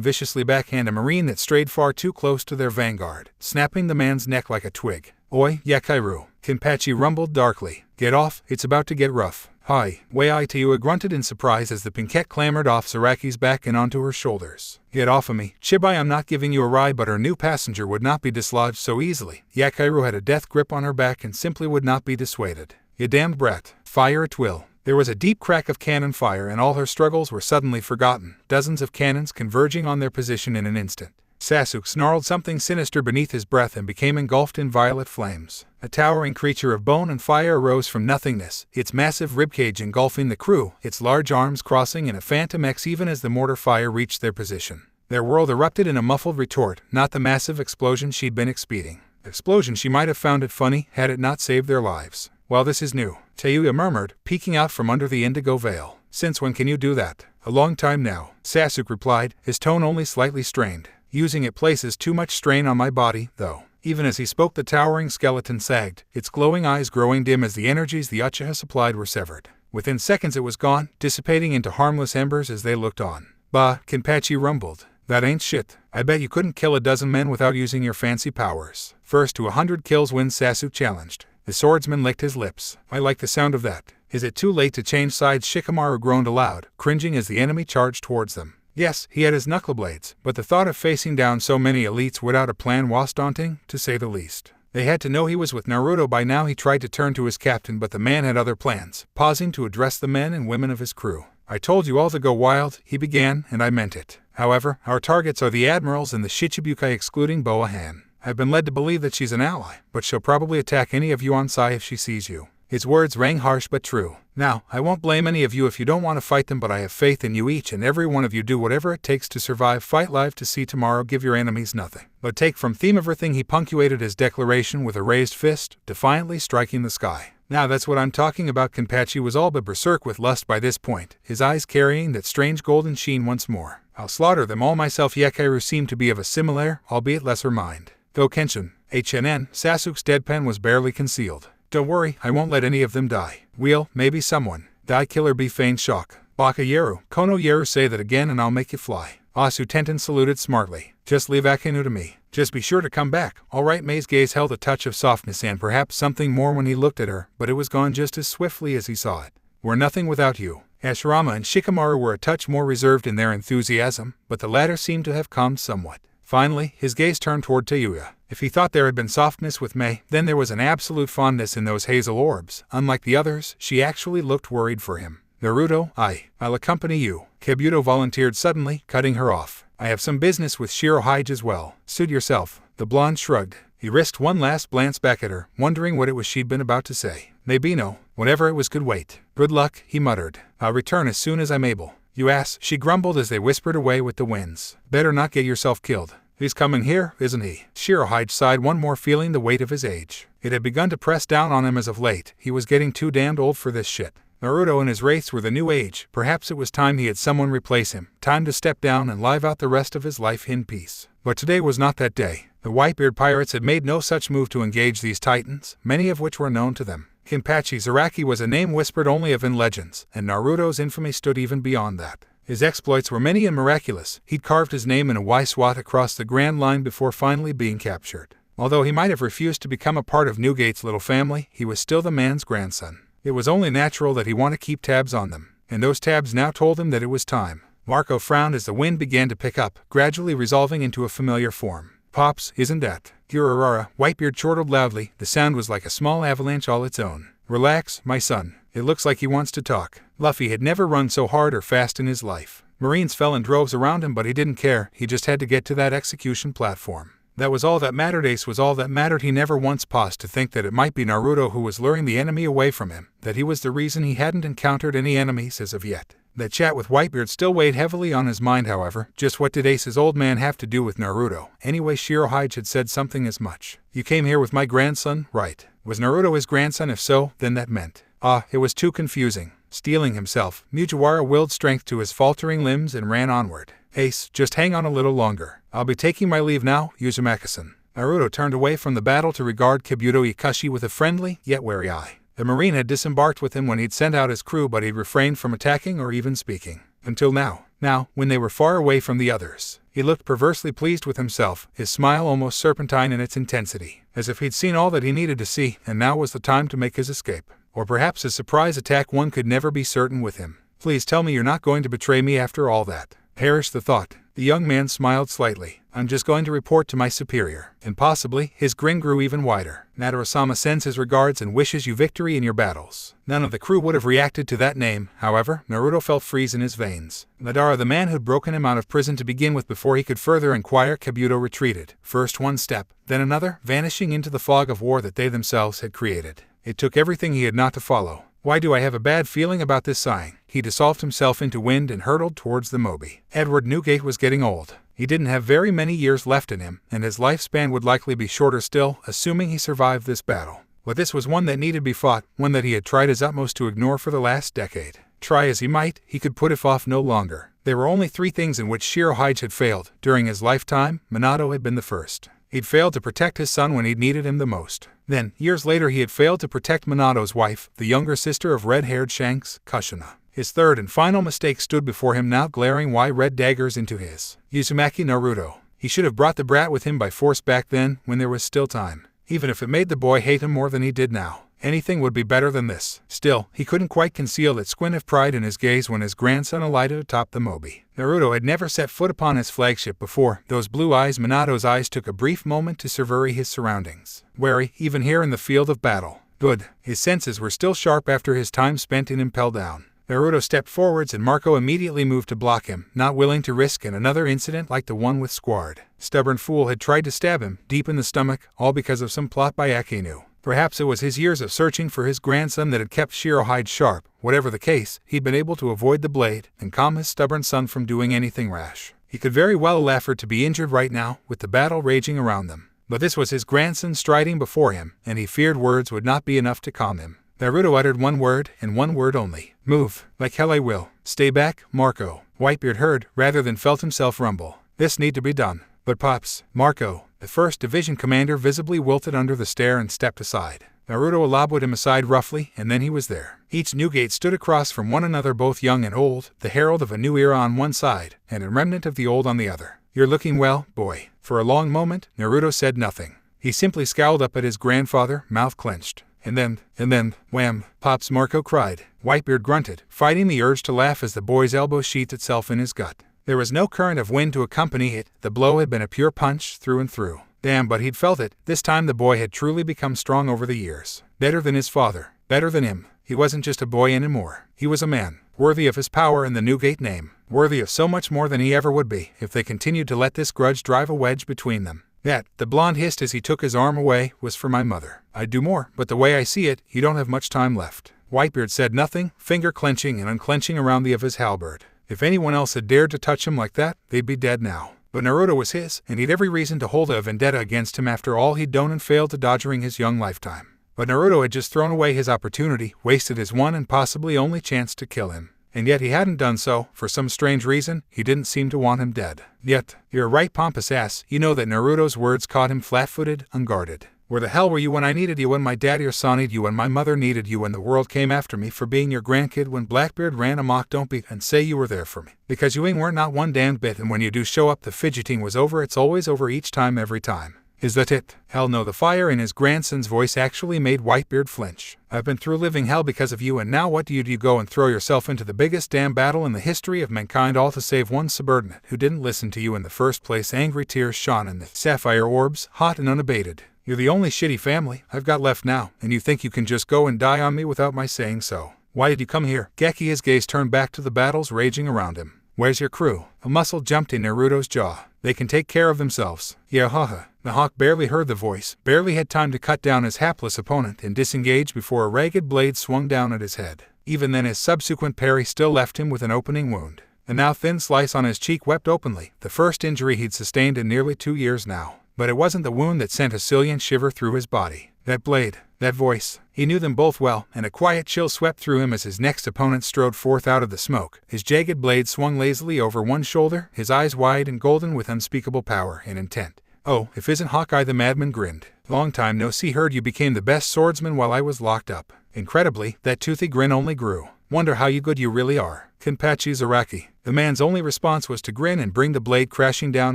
viciously backhand a marine that strayed far too close to their vanguard, snapping the man's neck like a twig. Oi, Yakiru, Kenpachi rumbled darkly. Get off, it's about to get rough. Hi, Wei Tayuya grunted in surprise as the pinkette clambered off Saraki's back and onto her shoulders. Get off of me, Chibai, I'm not giving you a ride, but her new passenger would not be dislodged so easily. Yakiru had a death grip on her back and simply would not be dissuaded. You damned brat, fire at will. There was a deep crack of cannon fire and all her struggles were suddenly forgotten, dozens of cannons converging on their position in an instant. Sasuke snarled something sinister beneath his breath and became engulfed in violet flames. A towering creature of bone and fire arose from nothingness, its massive ribcage engulfing the crew, its large arms crossing in a phantom X even as the mortar fire reached their position. Their world erupted in a muffled retort, not the massive explosion she'd been expecting. Explosion she might have found it funny had it not saved their lives. Well, this is new, Tayuya murmured, peeking out from under the indigo veil. Since when can you do that? A long time now, Sasuke replied, his tone only slightly strained. Using it places too much strain on my body, though. Even as he spoke, the towering skeleton sagged, its glowing eyes growing dim as the energies the Uchiha supplied were severed. Within seconds it was gone, dissipating into harmless embers as they looked on. Bah, Kenpachi rumbled. That ain't shit. I bet you couldn't kill a dozen men without using your fancy powers. First to 100 kills wins, Sasuke challenged. The swordsman licked his lips. I like the sound of that. Is it too late to change sides? Shikamaru groaned aloud, cringing as the enemy charged towards them. Yes, he had his knuckle blades, but the thought of facing down so many elites without a plan was daunting, to say the least. They had to know he was with Naruto by now. He tried to turn to his captain, but the man had other plans, pausing to address the men and women of his crew. I told you all to go wild, he began, and I meant it. However, our targets are the admirals and the Shichibukai excluding Boa-han. I've been led to believe that she's an ally, but she'll probably attack any of you on Sai if she sees you. His words rang harsh but true. Now, I won't blame any of you if you don't want to fight them, but I have faith in you. Each and every one of you do whatever it takes to survive. Fight live to see tomorrow. Give your enemies nothing but take from them everything. He punctuated his declaration with a raised fist, defiantly striking the sky. Now that's what I'm talking about. Kenpachi was all but berserk with lust by this point, his eyes carrying that strange golden sheen once more. I'll slaughter them all myself. Yakiru seemed to be of a similar, albeit lesser mind. Though Kenshin, Sasuke's deadpan was barely concealed. Don't worry, I won't let any of them die. We'll, maybe someone, die. Killer B feigned shock. Bakayeru, Kono Yeru, say that again and I'll make you fly. Asu Tenten saluted smartly. Just leave Akenu to me. Just be sure to come back. All right. Mei's gaze held a touch of softness and perhaps something more when he looked at her, but it was gone just as swiftly as he saw it. We're nothing without you. Hashirama and Shikamaru were a touch more reserved in their enthusiasm, but the latter seemed to have calmed somewhat. Finally, his gaze turned toward Tayuya. If he thought there had been softness with Mei, then there was an absolute fondness in those hazel orbs. Unlike the others, she actually looked worried for him. Naruto, I'll accompany you. Kabuto volunteered suddenly, cutting her off. I have some business with Shirohige as well. Suit yourself. The blonde shrugged. He risked one last glance back at her, wondering what it was she'd been about to say. Maybe no. Whatever it was could wait. Good luck, he muttered. I'll return as soon as I'm able. You ass, she grumbled as they whispered away with the winds. Better not get yourself killed. He's coming here, isn't he? Shirohige sighed one more, feeling the weight of his age. It had begun to press down on him as of late. He was getting too damned old for this shit. Naruto and his wraiths were the new age. Perhaps it was time he had someone replace him. Time to step down and live out the rest of his life in peace. But today was not that day. The Whitebeard pirates had made no such move to engage these titans, many of which were known to them. Kenpachi Zaraki was a name whispered only of in legends, and Naruto's infamy stood even beyond that. His exploits were many and miraculous. He'd carved his name in a Y swat across the Grand Line before finally being captured. Although he might have refused to become a part of Newgate's little family, he was still the man's grandson. It was only natural that he wanted to keep tabs on them, and those tabs now told him that it was time. Marco frowned as the wind began to pick up, gradually resolving into a familiar form. Pops, isn't that? Urarara, Whitebeard chortled loudly. The sound was like a small avalanche all its own. Relax, my son. It looks like he wants to talk. Luffy had never run so hard or fast in his life. Marines fell in droves around him, but he didn't care. He just had to get to that execution platform. That was all that mattered. Ace was all that mattered. He never once paused to think that it might be Naruto who was luring the enemy away from him, that he was the reason he hadn't encountered any enemies as of yet. That chat with Whitebeard still weighed heavily on his mind, however. Just what did Ace's old man have to do with Naruto? Anyway, Shirohige had said something as much. You came here with my grandson, right? Was Naruto his grandson? If so, then that meant... it was too confusing. Steeling himself, Mugiwara willed strength to his faltering limbs and ran onward. Ace, just hang on a little longer. I'll be taking my leave now, Uzumaki-san. Naruto turned away from the battle to regard Kabuto Ikashi with a friendly, yet wary eye. The Marine had disembarked with him when he'd sent out his crew, but he'd refrained from attacking or even speaking. Until now. Now, when they were far away from the others, he looked perversely pleased with himself, his smile almost serpentine in its intensity, as if he'd seen all that he needed to see, and now was the time to make his escape. Or perhaps a surprise attack. One could never be certain with him. Please tell me you're not going to betray me after all that. Perish the thought. The young man smiled slightly. I'm just going to report to my superior. And possibly, his grin grew even wider. Madara-sama sends his regards and wishes you victory in your battles. None of the crew would have reacted to that name. However, Naruto felt freeze in his veins. Madara, the man who'd broken him out of prison to begin with before he could further inquire, Kabuto retreated. First one step, then another, vanishing into the fog of war that they themselves had created. It took everything he had not to follow. Why do I have a bad feeling about this? Sighing, he dissolved himself into wind and hurtled towards the Mobi. Edward Newgate was getting old. He didn't have very many years left in him, and his lifespan would likely be shorter still, assuming he survived this battle. But this was one that needed to be fought, one that he had tried his utmost to ignore for the last decade. Try as he might, he could put it off no longer. There were only 3 things in which Shirohige had failed. During his lifetime, Minato had been the first. He'd failed to protect his son when he'd needed him the most. Then, years later, he had failed to protect Minato's wife, the younger sister of red-haired Shanks, Kushina. His third and final mistake stood before him now, glaring white red daggers into his. Uzumaki Naruto. He should have brought the brat with him by force back then, when there was still time. Even if it made the boy hate him more than he did now. Anything would be better than this. Still, he couldn't quite conceal that squint of pride in his gaze when his grandson alighted atop the Moby. Naruto had never set foot upon his flagship before. Those blue eyes, Minato's eyes, took a brief moment to survey his surroundings. Wary, even here in the field of battle. Good. His senses were still sharp after his time spent in Impel Down. Naruto stepped forwards and Marco immediately moved to block him, not willing to risk another incident like the one with Squard. Stubborn fool had tried to stab him, deep in the stomach, all because of some plot by Akinu. Perhaps it was his years of searching for his grandson that had kept Shirohide sharp. Whatever the case, he'd been able to avoid the blade and calm his stubborn son from doing anything rash. He could very well afford to be injured right now, with the battle raging around them. But this was his grandson striding before him, and he feared words would not be enough to calm him. Naruto uttered one word, and one word only. Move. Like hell I will. Stay back, Marco. Whitebeard heard, rather than felt himself rumble. This need to be done. But Pops, Marco, the 1st Division commander, visibly wilted under the stare and stepped aside. Naruto elbowed him aside roughly, and then he was there. Each Newgate stood across from one another, both young and old, the herald of a new era on one side, and a remnant of the old on the other. You're looking well, boy. For a long moment, Naruto said nothing. He simply scowled up at his grandfather, mouth clenched. And then, wham, Pops, Marco cried. Whitebeard grunted, fighting the urge to laugh as the boy's elbow sheathed itself in his gut. There was no current of wind to accompany it. The blow had been a pure punch through and through. Damn, but he'd felt it. This time the boy had truly become strong over the years. Better than his father. Better than him. He wasn't just a boy anymore. He was a man. Worthy of his power and the Newgate name. Worthy of so much more than he ever would be if they continued to let this grudge drive a wedge between them. That, the blonde hissed as he took his arm away, was for my mother. I'd do more, but the way I see it, you don't have much time left. Whitebeard said nothing, finger clenching and unclenching around the of his halberd. If anyone else had dared to touch him like that, they'd be dead now. But Naruto was his, and he'd every reason to hold a vendetta against him after all he'd done and failed to dodge during his young lifetime. But Naruto had just thrown away his opportunity, wasted his one and possibly only chance to kill him. And yet he hadn't done so. For some strange reason, he didn't seem to want him dead. Yet, you're a right pompous ass. You know that Naruto's words caught him flat-footed, unguarded. Where the hell were you when I needed you, when my daddy or son needed you, when my mother needed you, when the world came after me for being your grandkid, when Blackbeard ran amok? Don't be and say you were there for me. Because you ain't weren't not one damn bit, and when you do show up, the fidgeting was over. It's always over each time, every time. Is that it? Hell no. The fire in his grandson's voice actually made Whitebeard flinch. I've been through living hell because of you, and now what do? You go and throw yourself into the biggest damn battle in the history of mankind, all to save one subordinate who didn't listen to you in the first place. Angry tears shone in the sapphire orbs, hot and unabated. You're the only shitty family I've got left now, and you think you can just go and die on me without my saying so. Why did you come here? Geki, his gaze turned back to the battles raging around him. Where's your crew? A muscle jumped in Naruto's jaw. They can take care of themselves. Yeah, haha. The hawk barely heard the voice, barely had time to cut down his hapless opponent and disengage before a ragged blade swung down at his head. Even then his subsequent parry still left him with an opening wound. The now thin slice on his cheek wept openly, the first injury he'd sustained in nearly 2 years now. But it wasn't the wound that sent a salient shiver through his body. That blade, that voice. He knew them both well, and a quiet chill swept through him as his next opponent strode forth out of the smoke. His jagged blade swung lazily over one shoulder, his eyes wide and golden with unspeakable power and intent. Oh, if isn't Hawkeye? The madman grinned. Long time no see. Heard you became the best swordsman while I was locked up. Incredibly, that toothy grin only grew. Wonder how good you really are. Kenpachi Zaraki. The man's only response was to grin and bring the blade crashing down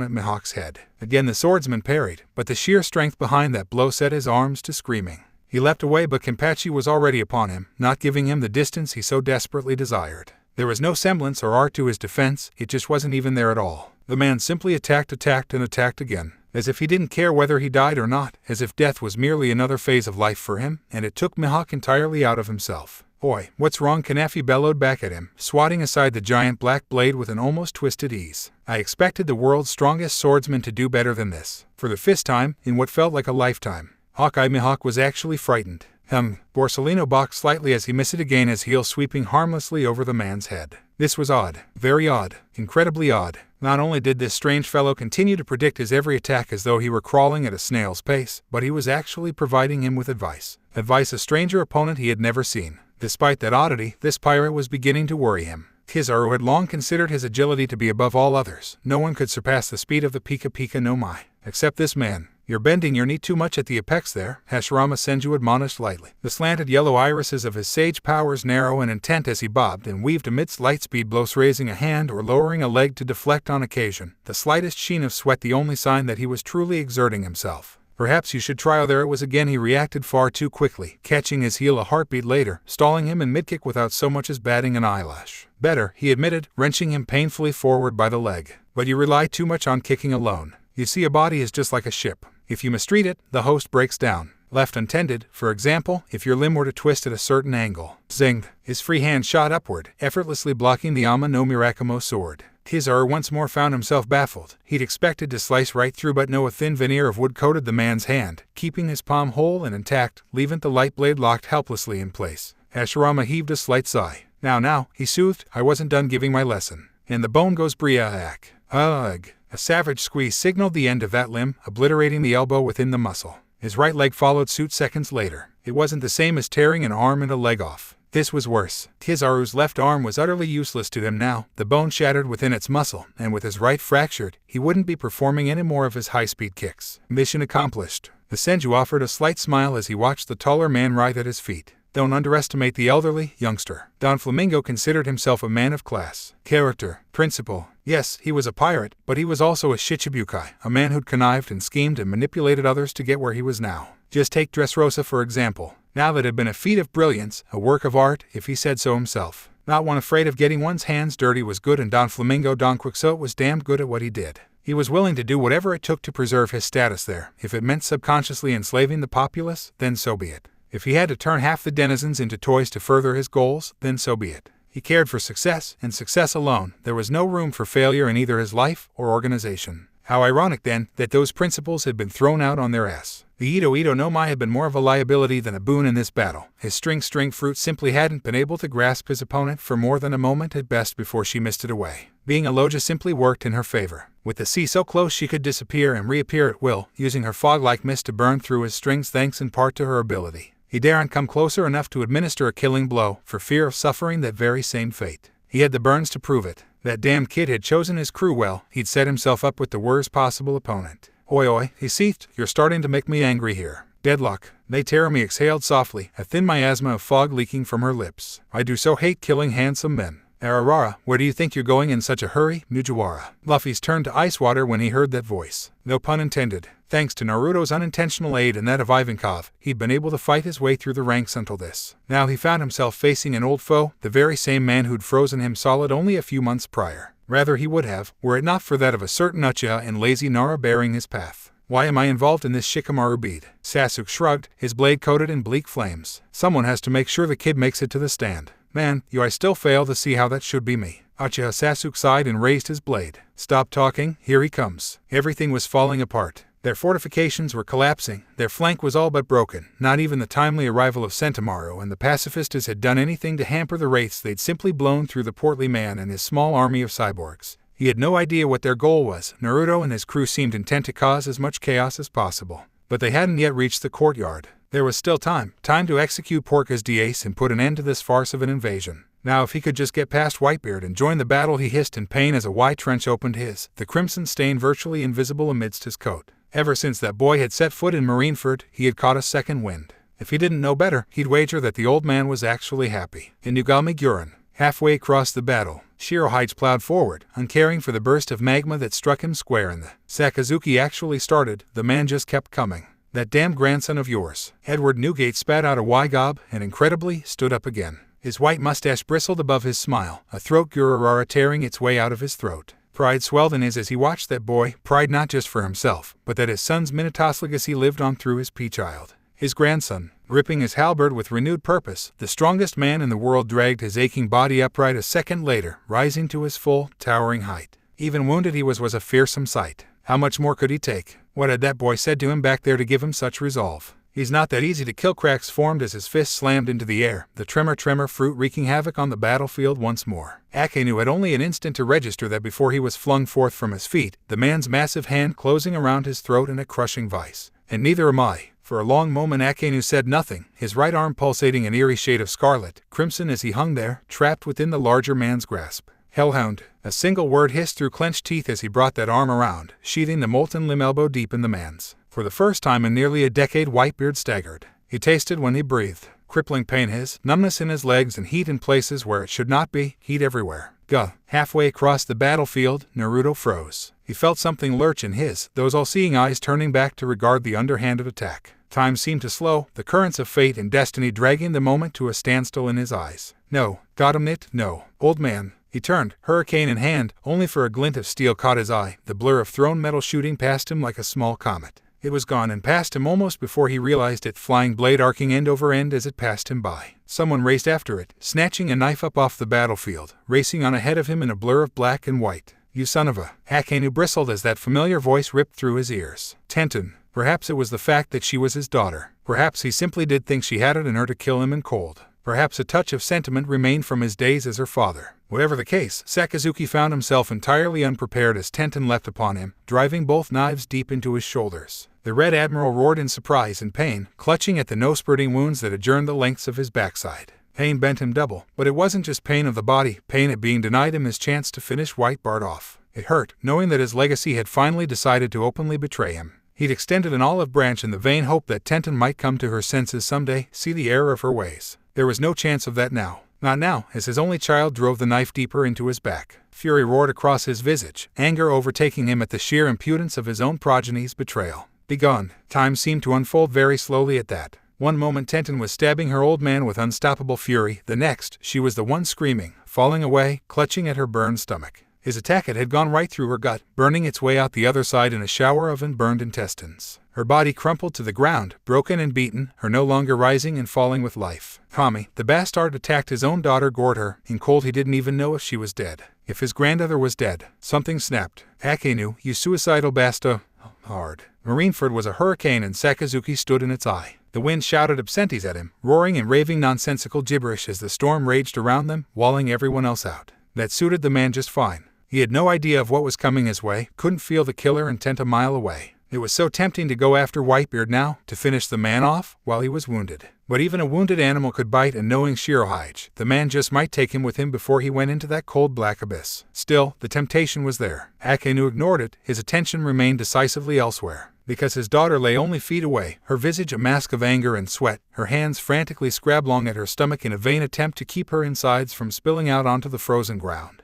at Mihawk's head. Again the swordsman parried, but the sheer strength behind that blow set his arms to screaming. He leapt away, but Kenpachi was already upon him, not giving him the distance he so desperately desired. There was no semblance or art to his defense, it just wasn't even there at all. The man simply attacked and attacked again, as if he didn't care whether he died or not, as if death was merely another phase of life for him, and it took Mihawk entirely out of himself. Oi, what's wrong? Kanafi bellowed back at him, swatting aside the giant black blade with an almost twisted ease. I expected the world's strongest swordsman to do better than this. For the 5th time, in what felt like a lifetime. Hawkeye Mihawk was actually frightened. Borsellino balked slightly as he missed it again, his heel sweeping harmlessly over the man's head. This was odd. Very odd. Incredibly odd. Not only did this strange fellow continue to predict his every attack as though he were crawling at a snail's pace, but he was actually providing him with advice. Advice a stranger opponent he had never seen. Despite that oddity, this pirate was beginning to worry him. Kizaru had long considered his agility to be above all others. No one could surpass the speed of the Pika Pika no Mai. Except this man. You're bending your knee too much at the apex there, Hashirama Senju admonished lightly. The slanted yellow irises of his sage powers narrow and intent as he bobbed and weaved amidst lightspeed blows, raising a hand or lowering a leg to deflect on occasion, the slightest sheen of sweat the only sign that he was truly exerting himself. Perhaps you should try. Oh, there it was again. He reacted far too quickly, catching his heel a heartbeat later, stalling him in mid-kick without so much as batting an eyelash. Better, he admitted, wrenching him painfully forward by the leg. But you rely too much on kicking alone. You see, a body is just like a ship. If you mistreat it, the host breaks down. Left untended, for example, if your limb were to twist at a certain angle. Zinged. His free hand shot upward, effortlessly blocking the Ama no Mirakumo sword. Kizaru once more found himself baffled. He'd expected to slice right through, but no, a thin veneer of wood coated the man's hand, keeping his palm whole and intact, leaving the light blade locked helplessly in place. Hashirama heaved a slight sigh. Now, he soothed, I wasn't done giving my lesson. And the bone goes briac. Ugh. A savage squeeze signaled the end of that limb, obliterating the elbow within the muscle. His right leg followed suit seconds later. It wasn't the same as tearing an arm and a leg off. This was worse. Kizaru's left arm was utterly useless to him now, the bone shattered within its muscle, and with his right fractured, he wouldn't be performing any more of his high-speed kicks. Mission accomplished. The Senju offered a slight smile as he watched the taller man writhe at his feet. Don't underestimate the elderly youngster. Don Flamingo considered himself a man of class, character, principle. Yes, he was a pirate, but he was also a shichibukai, a man who'd connived and schemed and manipulated others to get where he was now. Just take Dressrosa for example. Now that had been a feat of brilliance, a work of art, if he said so himself. Not one afraid of getting one's hands dirty was good, and Don Flamingo Don Quixote was damned good at what he did. He was willing to do whatever it took to preserve his status there. If it meant subconsciously enslaving the populace, then so be it. If he had to turn half the denizens into toys to further his goals, then so be it. He cared for success, and success alone. There was no room for failure in either his life or organization. How ironic, then, that those principles had been thrown out on their ass. The Ito no Mai had been more of a liability than a boon in this battle. His string fruit simply hadn't been able to grasp his opponent for more than a moment at best before she missed it away. Being a Loja simply worked in her favor. With the sea so close she could disappear and reappear at will, using her fog-like mist to burn through his strings thanks in part to her ability. He daren't come closer enough to administer a killing blow, for fear of suffering that very same fate. He had the burns to prove it. That damned kid had chosen his crew well. He'd set himself up with the worst possible opponent. Oi, he seethed, you're starting to make me angry here. Deadlock. They Terumi exhaled softly, a thin miasma of fog leaking from her lips. I do so hate killing handsome men. Ararara, where do you think you're going in such a hurry, Mujiwara? Luffy's turned to ice water when he heard that voice. No pun intended. Thanks to Naruto's unintentional aid and that of Ivankov, he'd been able to fight his way through the ranks until this. Now he found himself facing an old foe, the very same man who'd frozen him solid only a few months prior. Rather he would have, were it not for that of a certain Uchiha and lazy Nara bearing his path. Why am I involved in this Shikamaru bead? Sasuke shrugged, his blade coated in bleak flames. Someone has to make sure the kid makes it to the stand. Man, I still fail to see how that should be me. Uchiha Sasuke sighed and raised his blade. Stop talking, here he comes. Everything was falling apart. Their fortifications were collapsing, their flank was all but broken. Not even the timely arrival of Sentomaru and the pacifistas had done anything to hamper the wraiths. They'd simply blown through the portly man and his small army of cyborgs. He had no idea what their goal was. Naruto and his crew seemed intent to cause as much chaos as possible. But they hadn't yet reached the courtyard. There was still time to execute Porca's Diace and put an end to this farce of an invasion. Now if he could just get past Whitebeard and join the battle, he hissed in pain as a wide trench opened his, the crimson stain virtually invisible amidst his coat. Ever since that boy had set foot in Marineford, he had caught a second wind. If he didn't know better, he'd wager that the old man was actually happy. In Nugami Guren, halfway across the battle, Shirohige plowed forward, uncaring for the burst of magma that struck him square in the Sakazuki actually started, the man just kept coming. That damned grandson of yours. Edward Newgate spat out a Wygob and incredibly stood up again. His white mustache bristled above his smile, a throat gururara tearing its way out of his throat. Pride swelled in his as he watched that boy, pride not just for himself, but that his son's Minotaur's legacy lived on through his pea-child. His grandson, gripping his halberd with renewed purpose, the strongest man in the world dragged his aching body upright a second later, rising to his full, towering height. Even wounded he was a fearsome sight. How much more could he take? What had that boy said to him back there to give him such resolve? He's not that easy to kill. Cracks formed as his fist slammed into the air, the tremor fruit wreaking havoc on the battlefield once more. Akenu had only an instant to register that before he was flung forth from his feet, the man's massive hand closing around his throat in a crushing vice. And neither am I. For a long moment Akenu said nothing, his right arm pulsating an eerie shade of scarlet, crimson as he hung there, trapped within the larger man's grasp. Hellhound. A single word hissed through clenched teeth as he brought that arm around, sheathing the molten limb elbow deep in the man's. For the first time in nearly a decade, Whitebeard staggered. He tasted when he breathed. Crippling pain, his numbness in his legs, and heat in places where it should not be, heat everywhere. Gah. Halfway across the battlefield, Naruto froze. He felt something lurch in those all-seeing eyes turning back to regard the underhanded attack. Time seemed to slow, the currents of fate and destiny dragging the moment to a standstill in his eyes. No, got him it, no. Old man. He turned, hurricane in hand, only for a glint of steel caught his eye, the blur of thrown metal shooting past him like a small comet. It was gone and past him almost before he realized it, flying blade arcing end over end as it passed him by. Someone raced after it, snatching a knife up off the battlefield, racing on ahead of him in a blur of black and white. You son of a... Akenu bristled as that familiar voice ripped through his ears. Tenten. Perhaps it was the fact that she was his daughter. Perhaps he simply did think she had it in her to kill him in cold. Perhaps a touch of sentiment remained from his days as her father. Whatever the case, Sakazuki found himself entirely unprepared as Tenten leapt upon him, driving both knives deep into his shoulders. The Red Admiral roared in surprise and pain, clutching at the no-spurting wounds that adjourned the lengths of his backside. Pain bent him double, but it wasn't just pain of the body, pain at being denied him his chance to finish Whitebeard off. It hurt, knowing that his legacy had finally decided to openly betray him. He'd extended an olive branch in the vain hope that Tenten might come to her senses someday, see the error of her ways. There was no chance of that now. Not now, as his only child drove the knife deeper into his back. Fury roared across his visage, anger overtaking him at the sheer impudence of his own progeny's betrayal. Begone. Time seemed to unfold very slowly at that. One moment Tenten was stabbing her old man with unstoppable fury, the next, she was the one screaming, falling away, clutching at her burned stomach. His attack had gone right through her gut, burning its way out the other side in a shower of burned intestines. Her body crumpled to the ground, broken and beaten, her no longer rising and falling with life. Tommy, the bastard, attacked his own daughter, gored her. In cold he didn't even know if she was dead. If his grandmother was dead. Something snapped. Akenu, you suicidal bastard. Hard. Marineford was a hurricane and Sakazuki stood in its eye. The wind shouted obscenities at him, roaring and raving nonsensical gibberish as the storm raged around them, walling everyone else out. That suited the man just fine. He had no idea of what was coming his way, couldn't feel the killer intent a mile away. It was so tempting to go after Whitebeard now, to finish the man off, while he was wounded. But even a wounded animal could bite, and knowing Shirohige, the man just might take him with him before he went into that cold black abyss. Still, the temptation was there. Akenu ignored it, his attention remained decisively elsewhere. Because his daughter lay only feet away, her visage a mask of anger and sweat, her hands frantically scrabbling at her stomach in a vain attempt to keep her insides from spilling out onto the frozen ground.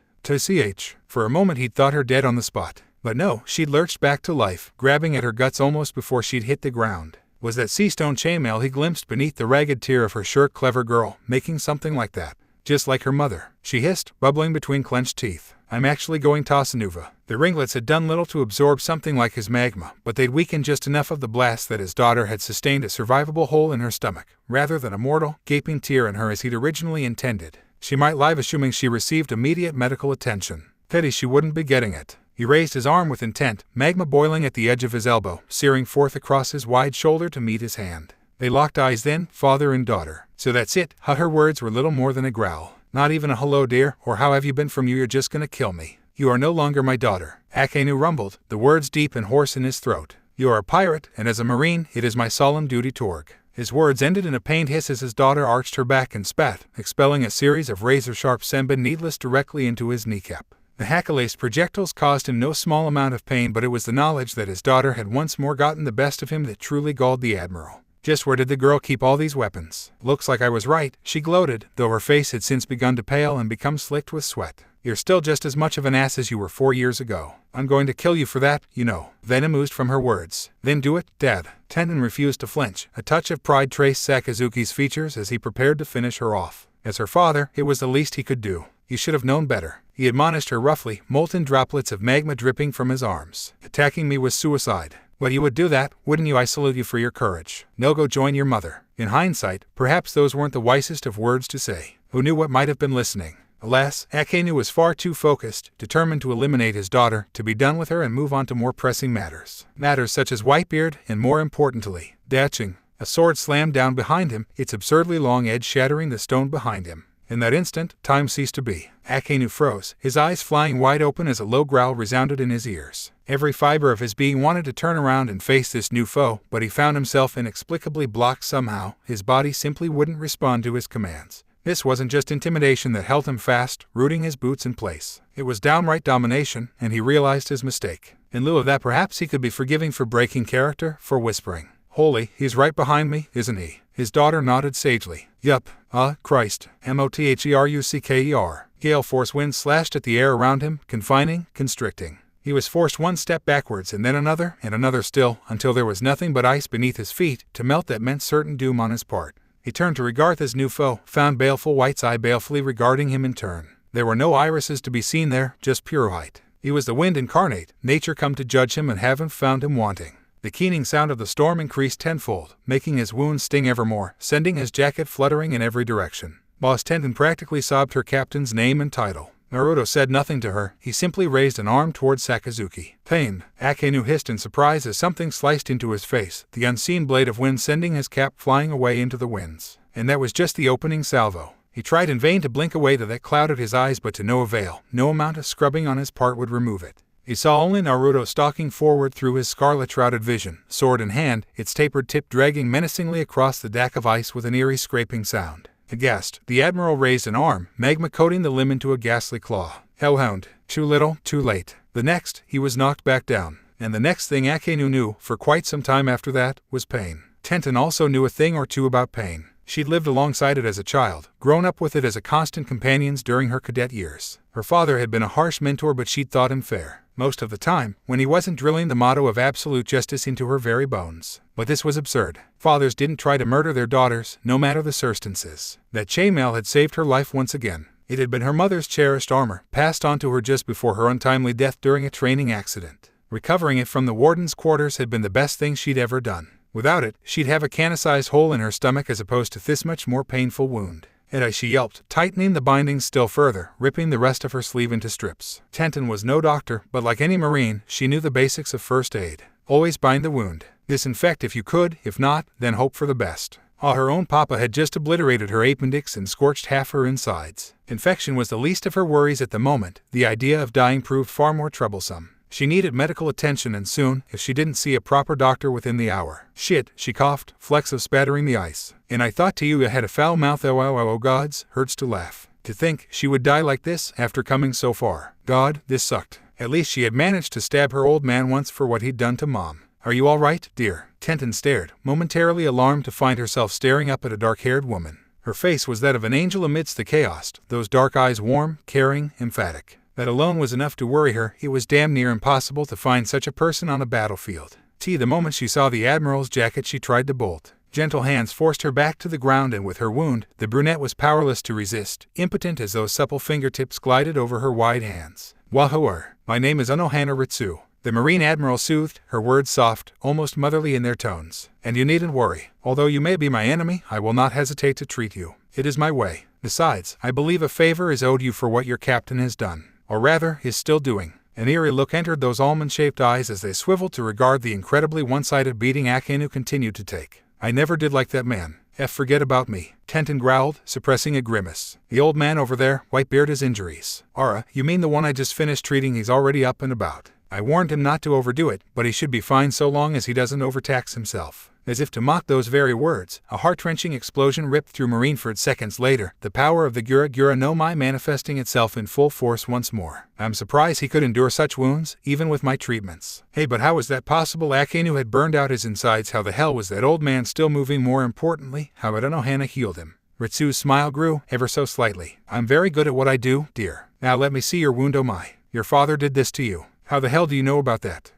For a moment he'd thought her dead on the spot. But no, she'd lurched back to life, grabbing at her guts almost before she'd hit the ground. Was that sea-stone chainmail he glimpsed beneath the ragged tear of her shirt? Clever girl, making something like that. Just like her mother, she hissed, bubbling between clenched teeth. I'm actually going Tasanuva. The ringlets had done little to absorb something like his magma, but they'd weakened just enough of the blast that his daughter had sustained a survivable hole in her stomach, rather than a mortal, gaping tear in her as he'd originally intended. She might live assuming she received immediate medical attention. Pity she wouldn't be getting it. He raised his arm with intent, magma boiling at the edge of his elbow, searing forth across his wide shoulder to meet his hand. They locked eyes then, father and daughter. So that's it, her words were little more than a growl. Not even a hello dear, or how have you been from you're just gonna kill me. You are no longer my daughter. Akenu rumbled, the words deep and hoarse in his throat. You are a pirate, and as a marine, it is my solemn duty to work. His words ended in a pained hiss as his daughter arched her back and spat, expelling a series of razor-sharp senbon needless directly into his kneecap. The Hakalaced projectiles caused him no small amount of pain, but it was the knowledge that his daughter had once more gotten the best of him that truly galled the Admiral. Just where did the girl keep all these weapons? Looks like I was right, she gloated, though her face had since begun to pale and become slicked with sweat. You're still just as much of an ass as you were 4 years ago. I'm going to kill you for that, you know. Venom oozed from her words. Then do it, Dad. Tenten refused to flinch. A touch of pride traced Sakazuki's features as he prepared to finish her off. As her father, it was the least he could do. You should have known better. He admonished her roughly, molten droplets of magma dripping from his arms. Attacking me was suicide. But you would do that, wouldn't you? I salute you for your courage. Now go join your mother. In hindsight, perhaps those weren't the wisest of words to say. Who knew what might have been listening? Alas, Akenu was far too focused, determined to eliminate his daughter, to be done with her and move on to more pressing matters. Matters such as Whitebeard, and more importantly, Daching. A sword slammed down behind him, its absurdly long edge shattering the stone behind him. In that instant, time ceased to be. Akenu froze, his eyes flying wide open as a low growl resounded in his ears. Every fiber of his being wanted to turn around and face this new foe, but he found himself inexplicably blocked somehow. His body simply wouldn't respond to his commands. This wasn't just intimidation that held him fast, rooting his boots in place. It was downright domination, and he realized his mistake. In lieu of that, perhaps he could be forgiving for breaking character, for whispering. Holy, he's right behind me, isn't he? His daughter nodded sagely. Yup. Christ. Motherfucker. Gale force winds slashed at the air around him, confining, constricting. He was forced one step backwards and then another, and another still, until there was nothing but ice beneath his feet to melt that meant certain doom on his part. He turned to regard his new foe, found baleful White's eye balefully regarding him in turn. There were no irises to be seen there, just pure white. He was the wind incarnate, nature come to judge him and haven't found him wanting. The keening sound of the storm increased tenfold, making his wounds sting evermore, sending his jacket fluttering in every direction. Boss Tenten practically sobbed her captain's name and title. Naruto said nothing to her, he simply raised an arm towards Sakazuki. Pain, Akenu hissed in surprise as something sliced into his face, the unseen blade of wind sending his cap flying away into the winds. And that was just the opening salvo. He tried in vain to blink away that clouded his eyes, but to no avail. No amount of scrubbing on his part would remove it. He saw only Naruto stalking forward through his scarlet-shrouded vision, sword in hand, its tapered tip dragging menacingly across the deck of ice with an eerie scraping sound. Aghast, the Admiral raised an arm, magma coating the limb into a ghastly claw. Hellhound. Too little, too late. The next, he was knocked back down. And the next thing Akenu knew, for quite some time after that, was pain. Tenten also knew a thing or two about pain. She'd lived alongside it as a child, grown up with it as a constant companion during her cadet years. Her father had been a harsh mentor, but she'd thought him fair. Most of the time, when he wasn't drilling the motto of absolute justice into her very bones. But this was absurd. Fathers didn't try to murder their daughters, no matter the circumstances. That chainmail had saved her life once again. It had been her mother's cherished armor, passed on to her just before her untimely death during a training accident. Recovering it from the warden's quarters had been the best thing she'd ever done. Without it, she'd have a canna-sized hole in her stomach as opposed to this much more painful wound. She yelped, tightening the bindings still further, ripping the rest of her sleeve into strips. Tenten was no doctor, but like any Marine, she knew the basics of first aid. Always bind the wound. Disinfect if you could, if not, then hope for the best. Her own papa had just obliterated her appendix and scorched half her insides. Infection was the least of her worries at the moment. The idea of dying proved far more troublesome. She needed medical attention, and soon, if she didn't see a proper doctor within the hour. Shit, she coughed, flecks of spattering the ice. And I thought to you had a foul mouth, oh gods, hurts to laugh. To think she would die like this after coming so far. God, this sucked. At least she had managed to stab her old man once for what he'd done to Mom. Are you all right, dear? Tenten stared, momentarily alarmed to find herself staring up at a dark-haired woman. Her face was that of an angel amidst the chaos, those dark eyes warm, caring, emphatic. That alone was enough to worry her. It was damn near impossible to find such a person on a battlefield. The moment she saw the Admiral's jacket she tried to bolt. Gentle hands forced her back to the ground, and with her wound, the brunette was powerless to resist, impotent as those supple fingertips glided over her wide hands. Wahoo! My name is Unohana Ritsu. The Marine Admiral soothed, her words soft, almost motherly in their tones. And you needn't worry. Although you may be my enemy, I will not hesitate to treat you. It is my way. Besides, I believe a favor is owed you for what your captain has done. Or rather, is still doing. An eerie look entered those almond-shaped eyes as they swiveled to regard the incredibly one-sided beating Akenu continued to take. I never did like that man. Forget about me. Tenten growled, suppressing a grimace. The old man over there, Whitebeard, has injuries. You mean the one I just finished treating? He's already up and about. I warned him not to overdo it, but he should be fine so long as he doesn't overtax himself. As if to mock those very words, a heart-wrenching explosion ripped through Marineford seconds later, the power of the Gura no Mai manifesting itself in full force once more. I'm surprised he could endure such wounds, even with my treatments. Hey, but how is that possible? Akenu had burned out his insides. How the hell was that old man still moving? More importantly, how had Unohana healed him? Ritsu's smile grew, ever so slightly. I'm very good at what I do, dear. Now let me see your wound. Oh my. Your father did this to you. How the hell do you know about that?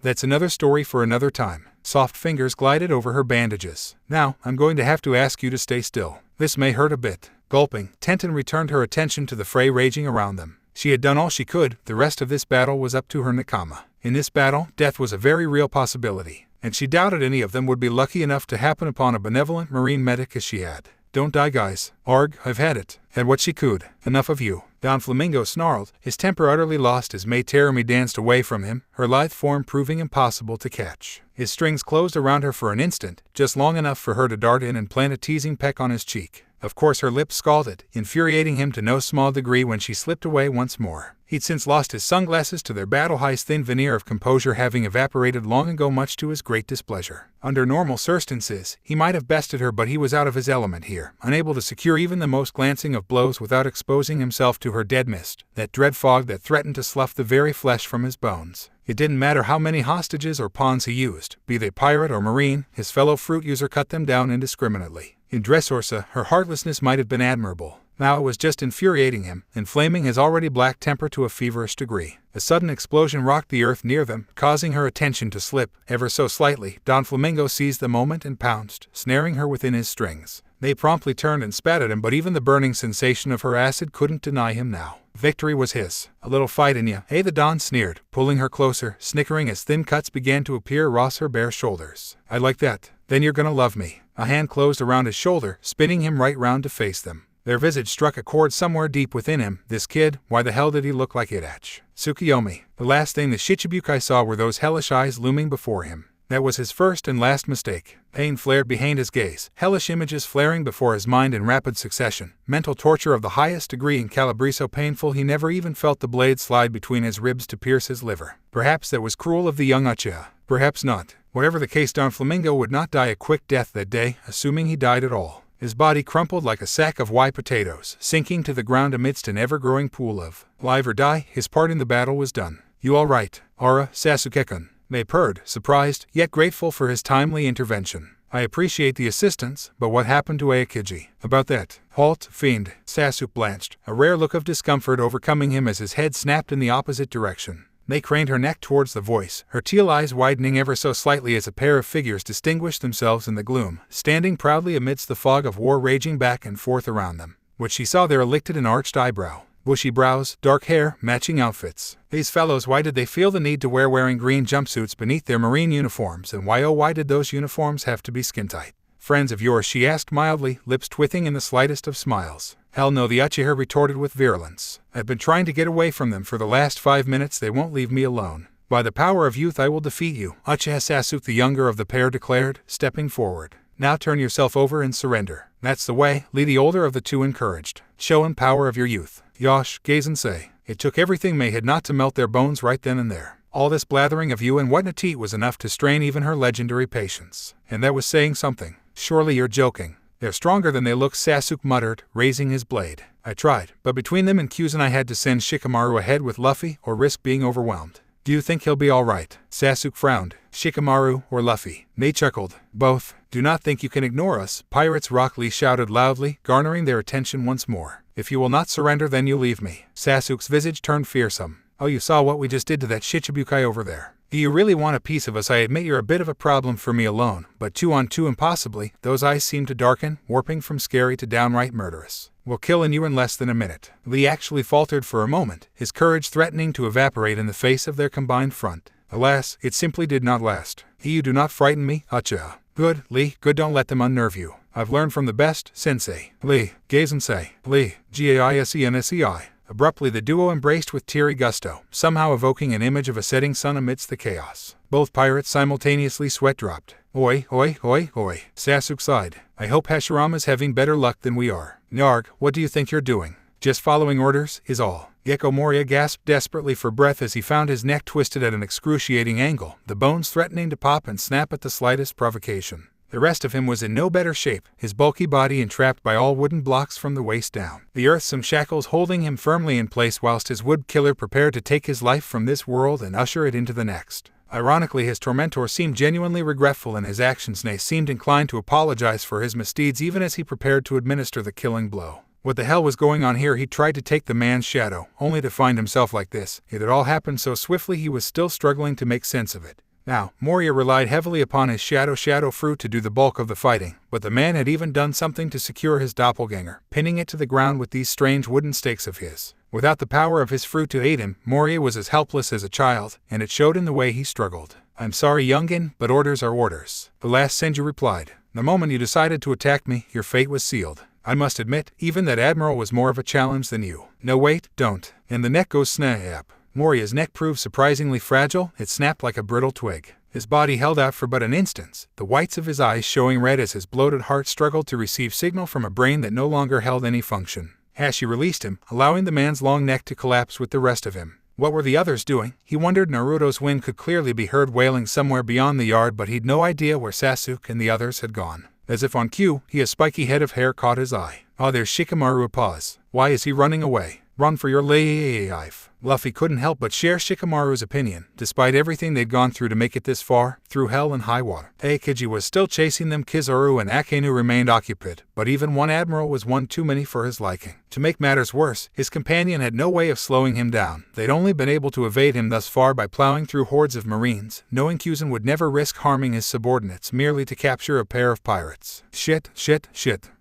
That's another story for another time. Soft fingers glided over her bandages. Now, I'm going to have to ask you to stay still. This may hurt a bit. Gulping, Tenten returned her attention to the fray raging around them. She had done all she could. The rest of this battle was up to her nakama. In this battle, death was a very real possibility, and she doubted any of them would be lucky enough to happen upon a benevolent Marine medic as she had. Don't die, guys. Arg, I've had it. Had what she could. Enough of you. Don Flamingo snarled, his temper utterly lost as May Terumi danced away from him, her lithe form proving impossible to catch. His strings closed around her for an instant, just long enough for her to dart in and plant a teasing peck on his cheek. Of course her lips scalded, infuriating him to no small degree when she slipped away once more. He'd since lost his sunglasses to their battle-heights, thin veneer of composure having evaporated long ago, much to his great displeasure. Under normal circumstances, he might have bested her, but he was out of his element here, unable to secure even the most glancing of blows without exposing himself to her dead mist, that dread fog that threatened to slough the very flesh from his bones. It didn't matter how many hostages or pawns he used, be they pirate or marine, his fellow fruit user cut them down indiscriminately. In Dressrosa, her heartlessness might have been admirable. Now it was just infuriating him, inflaming his already black temper to a feverish degree. A sudden explosion rocked the earth near them, causing her attention to slip, ever so slightly. Don Flamingo seized the moment and pounced, snaring her within his strings. They promptly turned and spat at him, but even the burning sensation of her acid couldn't deny him now. Victory was his. A little fight in ya, eh? The Don sneered, pulling her closer, snickering as thin cuts began to appear across her bare shoulders. I like that. Then you're gonna love me. A hand closed around his shoulder, spinning him right round to face them. Their visage struck a chord somewhere deep within him. This kid, why the hell did he look like Itachi? Tsukiyomi. The last thing the Shichibukai saw were those hellish eyes looming before him. That was his first and last mistake. Pain flared behind his gaze, hellish images flaring before his mind in rapid succession. Mental torture of the highest degree in calibre, so painful he never even felt the blade slide between his ribs to pierce his liver. Perhaps that was cruel of the young Uchiha. Perhaps not. Whatever the case, Don Flamingo would not die a quick death that day, assuming he died at all. His body crumpled like a sack of white potatoes, sinking to the ground amidst an ever-growing pool of live or die. His part in the battle was done. You all right, Aura, Sasuke-kun? They purred, surprised, yet grateful for his timely intervention. I appreciate the assistance, but what happened to Aokiji? About that? Halt, fiend. Sasuke blanched, a rare look of discomfort overcoming him as his head snapped in the opposite direction. They craned her neck towards the voice, her teal eyes widening ever so slightly as a pair of figures distinguished themselves in the gloom, standing proudly amidst the fog of war raging back and forth around them. What she saw there elicited an arched eyebrow. Bushy brows, dark hair, matching outfits. These fellows, why did they feel the need to wearing green jumpsuits beneath their marine uniforms, and why did those uniforms have to be skin-tight? Friends of yours, she asked mildly, lips twisting in the slightest of smiles. Hell no, the Uchiha retorted with virulence. I've been trying to get away from them for the last 5 minutes. They won't leave me alone. By the power of youth I will defeat you, Uchiha Sasuke the younger of the pair declared, stepping forward. Now turn yourself over and surrender. That's the way, Lee the older of the two encouraged. Show him power of your youth. Yosh, gaze and say. It took everything they had not to melt their bones right then and there. All this blathering of you and whatnot was enough to strain even her legendary patience. And that was saying something. Surely you're joking. They're stronger than they look, Sasuke muttered, raising his blade. I tried, but between them and Kyuzen I had to send Shikamaru ahead with Luffy or risk being overwhelmed. Do you think he'll be alright? Sasuke frowned. Shikamaru or Luffy? They chuckled. Both. Do not think you can ignore us, Pirates. Rock Lee shouted loudly, garnering their attention once more. If you will not surrender, then you leave me. Sasuke's visage turned fearsome. Oh, you saw what we just did to that Shichibukai over there. Do you really want a piece of us? I admit you're a bit of a problem for me alone, but 2 on 2 impossibly. Those eyes seem to darken, warping from scary to downright murderous. We'll kill you in less than a minute. Lee actually faltered for a moment, his courage threatening to evaporate in the face of their combined front. Alas, it simply did not last. You do not frighten me, Uchiha. Good, Lee, good, don't let them unnerve you. I've learned from the best, sensei. Lee, gaze and say. Lee, Gaisensei. Abruptly the duo embraced with teary gusto, somehow evoking an image of a setting sun amidst the chaos. Both pirates simultaneously sweat dropped. Oi, oi, oi, oi. Sasuke sighed. I hope Hashirama's having better luck than we are. Narg, what do you think you're doing? Just following orders, is all. Gecko Moria gasped desperately for breath as he found his neck twisted at an excruciating angle, the bones threatening to pop and snap at the slightest provocation. The rest of him was in no better shape, his bulky body entrapped by all wooden blocks from the waist down. The earthsome shackles holding him firmly in place whilst his wood killer prepared to take his life from this world and usher it into the next. Ironically, his tormentor seemed genuinely regretful in his actions, nay, seemed inclined to apologize for his misdeeds even as he prepared to administer the killing blow. What the hell was going on here? He tried to take the man's shadow, only to find himself like this. It had all happened so swiftly he was still struggling to make sense of it. Now, Moria relied heavily upon his shadow fruit to do the bulk of the fighting, but the man had even done something to secure his doppelganger, pinning it to the ground with these strange wooden stakes of his. Without the power of his fruit to aid him, Moria was as helpless as a child, and it showed in the way he struggled. I'm sorry, youngin, but orders are orders. The last Senju replied. The moment you decided to attack me, your fate was sealed. I must admit, even that admiral was more of a challenge than you. No wait, don't. And the neck goes snap. Moria's neck proved surprisingly fragile, it snapped like a brittle twig. His body held out for but an instant, the whites of his eyes showing red as his bloated heart struggled to receive signal from a brain that no longer held any function. Hashi released him, allowing the man's long neck to collapse with the rest of him. What were the others doing? He wondered. Naruto's wind could clearly be heard wailing somewhere beyond the yard, but he'd no idea where Sasuke and the others had gone. As if on cue, his spiky head of hair caught his eye. Oh, there's Shikamaru. A pause. Why is he running away? Run for your life. Luffy couldn't help but share Shikamaru's opinion. Despite everything they'd gone through to make it this far, through hell and high water. Aokiji was still chasing them. Kizaru and Akenu remained occupied, but even one admiral was one too many for his liking. To make matters worse, his companion had no way of slowing him down. They'd only been able to evade him thus far by plowing through hordes of marines, knowing Kyuzen would never risk harming his subordinates merely to capture a pair of pirates. Shit.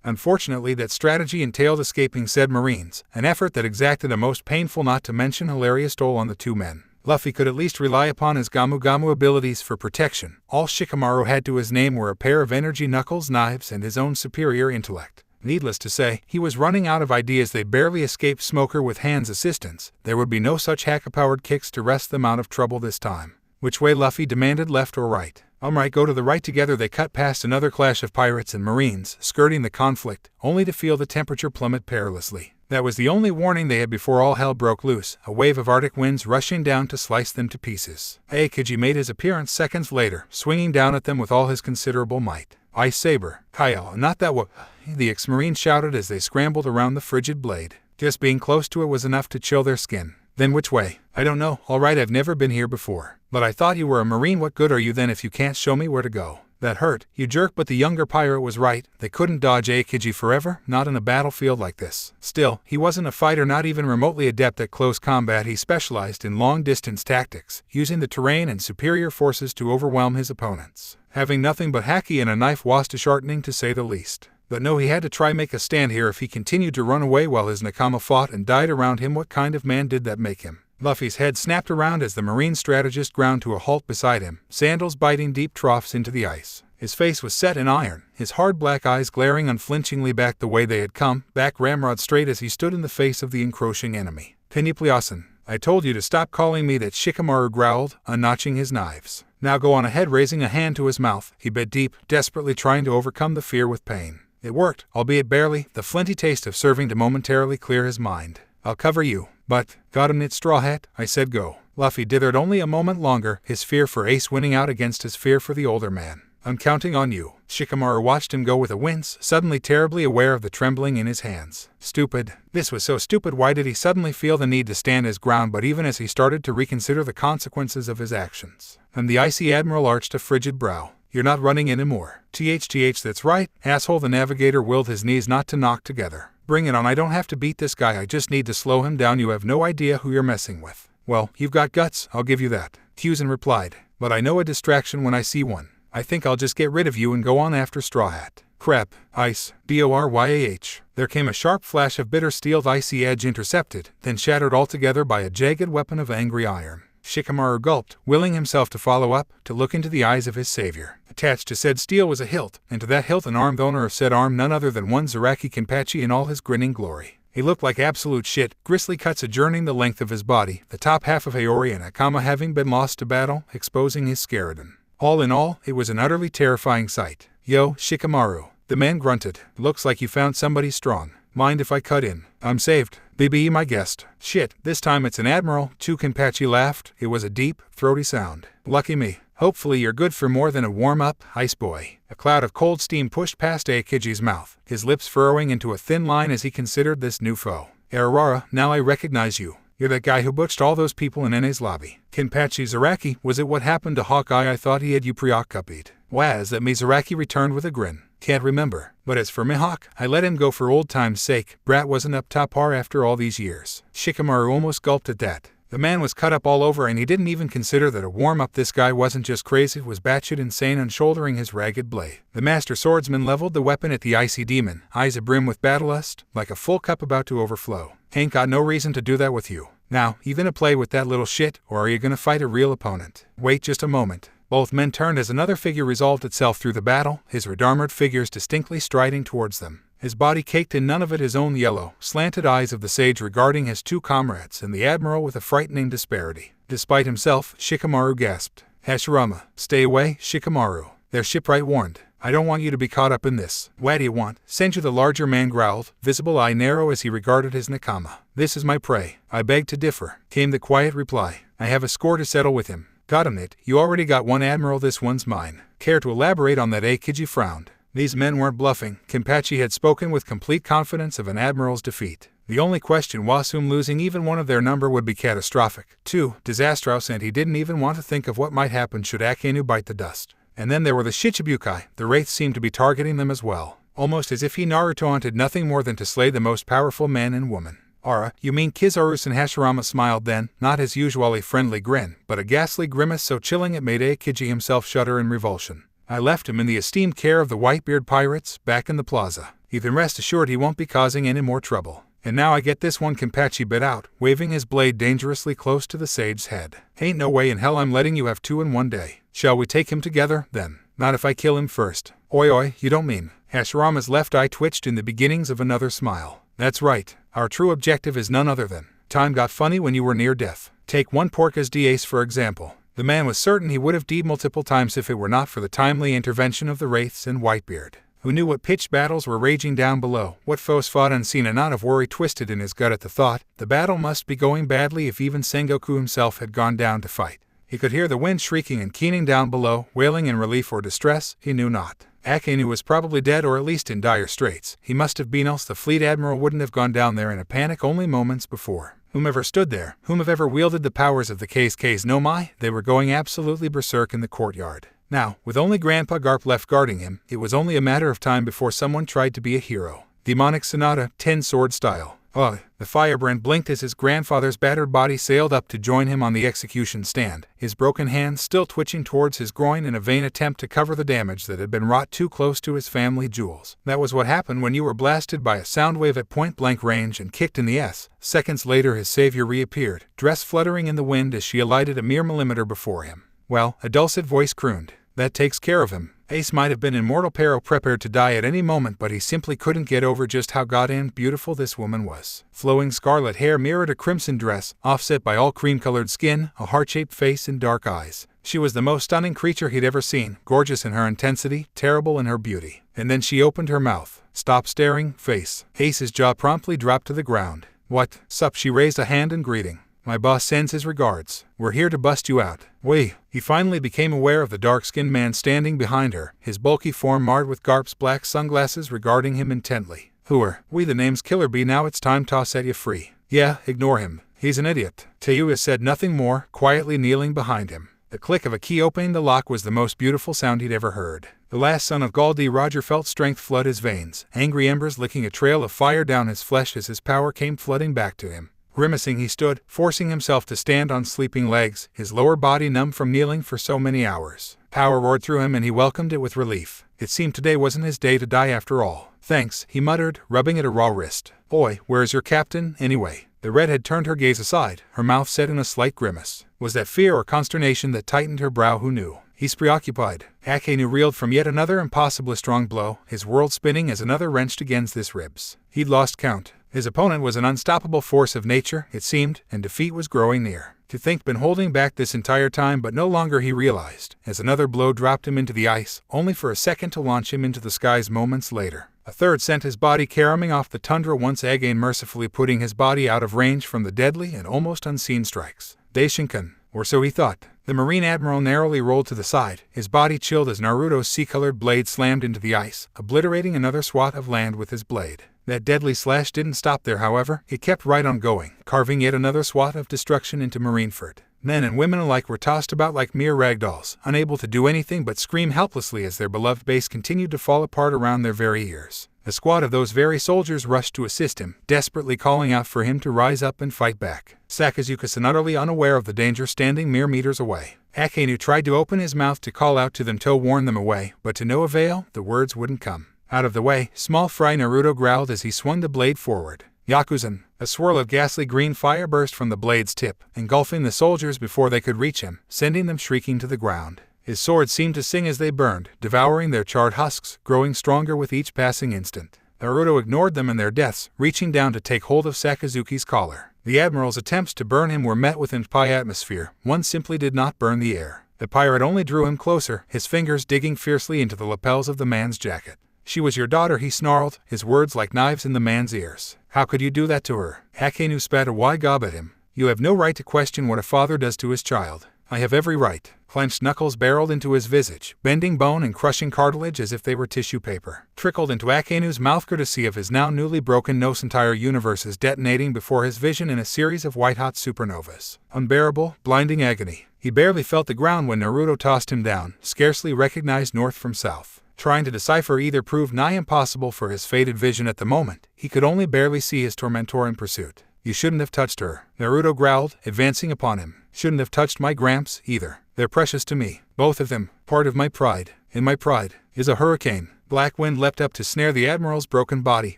Unfortunately, that strategy entailed escaping said marines, an effort that exacted a most painful not to mention hilarious toll on the two men. Luffy could at least rely upon his Gamu Gamu abilities for protection. All Shikamaru had to his name were a pair of energy knuckles, knives, and his own superior intellect. Needless to say, he was running out of ideas. They barely escaped Smoker with Han's assistance. There would be no such Haka-powered kicks to wrest them out of trouble this time. Which way, Luffy demanded, left or right? Right, go to the right. Together they cut past another clash of pirates and marines, skirting the conflict, only to feel the temperature plummet perilously. That was the only warning they had before all hell broke loose, a wave of arctic winds rushing down to slice them to pieces. Aokiji made his appearance seconds later, swinging down at them with all his considerable might. Ice saber. Kyle, not that one, the ex-marine shouted as they scrambled around the frigid blade. Just being close to it was enough to chill their skin. Then which way? I don't know. All right, I've never been here before. But I thought you were a marine. What good are you then if you can't show me where to go? That hurt, you jerk. But the younger pirate was right. They couldn't dodge Aokiji forever, not in a battlefield like this. Still, he wasn't a fighter, not even remotely adept at close combat. He specialized in long-distance tactics, using the terrain and superior forces to overwhelm his opponents. Having nothing but haki and a knife was disheartening to say the least. But no, he had to try make a stand here. If he continued to run away while his nakama fought and died around him, what kind of man did that make him? Luffy's head snapped around as the marine strategist ground to a halt beside him, sandals biting deep troughs into the ice. His face was set in iron, his hard black eyes glaring unflinchingly back the way they had come, back ramrod straight as he stood in the face of the encroaching enemy. Penny-pleasen, I told you to stop calling me that, Shikamaru growled, unnotching his knives. Now go on ahead. Raising a hand to his mouth, he bit deep, desperately trying to overcome the fear with pain. It worked, albeit barely, the flinty taste of serving to momentarily clear his mind. I'll cover you. But, got him, knit straw hat, I said go. Luffy dithered only a moment longer, his fear for Ace winning out against his fear for the older man. I'm counting on you. Shikamaru watched him go with a wince, suddenly terribly aware of the trembling in his hands. Stupid. This was so stupid. Why did he suddenly feel the need to stand his ground? But even as he started to reconsider the consequences of his actions, and the icy admiral arched a frigid brow. You're not running anymore. THTH, that's right, asshole. The navigator willed his knees not to knock together. Bring it on. I don't have to beat this guy. I just need to slow him down. You have no idea who you're messing with. Well, you've got guts, I'll give you that. Kyuzen replied. But I know a distraction when I see one. I think I'll just get rid of you and go on after Straw Hat. Crap. Ice. DORYAH. There came a sharp flash of bitter steel, the icy edge intercepted, then shattered altogether by a jagged weapon of angry iron. Shikamaru gulped, willing himself to follow up, to look into the eyes of his savior. Attached to said steel was a hilt, and to that hilt an armed owner of said arm, none other than one Zaraki Kenpachi in all his grinning glory. He looked like absolute shit, gristly cuts adjourning the length of his body, the top half of Haori and Akama having been lost to battle, exposing his skeleton. All in all, it was an utterly terrifying sight. Yo, Shikamaru. The man grunted. Looks like you found somebody strong. Mind if I cut in? I'm saved. BGMI my guest. Shit, this time it's an admiral. Kenpachi laughed. It was a deep, throaty sound. Lucky me. Hopefully you're good for more than a warm-up, ice boy. A cloud of cold steam pushed past Aokiji's mouth, his lips furrowing into a thin line as he considered this new foe. Ararara, now I recognize you. You're that guy who butched all those people in Nene's lobby. Kenpachi Zaraki, was it what happened to Hawkeye? I thought he had you preoccupied. Waz, that Mizaraki returned with a grin. Can't remember. But as for Mihawk, I let him go for old time's sake. Brat wasn't up top par after all these years. Shikamaru almost gulped at that. The man was cut up all over and he didn't even consider that a warm-up. This guy wasn't just crazy, it was batshit insane, unshouldering his ragged blade. The master swordsman leveled the weapon at the icy demon, eyes abrim with battlelust, like a full cup about to overflow. Ain't got no reason to do that with you. Now, you gonna play with that little shit, or are you gonna fight a real opponent? Wait just a moment. Both men turned as another figure resolved itself through the battle, his red-armored figures distinctly striding towards them. His body caked in none of it his own yellow, slanted eyes of the sage regarding his two comrades and the admiral with a frightening disparity. Despite himself, Shikamaru gasped. Hashirama, stay away, Shikamaru. Their shipwright warned. I don't want you to be caught up in this. What do you want? Senju, the larger man growled, visible eye narrow as he regarded his nakama. This is my prey. I beg to differ, came the quiet reply. I have a score to settle with him. Got him, it. You already got one admiral, this one's mine. Care to elaborate on that? Aokiji frowned. These men weren't bluffing. Kenpachi had spoken with complete confidence of an admiral's defeat. The only question was whom losing even one of their number would be catastrophic. 2. Disastrous, and he didn't even want to think of what might happen should Akainu bite the dust. And then there were the Shichibukai. The wraiths seemed to be targeting them as well, almost as if Naruto wanted nothing more than to slay the most powerful man and woman. Ara, you mean Kizaru's? And Hashirama smiled then, not his usually friendly grin, but a ghastly grimace so chilling it made Aokiji himself shudder in revulsion. I left him in the esteemed care of the Whitebeard pirates, back in the plaza. You can rest assured he won't be causing any more trouble. And now I get this one, Kenpachi bit out, waving his blade dangerously close to the sage's head. Ain't no way in hell I'm letting you have two in one day. Shall we take him together, then? Not if I kill him first. Oi, you don't mean. Hashirama's left eye twitched in the beginnings of another smile. That's right. Our true objective is none other than. Time got funny when you were near death. Take one Porcas d'Ace for example. The man was certain he would have died multiple times if it were not for the timely intervention of the wraiths and Whitebeard, who knew what pitched battles were raging down below, what foes fought unseen. A knot of worry twisted in his gut at the thought. The battle must be going badly if even Sengoku himself had gone down to fight. He could hear the wind shrieking and keening down below, wailing in relief or distress, he knew not. Akainu was probably dead or at least in dire straits. He must have been, else the fleet admiral wouldn't have gone down there in a panic only moments before. Whomever stood there, whomever wielded the powers of the K's no Mai, they were going absolutely berserk in the courtyard. Now, with only Grandpa Garp left guarding him, it was only a matter of time before someone tried to be a hero. Demonic Sonata, 10-sword style. Ugh. The firebrand blinked as his grandfather's battered body sailed up to join him on the execution stand, his broken hands still twitching towards his groin in a vain attempt to cover the damage that had been wrought too close to his family jewels. That was what happened when you were blasted by a sound wave at point-blank range and kicked in the ass. Seconds later his savior reappeared, dress fluttering in the wind as she alighted a mere millimeter before him. Well, a dulcet voice crooned. That takes care of him. Ace might have been in mortal peril, prepared to die at any moment, but he simply couldn't get over just how goddamn beautiful this woman was. Flowing scarlet hair mirrored a crimson dress, offset by all cream-colored skin, a heart-shaped face and dark eyes. She was the most stunning creature he'd ever seen, gorgeous in her intensity, terrible in her beauty. And then she opened her mouth. Stop staring, face. Ace's jaw promptly dropped to the ground. What? Sup? She raised a hand in greeting. My boss sends his regards. We're here to bust you out. Wait. He finally became aware of the dark-skinned man standing behind her, his bulky form marred with Garp's black sunglasses regarding him intently. Who are we? The name's Killer Bee. Now it's time to set you free. Yeah, ignore him. He's an idiot. Teyuya said nothing more, quietly kneeling behind him. The click of a key opening the lock was the most beautiful sound he'd ever heard. The last son of Galdi Roger felt strength flood his veins, angry embers licking a trail of fire down his flesh as his power came flooding back to him. Grimacing he stood, forcing himself to stand on sleeping legs, his lower body numb from kneeling for so many hours. Power roared through him and he welcomed it with relief. It seemed today wasn't his day to die after all. Thanks, he muttered, rubbing at a raw wrist. Boy, where's your captain, anyway? The redhead turned her gaze aside, her mouth set in a slight grimace. Was that fear or consternation that tightened her brow? Who knew? He's preoccupied. Akainu reeled from yet another impossibly strong blow, his world spinning as another wrenched against his ribs. He'd lost count. His opponent was an unstoppable force of nature, it seemed, and defeat was growing near. To think been holding back this entire time, but no longer, he realized, as another blow dropped him into the ice, only for a second to launch him into the skies moments later. A third sent his body caroming off the tundra, once again mercifully putting his body out of range from the deadly and almost unseen strikes. Daishinkan, or so he thought. The Marine Admiral narrowly rolled to the side, his body chilled as Naruto's sea-colored blade slammed into the ice, obliterating another swath of land with his blade. That deadly slash didn't stop there, however. It kept right on going, carving yet another swath of destruction into Marineford. Men and women alike were tossed about like mere ragdolls, unable to do anything but scream helplessly as their beloved base continued to fall apart around their very ears. A squad of those very soldiers rushed to assist him, desperately calling out for him to rise up and fight back. Sakazuka-san, utterly unaware of the danger standing mere meters away. Akainu tried to open his mouth to call out to them to warn them away, but to no avail, the words wouldn't come. Out of the way, small fry Naruto growled as he swung the blade forward. Yakuzan! A swirl of ghastly green fire burst from the blade's tip, engulfing the soldiers before they could reach him, sending them shrieking to the ground. His sword seemed to sing as they burned, devouring their charred husks, growing stronger with each passing instant. Naruto ignored them and their deaths, reaching down to take hold of Sakazuki's collar. The Admiral's attempts to burn him were met with an pie atmosphere. One simply did not burn the air. The pirate only drew him closer, his fingers digging fiercely into the lapels of the man's jacket. She was your daughter, he snarled, his words like knives in the man's ears. How could you do that to her? Akainu spat a wide gob at him. You have no right to question what a father does to his child. I have every right. Clenched knuckles barreled into his visage, bending bone and crushing cartilage as if they were tissue paper. Trickled into Akanu's mouth courtesy of his now newly broken nose. Entire universes detonating before his vision in a series of white-hot supernovas. Unbearable, blinding agony. He barely felt the ground when Naruto tossed him down, scarcely recognized north from south. Trying to decipher either proved nigh impossible for his faded vision at the moment. He could only barely see his tormentor in pursuit. You shouldn't have touched her, Naruto growled, advancing upon him. Shouldn't have touched my Gramps, either. They're precious to me, both of them, part of my pride. And my pride is a hurricane. Black wind leapt up to snare the Admiral's broken body,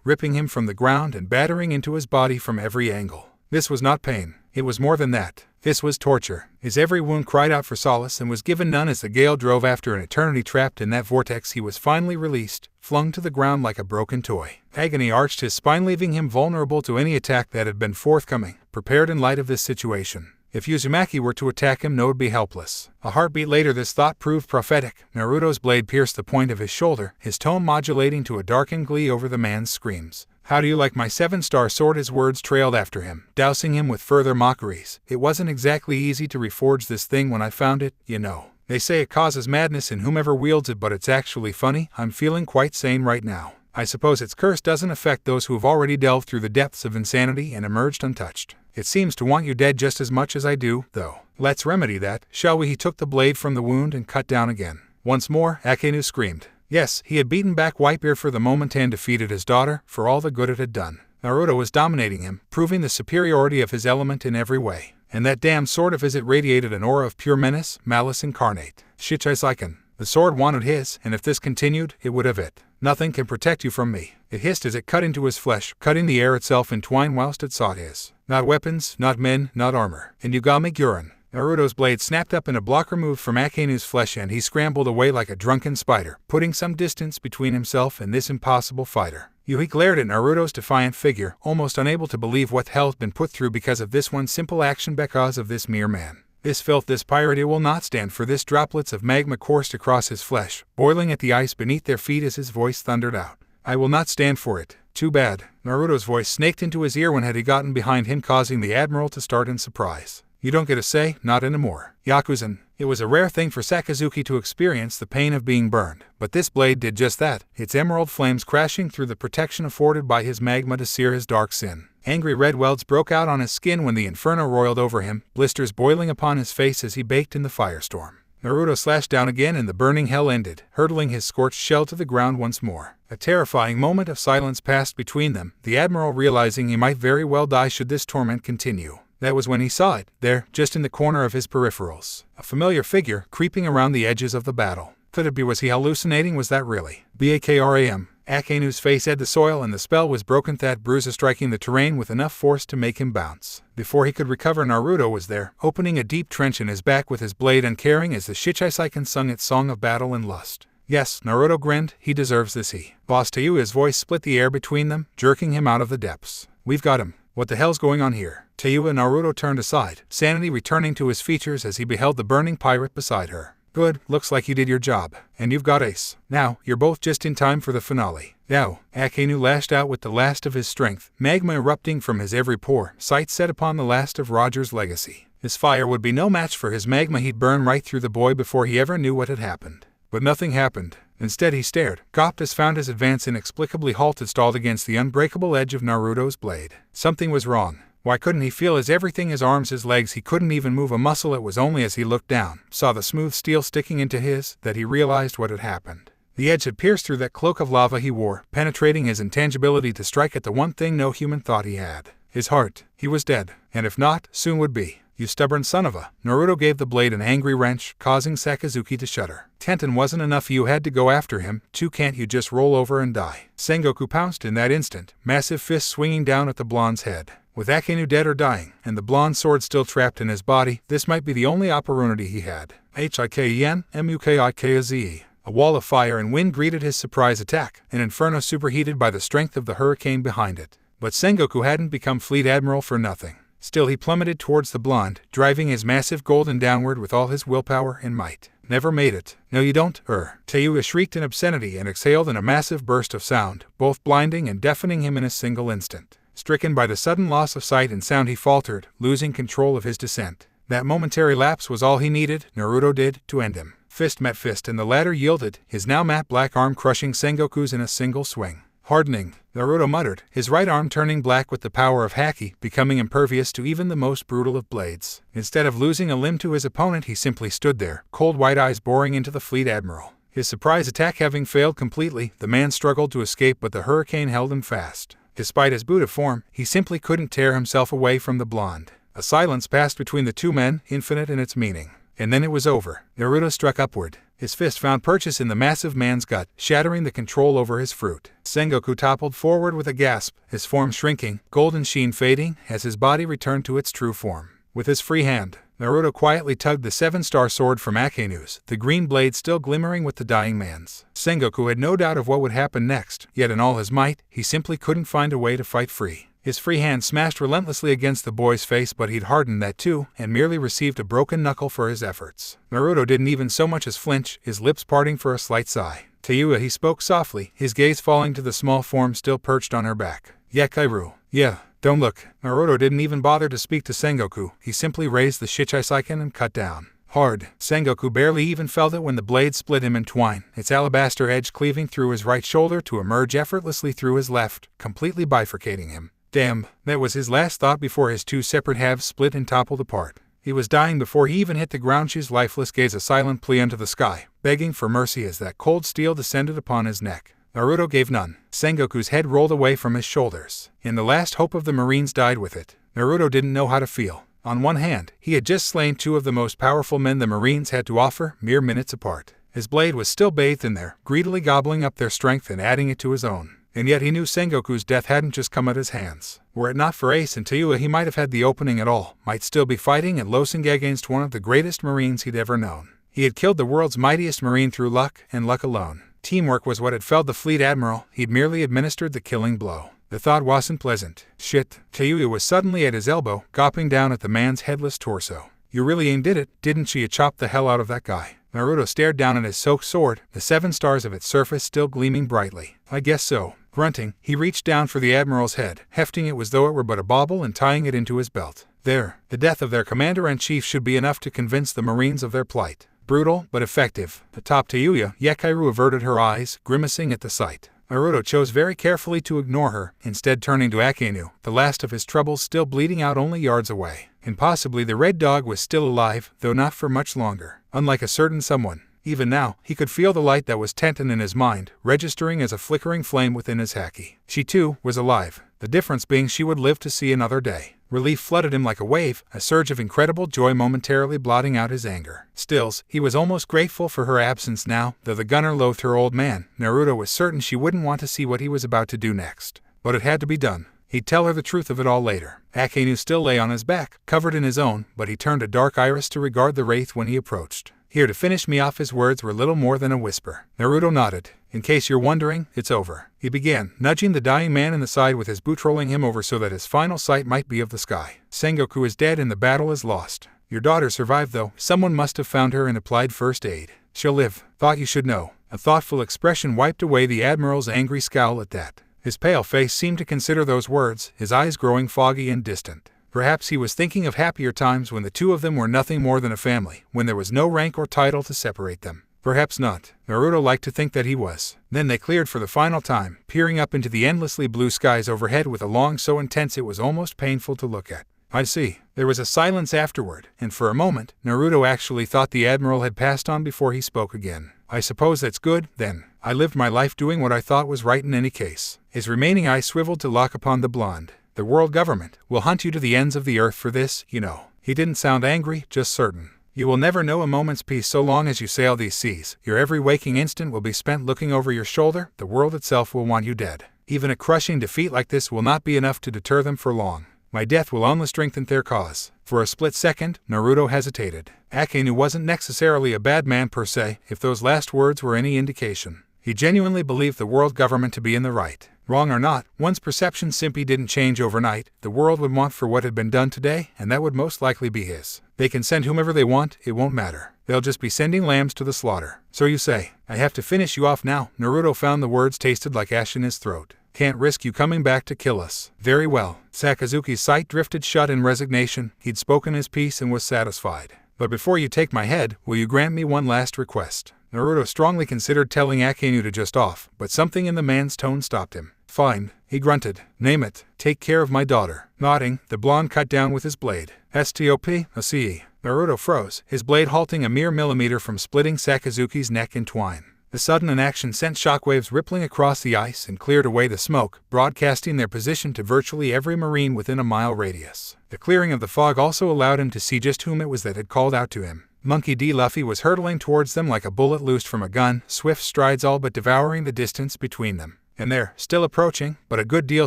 ripping him from the ground and battering into his body from every angle. This was not pain. It was more than that. This was torture. His every wound cried out for solace and was given none as the gale drove after an eternity trapped in that vortex. He was finally released, flung to the ground like a broken toy. Agony arched his spine, leaving him vulnerable to any attack that had been forthcoming, prepared in light of this situation. If Uzumaki were to attack him, no would be helpless. A heartbeat later this thought proved prophetic. Naruto's blade pierced the point of his shoulder, his tone modulating to a darkened glee over the man's screams. How do you like my 7-star sword? His words trailed after him, dousing him with further mockeries. It wasn't exactly easy to reforge this thing when I found it, you know. They say it causes madness in whomever wields it, but it's actually funny. I'm feeling quite sane right now. I suppose its curse doesn't affect those who have already delved through the depths of insanity and emerged untouched. It seems to want you dead just as much as I do, though. Let's remedy that, shall we? He took the blade from the wound and cut down again. Once more, Akenu screamed. Yes, he had beaten back Whitebeard for the moment and defeated his daughter, for all the good it had done. Naruto was dominating him, proving the superiority of his element in every way. And that damn sword of his, it radiated an aura of pure menace, malice incarnate. Shichisaken. The sword wanted his, and if this continued, it would have it. Nothing can protect you from me. It hissed as it cut into his flesh, cutting the air itself in twine whilst it sought his. Not weapons, not men, not armor. And Yugami Guren. Naruto's blade snapped up in a block removed from Akanu's flesh, and he scrambled away like a drunken spider, putting some distance between himself and this impossible fighter. Yui glared at Naruto's defiant figure, almost unable to believe what hell had been put through because of this one simple action, because of this mere man. This filth, this pirate, it will not stand for this. Droplets of magma coursed across his flesh, boiling at the ice beneath their feet as his voice thundered out. I will not stand for it. Too bad. Naruto's voice snaked into his ear when had he gotten behind him, causing the Admiral to start in surprise. You don't get a say, not anymore. Yakuzan. It was a rare thing for Sakazuki to experience the pain of being burned, but this blade did just that, its emerald flames crashing through the protection afforded by his magma to sear his dark sin. Angry red welts broke out on his skin when the inferno roiled over him, blisters boiling upon his face as he baked in the firestorm. Naruto slashed down again and the burning hell ended, hurtling his scorched shell to the ground once more. A terrifying moment of silence passed between them, the Admiral realizing he might very well die should this torment continue. That was when he saw it, there, just in the corner of his peripherals. A familiar figure, creeping around the edges of the battle. Could it be? Was he hallucinating? Was that really? Bakram. Akanu's face hit the soil and the spell was broken, that bruise striking the terrain with enough force to make him bounce. Before he could recover, Naruto was there, opening a deep trench in his back with his blade uncaring as the Shichisaken sung its song of battle and lust. Yes, Naruto grinned, he deserves this. He. Boss Tayu's voice split the air between them, jerking him out of the depths. We've got him. What the hell's going on here? Tayuya. Naruto turned aside, sanity returning to his features as he beheld the burning pirate beside her. Good, looks like you did your job. And you've got ace. Now, you're both just in time for the finale. Now, Akenu lashed out with the last of his strength, magma erupting from his every pore, sights set upon the last of Roger's legacy. His fire would be no match for his magma. He'd burn right through the boy before he ever knew what had happened. But nothing happened. Instead he stared, gawped as found his advance inexplicably halted, stalled against the unbreakable edge of Naruto's blade. Something was wrong. Why couldn't he feel his everything, his arms, his legs? He couldn't even move a muscle. It was only as he looked down, saw the smooth steel sticking into his, that he realized what had happened. The edge had pierced through that cloak of lava he wore, penetrating his intangibility to strike at the one thing no human thought he had. His heart. He was dead. And if not, soon would be. You stubborn son of a. Naruto gave the blade an angry wrench, causing Sakazuki to shudder. Tenten wasn't enough. You had to go after him, too. Can't you just roll over and die? Sengoku pounced in that instant, massive fist swinging down at the blonde's head. With Akenu dead or dying, and the blonde sword still trapped in his body, this might be the only opportunity he had. Hikaen Mukikaze. A wall of fire and wind greeted his surprise attack, an inferno superheated by the strength of the hurricane behind it. But Sengoku hadn't become Fleet Admiral for nothing. Still he plummeted towards the blonde, driving his massive golden downward with all his willpower and might. Never made it. No you don't, Tayuya shrieked in obscenity and exhaled in a massive burst of sound, both blinding and deafening him in a single instant. Stricken by the sudden loss of sight and sound, he faltered, losing control of his descent. That momentary lapse was all he needed, Naruto did, to end him. Fist met fist and the latter yielded, his now matte black arm crushing Sengoku's in a single swing. Hardening, Naruto muttered, his right arm turning black with the power of haki, becoming impervious to even the most brutal of blades. Instead of losing a limb to his opponent, he simply stood there, cold white eyes boring into the fleet admiral. His surprise attack having failed completely, the man struggled to escape but the hurricane held him fast. Despite his Buddha form, he simply couldn't tear himself away from the blonde. A silence passed between the two men, infinite in its meaning. And then it was over. Naruto struck upward. His fist found purchase in the massive man's gut, shattering the control over his fruit. Sengoku toppled forward with a gasp, his form shrinking, golden sheen fading, as his body returned to its true form. With his free hand, Naruto quietly tugged the 7-star sword from Akanu's, the green blade still glimmering with the dying man's. Sengoku had no doubt of what would happen next, yet in all his might, he simply couldn't find a way to fight free. His free hand smashed relentlessly against the boy's face, but he'd hardened that too, and merely received a broken knuckle for his efforts. Naruto didn't even so much as flinch, his lips parting for a slight sigh. To Yuya he spoke softly, his gaze falling to the small form still perched on her back. Yakiru. Yeah, don't look. Naruto didn't even bother to speak to Sengoku, he simply raised the Shichisekan and cut down. Hard. Sengoku barely even felt it when the blade split him in twine, its alabaster edge cleaving through his right shoulder to emerge effortlessly through his left, completely bifurcating him. Damn, that was his last thought before his two separate halves split and toppled apart. He was dying before he even hit the ground, his lifeless gaze a silent plea unto the sky, begging for mercy as that cold steel descended upon his neck. Naruto gave none. Sengoku's head rolled away from his shoulders, and the last hope of the Marines died with it. Naruto didn't know how to feel. On one hand, he had just slain two of the most powerful men the Marines had to offer, mere minutes apart. His blade was still bathed in there, greedily gobbling up their strength and adding it to his own. And yet he knew Sengoku's death hadn't just come at his hands. Were it not for Ace and Tayua, he might have had the opening at all, might still be fighting at Losinga against one of the greatest Marines he'd ever known. He had killed the world's mightiest Marine through luck, and luck alone. Teamwork was what had felled the fleet admiral, he'd merely administered the killing blow. The thought wasn't pleasant. Shit. Tayuya was suddenly at his elbow, gawping down at the man's headless torso. You really ain't did it, didn't you? Chop the hell out of that guy. Naruto stared down at his soaked sword, the 7 stars of its surface still gleaming brightly. I guess so. Grunting, he reached down for the admiral's head, hefting it as though it were but a bauble and tying it into his belt. There, the death of their commander-in-chief should be enough to convince the Marines of their plight. Brutal, but effective. Atop Tayuya, Yakiru averted her eyes, grimacing at the sight. Naruto chose very carefully to ignore her, instead turning to Akenu, the last of his troubles still bleeding out only yards away. And possibly the red dog was still alive, though not for much longer. Unlike a certain someone. Even now, he could feel the light that was tented in his mind, registering as a flickering flame within his haki. She too was alive, the difference being she would live to see another day. Relief flooded him like a wave, a surge of incredible joy momentarily blotting out his anger. Stills, he was almost grateful for her absence now, though the gunner loathed her old man. Naruto was certain she wouldn't want to see what he was about to do next. But it had to be done. He'd tell her the truth of it all later. Akenu still lay on his back, covered in his own, but he turned a dark iris to regard the wraith when he approached. Here to finish me off, his words were little more than a whisper. Naruto nodded. In case you're wondering, it's over. He began, nudging the dying man in the side with his boot, rolling him over so that his final sight might be of the sky. Sengoku is dead and the battle is lost. Your daughter survived though. Someone must have found her and applied first aid. She'll live. Thought you should know. A thoughtful expression wiped away the admiral's angry scowl at that. His pale face seemed to consider those words, his eyes growing foggy and distant. Perhaps he was thinking of happier times when the two of them were nothing more than a family, when there was no rank or title to separate them. Perhaps not. Naruto liked to think that he was. Then they cleared for the final time, peering up into the endlessly blue skies overhead with a long so intense it was almost painful to look at. I see. There was a silence afterward, and for a moment, Naruto actually thought the admiral had passed on before he spoke again. I suppose that's good, then. I lived my life doing what I thought was right in any case. His remaining eye swiveled to lock upon the blonde. The world government will hunt you to the ends of the earth for this, you know. He didn't sound angry, just certain. You will never know a moment's peace so long as you sail these seas. Your every waking instant will be spent looking over your shoulder. The world itself will want you dead. Even a crushing defeat like this will not be enough to deter them for long. My death will only strengthen their cause. For a split second, Naruto hesitated. Akenu wasn't necessarily a bad man per se, if those last words were any indication. He genuinely believed the world government to be in the right. Wrong or not, one's perception simply didn't change overnight. The world would want for what had been done today, and that would most likely be his. They can send whomever they want, it won't matter. They'll just be sending lambs to the slaughter. So you say, I have to finish you off now. Naruto found the words tasted like ash in his throat. Can't risk you coming back to kill us. Very well. Sakazuki's sight drifted shut in resignation. He'd spoken his piece and was satisfied. But before you take my head, will you grant me one last request? Naruto strongly considered telling Akainu to just off, but something in the man's tone stopped him. Fine, he grunted. Name it. Take care of my daughter. Nodding, the blonde cut down with his blade. Stop, ACE. Naruto froze, his blade halting a mere millimeter from splitting Sakazuki's neck in twine. The sudden inaction sent shockwaves rippling across the ice and cleared away the smoke, broadcasting their position to virtually every marine within a mile radius. The clearing of the fog also allowed him to see just whom it was that had called out to him. Monkey D. Luffy was hurtling towards them like a bullet loosed from a gun, swift strides all but devouring the distance between them. And there, still approaching, but a good deal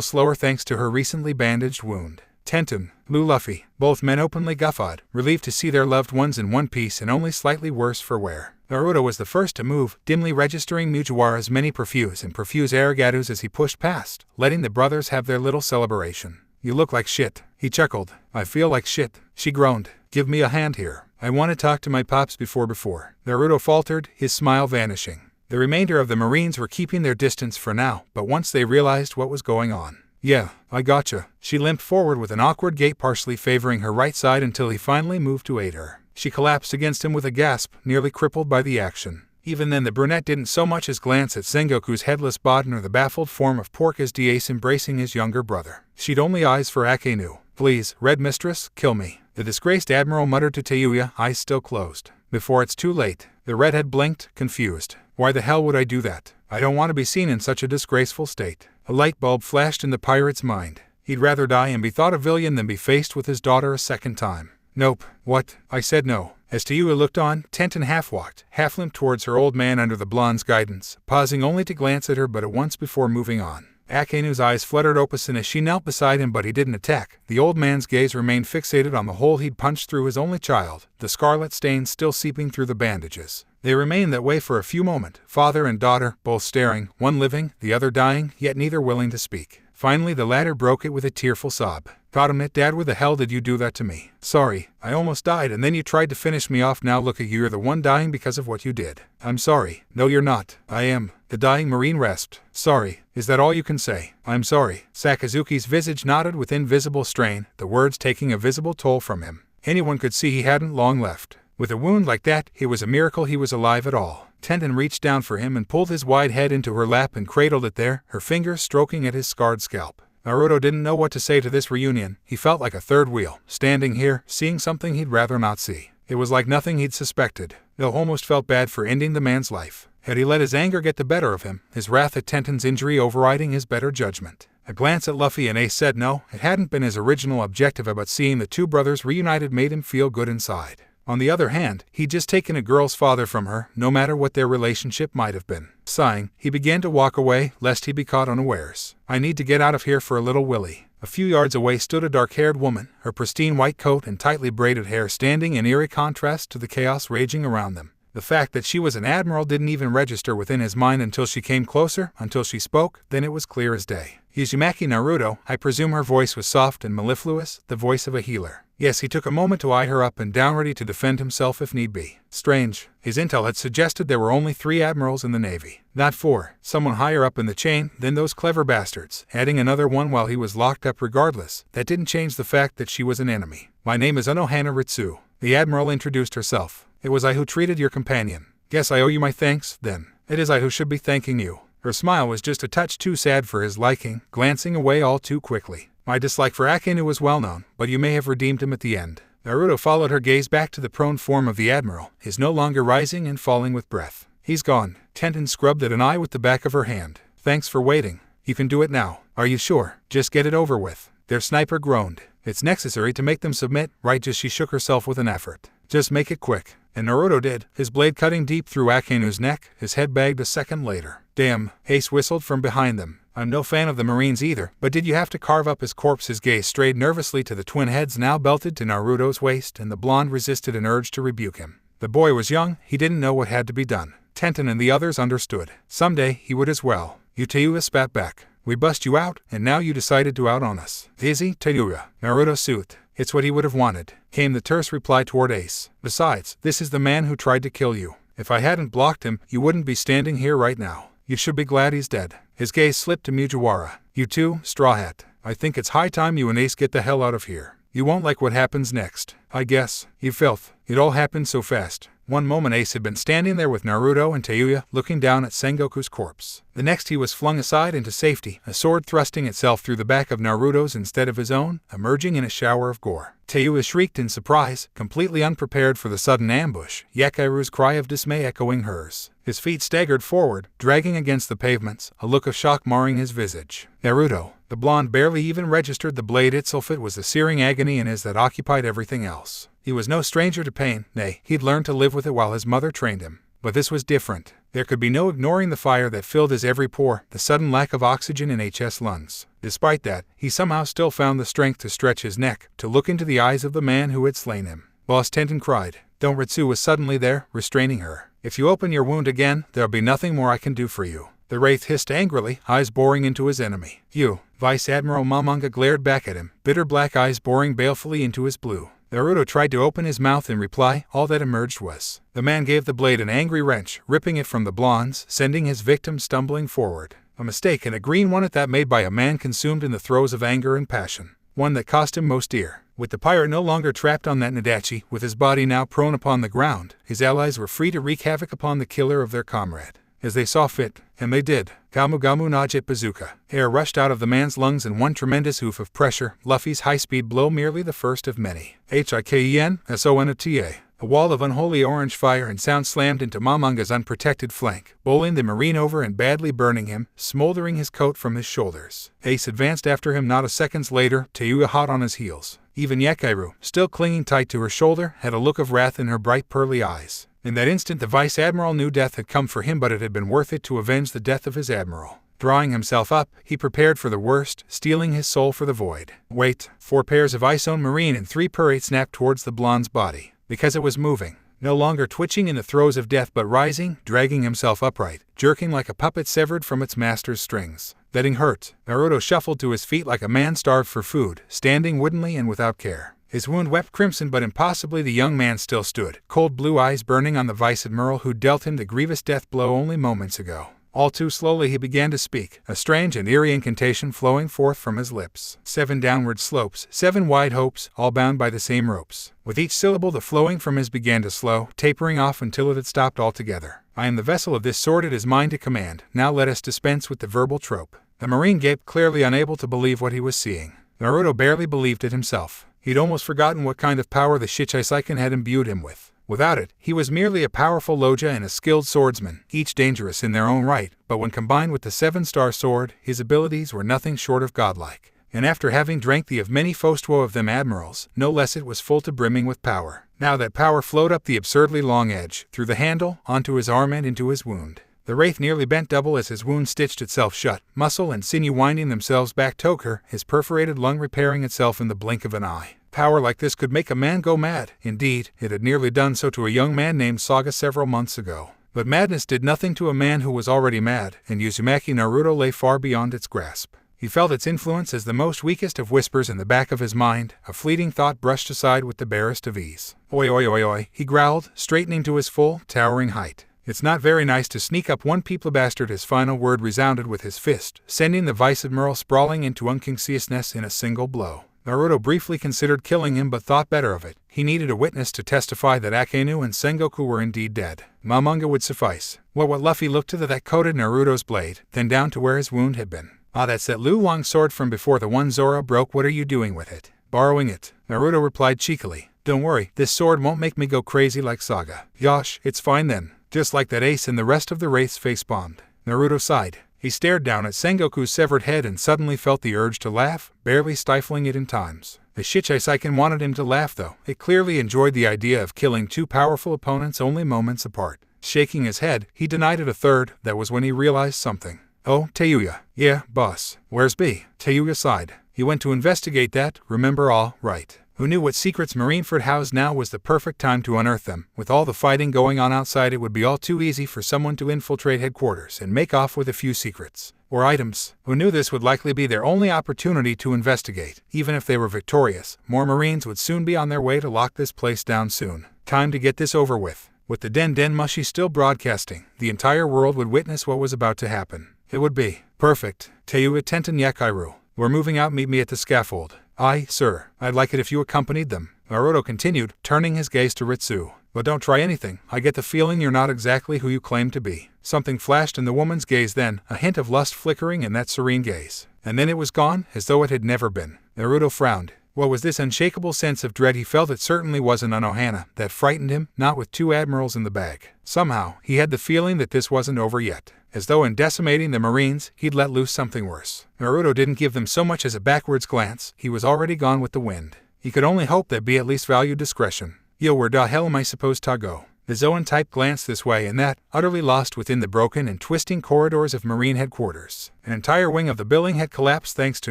slower thanks to her recently bandaged wound. Tenten, Luffy, both men openly guffawed, relieved to see their loved ones in one piece and only slightly worse for wear. Naruto was the first to move, dimly registering Mugiwara's many profuse and profuse arigatos as he pushed past, letting the brothers have their little celebration. You look like shit, he chuckled. I feel like shit, she groaned. Give me a hand here. I want to talk to my pops before. Naruto faltered, his smile vanishing. The remainder of the Marines were keeping their distance for now, but once they realized what was going on. Yeah, I gotcha. She limped forward with an awkward gait partially favoring her right side until he finally moved to aid her. She collapsed against him with a gasp, nearly crippled by the action. Even then the brunette didn't so much as glance at Sengoku's headless bod nor the baffled form of Porca's Dace embracing his younger brother. She'd only eyes for Akainu. Please, Red Mistress, kill me. The disgraced admiral muttered to Tayuya, eyes still closed. Before it's too late. The redhead blinked, confused. Why the hell would I do that? I don't want to be seen in such a disgraceful state. A light bulb flashed in the pirate's mind. He'd rather die and be thought a villain than be faced with his daughter a second time. Nope. What? I said no. As Tayuya looked on, Tenten half-walked, half-limped towards her old man under the blonde's guidance, pausing only to glance at her but at once before moving on. Akainu's eyes fluttered open as she knelt beside him but he didn't attack. The old man's gaze remained fixated on the hole he'd punched through his only child, the scarlet stains still seeping through the bandages. They remained that way for a few moments, father and daughter, both staring, one living, the other dying, yet neither willing to speak. Finally the latter broke it with a tearful sob. Goddamn it, Dad, why the hell did you do that to me? Sorry, I almost died and then you tried to finish me off. Now look at you, you're the one dying because of what you did. I'm sorry. No, you're not. I am. The dying Marine rasped. Sorry. Is that all you can say? I'm sorry. Sakazuki's visage nodded with invisible strain, the words taking a visible toll from him. Anyone could see he hadn't long left. With a wound like that, it was a miracle he was alive at all. Tenten reached down for him and pulled his wide head into her lap and cradled it there, her fingers stroking at his scarred scalp. Naruto didn't know what to say to this reunion. He felt like a third wheel, standing here, seeing something he'd rather not see. It was like nothing he'd suspected, though almost felt bad for ending the man's life. Had he let his anger get the better of him, his wrath at Tenten's injury overriding his better judgment? A glance at Luffy and Ace said no, it hadn't been his original objective, but seeing the two brothers reunited made him feel good inside. On the other hand, he'd just taken a girl's father from her, no matter what their relationship might have been. Sighing, he began to walk away, lest he be caught unawares. I need to get out of here for a little, Willie. A few yards away stood a dark-haired woman, her pristine white coat and tightly braided hair standing in eerie contrast to the chaos raging around them. The fact that she was an admiral didn't even register within his mind until she came closer, until she spoke, then it was clear as day. Uzumaki Naruto, I presume her voice was soft and mellifluous, the voice of a healer. Yes, he took a moment to eye her up and down, ready to defend himself if need be. Strange. His intel had suggested there were only 3 admirals in the Navy. Not 4. Someone higher up in the chain than those clever bastards, adding another one while he was locked up regardless. That didn't change the fact that she was an enemy. My name is Unohana Ritsu. The admiral introduced herself. It was I who treated your companion. Guess I owe you my thanks, then. It is I who should be thanking you. Her smile was just a touch too sad for his liking, glancing away all too quickly. My dislike for Akainu was well known, but you may have redeemed him at the end. Naruto followed her gaze back to the prone form of the admiral, his no longer rising and falling with breath. He's gone. Tenten scrubbed at an eye with the back of her hand. Thanks for waiting. You can do it now. Are you sure? Just get it over with. Their sniper groaned. It's necessary to make them submit, right? Just she shook herself with an effort. Just make it quick. And Naruto did, his blade cutting deep through Akainu's neck, his head bagged a second later. Damn, Ace whistled from behind them. I'm no fan of the Marines either, but did you have to carve up his corpse? His gaze strayed nervously to the twin heads now belted to Naruto's waist, and the blonde resisted an urge to rebuke him. The boy was young, he didn't know what had to be done. Tenten and the others understood. Someday, he would as well. Tayuya spat back. We bust you out, and now you decided to out on us. Easy, Tayuya. Naruto soothed. It's what he would have wanted, came the terse reply toward Ace. Besides, this is the man who tried to kill you. If I hadn't blocked him, you wouldn't be standing here right now. You should be glad he's dead. His gaze slipped to Mugiwara. You too, Straw Hat. I think it's high time you and Ace get the hell out of here. You won't like what happens next, I guess. You filth. It all happened so fast. One moment Ace had been standing there with Naruto and Tayuya looking down at Sengoku's corpse. The next he was flung aside into safety, a sword thrusting itself through the back of Naruto's instead of his own, emerging in a shower of gore. Tayuya shrieked in surprise, completely unprepared for the sudden ambush, Yakairu's cry of dismay echoing hers. His feet staggered forward, dragging against the pavements, a look of shock marring his visage. Naruto. The blonde barely even registered the blade itself. It was the searing agony in his that occupied everything else. He was no stranger to pain, nay, he'd learned to live with it while his mother trained him. But this was different. There could be no ignoring the fire that filled his every pore, the sudden lack of oxygen in HS lungs. Despite that, he somehow still found the strength to stretch his neck, to look into the eyes of the man who had slain him. Boss Tenten cried. Don't. Ritsu was suddenly there, restraining her. If you open your wound again, there'll be nothing more I can do for you. The Wraith hissed angrily, eyes boring into his enemy. You. Vice Admiral Momonga glared back at him, bitter black eyes boring balefully into his blue. Naruto tried to open his mouth in reply. All that emerged was. The man gave the blade an angry wrench, ripping it from the blondes, sending his victim stumbling forward. A mistake, and a green one at that, made by a man consumed in the throes of anger and passion. One that cost him most dear. With the pirate no longer trapped on that Nadachi, with his body now prone upon the ground, his allies were free to wreak havoc upon the killer of their comrade. As they saw fit, and they did. Gamu Gamu Najit Bazooka. Air rushed out of the man's lungs in one tremendous hoof of pressure, Luffy's high-speed blow merely the first of many. HIKEN-SONATA. A wall of unholy orange fire and sound slammed into Momonga's unprotected flank, bowling the Marine over and badly burning him, smoldering his coat from his shoulders. Ace advanced after him not a second later, Tayuya hot on his heels. Even Yakairu, still clinging tight to her shoulder, had a look of wrath in her bright pearly eyes. In that instant the Vice Admiral knew death had come for him, but it had been worth it to avenge the death of his admiral. Drawing himself up, he prepared for the worst, steeling his soul for the void. Wait. 4 pairs of Ice-on Marine and 3 per 8 snapped towards the blonde's body. Because it was moving. No longer twitching in the throes of death, but rising, dragging himself upright, jerking like a puppet severed from its master's strings. Letting hurt, Naruto shuffled to his feet like a man starved for food, standing woodenly and without care. His wound wept crimson, but impossibly the young man still stood, cold blue eyes burning on the Vice Admiral who dealt him the grievous death blow only moments ago. All too slowly he began to speak, a strange and eerie incantation flowing forth from his lips. 7 downward slopes, 7 wide hopes, all bound by the same ropes. With each syllable the flowing from his began to slow, tapering off until it had stopped altogether. I am the vessel of this sword, it is mine to command, now let us dispense with the verbal trope. The Marine gaped, clearly unable to believe what he was seeing. Naruto barely believed it himself. He'd almost forgotten what kind of power the Shichisaken had imbued him with. Without it, he was merely a powerful Loja and a skilled swordsman, each dangerous in their own right, but when combined with the 7-star sword, his abilities were nothing short of godlike. And after having drank the of many foestwo of them admirals, no less, it was full to brimming with power. Now that power flowed up the absurdly long edge, through the handle, onto his arm and into his wound. The Wraith nearly bent double as his wound stitched itself shut, muscle and sinew winding themselves back toker, his perforated lung repairing itself in the blink of an eye. Power like this could make a man go mad. Indeed, it had nearly done so to a young man named Saga several months ago. But madness did nothing to a man who was already mad, and Uzumaki Naruto lay far beyond its grasp. He felt its influence as the most weakest of whispers in the back of his mind, a fleeting thought brushed aside with the barest of ease. Oi oi oi oi, he growled, straightening to his full, towering height. It's not very nice to sneak up one people bastard. His final word resounded with his fist, sending the Vice Admiral sprawling into unconsciousness in a single blow. Naruto briefly considered killing him, but thought better of it. He needed a witness to testify that Akainu and Sengoku were indeed dead. Momonga would suffice. What Luffy looked to that coated Naruto's blade, then down to where his wound had been. Ah, that's that Lu Wang sword from before the one Zoro broke. What are you doing with it? Borrowing it, Naruto replied cheekily. Don't worry, this sword won't make me go crazy like Saga. Yosh, it's fine then. Just like that Ace and the rest of the Wraiths face-bombed. Naruto sighed. He stared down at Sengoku's severed head and suddenly felt the urge to laugh, barely stifling it in times. The Shichisaken wanted him to laugh though. It clearly enjoyed the idea of killing 2 powerful opponents only moments apart. Shaking his head, he denied it a third. That was when he realized something. Oh, Tayuya. Yeah, boss. Where's B? Tayuya sighed. He went to investigate that, remember all, right. Who knew what secrets Marineford housed? Now was the perfect time to unearth them. With all the fighting going on outside, it would be all too easy for someone to infiltrate headquarters and make off with a few secrets. Or items. Who knew this would likely be their only opportunity to investigate? Even if they were victorious, more Marines would soon be on their way to lock this place down soon. Time to get this over with. With the Den Mushi still broadcasting, the entire world would witness what was about to happen. It would be perfect. Teiu Tenten Yakairu. We're moving out, meet me at the scaffold. Aye, sir. I'd like it if you accompanied them. Naruto continued, turning his gaze to Ritsu. But don't try anything. I get the feeling you're not exactly who you claim to be. Something flashed in the woman's gaze then, a hint of lust flickering in that serene gaze. And then it was gone, as though it had never been. Naruto frowned. What was this unshakable sense of dread he felt? It certainly wasn't Anohana that frightened him, not with 2 admirals in the bag. Somehow, he had the feeling that this wasn't over yet. As though in decimating the Marines, he'd let loose something worse. Naruto didn't give them so much as a backwards glance. He was already gone with the wind. He could only hope that B at least valued discretion. Yo, where the hell am I supposed to go? The Zoan type glanced this way and that, utterly lost within the broken and twisting corridors of Marine headquarters. An entire wing of the building had collapsed thanks to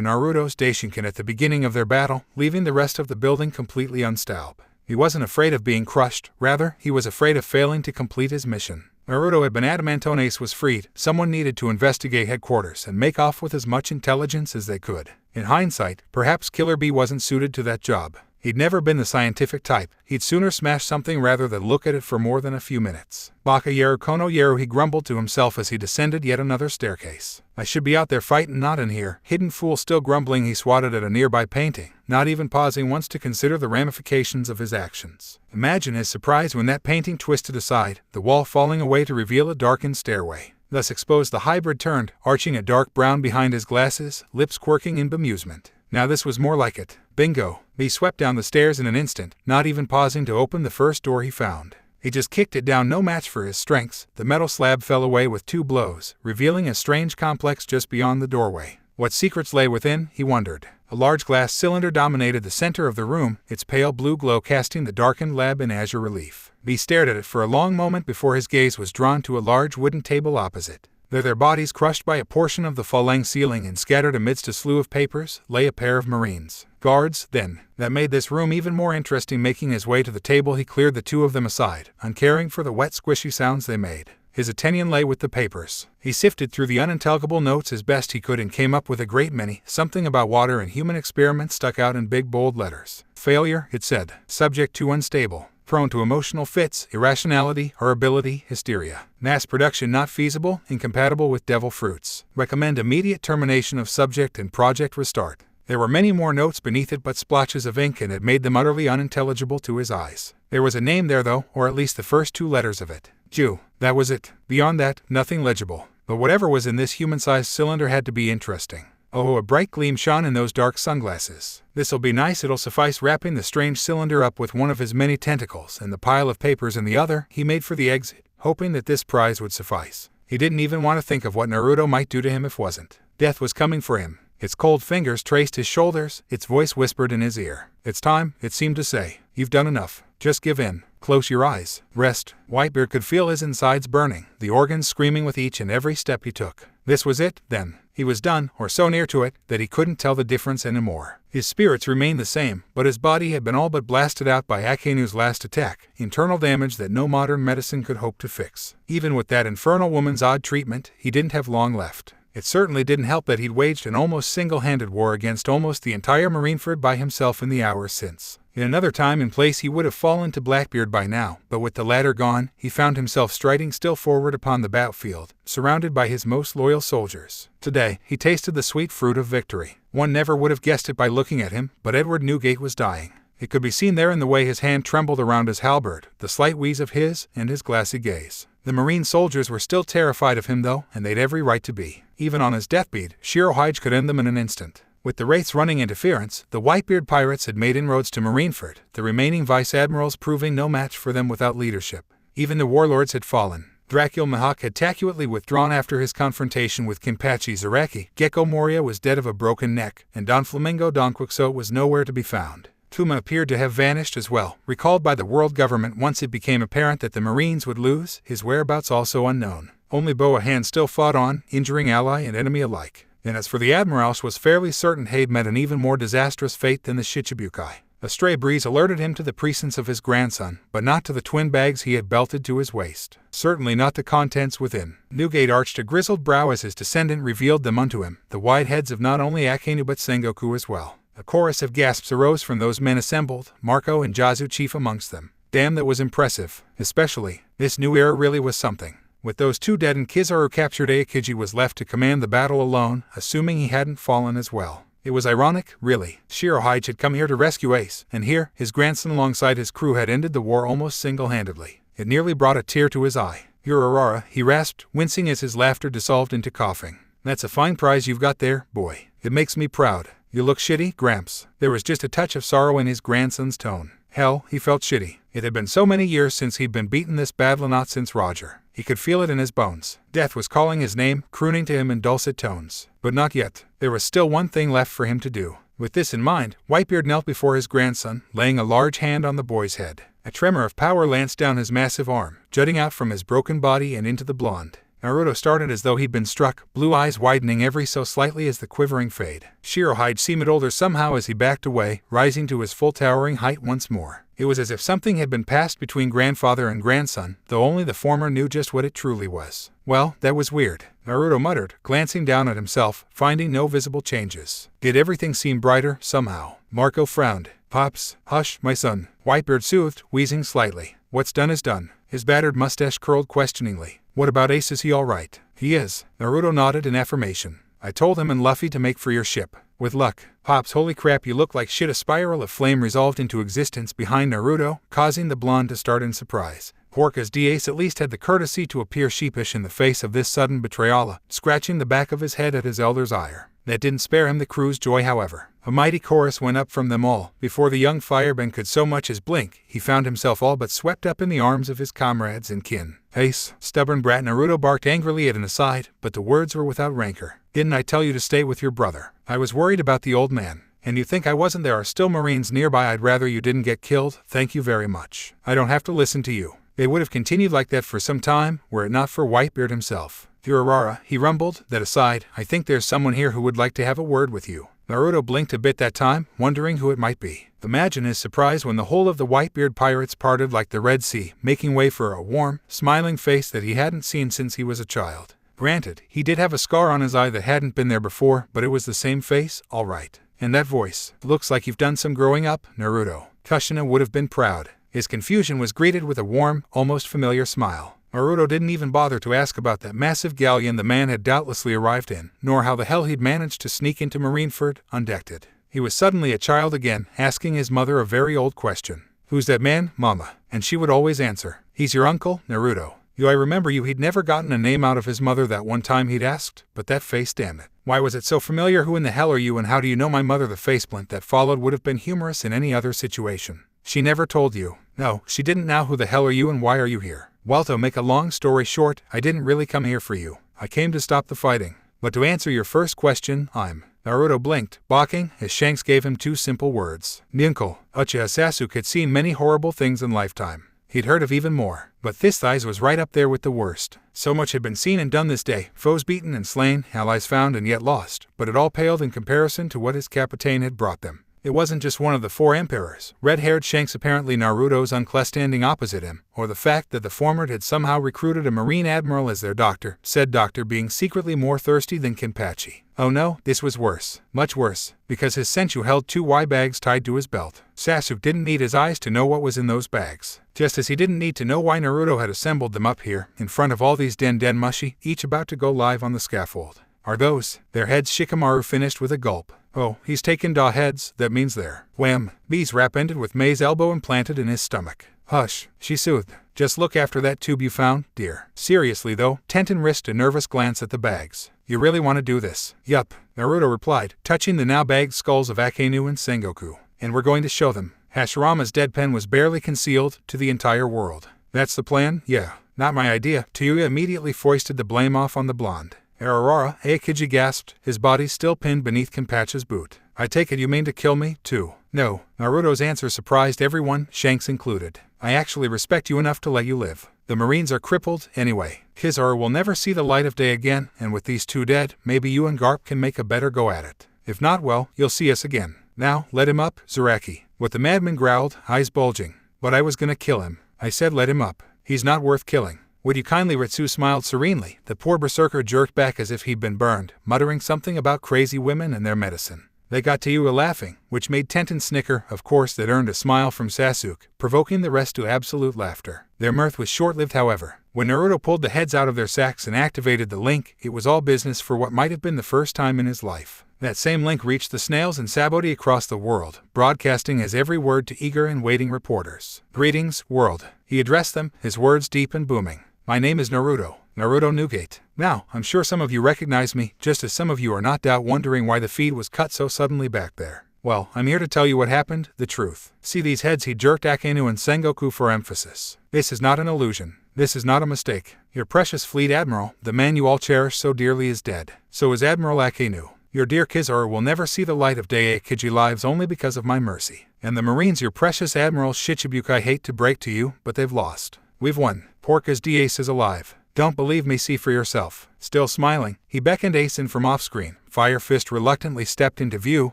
Naruto's Daishinkan at the beginning of their battle, leaving the rest of the building completely unstable. He wasn't afraid of being crushed, rather, he was afraid of failing to complete his mission. Naruto had been adamant Ace was freed. Someone needed to investigate headquarters and make off with as much intelligence as they could. In hindsight, perhaps Killer B wasn't suited to that job. He'd never been the scientific type. He'd sooner smash something rather than look at it for more than a few minutes. Baka Yeru Kono Yeru, he grumbled to himself as he descended yet another staircase. I should be out there fighting, not in here. Hidden fool. Still grumbling, he swatted at a nearby painting, not even pausing once to consider the ramifications of his actions. Imagine his surprise when that painting twisted aside, the wall falling away to reveal a darkened stairway. Thus exposed, the hybrid turned, arching a dark brown behind his glasses, lips quirking in bemusement. Now this was more like it. Bingo. He swept down the stairs in an instant, not even pausing to open the first door he found. He just kicked it down, no match for his strengths. The metal slab fell away with 2 blows, revealing a strange complex just beyond the doorway. What secrets lay within, he wondered. A large glass cylinder dominated the center of the room, its pale blue glow casting the darkened lab in azure relief. He stared at it for a long moment before his gaze was drawn to a large wooden table opposite. There, their bodies crushed by a portion of the falling ceiling and scattered amidst a slew of papers, lay a pair of Marines. Guards, then. That made this room even more interesting. Making his way to the table, he cleared the 2 of them aside, uncaring for the wet, squishy sounds they made. His attention lay with the papers. He sifted through the unintelligible notes as best he could and came up with a great many. Something about water and human experiments stuck out in big bold letters. Failure, it said. Subject to unstable. Prone to emotional fits, irrationality, horribility, hysteria. Mass production not feasible, incompatible with devil fruits. Recommend immediate termination of subject and project restart. There were many more notes beneath it, but splotches of ink, and it made them utterly unintelligible to his eyes. There was a name there though, or at least the first 2 letters of it. Jew. That was it. Beyond that, nothing legible. But whatever was in this human-sized cylinder had to be interesting. Oh, a bright gleam shone in those dark sunglasses. This'll be nice, it'll suffice. Wrapping the strange cylinder up with one of his many tentacles and the pile of papers in the other, he made for the exit, hoping that this prize would suffice. He didn't even want to think of what Naruto might do to him if wasn't. Death was coming for him. Its cold fingers traced his shoulders, its voice whispered in his ear. It's time, it seemed to say. You've done enough. Just give in. Close your eyes. Rest. Whitebeard could feel his insides burning, the organs screaming with each and every step he took. This was it, then. He was done, or so near to it, that he couldn't tell the difference anymore. His spirits remained the same, but his body had been all but blasted out by Akanu's last attack, internal damage that no modern medicine could hope to fix. Even with that infernal woman's odd treatment, he didn't have long left. It certainly didn't help that he'd waged an almost single-handed war against almost the entire Marineford by himself in the hours since. In another time and place he would have fallen to Blackbeard by now, but with the latter gone, he found himself striding still forward upon the battlefield, surrounded by his most loyal soldiers. Today, he tasted the sweet fruit of victory. One never would have guessed it by looking at him, but Edward Newgate was dying. It could be seen there in the way his hand trembled around his halberd, the slight wheeze of his, and his glassy gaze. The Marine soldiers were still terrified of him though, and they'd every right to be. Even on his deathbed, Shirohige could end them in an instant. With the Wraiths running interference, the Whitebeard pirates had made inroads to Marineford, the remaining vice-admirals proving no match for them without leadership. Even the warlords had fallen. Dracul Mihawk had tacitly withdrawn after his confrontation with Kinpachi Zaraki. Gecko Moria was dead of a broken neck, and Don Flamingo Don Quixote was nowhere to be found. Tuma appeared to have vanished as well, recalled by the world government once it became apparent that the Marines would lose, his whereabouts also unknown. Only Boahan still fought on, injuring ally and enemy alike. And as for the Admirals, was fairly certain he'd met an even more disastrous fate than the Shichibukai. A stray breeze alerted him to the presence of his grandson, but not to the twin bags he had belted to his waist. Certainly not the contents within. Newgate arched a grizzled brow as his descendant revealed them unto him, the wide heads of not only Akainu but Sengoku as well. A chorus of gasps arose from those men assembled, Marco and Jazu chief amongst them. Damn, that was impressive. Especially, this new era really was something. With those two dead and Kizaru captured, Aokiji was left to command the battle alone, assuming he hadn't fallen as well. It was ironic, really. Shirohige had come here to rescue Ace, and here, his grandson alongside his crew had ended the war almost single-handedly. It nearly brought a tear to his eye. "You're Aurora," he rasped, wincing as his laughter dissolved into coughing. "That's a fine prize you've got there, boy. It makes me proud." "You look shitty, Gramps." There was just a touch of sorrow in his grandson's tone. Hell, he felt shitty. It had been so many years since he'd been beaten this badly, not since Roger. He could feel it in his bones. Death was calling his name, crooning to him in dulcet tones. But not yet. There was still one thing left for him to do. With this in mind, Whitebeard knelt before his grandson, laying a large hand on the boy's head. A tremor of power lanced down his massive arm, jutting out from his broken body and into the blonde. Naruto started as though he'd been struck, blue eyes widening every so slightly as the quivering fade. Shirohige seemed older somehow as he backed away, rising to his full towering height once more. It was as if something had been passed between grandfather and grandson, though only the former knew just what it truly was. Well, that was weird, Naruto muttered, glancing down at himself, finding no visible changes. Did everything seem brighter, somehow? Marco frowned. "Pops, hush, my son," Whitebeard soothed, wheezing slightly. "What's done is done." His battered mustache curled questioningly. "What about Ace, is he all right?" "He is." Naruto nodded in affirmation. "I told him and Luffy to make for your ship. With luck." "Pops, holy crap, you look like shit." A spiral of flame resolved into existence behind Naruto, causing the blonde to start in surprise. Porca's Ace at least had the courtesy to appear sheepish in the face of this sudden betrayal, scratching the back of his head at his elder's ire. That didn't spare him the crew's joy, however. A mighty chorus went up from them all. Before the young fireman could so much as blink, he found himself all but swept up in the arms of his comrades and kin. "Ace, stubborn brat," Naruto barked angrily at an aside, but the words were without rancor. "Didn't I tell you to stay with your brother? I was worried about the old man. And you think I wasn't? There are still Marines nearby. I'd rather you didn't get killed. Thank you very much. I don't have to listen to you." They would have continued like that for some time, were it not for Whitebeard himself. "Dear Aurora," he rumbled, "that aside, I think there's someone here who would like to have a word with you." Naruto blinked a bit that time, wondering who it might be. Imagine his surprise when the whole of the Whitebeard pirates parted like the Red Sea, making way for a warm, smiling face that he hadn't seen since he was a child. Granted, he did have a scar on his eye that hadn't been there before, but it was the same face, all right. And that voice. "Looks like you've done some growing up, Naruto." Kushina would have been proud. His confusion was greeted with a warm, almost familiar smile. Naruto didn't even bother to ask about that massive galleon the man had doubtlessly arrived in, nor how the hell he'd managed to sneak into Marineford, undecked. He was suddenly a child again, asking his mother a very old question. "Who's that man, Mama?" And she would always answer, "He's your uncle, Naruto." I remember you." He'd never gotten a name out of his mother that one time he'd asked, but that face, damn it. Why was it so familiar? "Who in the hell are you and how do you know my mother?" The faceplint that followed would have been humorous in any other situation. "She never told you." "No, she didn't." "Now who the hell are you and why are you here?" "Well, to make a long story short, I didn't really come here for you. I came to stop the fighting. But to answer your first question, I'm..." Naruto blinked, balking, as Shanks gave him two simple words. "Ninko." Uchiha Sasuke had seen many horrible things in lifetime. He'd heard of even more, but this thighs was right up there with the worst. So much had been seen and done this day, foes beaten and slain, allies found and yet lost, but it all paled in comparison to what his Capitaine had brought them. It wasn't just one of the four emperors, red-haired Shanks apparently Naruto's uncle standing opposite him, or the fact that the former had somehow recruited a Marine admiral as their doctor, said doctor being secretly more thirsty than Kenpachi. Oh no, this was worse, much worse, because his senchu held two bags tied to his belt. Sasuke didn't need his eyes to know what was in those bags, just as he didn't need to know why Naruto had assembled them up here, in front of all these den mushi, each about to go live on the scaffold. "Are those their heads?" Shikamaru finished with a gulp. "Oh, he's taken da heads, that means they're..." Wham! B's rap ended with Mei's elbow implanted in his stomach. "Hush," she soothed. "Just look after that tube you found, dear." Seriously though, Tenten risked a nervous glance at the bags. "You really want to do this?" "Yup," Naruto replied, touching the now bagged skulls of Akainu and Sengoku. "And we're going to show them." Hashirama's deadpan was barely concealed, to the entire world. "That's the plan?" "Yeah." "Not my idea." Tayuya immediately foisted the blame off on the blonde. Aurora, Aokiji gasped, his body still pinned beneath Kenpachi's boot. "I take it you mean to kill me, too?" "No." Naruto's answer surprised everyone, Shanks included. "I actually respect you enough to let you live. The Marines are crippled, anyway. Kizaru will never see the light of day again, and with these two dead, maybe you and Garp can make a better go at it. If not, well, you'll see us again. Now, let him up, Zaraki." What the madman growled, eyes bulging. "But I was gonna kill him." "I said let him up. He's not worth killing." "Would you kindly?" Ritsu smiled serenely. The poor berserker jerked back as if he'd been burned, muttering something about crazy women and their medicine. They got to you laughing, which made Tenten snicker. Of course, that earned a smile from Sasuke, provoking the rest to absolute laughter. Their mirth was short-lived, however. When Naruto pulled the heads out of their sacks and activated the link, it was all business for what might have been the first time in his life. That same link reached the snails and Sabaody across the world, broadcasting his every word to eager and waiting reporters. "Greetings, world," he addressed them, his words deep and booming. "My name is Naruto Newgate. Now, I'm sure some of you recognize me, just as some of you are not doubt wondering why the feed was cut so suddenly back there. Well, I'm here to tell you what happened, the truth. See these heads?" He jerked Akainu and Sengoku for emphasis. "This is not an illusion. This is not a mistake. Your precious fleet admiral, the man you all cherish so dearly, is dead. So is Admiral Akainu. Your dear Kizaru will never see the light of day. Akiji lives only because of my mercy. And the Marines, your precious Admiral Shichibukai, I hate to break to you, but they've lost. We've won. Porca's Ace is alive. Don't believe me? See for yourself." Still smiling, he beckoned Ace in from off-screen. Fire Fist reluctantly stepped into view,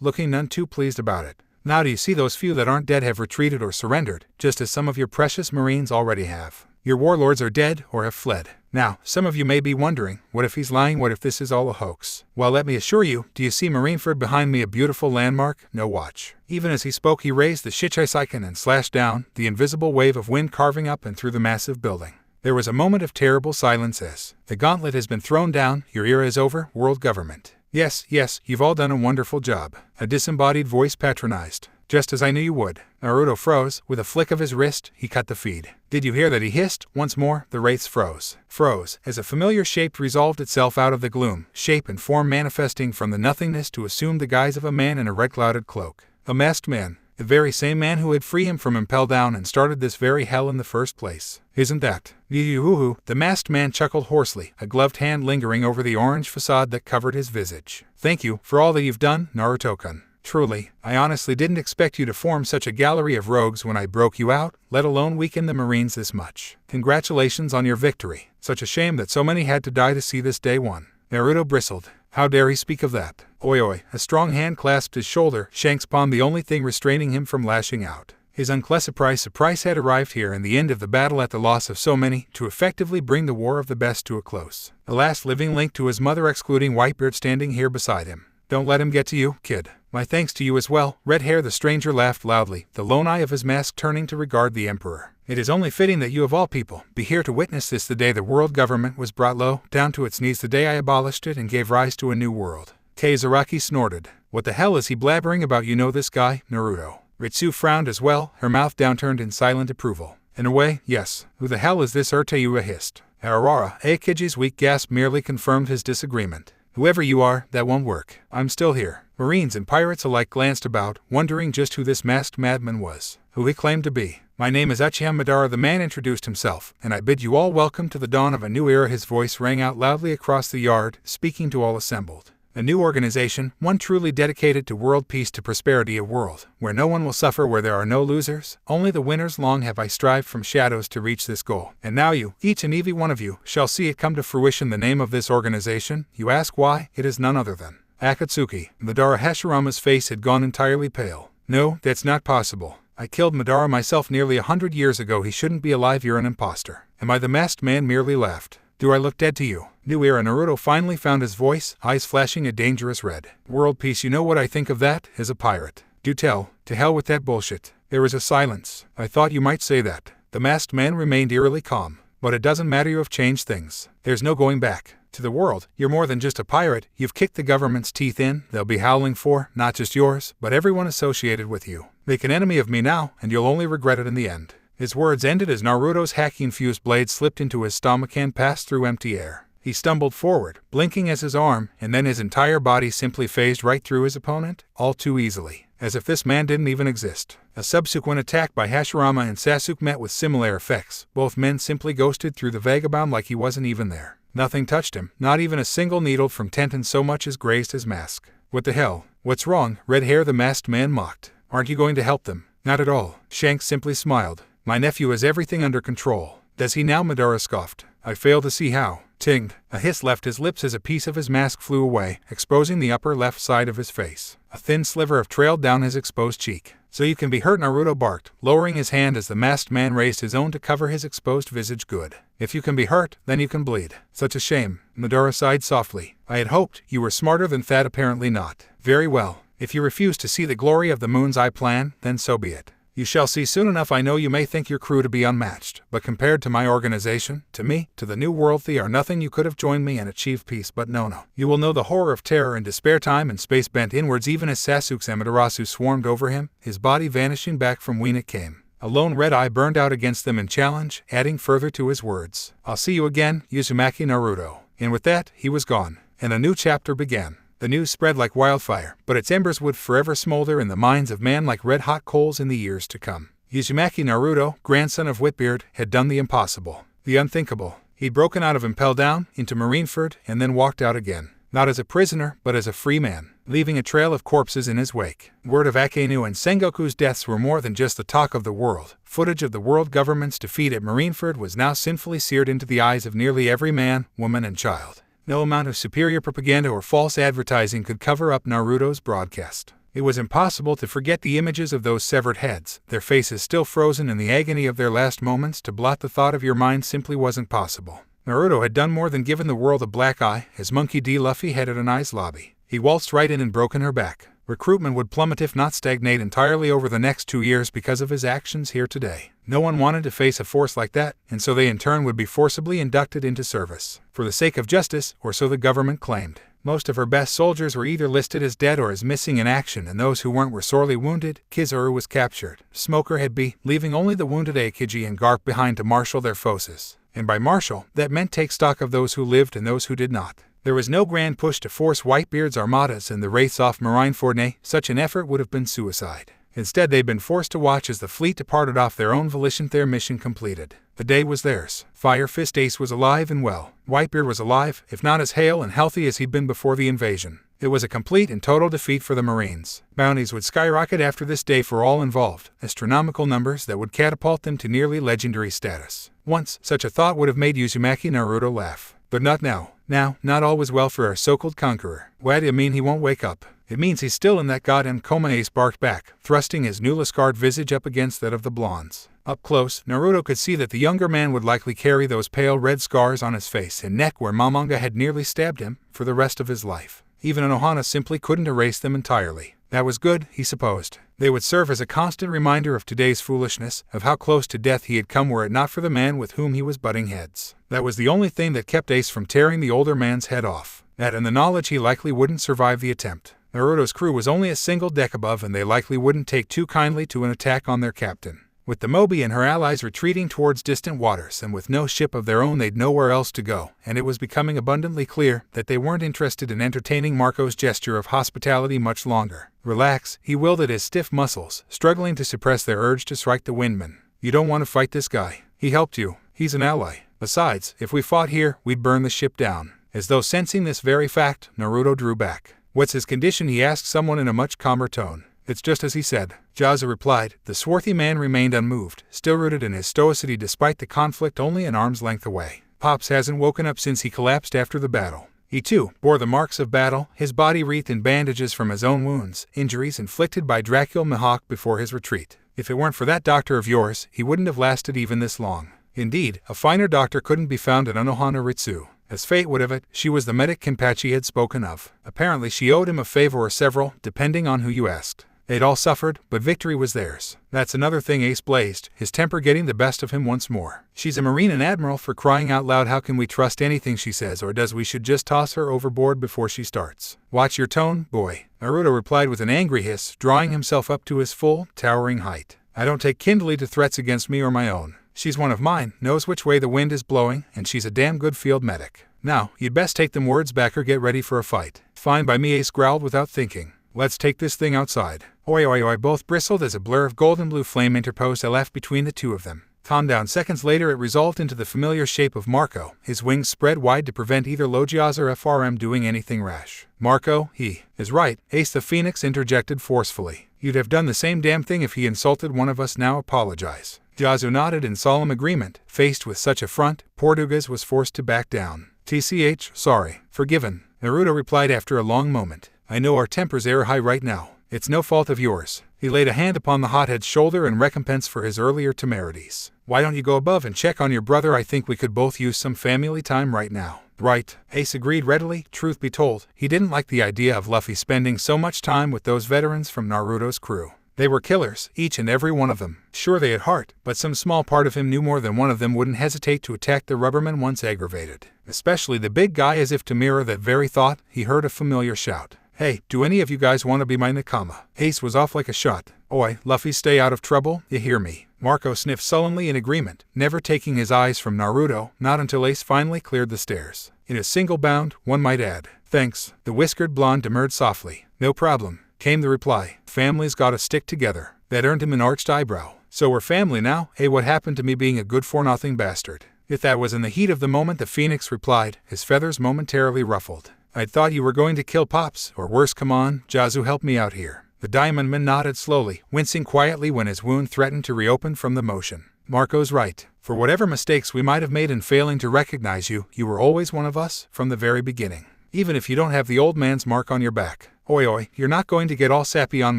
looking none too pleased about it. "Now do you see those few that aren't dead have retreated or surrendered, just as some of your precious Marines already have. Your warlords are dead or have fled. Now, some of you may be wondering, what if he's lying? What if this is all a hoax? Well, let me assure you, do you see Marineford behind me, a beautiful landmark? No, watch." Even as he spoke, he raised the Shichibukai and slashed down, the invisible wave of wind carving up and through the massive building. There was a moment of terrible silence as the gauntlet has been thrown down. "Your era is over, world government. Yes, you've all done a wonderful job," a disembodied voice patronized. "Just as I knew you would." Naruto froze. With a flick of his wrist, he cut the feed. "Did you hear that?" he hissed. Once more, the wraiths froze, as a familiar shape resolved itself out of the gloom, shape and form manifesting from the nothingness to assume the guise of a man in a red-clouded cloak. A masked man. The very same man who had freed him from Impel Down and started this very hell in the first place. "Isn't that Yuhuhu?" The masked man chuckled hoarsely, a gloved hand lingering over the orange facade that covered his visage. "Thank you for all that you've done, Naruto-kun. Truly, I honestly didn't expect you to form such a gallery of rogues when I broke you out, let alone weaken the Marines this much. Congratulations on your victory. Such a shame that so many had to die to see this day won." Naruto bristled. How dare he speak of that? Oi. A strong hand clasped his shoulder, Shanks' palm the only thing restraining him from lashing out. His surprise had arrived here in the end of the battle at the loss of so many, to effectively bring the war of the best to a close. The last living link to his mother, excluding Whitebeard, standing here beside him. "Don't let him get to you, kid. My thanks to you as well." Red Hair the stranger laughed loudly, the lone eye of his mask turning to regard the Emperor. "It is only fitting that you of all people be here to witness this, the day the world government was brought low, down to its knees, the day I abolished it and gave rise to a new world." Kazaraki snorted. "What the hell is he blabbering about? You know this guy, Naruto?" Ritsu frowned as well, her mouth downturned in silent approval. "In a way, yes. Who the hell is this Urtayua?" hissed. Aurora. Akiji's weak gasp merely confirmed his disagreement. "Whoever you are, that won't work. I'm still here." Marines and pirates alike glanced about, wondering just who this masked madman was, who he claimed to be. "My name is Uchiha Madara," the man introduced himself, "and I bid you all welcome to the dawn of a new era." His voice rang out loudly across the yard, speaking to all assembled. "A new organization, one truly dedicated to world peace, to prosperity, a world where no one will suffer, where there are no losers, only the winners. Long have I strived from shadows to reach this goal, and now you, each and every one of you, shall see it come to fruition." The name of this organization, you ask why? It is none other than Akatsuki. Madara Hashirama's face had gone entirely pale. "No, that's not possible. I killed Madara myself nearly 100 years ago. He shouldn't be alive. You're an imposter." "Am I?" The masked man merely laughed. "Do I look dead to you?" New era. Naruto finally found his voice, eyes flashing a dangerous red. "World peace, you know what I think of that, as a pirate. Do tell. To hell with that bullshit." There was a silence. "I thought you might say that." The masked man remained eerily calm. "But it doesn't matter, you have changed things. There's no going back. To the world, you're more than just a pirate. You've kicked the government's teeth in. They'll be howling for, not just yours, but everyone associated with you. Make an enemy of me now, and you'll only regret it in the end." His words ended as Naruto's hacking-fused blade slipped into his stomach and passed through empty air. He stumbled forward, blinking as his arm, and then his entire body simply phased right through his opponent, all too easily, as if this man didn't even exist. A subsequent attack by Hashirama and Sasuke met with similar effects. Both men simply ghosted through the vagabond like he wasn't even there. Nothing touched him, not even a single needle from Tenten so much as grazed his mask. "What the hell? What's wrong?" Red Hair the masked man mocked. "Aren't you going to help them?" "Not at all." Shanks simply smiled. "My nephew has everything under control." "Does he now?" Madara scoffed. "I fail to see how." Tinged. A hiss left his lips as a piece of his mask flew away, exposing the upper left side of his face. A thin sliver of trailed down his exposed cheek. "So you can be hurt," Naruto barked, lowering his hand as the masked man raised his own to cover his exposed visage. "Good. If you can be hurt, then you can bleed." "Such a shame." Madara sighed softly. "I had hoped you were smarter than that. Apparently not." "Very well. If you refuse to see the glory of the moon's eye plan, then so be it. You shall see soon enough. I know you may think your crew to be unmatched, but compared to my organization, to me, to the New World, they are nothing. You could have joined me and achieved peace, but no. You will know the horror of terror and despair. Time and space bent inwards even as Sasuke's Amaterasu swarmed over him, his body vanishing back from when it came. A lone red eye burned out against them in challenge, adding further to his words. I'll see you again, Uzumaki Naruto. And with that, he was gone, and a new chapter began. The news spread like wildfire, but its embers would forever smolder in the minds of man like red-hot coals in the years to come. Uzumaki Naruto, grandson of Whitebeard, had done the impossible, the unthinkable. He'd broken out of Impel Down into Marineford and then walked out again, not as a prisoner, but as a free man, leaving a trail of corpses in his wake. Word of Akainu and Sengoku's deaths were more than just the talk of the world. Footage of the world government's defeat at Marineford was now sinfully seared into the eyes of nearly every man, woman, and child. No amount of superior propaganda or false advertising could cover up Naruto's broadcast. It was impossible to forget the images of those severed heads, their faces still frozen in the agony of their last moments. To blot the thought of your mind simply wasn't possible. Naruto had done more than given the world a black eye, as Monkey D. Luffy headed an ice lobby. He waltzed right in and broken her back. Recruitment would plummet if not stagnate entirely over the next 2 years because of his actions here today. No one wanted to face a force like that, and so they in turn would be forcibly inducted into service. For the sake of justice, or so the government claimed. Most of her best soldiers were either listed as dead or as missing in action, and those who weren't were sorely wounded. Kizaru was captured. Smoker had been, leaving only the wounded Aokiji and Garp behind to marshal their forces. And by marshal, that meant take stock of those who lived and those who did not. There was no grand push to force Whitebeard's armadas and the wraiths off Marineford. Such an effort would have been suicide. Instead, they'd been forced to watch as the fleet departed off their own volition. Their mission completed. The day was theirs. Fire Fist Ace was alive and well. Whitebeard was alive, if not as hale and healthy as he'd been before the invasion. It was a complete and total defeat for the Marines. Bounties would skyrocket after this day for all involved, astronomical numbers that would catapult them to nearly legendary status. Once, such a thought would have made Uzumaki Naruto laugh. But not now. Now, not all was well for our so-called conqueror. Why do you mean he won't wake up? It means he's still in that goddamn coma. Ace barked back, thrusting his newly scarred visage up against that of the blondes. Up close, Naruto could see that the younger man would likely carry those pale red scars on his face and neck where Momonga had nearly stabbed him, for the rest of his life. Even an Ohana simply couldn't erase them entirely. That was good, he supposed. They would serve as a constant reminder of today's foolishness, of how close to death he had come were it not for the man with whom he was butting heads. That was the only thing that kept Ace from tearing the older man's head off. That and the knowledge he likely wouldn't survive the attempt. Naruto's crew was only a single deck above, and they likely wouldn't take too kindly to an attack on their captain. With the Mobi and her allies retreating towards distant waters, and with no ship of their own, they'd nowhere else to go, and it was becoming abundantly clear that they weren't interested in entertaining Marco's gesture of hospitality much longer. Relax, he willed at his stiff muscles, struggling to suppress their urge to strike the windman. You don't want to fight this guy. He helped you. He's an ally. Besides, if we fought here, we'd burn the ship down. As though sensing this very fact, Naruto drew back. What's his condition? He asked someone in a much calmer tone. It's just as he said, Jaza replied. The swarthy man remained unmoved, still rooted in his stoicity despite the conflict only an arm's length away. Pops hasn't woken up since he collapsed after the battle. He too bore the marks of battle, his body wreathed in bandages from his own wounds, injuries inflicted by Dracula Mihawk before his retreat. If it weren't for that doctor of yours, he wouldn't have lasted even this long. Indeed, a finer doctor couldn't be found at Anohana Ritsu. As fate would have it, she was the medic Kenpachi had spoken of. Apparently she owed him a favor or several, depending on who you asked. They'd all suffered, but victory was theirs. That's another thing. Ace blazed, his temper getting the best of him once more. She's a Marine and Admiral, for crying out loud. How can we trust anything she says, or does we should just toss her overboard before she starts? Watch your tone, boy, Naruto replied with an angry hiss, drawing himself up to his full, towering height. I don't take kindly to threats against me or my own. She's one of mine, knows which way the wind is blowing, and she's a damn good field medic. Now, you'd best take them words back or get ready for a fight. Fine by me, Ace growled without thinking. Let's take this thing outside. Oi oi oi, both bristled as a blur of golden blue flame interposed a laugh between the two of them. Calm down. Seconds later it resolved into the familiar shape of Marco, his wings spread wide to prevent either Logiaz or FRM doing anything rash. Marco, he is right, Ace the Phoenix interjected forcefully. You'd have done the same damn thing if he insulted one of us. Now apologize. Jazu nodded in solemn agreement. Faced with such affront, Portuguese was forced to back down. TCH, sorry, forgiven, Naruto replied after a long moment. I know our tempers are high right now. It's no fault of yours. He laid a hand upon the hothead's shoulder in recompense for his earlier temerities. "Why don't you go above and check on your brother? I think we could both use some family time right now." "Right," Ace agreed readily. Truth be told, he didn't like the idea of Luffy spending so much time with those veterans from Naruto's crew. They were killers, each and every one of them. Sure, they had heart, but some small part of him knew more than one of them wouldn't hesitate to attack the rubberman once aggravated. Especially the big guy. As if to mirror that very thought, he heard a familiar shout. "Hey, do any of you guys want to be my nakama?" Ace was off like a shot. "Oi, Luffy, stay out of trouble, you hear me?" Marco sniffed sullenly in agreement, never taking his eyes from Naruto, not until Ace finally cleared the stairs. In a single bound, one might add. "Thanks," the whiskered blonde demurred softly. "No problem," came the reply. "Families gotta stick together." That earned him an arched eyebrow. "So we're family now? Hey, what happened to me being a good-for-nothing bastard?" If that was in the heat of the moment, the Phoenix replied, his feathers momentarily ruffled. "I'd thought you were going to kill Pops, or worse. Come on, Jazu, help me out here." The Diamond Man nodded slowly, wincing quietly when his wound threatened to reopen from the motion. "Marco's right. For whatever mistakes we might have made in failing to recognize you, you were always one of us, from the very beginning. Even if you don't have the old man's mark on your back." Oi, you're not going to get all sappy on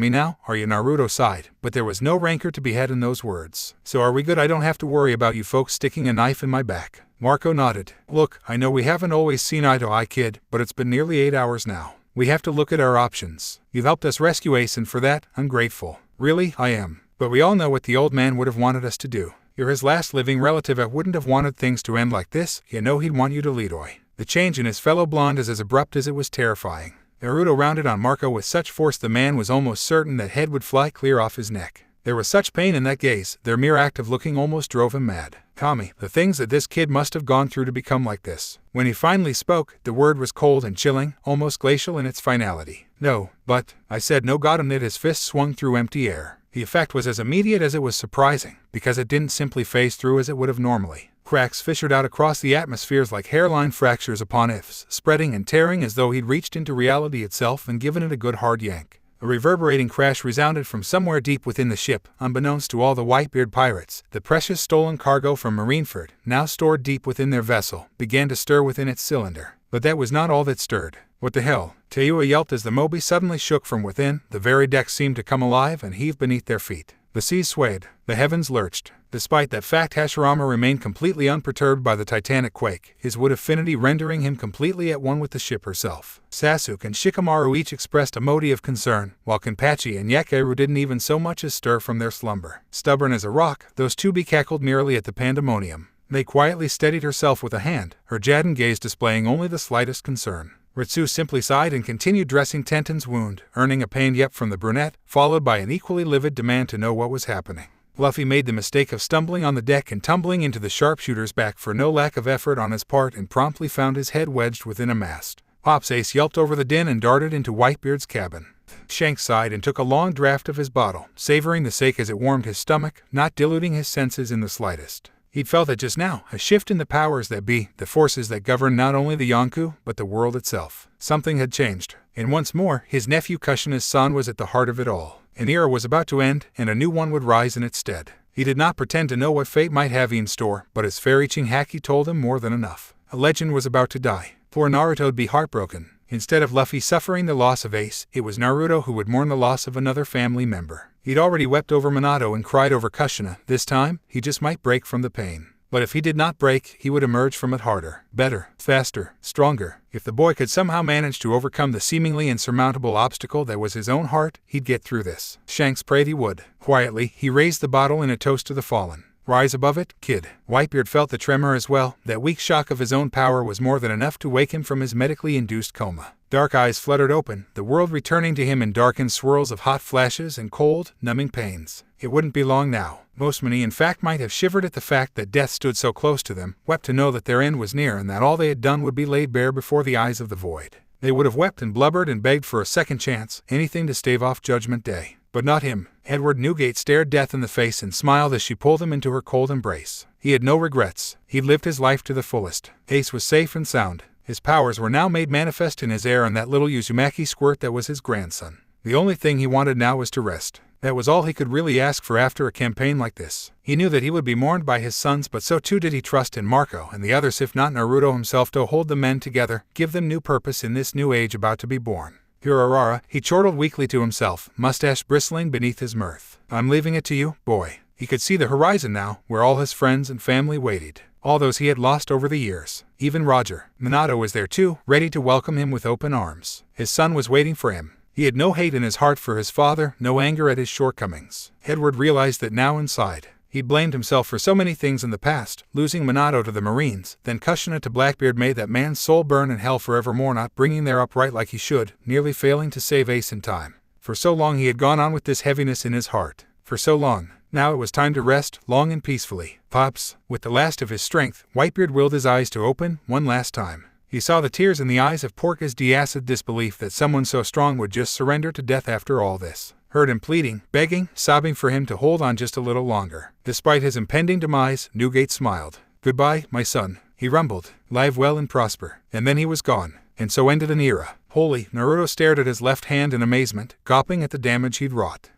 me now, are you?" Naruto sighed, but there was no rancor to be had in those words. "So are we good? I don't have to worry about you folks sticking a knife in my back." Marco nodded. "Look, I know we haven't always seen eye to eye, kid, but it's been nearly 8 hours now. We have to look at our options. You've helped us rescue Ace, and for that, I'm grateful. Really, I am. But we all know what the old man would have wanted us to do. You're his last living relative. I wouldn't have wanted things to end like this. You know he'd want you to lead." The change in his fellow blonde is as abrupt as it was terrifying. Naruto rounded on Marco with such force the man was almost certain that head would fly clear off his neck. There was such pain in that gaze, their mere act of looking almost drove him mad. Kami, the things that this kid must have gone through to become like this. When he finally spoke, the word was cold and chilling, almost glacial in its finality. "No, but," I said. "No, got him." His fist swung through empty air. The effect was as immediate as it was surprising, because it didn't simply phase through as it would have normally. Cracks fissured out across the atmospheres like hairline fractures upon ifs, spreading and tearing as though he'd reached into reality itself and given it a good hard yank. A reverberating crash resounded from somewhere deep within the ship. Unbeknownst to all the Whitebeard pirates, the precious stolen cargo from Marineford, now stored deep within their vessel, began to stir within its cylinder. But that was not all that stirred. "What the hell?" Teyua yelped as the Moby suddenly shook from within. The very deck seemed to come alive and heave beneath their feet. The seas swayed. The heavens lurched. Despite that fact, Hashirama remained completely unperturbed by the titanic quake, his wood affinity rendering him completely at one with the ship herself. Sasuke and Shikamaru each expressed a modi of concern, while Kenpachi and Yakiru didn't even so much as stir from their slumber. Stubborn as a rock, those two cackled merely at the pandemonium. They quietly steadied herself with a hand, her jadden gaze displaying only the slightest concern. Ritsu simply sighed and continued dressing Tenten's wound, earning a pained yep from the brunette, followed by an equally livid demand to know what was happening. Luffy made the mistake of stumbling on the deck and tumbling into the sharpshooter's back for no lack of effort on his part, and promptly found his head wedged within a mast. Pop's Ace yelped over the din and darted into Whitebeard's cabin. Shanks sighed and took a long draught of his bottle, savoring the sake as it warmed his stomach, not diluting his senses in the slightest. He'd felt that just now, a shift in the powers that be, the forces that govern not only the Yonkou, but the world itself. Something had changed, and once more, his nephew Kushina's son was at the heart of it all. An era was about to end, and a new one would rise in its stead. He did not pretend to know what fate might have in store, but his fairy-ching haki told him more than enough. A legend was about to die. Poor Naruto'd be heartbroken. Instead of Luffy suffering the loss of Ace, it was Naruto who would mourn the loss of another family member. He'd already wept over Minato and cried over Kushina. This time, he just might break from the pain. But if he did not break, he would emerge from it harder, better, faster, stronger. If the boy could somehow manage to overcome the seemingly insurmountable obstacle that was his own heart, he'd get through this. Shanks prayed he would. Quietly, he raised the bottle in a toast to the fallen. "Rise above it, kid." Whitebeard felt the tremor as well. That weak shock of his own power was more than enough to wake him from his medically induced coma. Dark eyes fluttered open, the world returning to him in darkened swirls of hot flashes and cold, numbing pains. It wouldn't be long now. Most many in fact might have shivered at the fact that death stood so close to them, wept to know that their end was near and that all they had done would be laid bare before the eyes of the void. They would have wept and blubbered and begged for a second chance, anything to stave off Judgment Day. But not him. Edward Newgate stared death in the face and smiled as she pulled him into her cold embrace. He had no regrets. He'd lived his life to the fullest. Ace was safe and sound. His powers were now made manifest in his heir and that little Uzumaki squirt that was his grandson. The only thing he wanted now was to rest. That was all he could really ask for after a campaign like this. He knew that he would be mourned by his sons, but so too did he trust in Marco and the others, if not Naruto himself, to hold the men together, give them new purpose in this new age about to be born. Urarara, he chortled weakly to himself, mustache bristling beneath his mirth. I'm leaving it to you, boy. He could see the horizon now, where all his friends and family waited. All those he had lost over the years. Even Roger. Minato was there too, ready to welcome him with open arms. His son was waiting for him. He had no hate in his heart for his father, no anger at his shortcomings. Edward realized that now inside. He blamed himself for so many things in the past, losing Minato to the Marines, then cushioning it to Blackbeard made that man's soul burn in hell forevermore, not bringing there upright like he should, nearly failing to save Ace in time. For so long he had gone on with this heaviness in his heart. For so long. Now it was time to rest, long and peacefully. Pops, with the last of his strength, Whitebeard willed his eyes to open, one last time. He saw the tears in the eyes of Porca's de-acid disbelief that someone so strong would just surrender to death after all this. Heard him pleading, begging, sobbing for him to hold on just a little longer. Despite his impending demise, Newgate smiled. Goodbye, my son, he rumbled. Live well and prosper. And then he was gone. And so ended an era. Holy, Naruto stared at his left hand in amazement, gawping at the damage he'd wrought.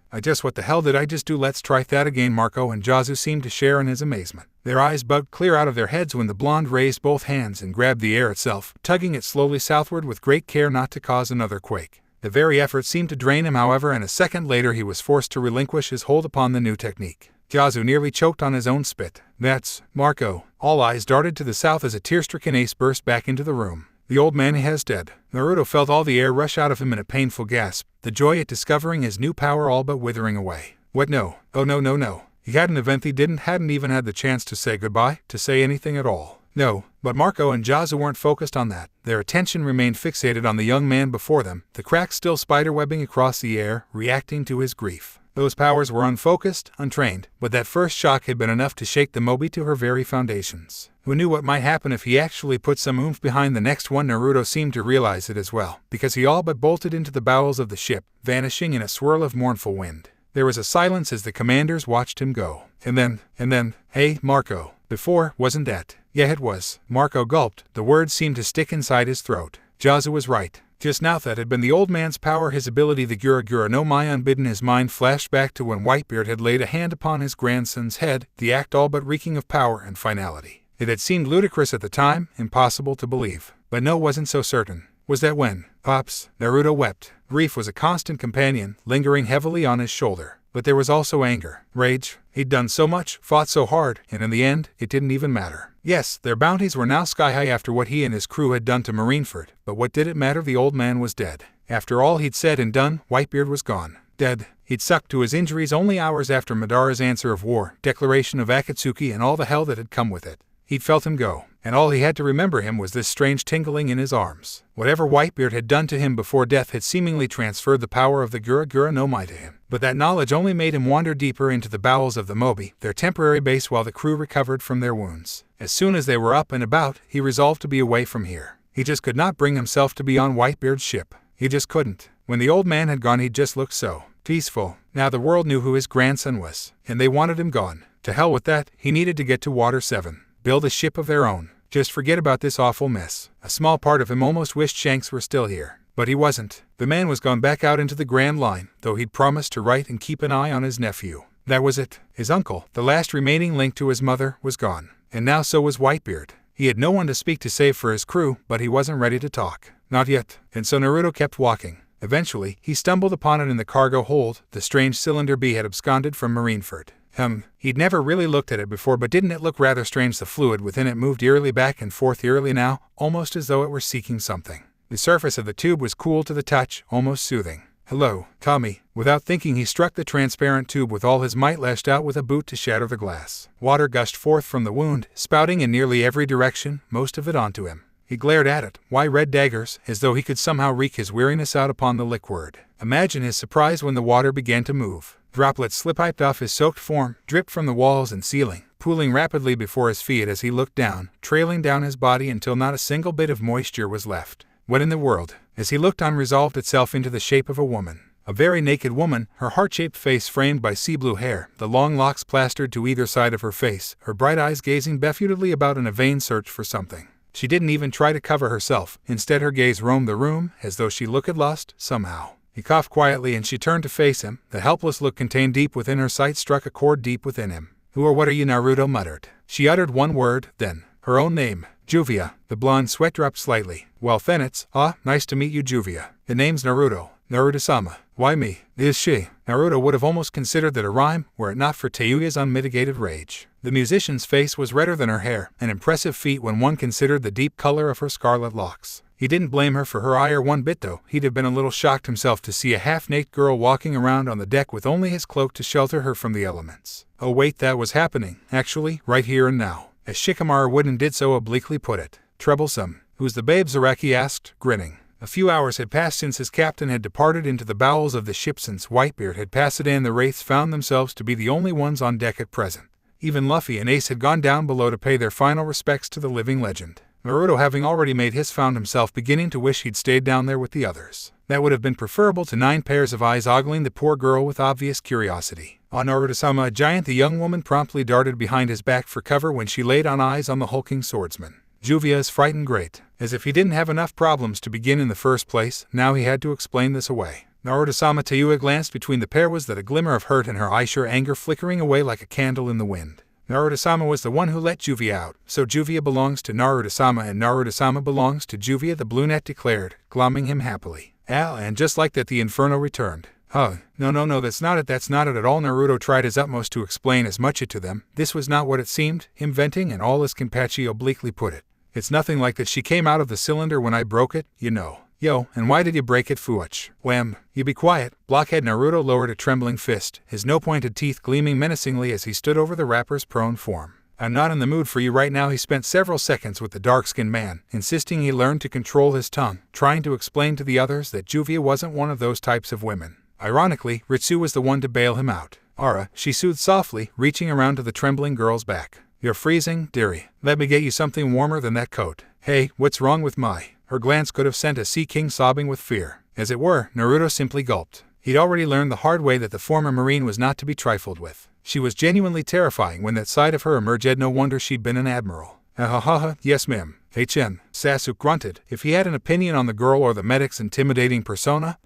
What the hell did I just do? Let's try that again. Marco and Jazu seemed to share in his amazement. Their eyes bugged clear out of their heads when the blonde raised both hands and grabbed the air itself, tugging it slowly southward with great care not to cause another quake. The very effort seemed to drain him, however, and a second later he was forced to relinquish his hold upon the new technique. Jazu nearly choked on his own spit. That's Marco. All eyes darted to the south as a tear-stricken Ace burst back into the room. The old man has dead. Naruto felt all the air rush out of him in a painful gasp, the joy at discovering his new power all but withering away. What no? Oh no. He hadn't even had the chance to say goodbye, to say anything at all. No, but Marco and Jazu weren't focused on that. Their attention remained fixated on the young man before them, the cracks still spiderwebbing across the air, reacting to his grief. Those powers were unfocused, untrained, but that first shock had been enough to shake the Mobi to her very foundations. Who knew what might happen if he actually put some oomph behind the next one? Naruto seemed to realize it as well, because he all but bolted into the bowels of the ship, vanishing in a swirl of mournful wind. There was a silence as the commanders watched him go. And then, hey, Marco. Before, wasn't that? Yeah, it was. Marco gulped. The words seemed to stick inside his throat. Jazu was right. Just now that had been the old man's power, his ability, the Gura no Mai. Unbidden, his mind flashed back to when Whitebeard had laid a hand upon his grandson's head, the act all but reeking of power and finality. It had seemed ludicrous at the time, impossible to believe. But no, wasn't so certain. Was that when? Pops, Naruto wept. Grief was a constant companion, lingering heavily on his shoulder. But there was also anger, rage. He'd done so much, fought so hard, and in the end, it didn't even matter. Yes, their bounties were now sky-high after what he and his crew had done to Marineford, but what did it matter? The old man was dead. After all he'd said and done, Whitebeard was gone. Dead. He'd succumbed to his injuries only hours after Madara's answer of war, declaration of Akatsuki, and all the hell that had come with it. He'd felt him go, and all he had to remember him was this strange tingling in his arms. Whatever Whitebeard had done to him before death had seemingly transferred the power of the Gura no Mai to him. But that knowledge only made him wander deeper into the bowels of the Mobi, their temporary base, while the crew recovered from their wounds. As soon as they were up and about, he resolved to be away from here. He just could not bring himself to be on Whitebeard's ship. He just couldn't. When the old man had gone, he just looked so peaceful. Now the world knew who his grandson was, and they wanted him gone. To hell with that, he needed to get to Water 7. Build a ship of their own. Just forget about this awful mess. A small part of him almost wished Shanks were still here. But he wasn't. The man was gone back out into the Grand Line, though he'd promised to write and keep an eye on his nephew. That was it. His uncle, the last remaining link to his mother, was gone. And now so was Whitebeard. He had no one to speak to save for his crew, but he wasn't ready to talk. Not yet. And so Naruto kept walking. Eventually, he stumbled upon it in the cargo hold. The strange cylinder B had absconded from Marineford. He'd never really looked at it before, but didn't it look rather strange? The fluid within it moved eerily back and forth, eerily now, almost as though it were seeking something. The surface of the tube was cool to the touch, almost soothing. Hello, Tommy. Without thinking, he struck the transparent tube with all his might, lashed out with a boot to shatter the glass. Water gushed forth from the wound, spouting in nearly every direction, most of it onto him. He glared at it, red daggers, as though he could somehow wreak his weariness out upon the liquid. Imagine his surprise when the water began to move. Droplets slip-piped off his soaked form, dripped from the walls and ceiling, pooling rapidly before his feet as he looked down, trailing down his body until not a single bit of moisture was left. What in the world? As he looked on, resolved itself into the shape of a woman. A very naked woman, her heart-shaped face framed by sea-blue hair, the long locks plastered to either side of her face, her bright eyes gazing befuddledly about in a vain search for something. She didn't even try to cover herself. Instead, her gaze roamed the room, as though she looked lost, somehow. He coughed quietly and she turned to face him. The helpless look contained deep within her sight struck a chord deep within him. Who or what are you? Naruto muttered. She uttered one word, then her own name. Juvia. The blonde sweat dropped slightly. Well, then nice to meet you, Juvia. The name's Naruto. Naruto-sama. Why me? Is she? Naruto would have almost considered that a rhyme were it not for Tayuya's unmitigated rage. The musician's face was redder than her hair, an impressive feat when one considered the deep color of her scarlet locks. He didn't blame her for her ire one bit though. He'd have been a little shocked himself to see a half-naked girl walking around on the deck with only his cloak to shelter her from the elements. Oh wait, that was happening, actually, right here and now. As Shikamaru Wooden did so obliquely put it. Troublesome. Who's the babe? Zaraki asked, grinning. A few hours had passed since his captain had departed into the bowels of the ship. Since Whitebeard had passed it and the wraiths found themselves to be the only ones on deck at present. Even Luffy and Ace had gone down below to pay their final respects to the living legend. Naruto, having already made his, found himself beginning to wish he'd stayed down there with the others. That would have been preferable to 9 pairs of eyes ogling the poor girl with obvious curiosity. On Naruto-sama, a giant, the young woman promptly darted behind his back for cover when she laid on eyes on the hulking swordsman. Juvia is frightened great. As if he didn't have enough problems to begin in the first place, now he had to explain this away. Naruto-sama. Tayuya glanced between the pair. Was that a glimmer of hurt in her eye, sure anger flickering away like a candle in the wind. Naruto-sama was the one who let Juvia out, so Juvia belongs to Naruto-sama and Naruto-sama belongs to Juvia, the brunette declared, glomming him happily. And just like that the inferno returned. No, that's not it at all. Naruto tried his utmost to explain as much to them. This was not what it seemed, him venting and all as Kenpachi obliquely put it. It's nothing like that. She came out of the cylinder when I broke it, you know. Yo, and why did you break it, Fuuch? Wham! You be quiet. Blockhead. Naruto lowered a trembling fist, his no-pointed teeth gleaming menacingly as he stood over the rapper's prone form. I'm not in the mood for you right now. He spent several seconds with the dark-skinned man, insisting he learn to control his tongue, trying to explain to the others that Juvia wasn't one of those types of women. Ironically, Ritsu was the one to bail him out. Ara, she soothed softly, reaching around to the trembling girl's back. You're freezing, dearie. Let me get you something warmer than that coat. Hey, what's wrong with my... Her glance could have sent a sea king sobbing with fear. As it were, Naruto simply gulped. He'd already learned the hard way that the former Marine was not to be trifled with. She was genuinely terrifying when that side of her emerged. No wonder she'd been an admiral. Yes ma'am. HM. Sasuke grunted. If he had an opinion on the girl or the medic's intimidating persona,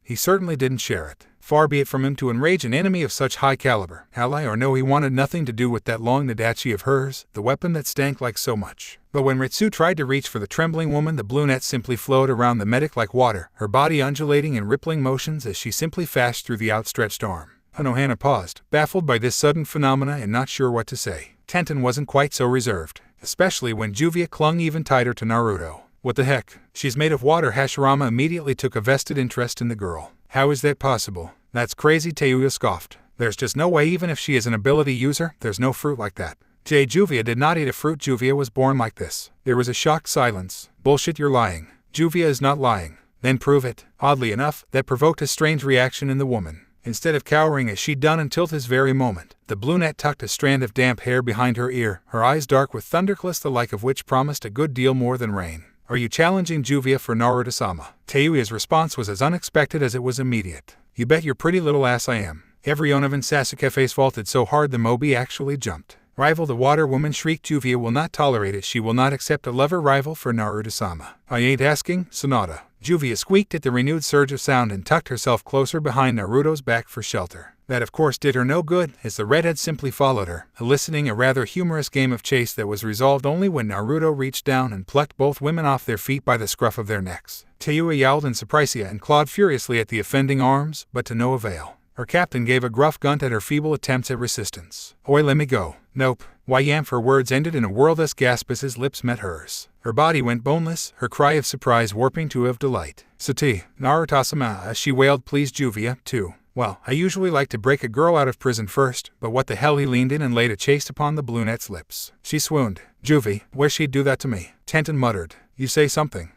he certainly didn't share it. Far be it from him to enrage an enemy of such high caliber. Ally or no, he wanted nothing to do with that long Nadachi of hers, the weapon that stank like so much. But when Ritsu tried to reach for the trembling woman, the brunette simply flowed around the medic like water, her body undulating in rippling motions as she simply fashed through the outstretched arm. Hanohana paused, baffled by this sudden phenomena and not sure what to say. Tenten wasn't quite so reserved, especially when Juvia clung even tighter to Naruto. What the heck? She's made of water. Hashirama immediately took a vested interest in the girl. How is that possible? That's crazy, Tayuya scoffed. There's just no way. Even if she is an ability user, there's no fruit like that. Juvia did not eat a fruit. Juvia was born like this. There was a shocked silence. Bullshit, you're lying. Juvia is not lying. Then prove it. Oddly enough, that provoked a strange reaction in the woman. Instead of cowering as she'd done until this very moment, the brunette tucked a strand of damp hair behind her ear, her eyes dark with thunderclats the like of which promised a good deal more than rain. Are you challenging Juvia for Naruto-sama? Tayuya's response was as unexpected as it was immediate. You bet your pretty little ass I am. Every Onav and Sasuke face vaulted so hard the Mobi actually jumped. Rival the water woman shrieked. Juvia will not tolerate it. She will not accept a lover rival for Naruto-sama. I ain't asking, Sonata. Juvia squeaked at the renewed surge of sound and tucked herself closer behind Naruto's back for shelter. That of course did her no good, as the redhead simply followed her, eliciting a rather humorous game of chase that was resolved only when Naruto reached down and plucked both women off their feet by the scruff of their necks. Tayuya yowled in surprise and clawed furiously at the offending arms, but to no avail. Her captain gave a gruff grunt at her feeble attempts at resistance. Oi, let me go. Nope. Why yamp? Her words ended in a wordless gasp as his lips met hers. Her body went boneless, her cry of surprise warping to of delight. Sati, Naruto-sama, she wailed. Please Juvia, too. Well, I usually like to break a girl out of prison first, but what the hell? He leaned in and laid a chaste upon the brunette's lips. She swooned. Juvie, where she'd do that to me? Tenten muttered. You say something.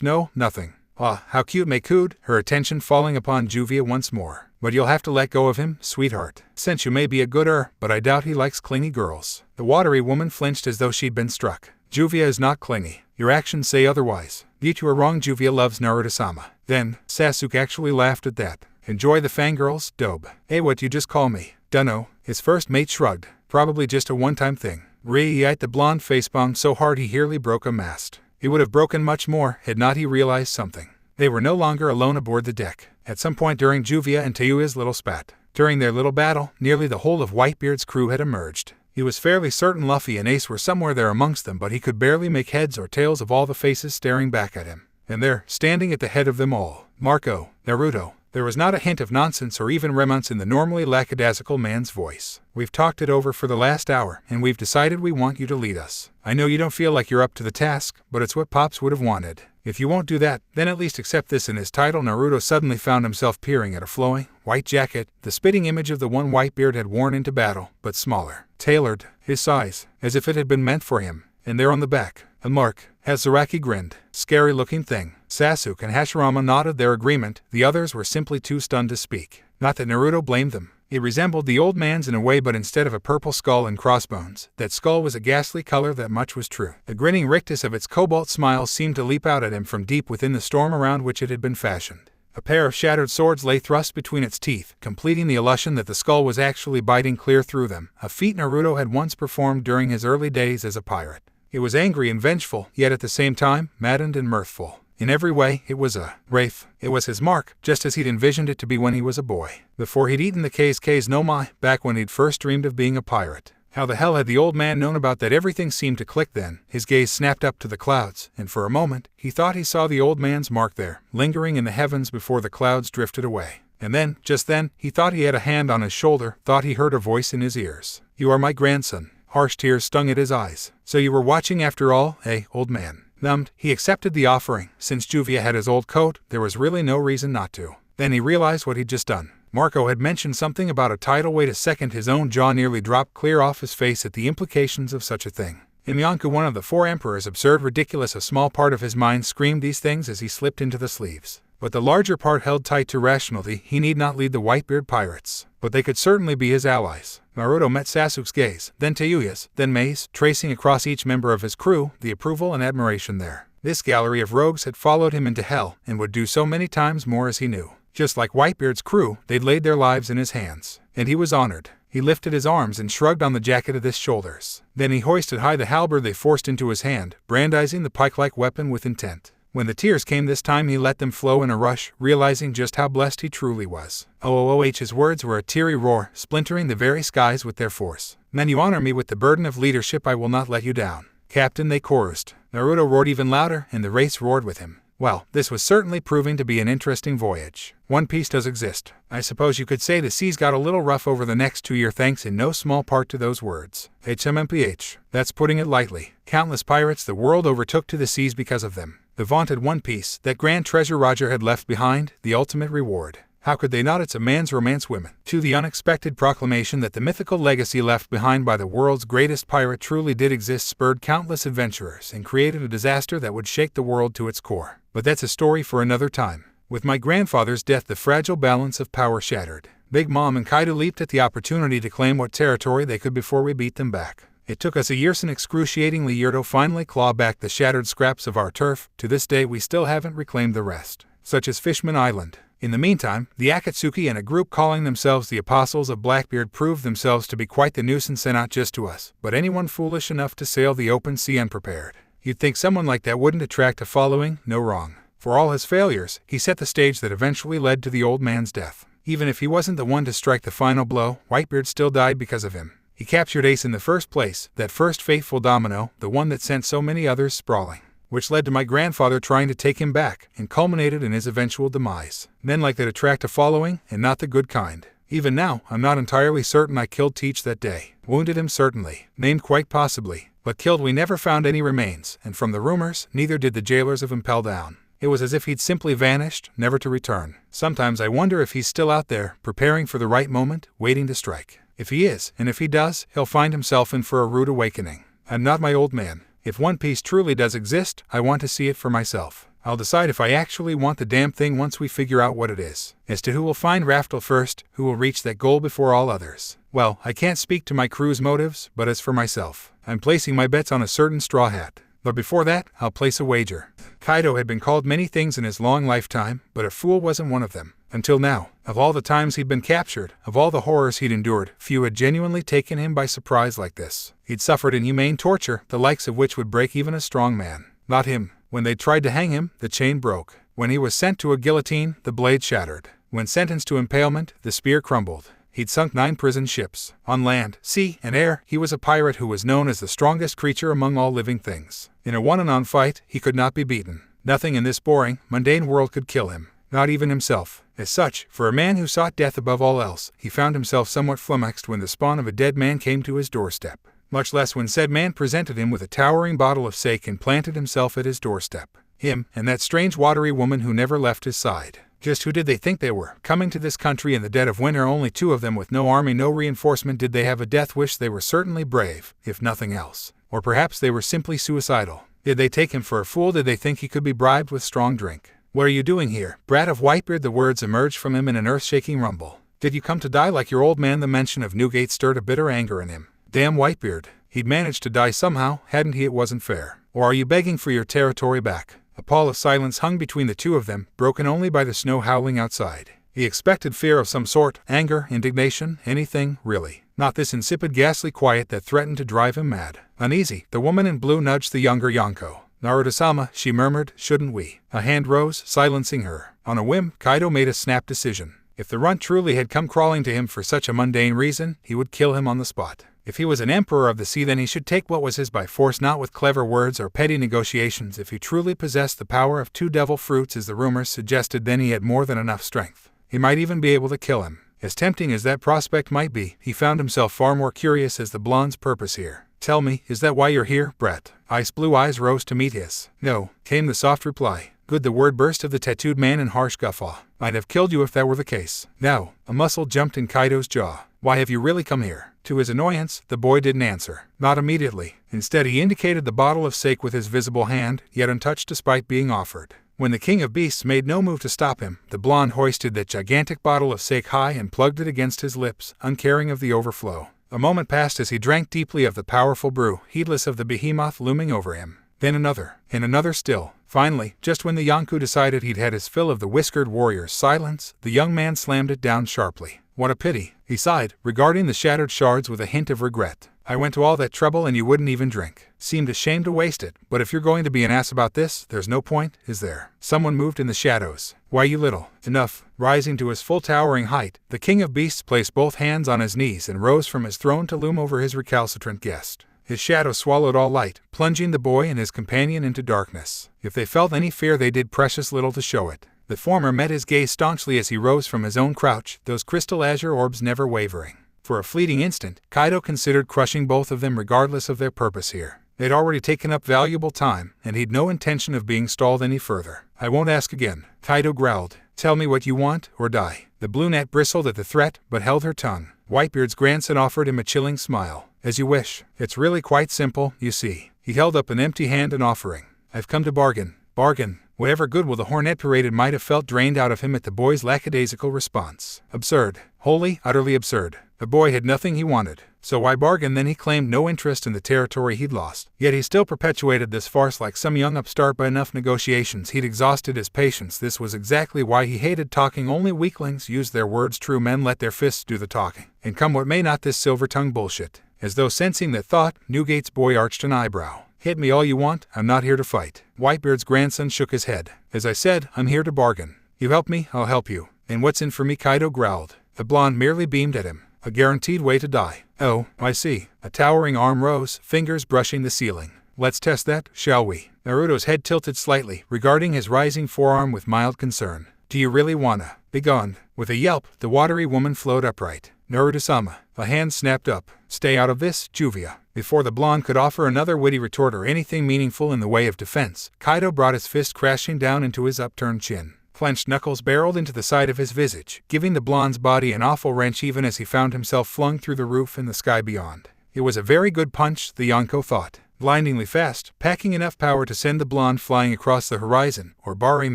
No, nothing. Ah, how cute Maykud, her attention falling upon Juvia once more. But you'll have to let go of him, sweetheart. Since you may be a gooder, but I doubt he likes clingy girls. The watery woman flinched as though she'd been struck. Juvia is not clingy. Your actions say otherwise. Yet you are wrong. Juvia loves Naruto-sama. Then, Sasuke actually laughed at that. Enjoy the fangirls, dobe. Hey, what you just call me? Dunno. His first mate shrugged. Probably just a one-time thing. Re-eyed the blonde facepalm so hard he nearly broke a mast. He would have broken much more had not he realized something. They were no longer alone aboard the deck. At some point during Juvia and Tayuya's little spat, during their little battle, nearly the whole of Whitebeard's crew had emerged. He was fairly certain Luffy and Ace were somewhere there amongst them, but he could barely make heads or tails of all the faces staring back at him. And there, standing at the head of them all, Marco, Naruto. There was not a hint of nonsense or even remnants in the normally lackadaisical man's voice. We've talked it over for the last hour, and we've decided we want you to lead us. I know you don't feel like you're up to the task, but it's what Pops would have wanted. If you won't do that, then at least accept this in his title. Naruto suddenly found himself peering at a flowing, white jacket, the spitting image of the one Whitebeard had worn into battle, but smaller, tailored, his size, as if it had been meant for him. And there on the back, a mark. As Zaraki grinned, scary-looking thing. Sasuke and Hashirama nodded their agreement. The others were simply too stunned to speak. Not that Naruto blamed them. It resembled the old man's in a way, but instead of a purple skull and crossbones, that skull was a ghastly color. That much was true. The grinning rictus of its cobalt smile seemed to leap out at him from deep within the storm around which it had been fashioned. A pair of shattered swords lay thrust between its teeth, completing the illusion that the skull was actually biting clear through them, a feat Naruto had once performed during his early days as a pirate. It was angry and vengeful, yet at the same time, maddened and mirthful. In every way, it was a wraith. It was his mark, just as he'd envisioned it to be when he was a boy. Before he'd eaten the K's no mai, back when he'd first dreamed of being a pirate. How the hell had the old man known about that? Everything seemed to click then. His gaze snapped up to the clouds, and for a moment, he thought he saw the old man's mark there, lingering in the heavens before the clouds drifted away. And then, just then, he thought he had a hand on his shoulder, thought he heard a voice in his ears. "You are my grandson." Harsh tears stung at his eyes. "So you were watching after all, eh, old man?" Numbed, he accepted the offering. Since Juvia had his old coat, there was really no reason not to. Then he realized what he'd just done. Marco had mentioned something about a title. Wait a second, his own jaw nearly dropped clear off his face at the implications of such a thing. Imyanku, one of the four emperors, absurd, ridiculous. A small part of his mind screamed these things as he slipped into the sleeves. But the larger part held tight to rationality. He need not lead the Whitebeard pirates, but they could certainly be his allies. Naruto met Sasuke's gaze, then Tayuya's, then Mei's, tracing across each member of his crew, the approval and admiration there. This gallery of rogues had followed him into hell, and would do so many times more as he knew. Just like Whitebeard's crew, they'd laid their lives in his hands, and he was honored. He lifted his arms and shrugged on the jacket of his shoulders. Then he hoisted high the halberd they forced into his hand, brandishing the pike-like weapon with intent. When the tears came this time, he let them flow in a rush, realizing just how blessed he truly was. His words were a teary roar, splintering the very skies with their force. "Men, you honor me with the burden of leadership. I will not let you down." "Captain," they chorused. Naruto roared even louder, and the race roared with him. Well, this was certainly proving to be an interesting voyage. One Piece does exist. I suppose you could say the seas got a little rough over the next 2 years, thanks in no small part to those words. HMMPH. That's putting it lightly. Countless pirates the world over took to the seas because of them. The vaunted One Piece, that grand treasure Roger had left behind, the ultimate reward. How could they not? It's a man's romance, women. To the unexpected proclamation that the mythical legacy left behind by the world's greatest pirate truly did exist spurred countless adventurers and created a disaster that would shake the world to its core. But that's a story for another time. With my grandfather's death, the fragile balance of power shattered. Big Mom and Kaido leaped at the opportunity to claim what territory they could before we beat them back. It took us a year, an excruciatingly year, to finally claw back the shattered scraps of our turf. To this day we still haven't reclaimed the rest, such as Fishman Island. In the meantime, the Akatsuki and a group calling themselves the Apostles of Blackbeard proved themselves to be quite the nuisance, and not just to us, but anyone foolish enough to sail the open sea unprepared. You'd think someone like that wouldn't attract a following? No, wrong. For all his failures, he set the stage that eventually led to the old man's death. Even if he wasn't the one to strike the final blow, Whitebeard still died because of him. He captured Ace in the first place, that first faithful domino, the one that sent so many others sprawling, which led to my grandfather trying to take him back, and culminated in his eventual demise. Men like that attract a following, and not the good kind. Even now, I'm not entirely certain I killed Teach that day. Wounded him certainly, maimed quite possibly, but killed we never found any remains, and from the rumors, neither did the jailers of Impel Down. It was as if he'd simply vanished, never to return. Sometimes I wonder if he's still out there, preparing for the right moment, waiting to strike. If he is, and if he does, he'll find himself in for a rude awakening. I'm not my old man. If One Piece truly does exist, I want to see it for myself. I'll decide if I actually want the damn thing once we figure out what it is. As to who will find Raftel first, who will reach that goal before all others, well, I can't speak to my crew's motives, but as for myself, I'm placing my bets on a certain Straw Hat. But before that, I'll place a wager. Kaido had been called many things in his long lifetime, but a fool wasn't one of them. Until now, of all the times he'd been captured, of all the horrors he'd endured, few had genuinely taken him by surprise like this. He'd suffered inhumane torture, the likes of which would break even a strong man. Not him. When they tried to hang him, the chain broke. When he was sent to a guillotine, the blade shattered. When sentenced to impalement, the spear crumbled. He'd sunk 9 prison ships. On land, sea, and air, he was a pirate who was known as the strongest creature among all living things. In a one-on-one fight, he could not be beaten. Nothing in this boring, mundane world could kill him. Not even himself. As such, for a man who sought death above all else, he found himself somewhat flummoxed when the spawn of a dead man came to his doorstep. Much less when said man presented him with a towering bottle of sake and planted himself at his doorstep. Him, and that strange watery woman who never left his side. Just who did they think they were? Coming to this country in the dead of winter, only 2 of them with no army, no reinforcement. Did they have a death wish? They were certainly brave, if nothing else. Or perhaps they were simply suicidal. Did they take him for a fool? Did they think he could be bribed with strong drink? What are you doing here, brat of Whitebeard? The words emerged from him in an earth-shaking rumble. Did you come to die like your old man? The mention of Newgate stirred a bitter anger in him. Damn Whitebeard. He'd managed to die somehow, hadn't he? It wasn't fair. Or are you begging for your territory back? A pall of silence hung between the 2 of them, broken only by the snow howling outside. He expected fear of some sort, anger, indignation, anything, really. Not this insipid, ghastly quiet that threatened to drive him mad. Uneasy, the woman in blue nudged the younger Yonko. Naruto-sama, she murmured, shouldn't we? A hand rose, silencing her. On a whim, Kaido made a snap decision. If the runt truly had come crawling to him for such a mundane reason, he would kill him on the spot. If he was an emperor of the sea, then he should take what was his by force, not with clever words or petty negotiations. If he truly possessed the power of 2 devil fruits, as the rumors suggested, then he had more than enough strength. He might even be able to kill him. As tempting as that prospect might be, he found himself far more curious as the blonde's purpose here. Tell me, is that why you're here, brat? Ice blue eyes rose to meet his. No, came the soft reply. Good, the word burst of the tattooed man in harsh guffaw. I'd have killed you if that were the case. No. A muscle jumped in Kaido's jaw. Why have you really come here? To his annoyance, the boy didn't answer. Not immediately. Instead, he indicated the bottle of sake with his visible hand, yet untouched despite being offered. When the king of beasts made no move to stop him, the blonde hoisted that gigantic bottle of sake high and plugged it against his lips, uncaring of the overflow. A moment passed as he drank deeply of the powerful brew, heedless of the behemoth looming over him. Then another, and another still. Finally, just when the Yonko decided he'd had his fill of the whiskered warrior's silence, the young man slammed it down sharply. What a pity, he sighed, regarding the shattered shards with a hint of regret. I went to all that trouble and you wouldn't even drink. Seemed ashamed to waste it, but if you're going to be an ass about this, there's no point, is there? Someone moved in the shadows. Why, you little. Enough. Rising to his full towering height, the king of beasts placed both hands on his knees and rose from his throne to loom over his recalcitrant guest. His shadow swallowed all light, plunging the boy and his companion into darkness. If they felt any fear, they did precious little to show it. The former met his gaze staunchly as he rose from his own crouch, those crystal azure orbs never wavering. For a fleeting instant, Kaido considered crushing both of them regardless of their purpose here. They'd already taken up valuable time, and he'd no intention of being stalled any further. I won't ask again, Kaido growled. Tell me what you want, or die. The blue net bristled at the threat, but held her tongue. Whitebeard's grandson offered him a chilling smile. As you wish. It's really quite simple, you see. He held up an empty hand in offering. I've come to bargain. Bargain. Whatever goodwill the hornet paraded might have felt drained out of him at the boy's lackadaisical response. Absurd. Wholly, utterly absurd. The boy had nothing he wanted. So why bargain then? He claimed no interest in the territory he'd lost. Yet he still perpetuated this farce like some young upstart. By enough negotiations he'd exhausted his patience. This was exactly why he hated talking. Only weaklings used their words. True men let their fists do the talking. And come what may, not this silver-tongued bullshit. As though sensing that thought, Newgate's boy arched an eyebrow. Hit me all you want, I'm not here to fight. Whitebeard's grandson shook his head. As I said, I'm here to bargain. You help me, I'll help you. And what's in for me? Kaido growled. The blonde merely beamed at him. A guaranteed way to die. Oh, I see. A towering arm rose, fingers brushing the ceiling. Let's test that, shall we? Naruto's head tilted slightly, regarding his rising forearm with mild concern. Do you really wanna? Begone. With a yelp, the watery woman flowed upright. Naruto-sama. A hand snapped up. Stay out of this, Juvia. Before the blonde could offer another witty retort or anything meaningful in the way of defense, Kaido brought his fist crashing down into his upturned chin. Clenched knuckles barreled into the side of his visage, giving the blonde's body an awful wrench even as he found himself flung through the roof and the sky beyond. It was a very good punch, the Yonko thought. Blindingly fast, packing enough power to send the blonde flying across the horizon, or barring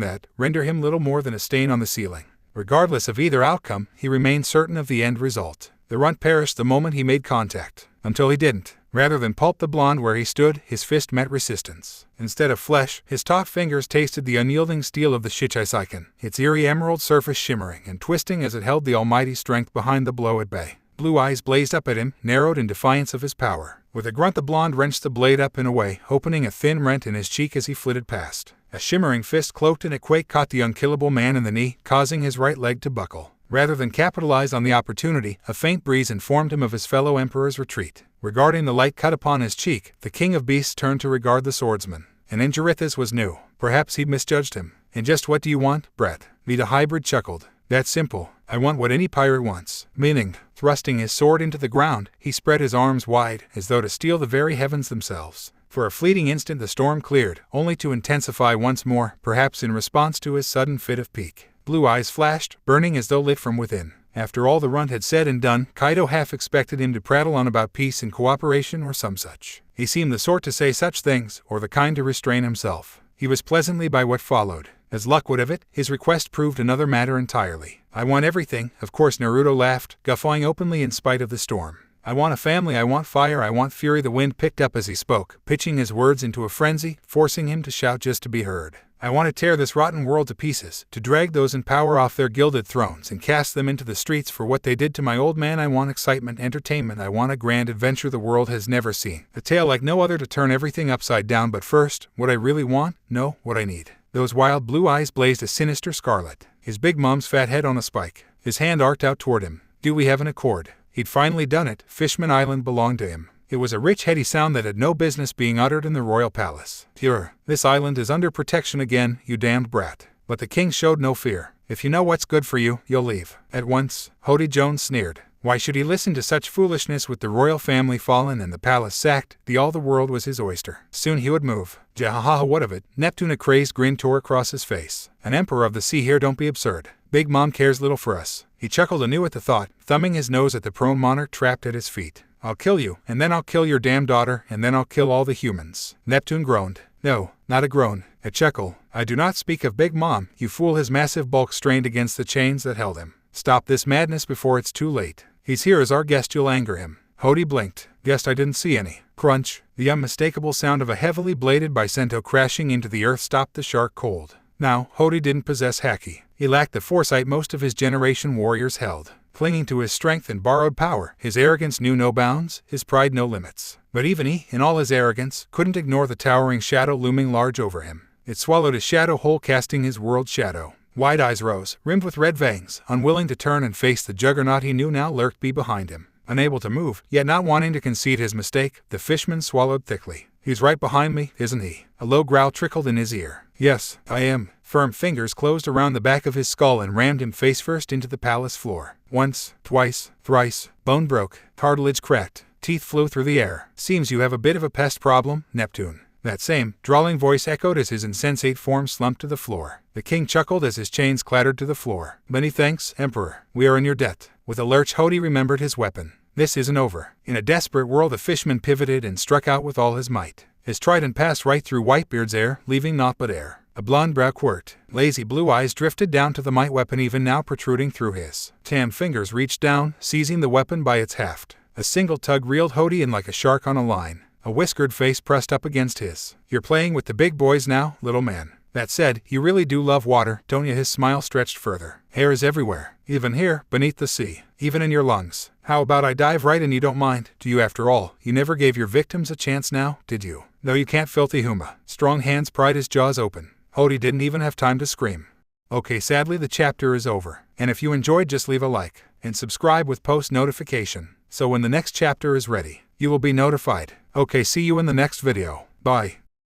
that, render him little more than a stain on the ceiling. Regardless of either outcome, he remained certain of the end result. The runt perished the moment he made contact. Until he didn't. Rather than pulp the blonde where he stood, his fist met resistance. Instead of flesh, his taut fingers tasted the unyielding steel of the Shichisaken, its eerie emerald surface shimmering and twisting as it held the almighty strength behind the blow at bay. Blue eyes blazed up at him, narrowed in defiance of his power. With a grunt, the blonde wrenched the blade up and away, opening a thin rent in his cheek as he flitted past. A shimmering fist cloaked in a quake caught the unkillable man in the knee, causing his right leg to buckle. Rather than capitalize on the opportunity, a faint breeze informed him of his fellow emperor's retreat. Regarding the light cut upon his cheek, the king of beasts turned to regard the swordsman. And Angiorithus was new. Perhaps he'd misjudged him. And just what do you want, Brett? The hybrid chuckled. That's simple. I want what any pirate wants. Meaning, thrusting his sword into the ground, he spread his arms wide, as though to steal the very heavens themselves. For a fleeting instant the storm cleared, only to intensify once more, perhaps in response to his sudden fit of pique. Blue eyes flashed, burning as though lit from within. After all the runt had said and done, Kaido half expected him to prattle on about peace and cooperation or some such. He seemed the sort to say such things, or the kind to restrain himself. He was pleasantly by what followed. As luck would have it, his request proved another matter entirely. I want everything, of course. Naruto laughed, guffawing openly in spite of the storm. I want a family, I want fire, I want fury. The wind picked up as he spoke, pitching his words into a frenzy, forcing him to shout just to be heard. I want to tear this rotten world to pieces, to drag those in power off their gilded thrones and cast them into the streets for what they did to my old man. I want excitement, entertainment, I want a grand adventure the world has never seen. A tale like no other to turn everything upside down. But first, what I really want? No, what I need. Those wild blue eyes blazed a sinister scarlet. His big mom's fat head on a spike. His hand arced out toward him. Do we have an accord? He'd finally done it. Fishman Island belonged to him. It was a rich, heady sound that had no business being uttered in the royal palace. Pure. This island is under protection again, you damned brat. But the king showed no fear. If you know what's good for you, you'll leave. At once. Hody Jones sneered. Why should he listen to such foolishness with the royal family fallen and the palace sacked? All the world was his oyster. Soon he would move. Jahaha, what of it? Neptune, a crazed grin tore across his face. An emperor of the sea here, don't be absurd. Big Mom cares little for us. He chuckled anew at the thought, thumbing his nose at the prone monarch trapped at his feet. I'll kill you, and then I'll kill your damn daughter, and then I'll kill all the humans. Neptune groaned. No, not a groan, a chuckle. I do not speak of Big Mom, you fool. His massive bulk strained against the chains that held him. Stop this madness before it's too late. He's here as our guest, you'll anger him. Hody blinked. Guessed I didn't see any. Crunch. The unmistakable sound of a heavily bladed Bicento crashing into the earth stopped the shark cold. Now, Hody didn't possess haki. He lacked the foresight most of his generation warriors held. Clinging to his strength and borrowed power, his arrogance knew no bounds, his pride no limits. But even he, in all his arrogance, couldn't ignore the towering shadow looming large over him. It swallowed his shadow whole, casting his world shadow. Wide eyes rose, rimmed with red fangs, unwilling to turn and face the juggernaut he knew now lurked behind him. Unable to move, yet not wanting to concede his mistake, the fishman swallowed thickly. He's right behind me, isn't he? A low growl trickled in his ear. Yes, I am. Firm fingers closed around the back of his skull and rammed him face first into the palace floor. Once, twice, thrice, bone broke, cartilage cracked, teeth flew through the air. Seems you have a bit of a pest problem, Neptune. That same, drawling voice echoed as his insensate form slumped to the floor. The king chuckled as his chains clattered to the floor. Many thanks, Emperor. We are in your debt. With a lurch, Hody remembered his weapon. This isn't over. In a desperate whirl, the fishman pivoted and struck out with all his might. His trident passed right through Whitebeard's air, leaving naught but air. A blonde brow quirked. Lazy blue eyes drifted down to the might weapon, even now protruding through his tam fingers reached down, seizing the weapon by its haft. A single tug reeled Hody in like a shark on a line. A whiskered face pressed up against his. You're playing with the big boys now, little man. That said, you really do love water, don't you? His smile stretched further. Hair is everywhere. Even here, beneath the sea. Even in your lungs. How about I dive right in? You don't mind, do you? After all, you never gave your victims a chance now, did you? No, you can't, filthy Huma. Strong hands pried his jaws open. Hody didn't even have time to scream. Okay, sadly the chapter is over. And if you enjoyed, just leave a like. And subscribe with post notification. So when the next chapter is ready, you will be notified. Okay, see you in the next video. Bye.